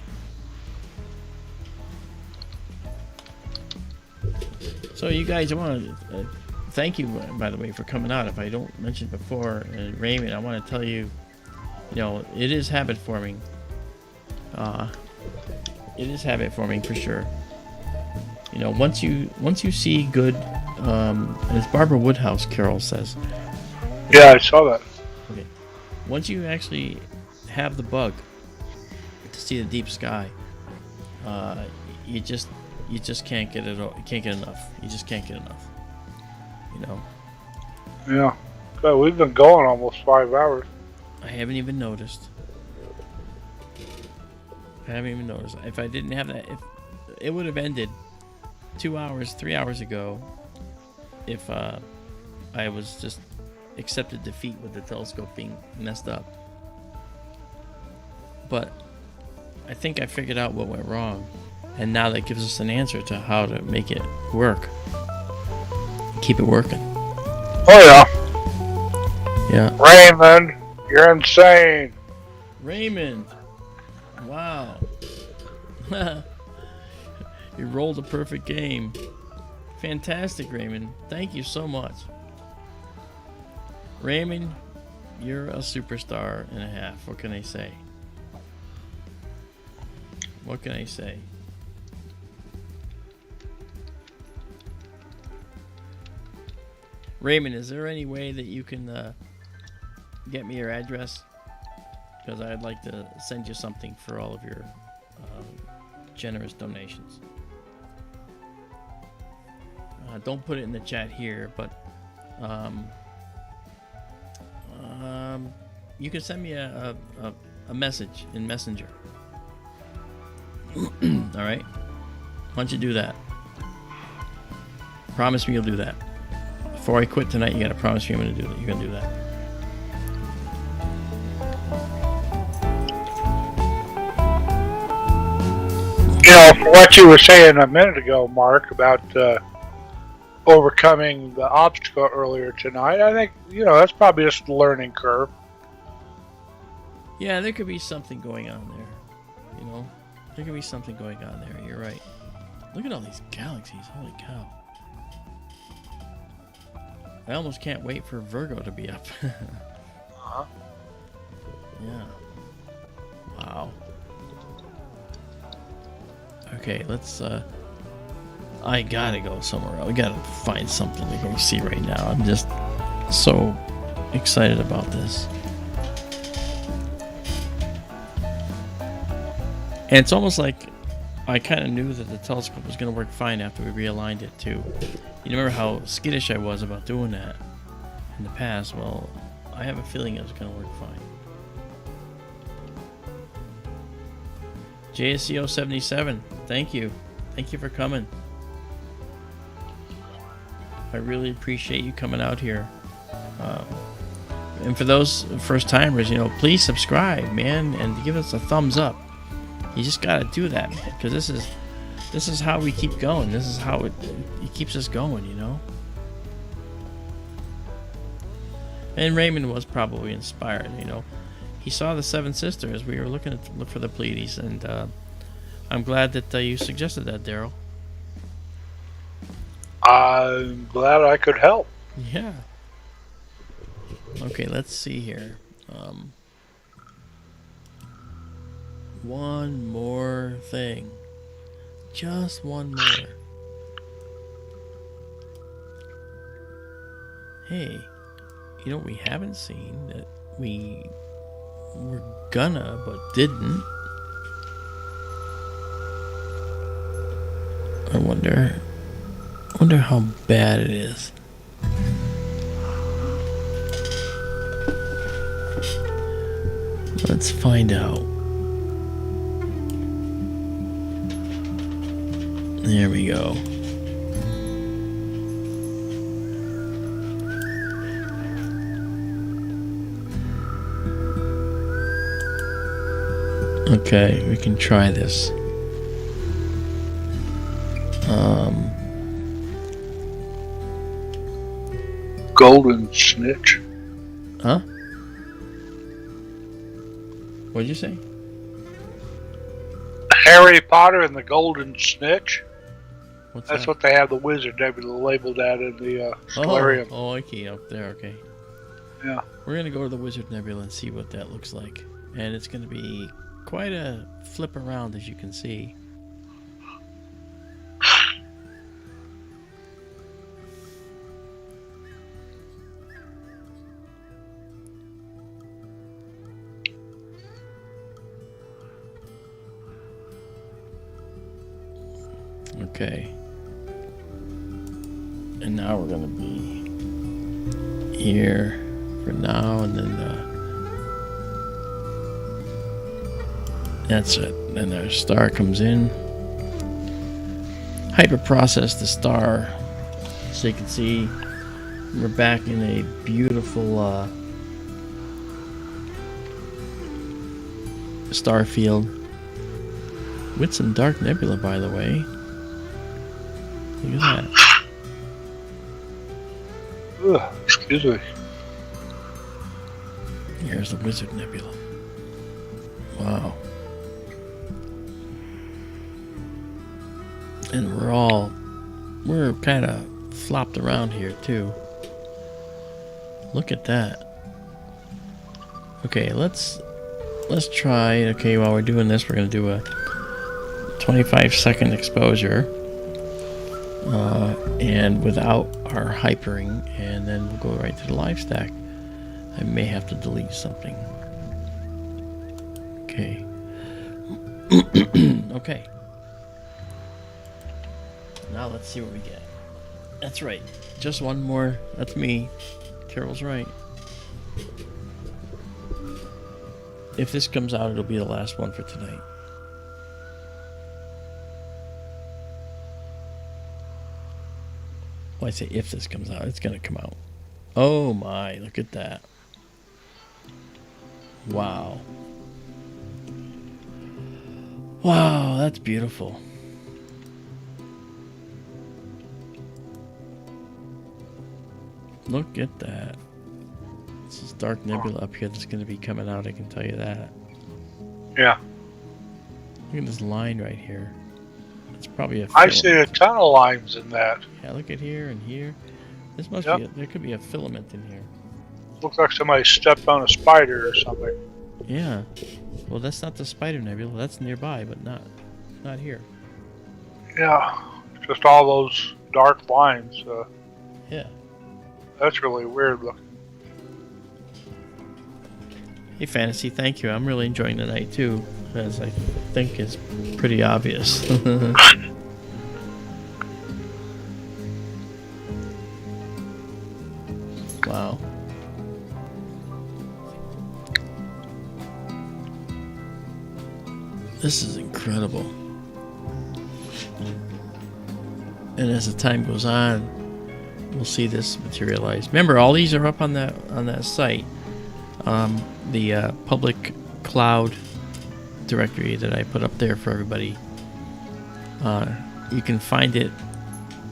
So you guys, I want to thank you, by the way, for coming out. If I don't mention before, and Raymond, I want to tell you, you know, it is habit forming. It is habit forming for sure. You know, once you see good, and it's Barbara Woodhouse, Carol says. Yeah, I saw that. Okay. Once you actually have the bug to see the deep sky, you just can't get it. You can't get enough. You just can't get enough. You know. Yeah. God, we've been going almost 5 hours. I haven't even noticed. If I didn't have that, if it would have ended 2 hours, 3 hours ago, if I was just accepted defeat with the telescope being messed up. But I think I figured out what went wrong, and now that gives us an answer to how to make it work. Keep it working. Oh yeah. Yeah. Raymond, you're insane. Raymond. Wow. You rolled a perfect game. Fantastic, Raymond. Thank you so much. Raymond, you're a superstar and a half. What can I say? What can I say? Raymond, is there any way that you can get me your address? Because I'd like to send you something for all of your generous donations. Don't put it in the chat here, but you can send me a message in Messenger. All right? Why don't you do that? Promise me you'll do that. Before I quit tonight, you gotta promise me I'm gonna do that. You're gonna do that. You know, for what you were saying a minute ago, Mark, about overcoming the obstacle earlier tonight, I think, you know, that's probably just a learning curve. Yeah, there could be something going on there. You know, there could be something going on there. You're right. Look at all these galaxies. Holy cow. I almost can't wait for Virgo to be up. Uh-huh. Yeah. Wow. Okay, let's I gotta go somewhere else. We gotta find something to go see right now. I'm just so excited about this. And it's almost like I kind of knew that the telescope was going to work fine after we realigned it too. You remember how skittish I was about doing that in the past? Well, I have a feeling it was going to work fine. JSCO 77, thank you. Thank you for coming. I really appreciate you coming out here. And for those first timers, you know, please subscribe, man, and give us a thumbs up. You just gotta do that, man, because this is how we keep going. This is how it keeps us going, you know. And Raymond was probably inspired, you know. He saw the Seven Sisters. We were look for the Pleiades, and I'm glad that you suggested that, Daryl. I'm glad I could help. Yeah. Okay, let's see here. One more thing. Just one more. Hey, you know what we haven't seen that we were gonna but didn't? I wonder how bad it is. Let's find out. There we go. Okay, we can try this. Golden snitch. Huh? What'd you say? Harry Potter and the Golden Snitch. What's That's that? what they have the Wizard Nebula labeled at in the Stellarium. Oh, okay, up there, okay. Yeah. We're gonna go to the Wizard Nebula and see what that looks like. And it's gonna be quite a flip around, as you can see. Okay. And now we're gonna be here. for now, and then that's it. Then our star comes in. Hyper process the star, so you can see we're back in a beautiful star field with some dark nebula, by the way. Look at that. Ugh, excuse me. Here's the Wizard Nebula. Wow. And we're kind of flopped around here too. Look at that. Okay, let's try. Okay, while we're doing this, we're gonna do a 25-second exposure, and without our hypering, and then we'll go right to the live stack. I may have to delete something. Okay. Okay. Now let's see what we get. That's right. Just one more. That's me. Carol's right. If this comes out, it'll be the last one for tonight. Well, I say if this comes out, it's gonna come out. Oh my, look at that. Wow. Wow, that's beautiful. Look at that. This is dark nebula up here that's going to be coming out, I can tell you that. Yeah. Look at this line right here. It's probably a I filament. see a ton of lines in that. Yeah, look at here and here. This must Yep. be there could be a filament in here. Looks like somebody stepped on a spider or something. Yeah. Well, that's not the spider nebula. That's nearby, but not here. Yeah. Just all those dark lines. Yeah. That's really weird looking. Hey, Fantasy, thank you. I'm really enjoying the night, too, as I think is pretty obvious. Wow. This is incredible. And as the time goes on, we'll see this materialize. Remember, all these are up on that site. The public cloud directory that I put up there for everybody. You can find it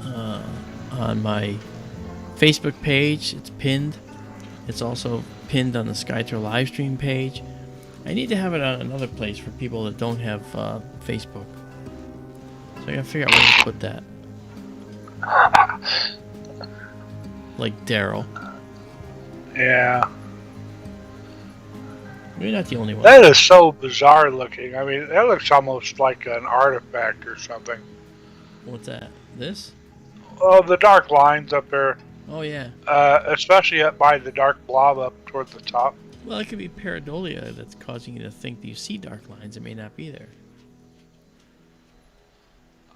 on my Facebook page. It's pinned. It's also pinned on the SkyTour LiveStream page. I need to have it on another place for people that don't have Facebook. So I gotta figure out where to put that. Like Daryl. Yeah. You're not the only one. That is so bizarre looking. I mean, that looks almost like an artifact or something. What's that? This? Oh, the dark lines up there. Oh, yeah. Especially up by the dark blob up toward the top. Well, it could be pareidolia that's causing you to think that you see dark lines. It may not be there.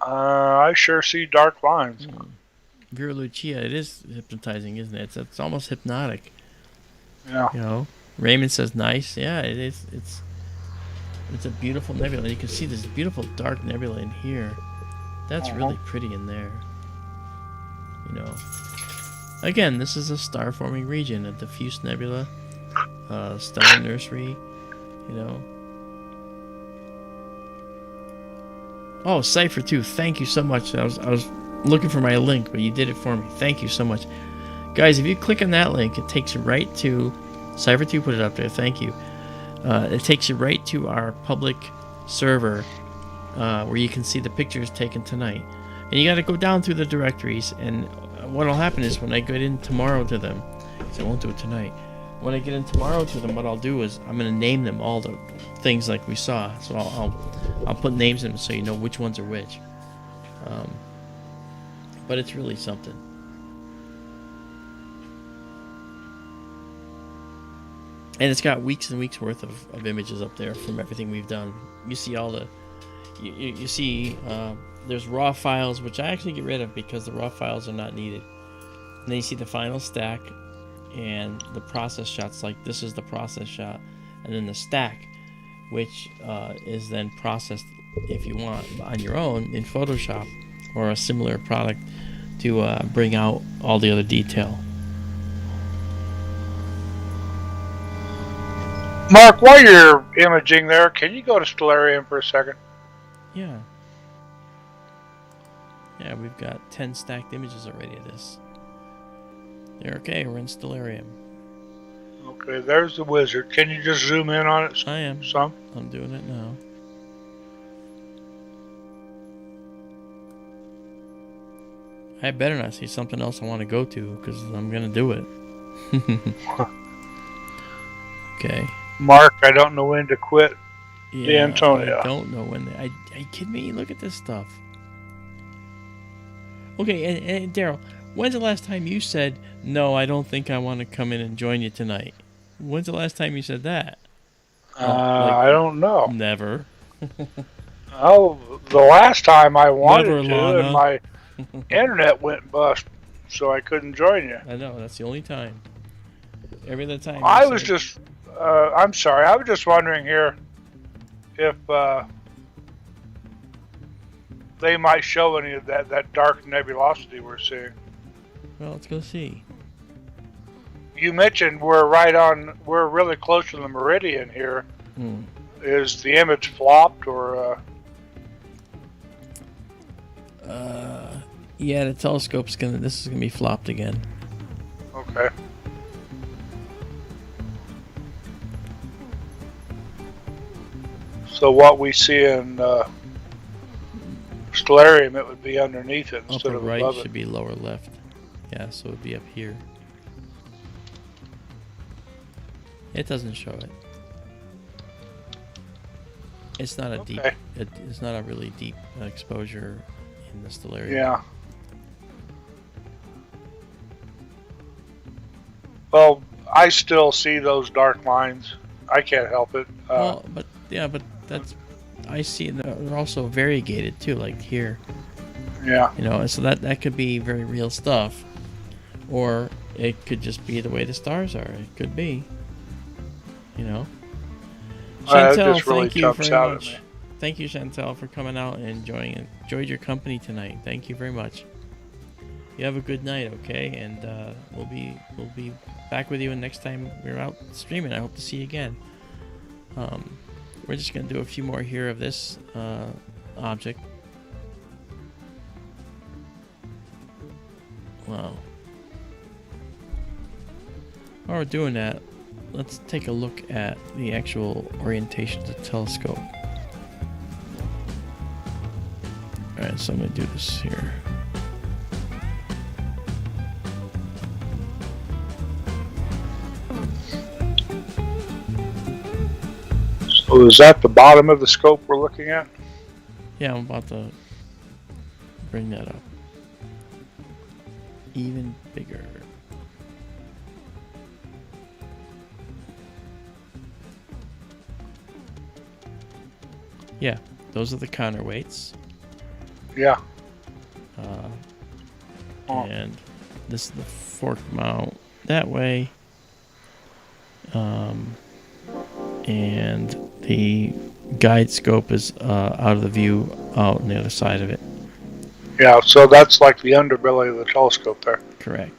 I sure see dark lines. Vera Lucia, it is hypnotizing, isn't it? It's almost hypnotic. Yeah. You know? Raymond says nice. Yeah, it is. It's a beautiful nebula. You can see this beautiful dark nebula in here. That's really pretty in there. You know. Again, this is a star-forming region, a diffuse nebula, stellar nursery. You know. Oh, Cypher 2, thank you so much. I was looking for my link, but you did it for me. Thank you so much. Guys, if you click on that link, it takes you right to... Cypher 2 put it up there, thank you. It takes you right to our public server where you can see the pictures taken tonight. And you got to go down through the directories, and what will happen is when I get in tomorrow to them, because I won't do it tonight, when I get in tomorrow to them, what I'll do is I'm going to name them all the things like we saw. So I'll put names in them so you know which ones are which. But it's really something. And it's got weeks and weeks worth of images up there from everything we've done. You see all the... You see there's raw files, which I actually get rid of because the raw files are not needed. And then you see the final stack and the process shots, like this is the process shot, and then the stack, which is then processed if you want on your own in Photoshop or a similar product to bring out all the other detail. Mark, while you're imaging there, can you go to Stellarium for a second? Yeah. Yeah, we've got 10 stacked images already of this. There, okay, we're in Stellarium. Okay, there's the wizard. Can you just zoom in on it I am. some? I'm doing it now. I better not see something else I want to go to, because I'm going to do it. Okay. Mark, I don't know when to quit. Yeah, Antonio. I don't know when. Are you kidding me? Look at this stuff. Okay, and Daryl, when's the last time you said, no, I don't think I want to come in and join you tonight? When's the last time you said that? I don't know. Never. Oh, the last time I wanted Never, to, Lana. and my internet went bust, so I couldn't join you. I know, that's the only time. Every other time. I was just, I'm sorry, I was just wondering here if they might show any of that dark nebulosity we're seeing. Well, let's go see. You mentioned we're really close to the meridian here. Is the image flopped or? Yeah, the telescope's this is gonna be flopped again. Okay. So what we see in Stellarium, it would be underneath it instead Upper of right above should it. be lower left. Yeah, so it'd be up here. It doesn't show it. It's not a deep. It's not a really deep exposure in the Stellarium. Yeah. Well, I still see those dark lines. I can't help it. Well, but that's. I see they're also variegated too, like here. Yeah. You know, so that could be very real stuff, or it could just be the way the stars are. It could be. You know. Chantel, just really thank you jumps very out much. at me. Thank you, Chantel, for coming out and enjoyed your company tonight. Thank you very much. You have a good night, okay? And we'll be back with you next time we're out streaming. I hope to see you again. We're just gonna do a few more here of this object. Wow. While we're doing that, let's take a look at the actual orientation of the telescope. Alright, so I'm going to do this here. So is that the bottom of the scope we're looking at? Yeah, I'm about to bring that up. Even bigger. Yeah, those are the counterweights. Yeah. And this is the fork mount that way. And the guide scope is out of the view out on the other side of it. Yeah, so that's like the underbelly of the telescope there. Correct.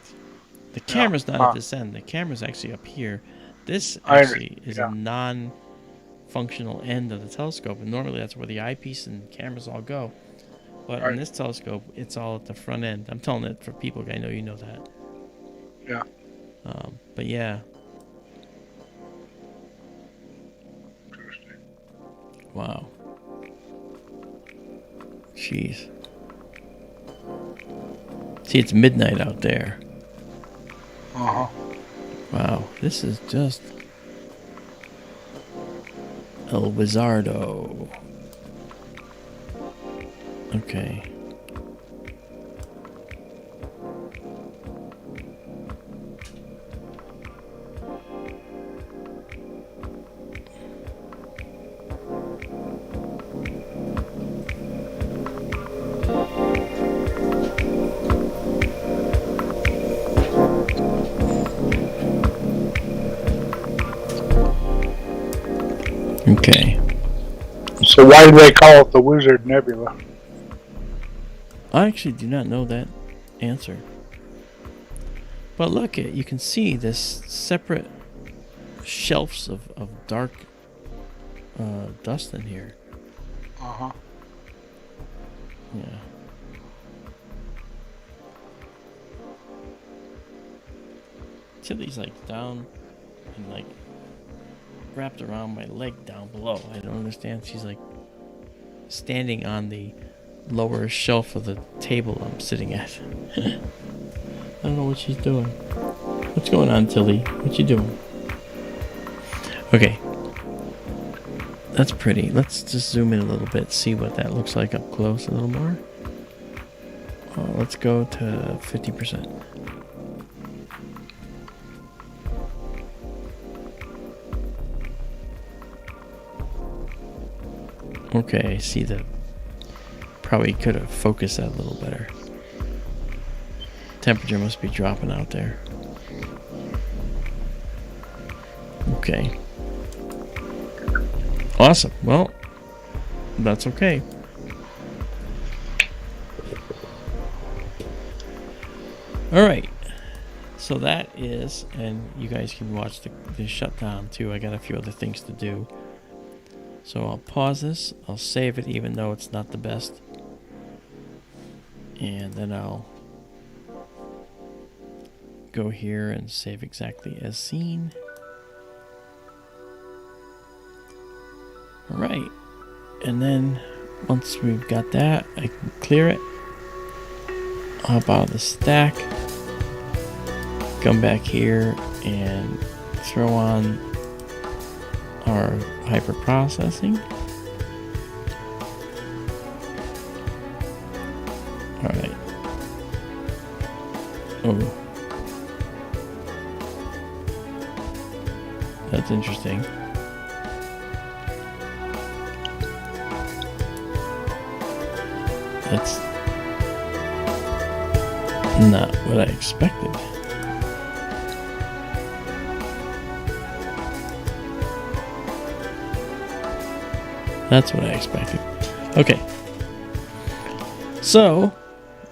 The camera's not at this end. The camera's actually up here. This I actually is yeah. a non-functional end of the telescope, and normally that's where the eyepiece and cameras all go. But on this telescope, it's all at the front end. I'm telling it for people. I know you know that. Yeah. But yeah. Interesting. Wow. Jeez. See, it's midnight out there. Uh-huh. Wow, this is just El Wizardo. Okay. Okay. So why do they call it the Wizard Nebula? I actually do not know that answer. But look, you can see this separate shelves of dark dust in here. Uh-huh. Yeah. Tilly's like down and like wrapped around my leg down below. I don't understand. She's like standing on the lower shelf of the table I'm sitting at. I don't know what she's doing. What's going on, Tilly? What you doing? Okay. That's pretty. Let's just zoom in a little bit, see what that looks like up close a little more. Let's go to 50%. Okay, I see that. Probably could have focused that a little better. Temperature must be dropping out there. Okay. Awesome. Well, that's okay. All right. So that is, and you guys can watch the shutdown too. I got a few other things to do. So I'll pause this. I'll save it even though it's not the best. And then I'll go here and save exactly as seen. All right. And then once we've got that, I can clear it. Hop out of the stack. Come back here and throw on our hyper processing. All right. Oh, that's interesting. That's not what I expected. That's what I expected. Okay. So,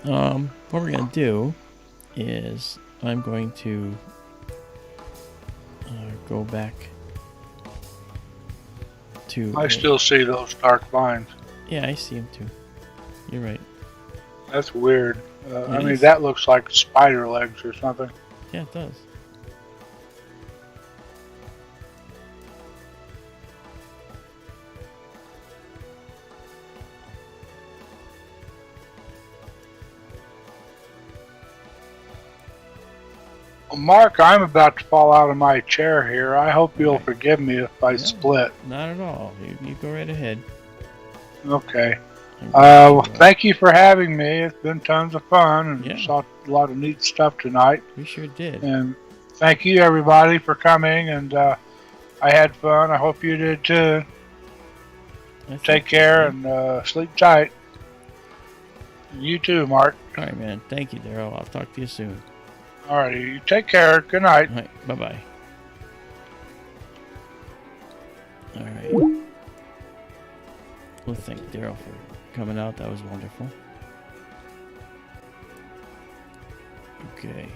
what we're going to do is I'm going to go back to... I still see those dark lines. Yeah, I see them too. You're right. That's weird. I mean, that looks like spider legs or something. Yeah, it does. Mark, I'm about to fall out of my chair here. I hope you'll forgive me if I split. Not at all. You go right ahead. Okay. Well, thank you for having me. It's been tons of fun and saw a lot of neat stuff tonight. We sure did. And thank you, everybody, for coming. And I had fun. I hope you did too. Take care and sleep tight. You too, Mark. All right, man. Thank you, Daryl. I'll talk to you soon. All right. You take care. Good night. All right. Bye-bye. All right. Well, thank Daryl for coming out. That was wonderful. Okay.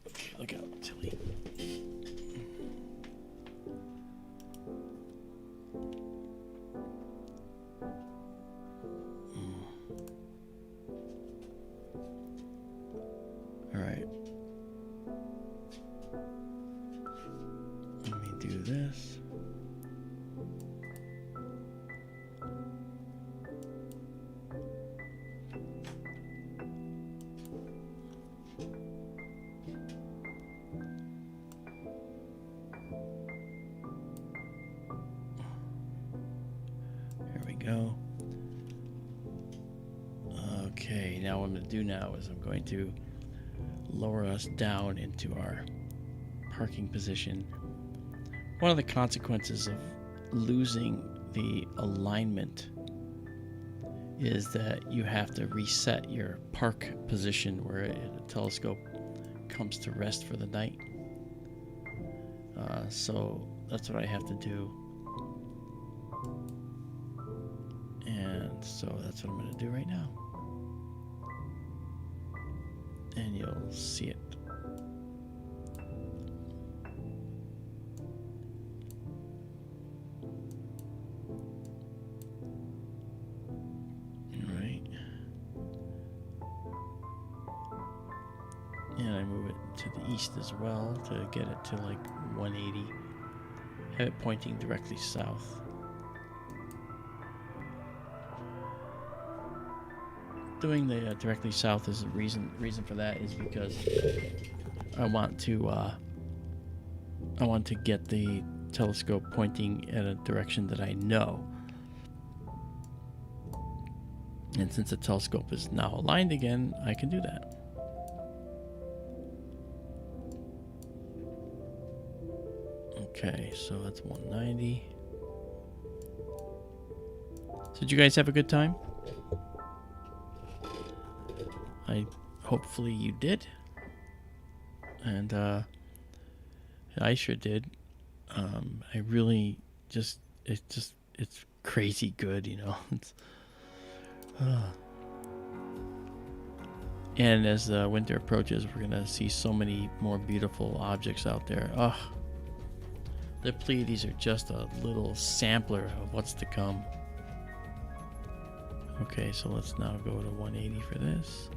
Okay, look out, Tilly. All right. Let me do this. Here we go. Okay, now what I'm going to do now is I'm going to lower us down into our parking position. One of the consequences of losing the alignment is that you have to reset your park position where the telescope comes to rest for the night. So that's what I have to do. And so that's what I'm going to do right now. And you'll see it. And I move it to the east as well to get it to like 180. Have it pointing directly south. Doing the directly south is the reason for that is because I want to get the telescope pointing in a direction that I know. And since the telescope is now aligned again, I can do that. Okay, so that's 190. So did you guys have a good time? Hopefully you did. And I sure did. I really it's crazy good, you know. It's and as the winter approaches, we're gonna see so many more beautiful objects out there. The Pleiades are just a little sampler of what's to come. Okay, so let's now go to 180 for this.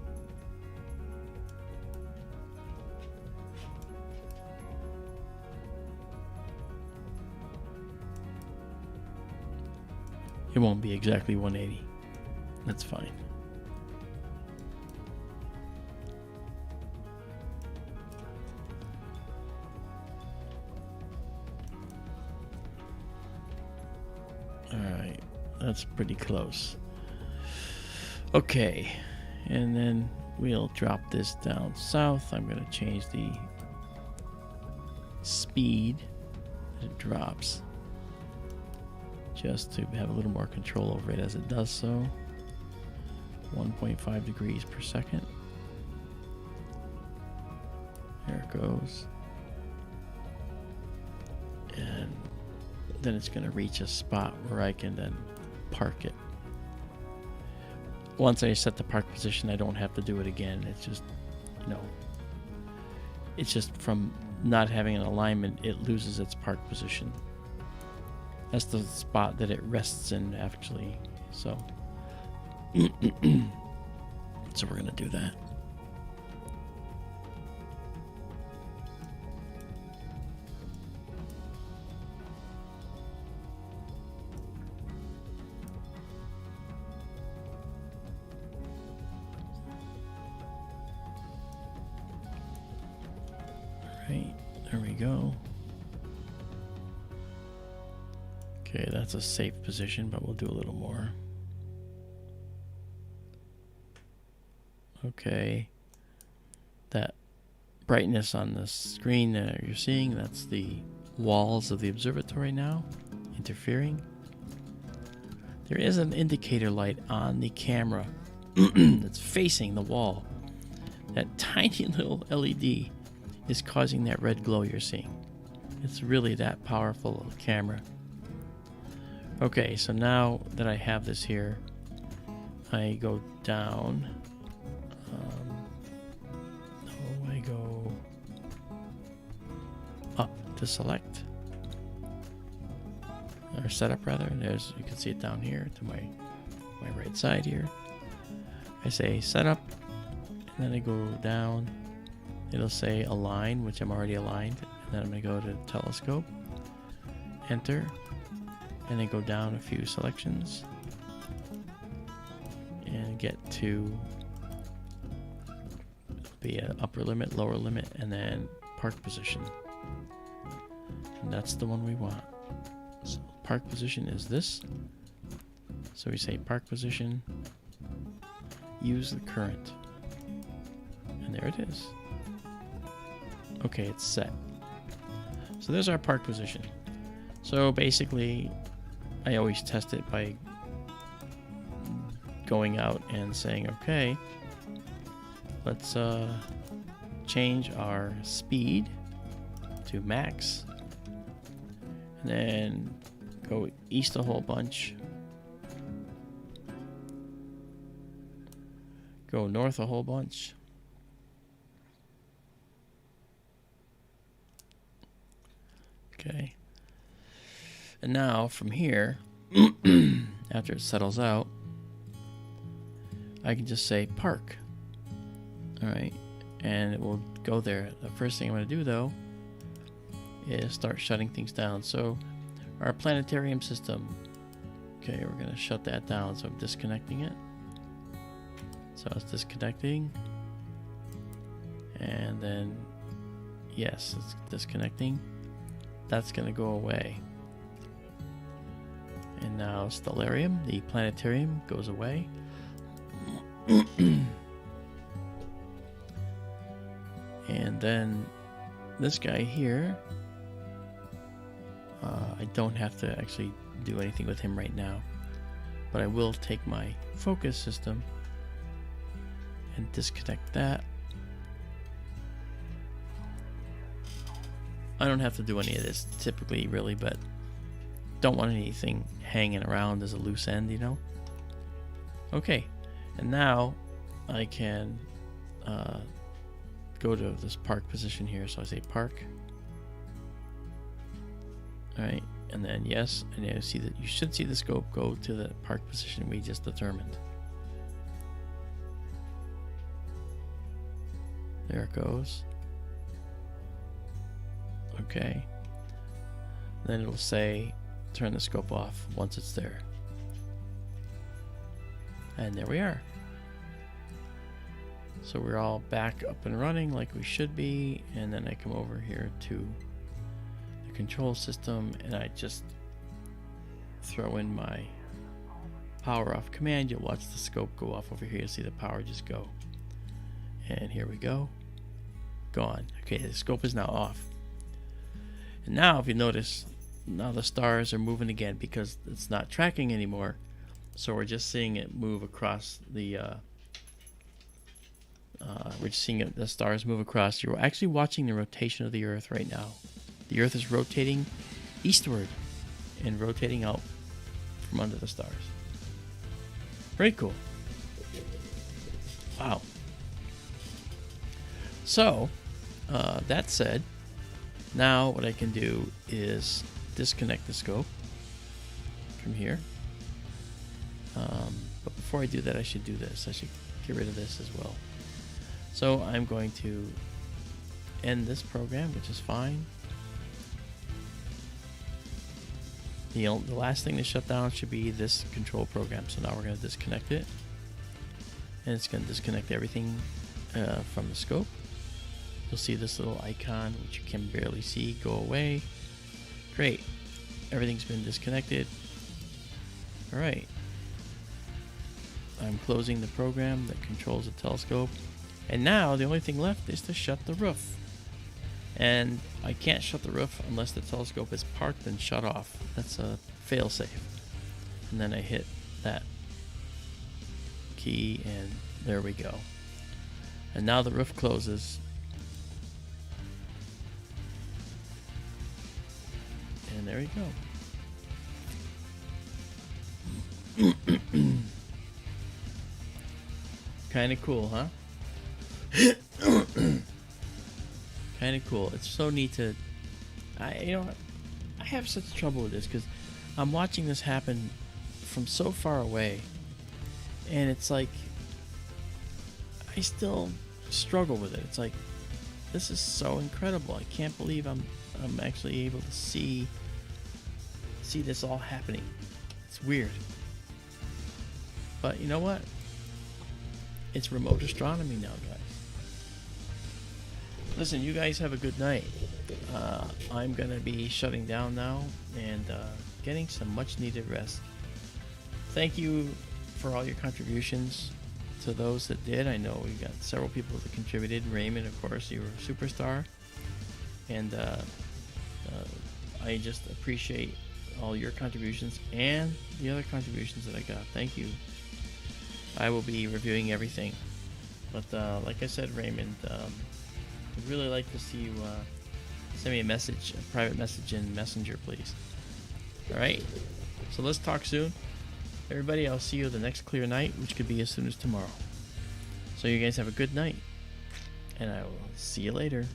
It won't be exactly 180. That's fine. Alright, that's pretty close. Okay, and then we'll drop this down south. I'm going to change the speed that it drops just to have a little more control over it as it does so. 1.5 degrees per second. There it goes. And then it's going to reach a spot where I can then park it. Once I set the park position, I don't have to do it again. It's just, you know, it's just from not having an alignment, it loses its park position. That's the spot that it rests in, actually. So, so we're going to do that. Right, there we go. Okay, that's a safe position, but we'll do a little more. Okay, that brightness on the screen that you're seeing, that's the walls of the observatory now interfering. There is an indicator light on the camera that's facing the wall. That tiny little LED is causing that red glow you're seeing. It's really that powerful a camera. Okay, so now that I have this here, I go down. I go up to select, or setup rather. There's, you can see it down here to my right side here. I say setup, and then I go down. It'll say align, which I'm already aligned. And then I'm going to go to telescope, enter, and then go down a few selections and get to be an upper limit, lower limit, and then park position. And that's the one we want. So park position is this. So we say park position, use the current, and there it is. Okay, it's set. So there's our park position. So basically, I always test it by going out and saying, okay, let's change our speed to max, and then go east a whole bunch, go north a whole bunch, okay, and now from here, after it settles out, I can just say park. Alright, and it will go there. The first thing I'm going to do though is start shutting things down. So our planetarium system, okay, we're going to shut that down. So I'm disconnecting it. So it's disconnecting, and then yes, it's disconnecting. That's going to go away. And now Stellarium, the planetarium, goes away. And then this guy here, I don't have to actually do anything with him right now, but I will take my focus system and disconnect that. I don't have to do any of this typically, really, but don't want anything hanging around as a loose end, you know. Okay, and now I can go to this park position here. So I say park. All right, and then yes, and you see that you should see the scope go to the park position we just determined. There it goes. Okay. Then it'll say turn the scope off once it's there. And there we are. So we're all back up and running like we should be, and then I come over here to the control system and I just throw in my power off command. You'll watch the scope go off over here. You'll see the power just go. And here we go. Gone. Okay, the scope is now off. And now if you notice, now the stars are moving again because it's not tracking anymore. So we're just seeing it move across the we're just seeing the stars move across. You're actually watching the rotation of the Earth right now. The Earth is rotating eastward and rotating out from under the stars. Very cool. Wow. So, that said, now what I can do is disconnect the scope from here. But before I do that, I should do this. I should get rid of this as well. So I'm going to end this program, which is fine. The last thing to shut down should be this control program. So now we're going to disconnect it. And it's going to disconnect everything from the scope. You'll see this little icon, which you can barely see, go away. Great. Everything's been disconnected. All right. I'm closing the program that controls the telescope. And now the only thing left is to shut the roof. And I can't shut the roof unless the telescope is parked and shut off. That's a fail-safe. And then I hit that key and there we go. And now the roof closes. And there you go. Kind of cool, huh? Kind of cool. It's so neat to, I have such trouble with this because I'm watching this happen from so far away, and it's like I still struggle with it. It's like this is so incredible. I can't believe I'm actually able to see this all happening. It's weird, but you know what? It's remote astronomy now, guys. Listen, you guys have a good night. I'm going to be shutting down now and getting some much needed rest. Thank you for all your contributions to those that did. I know we got several people that contributed. Raymond, of course, you were a superstar. And I just appreciate all your contributions and the other contributions that I got. Thank you. I will be reviewing everything. But like I said, Raymond, I'd really like to see you send me a message, a private message in Messenger, please. Alright? So let's talk soon. Everybody, I'll see you the next clear night, which could be as soon as tomorrow. So you guys have a good night. And I will see you later.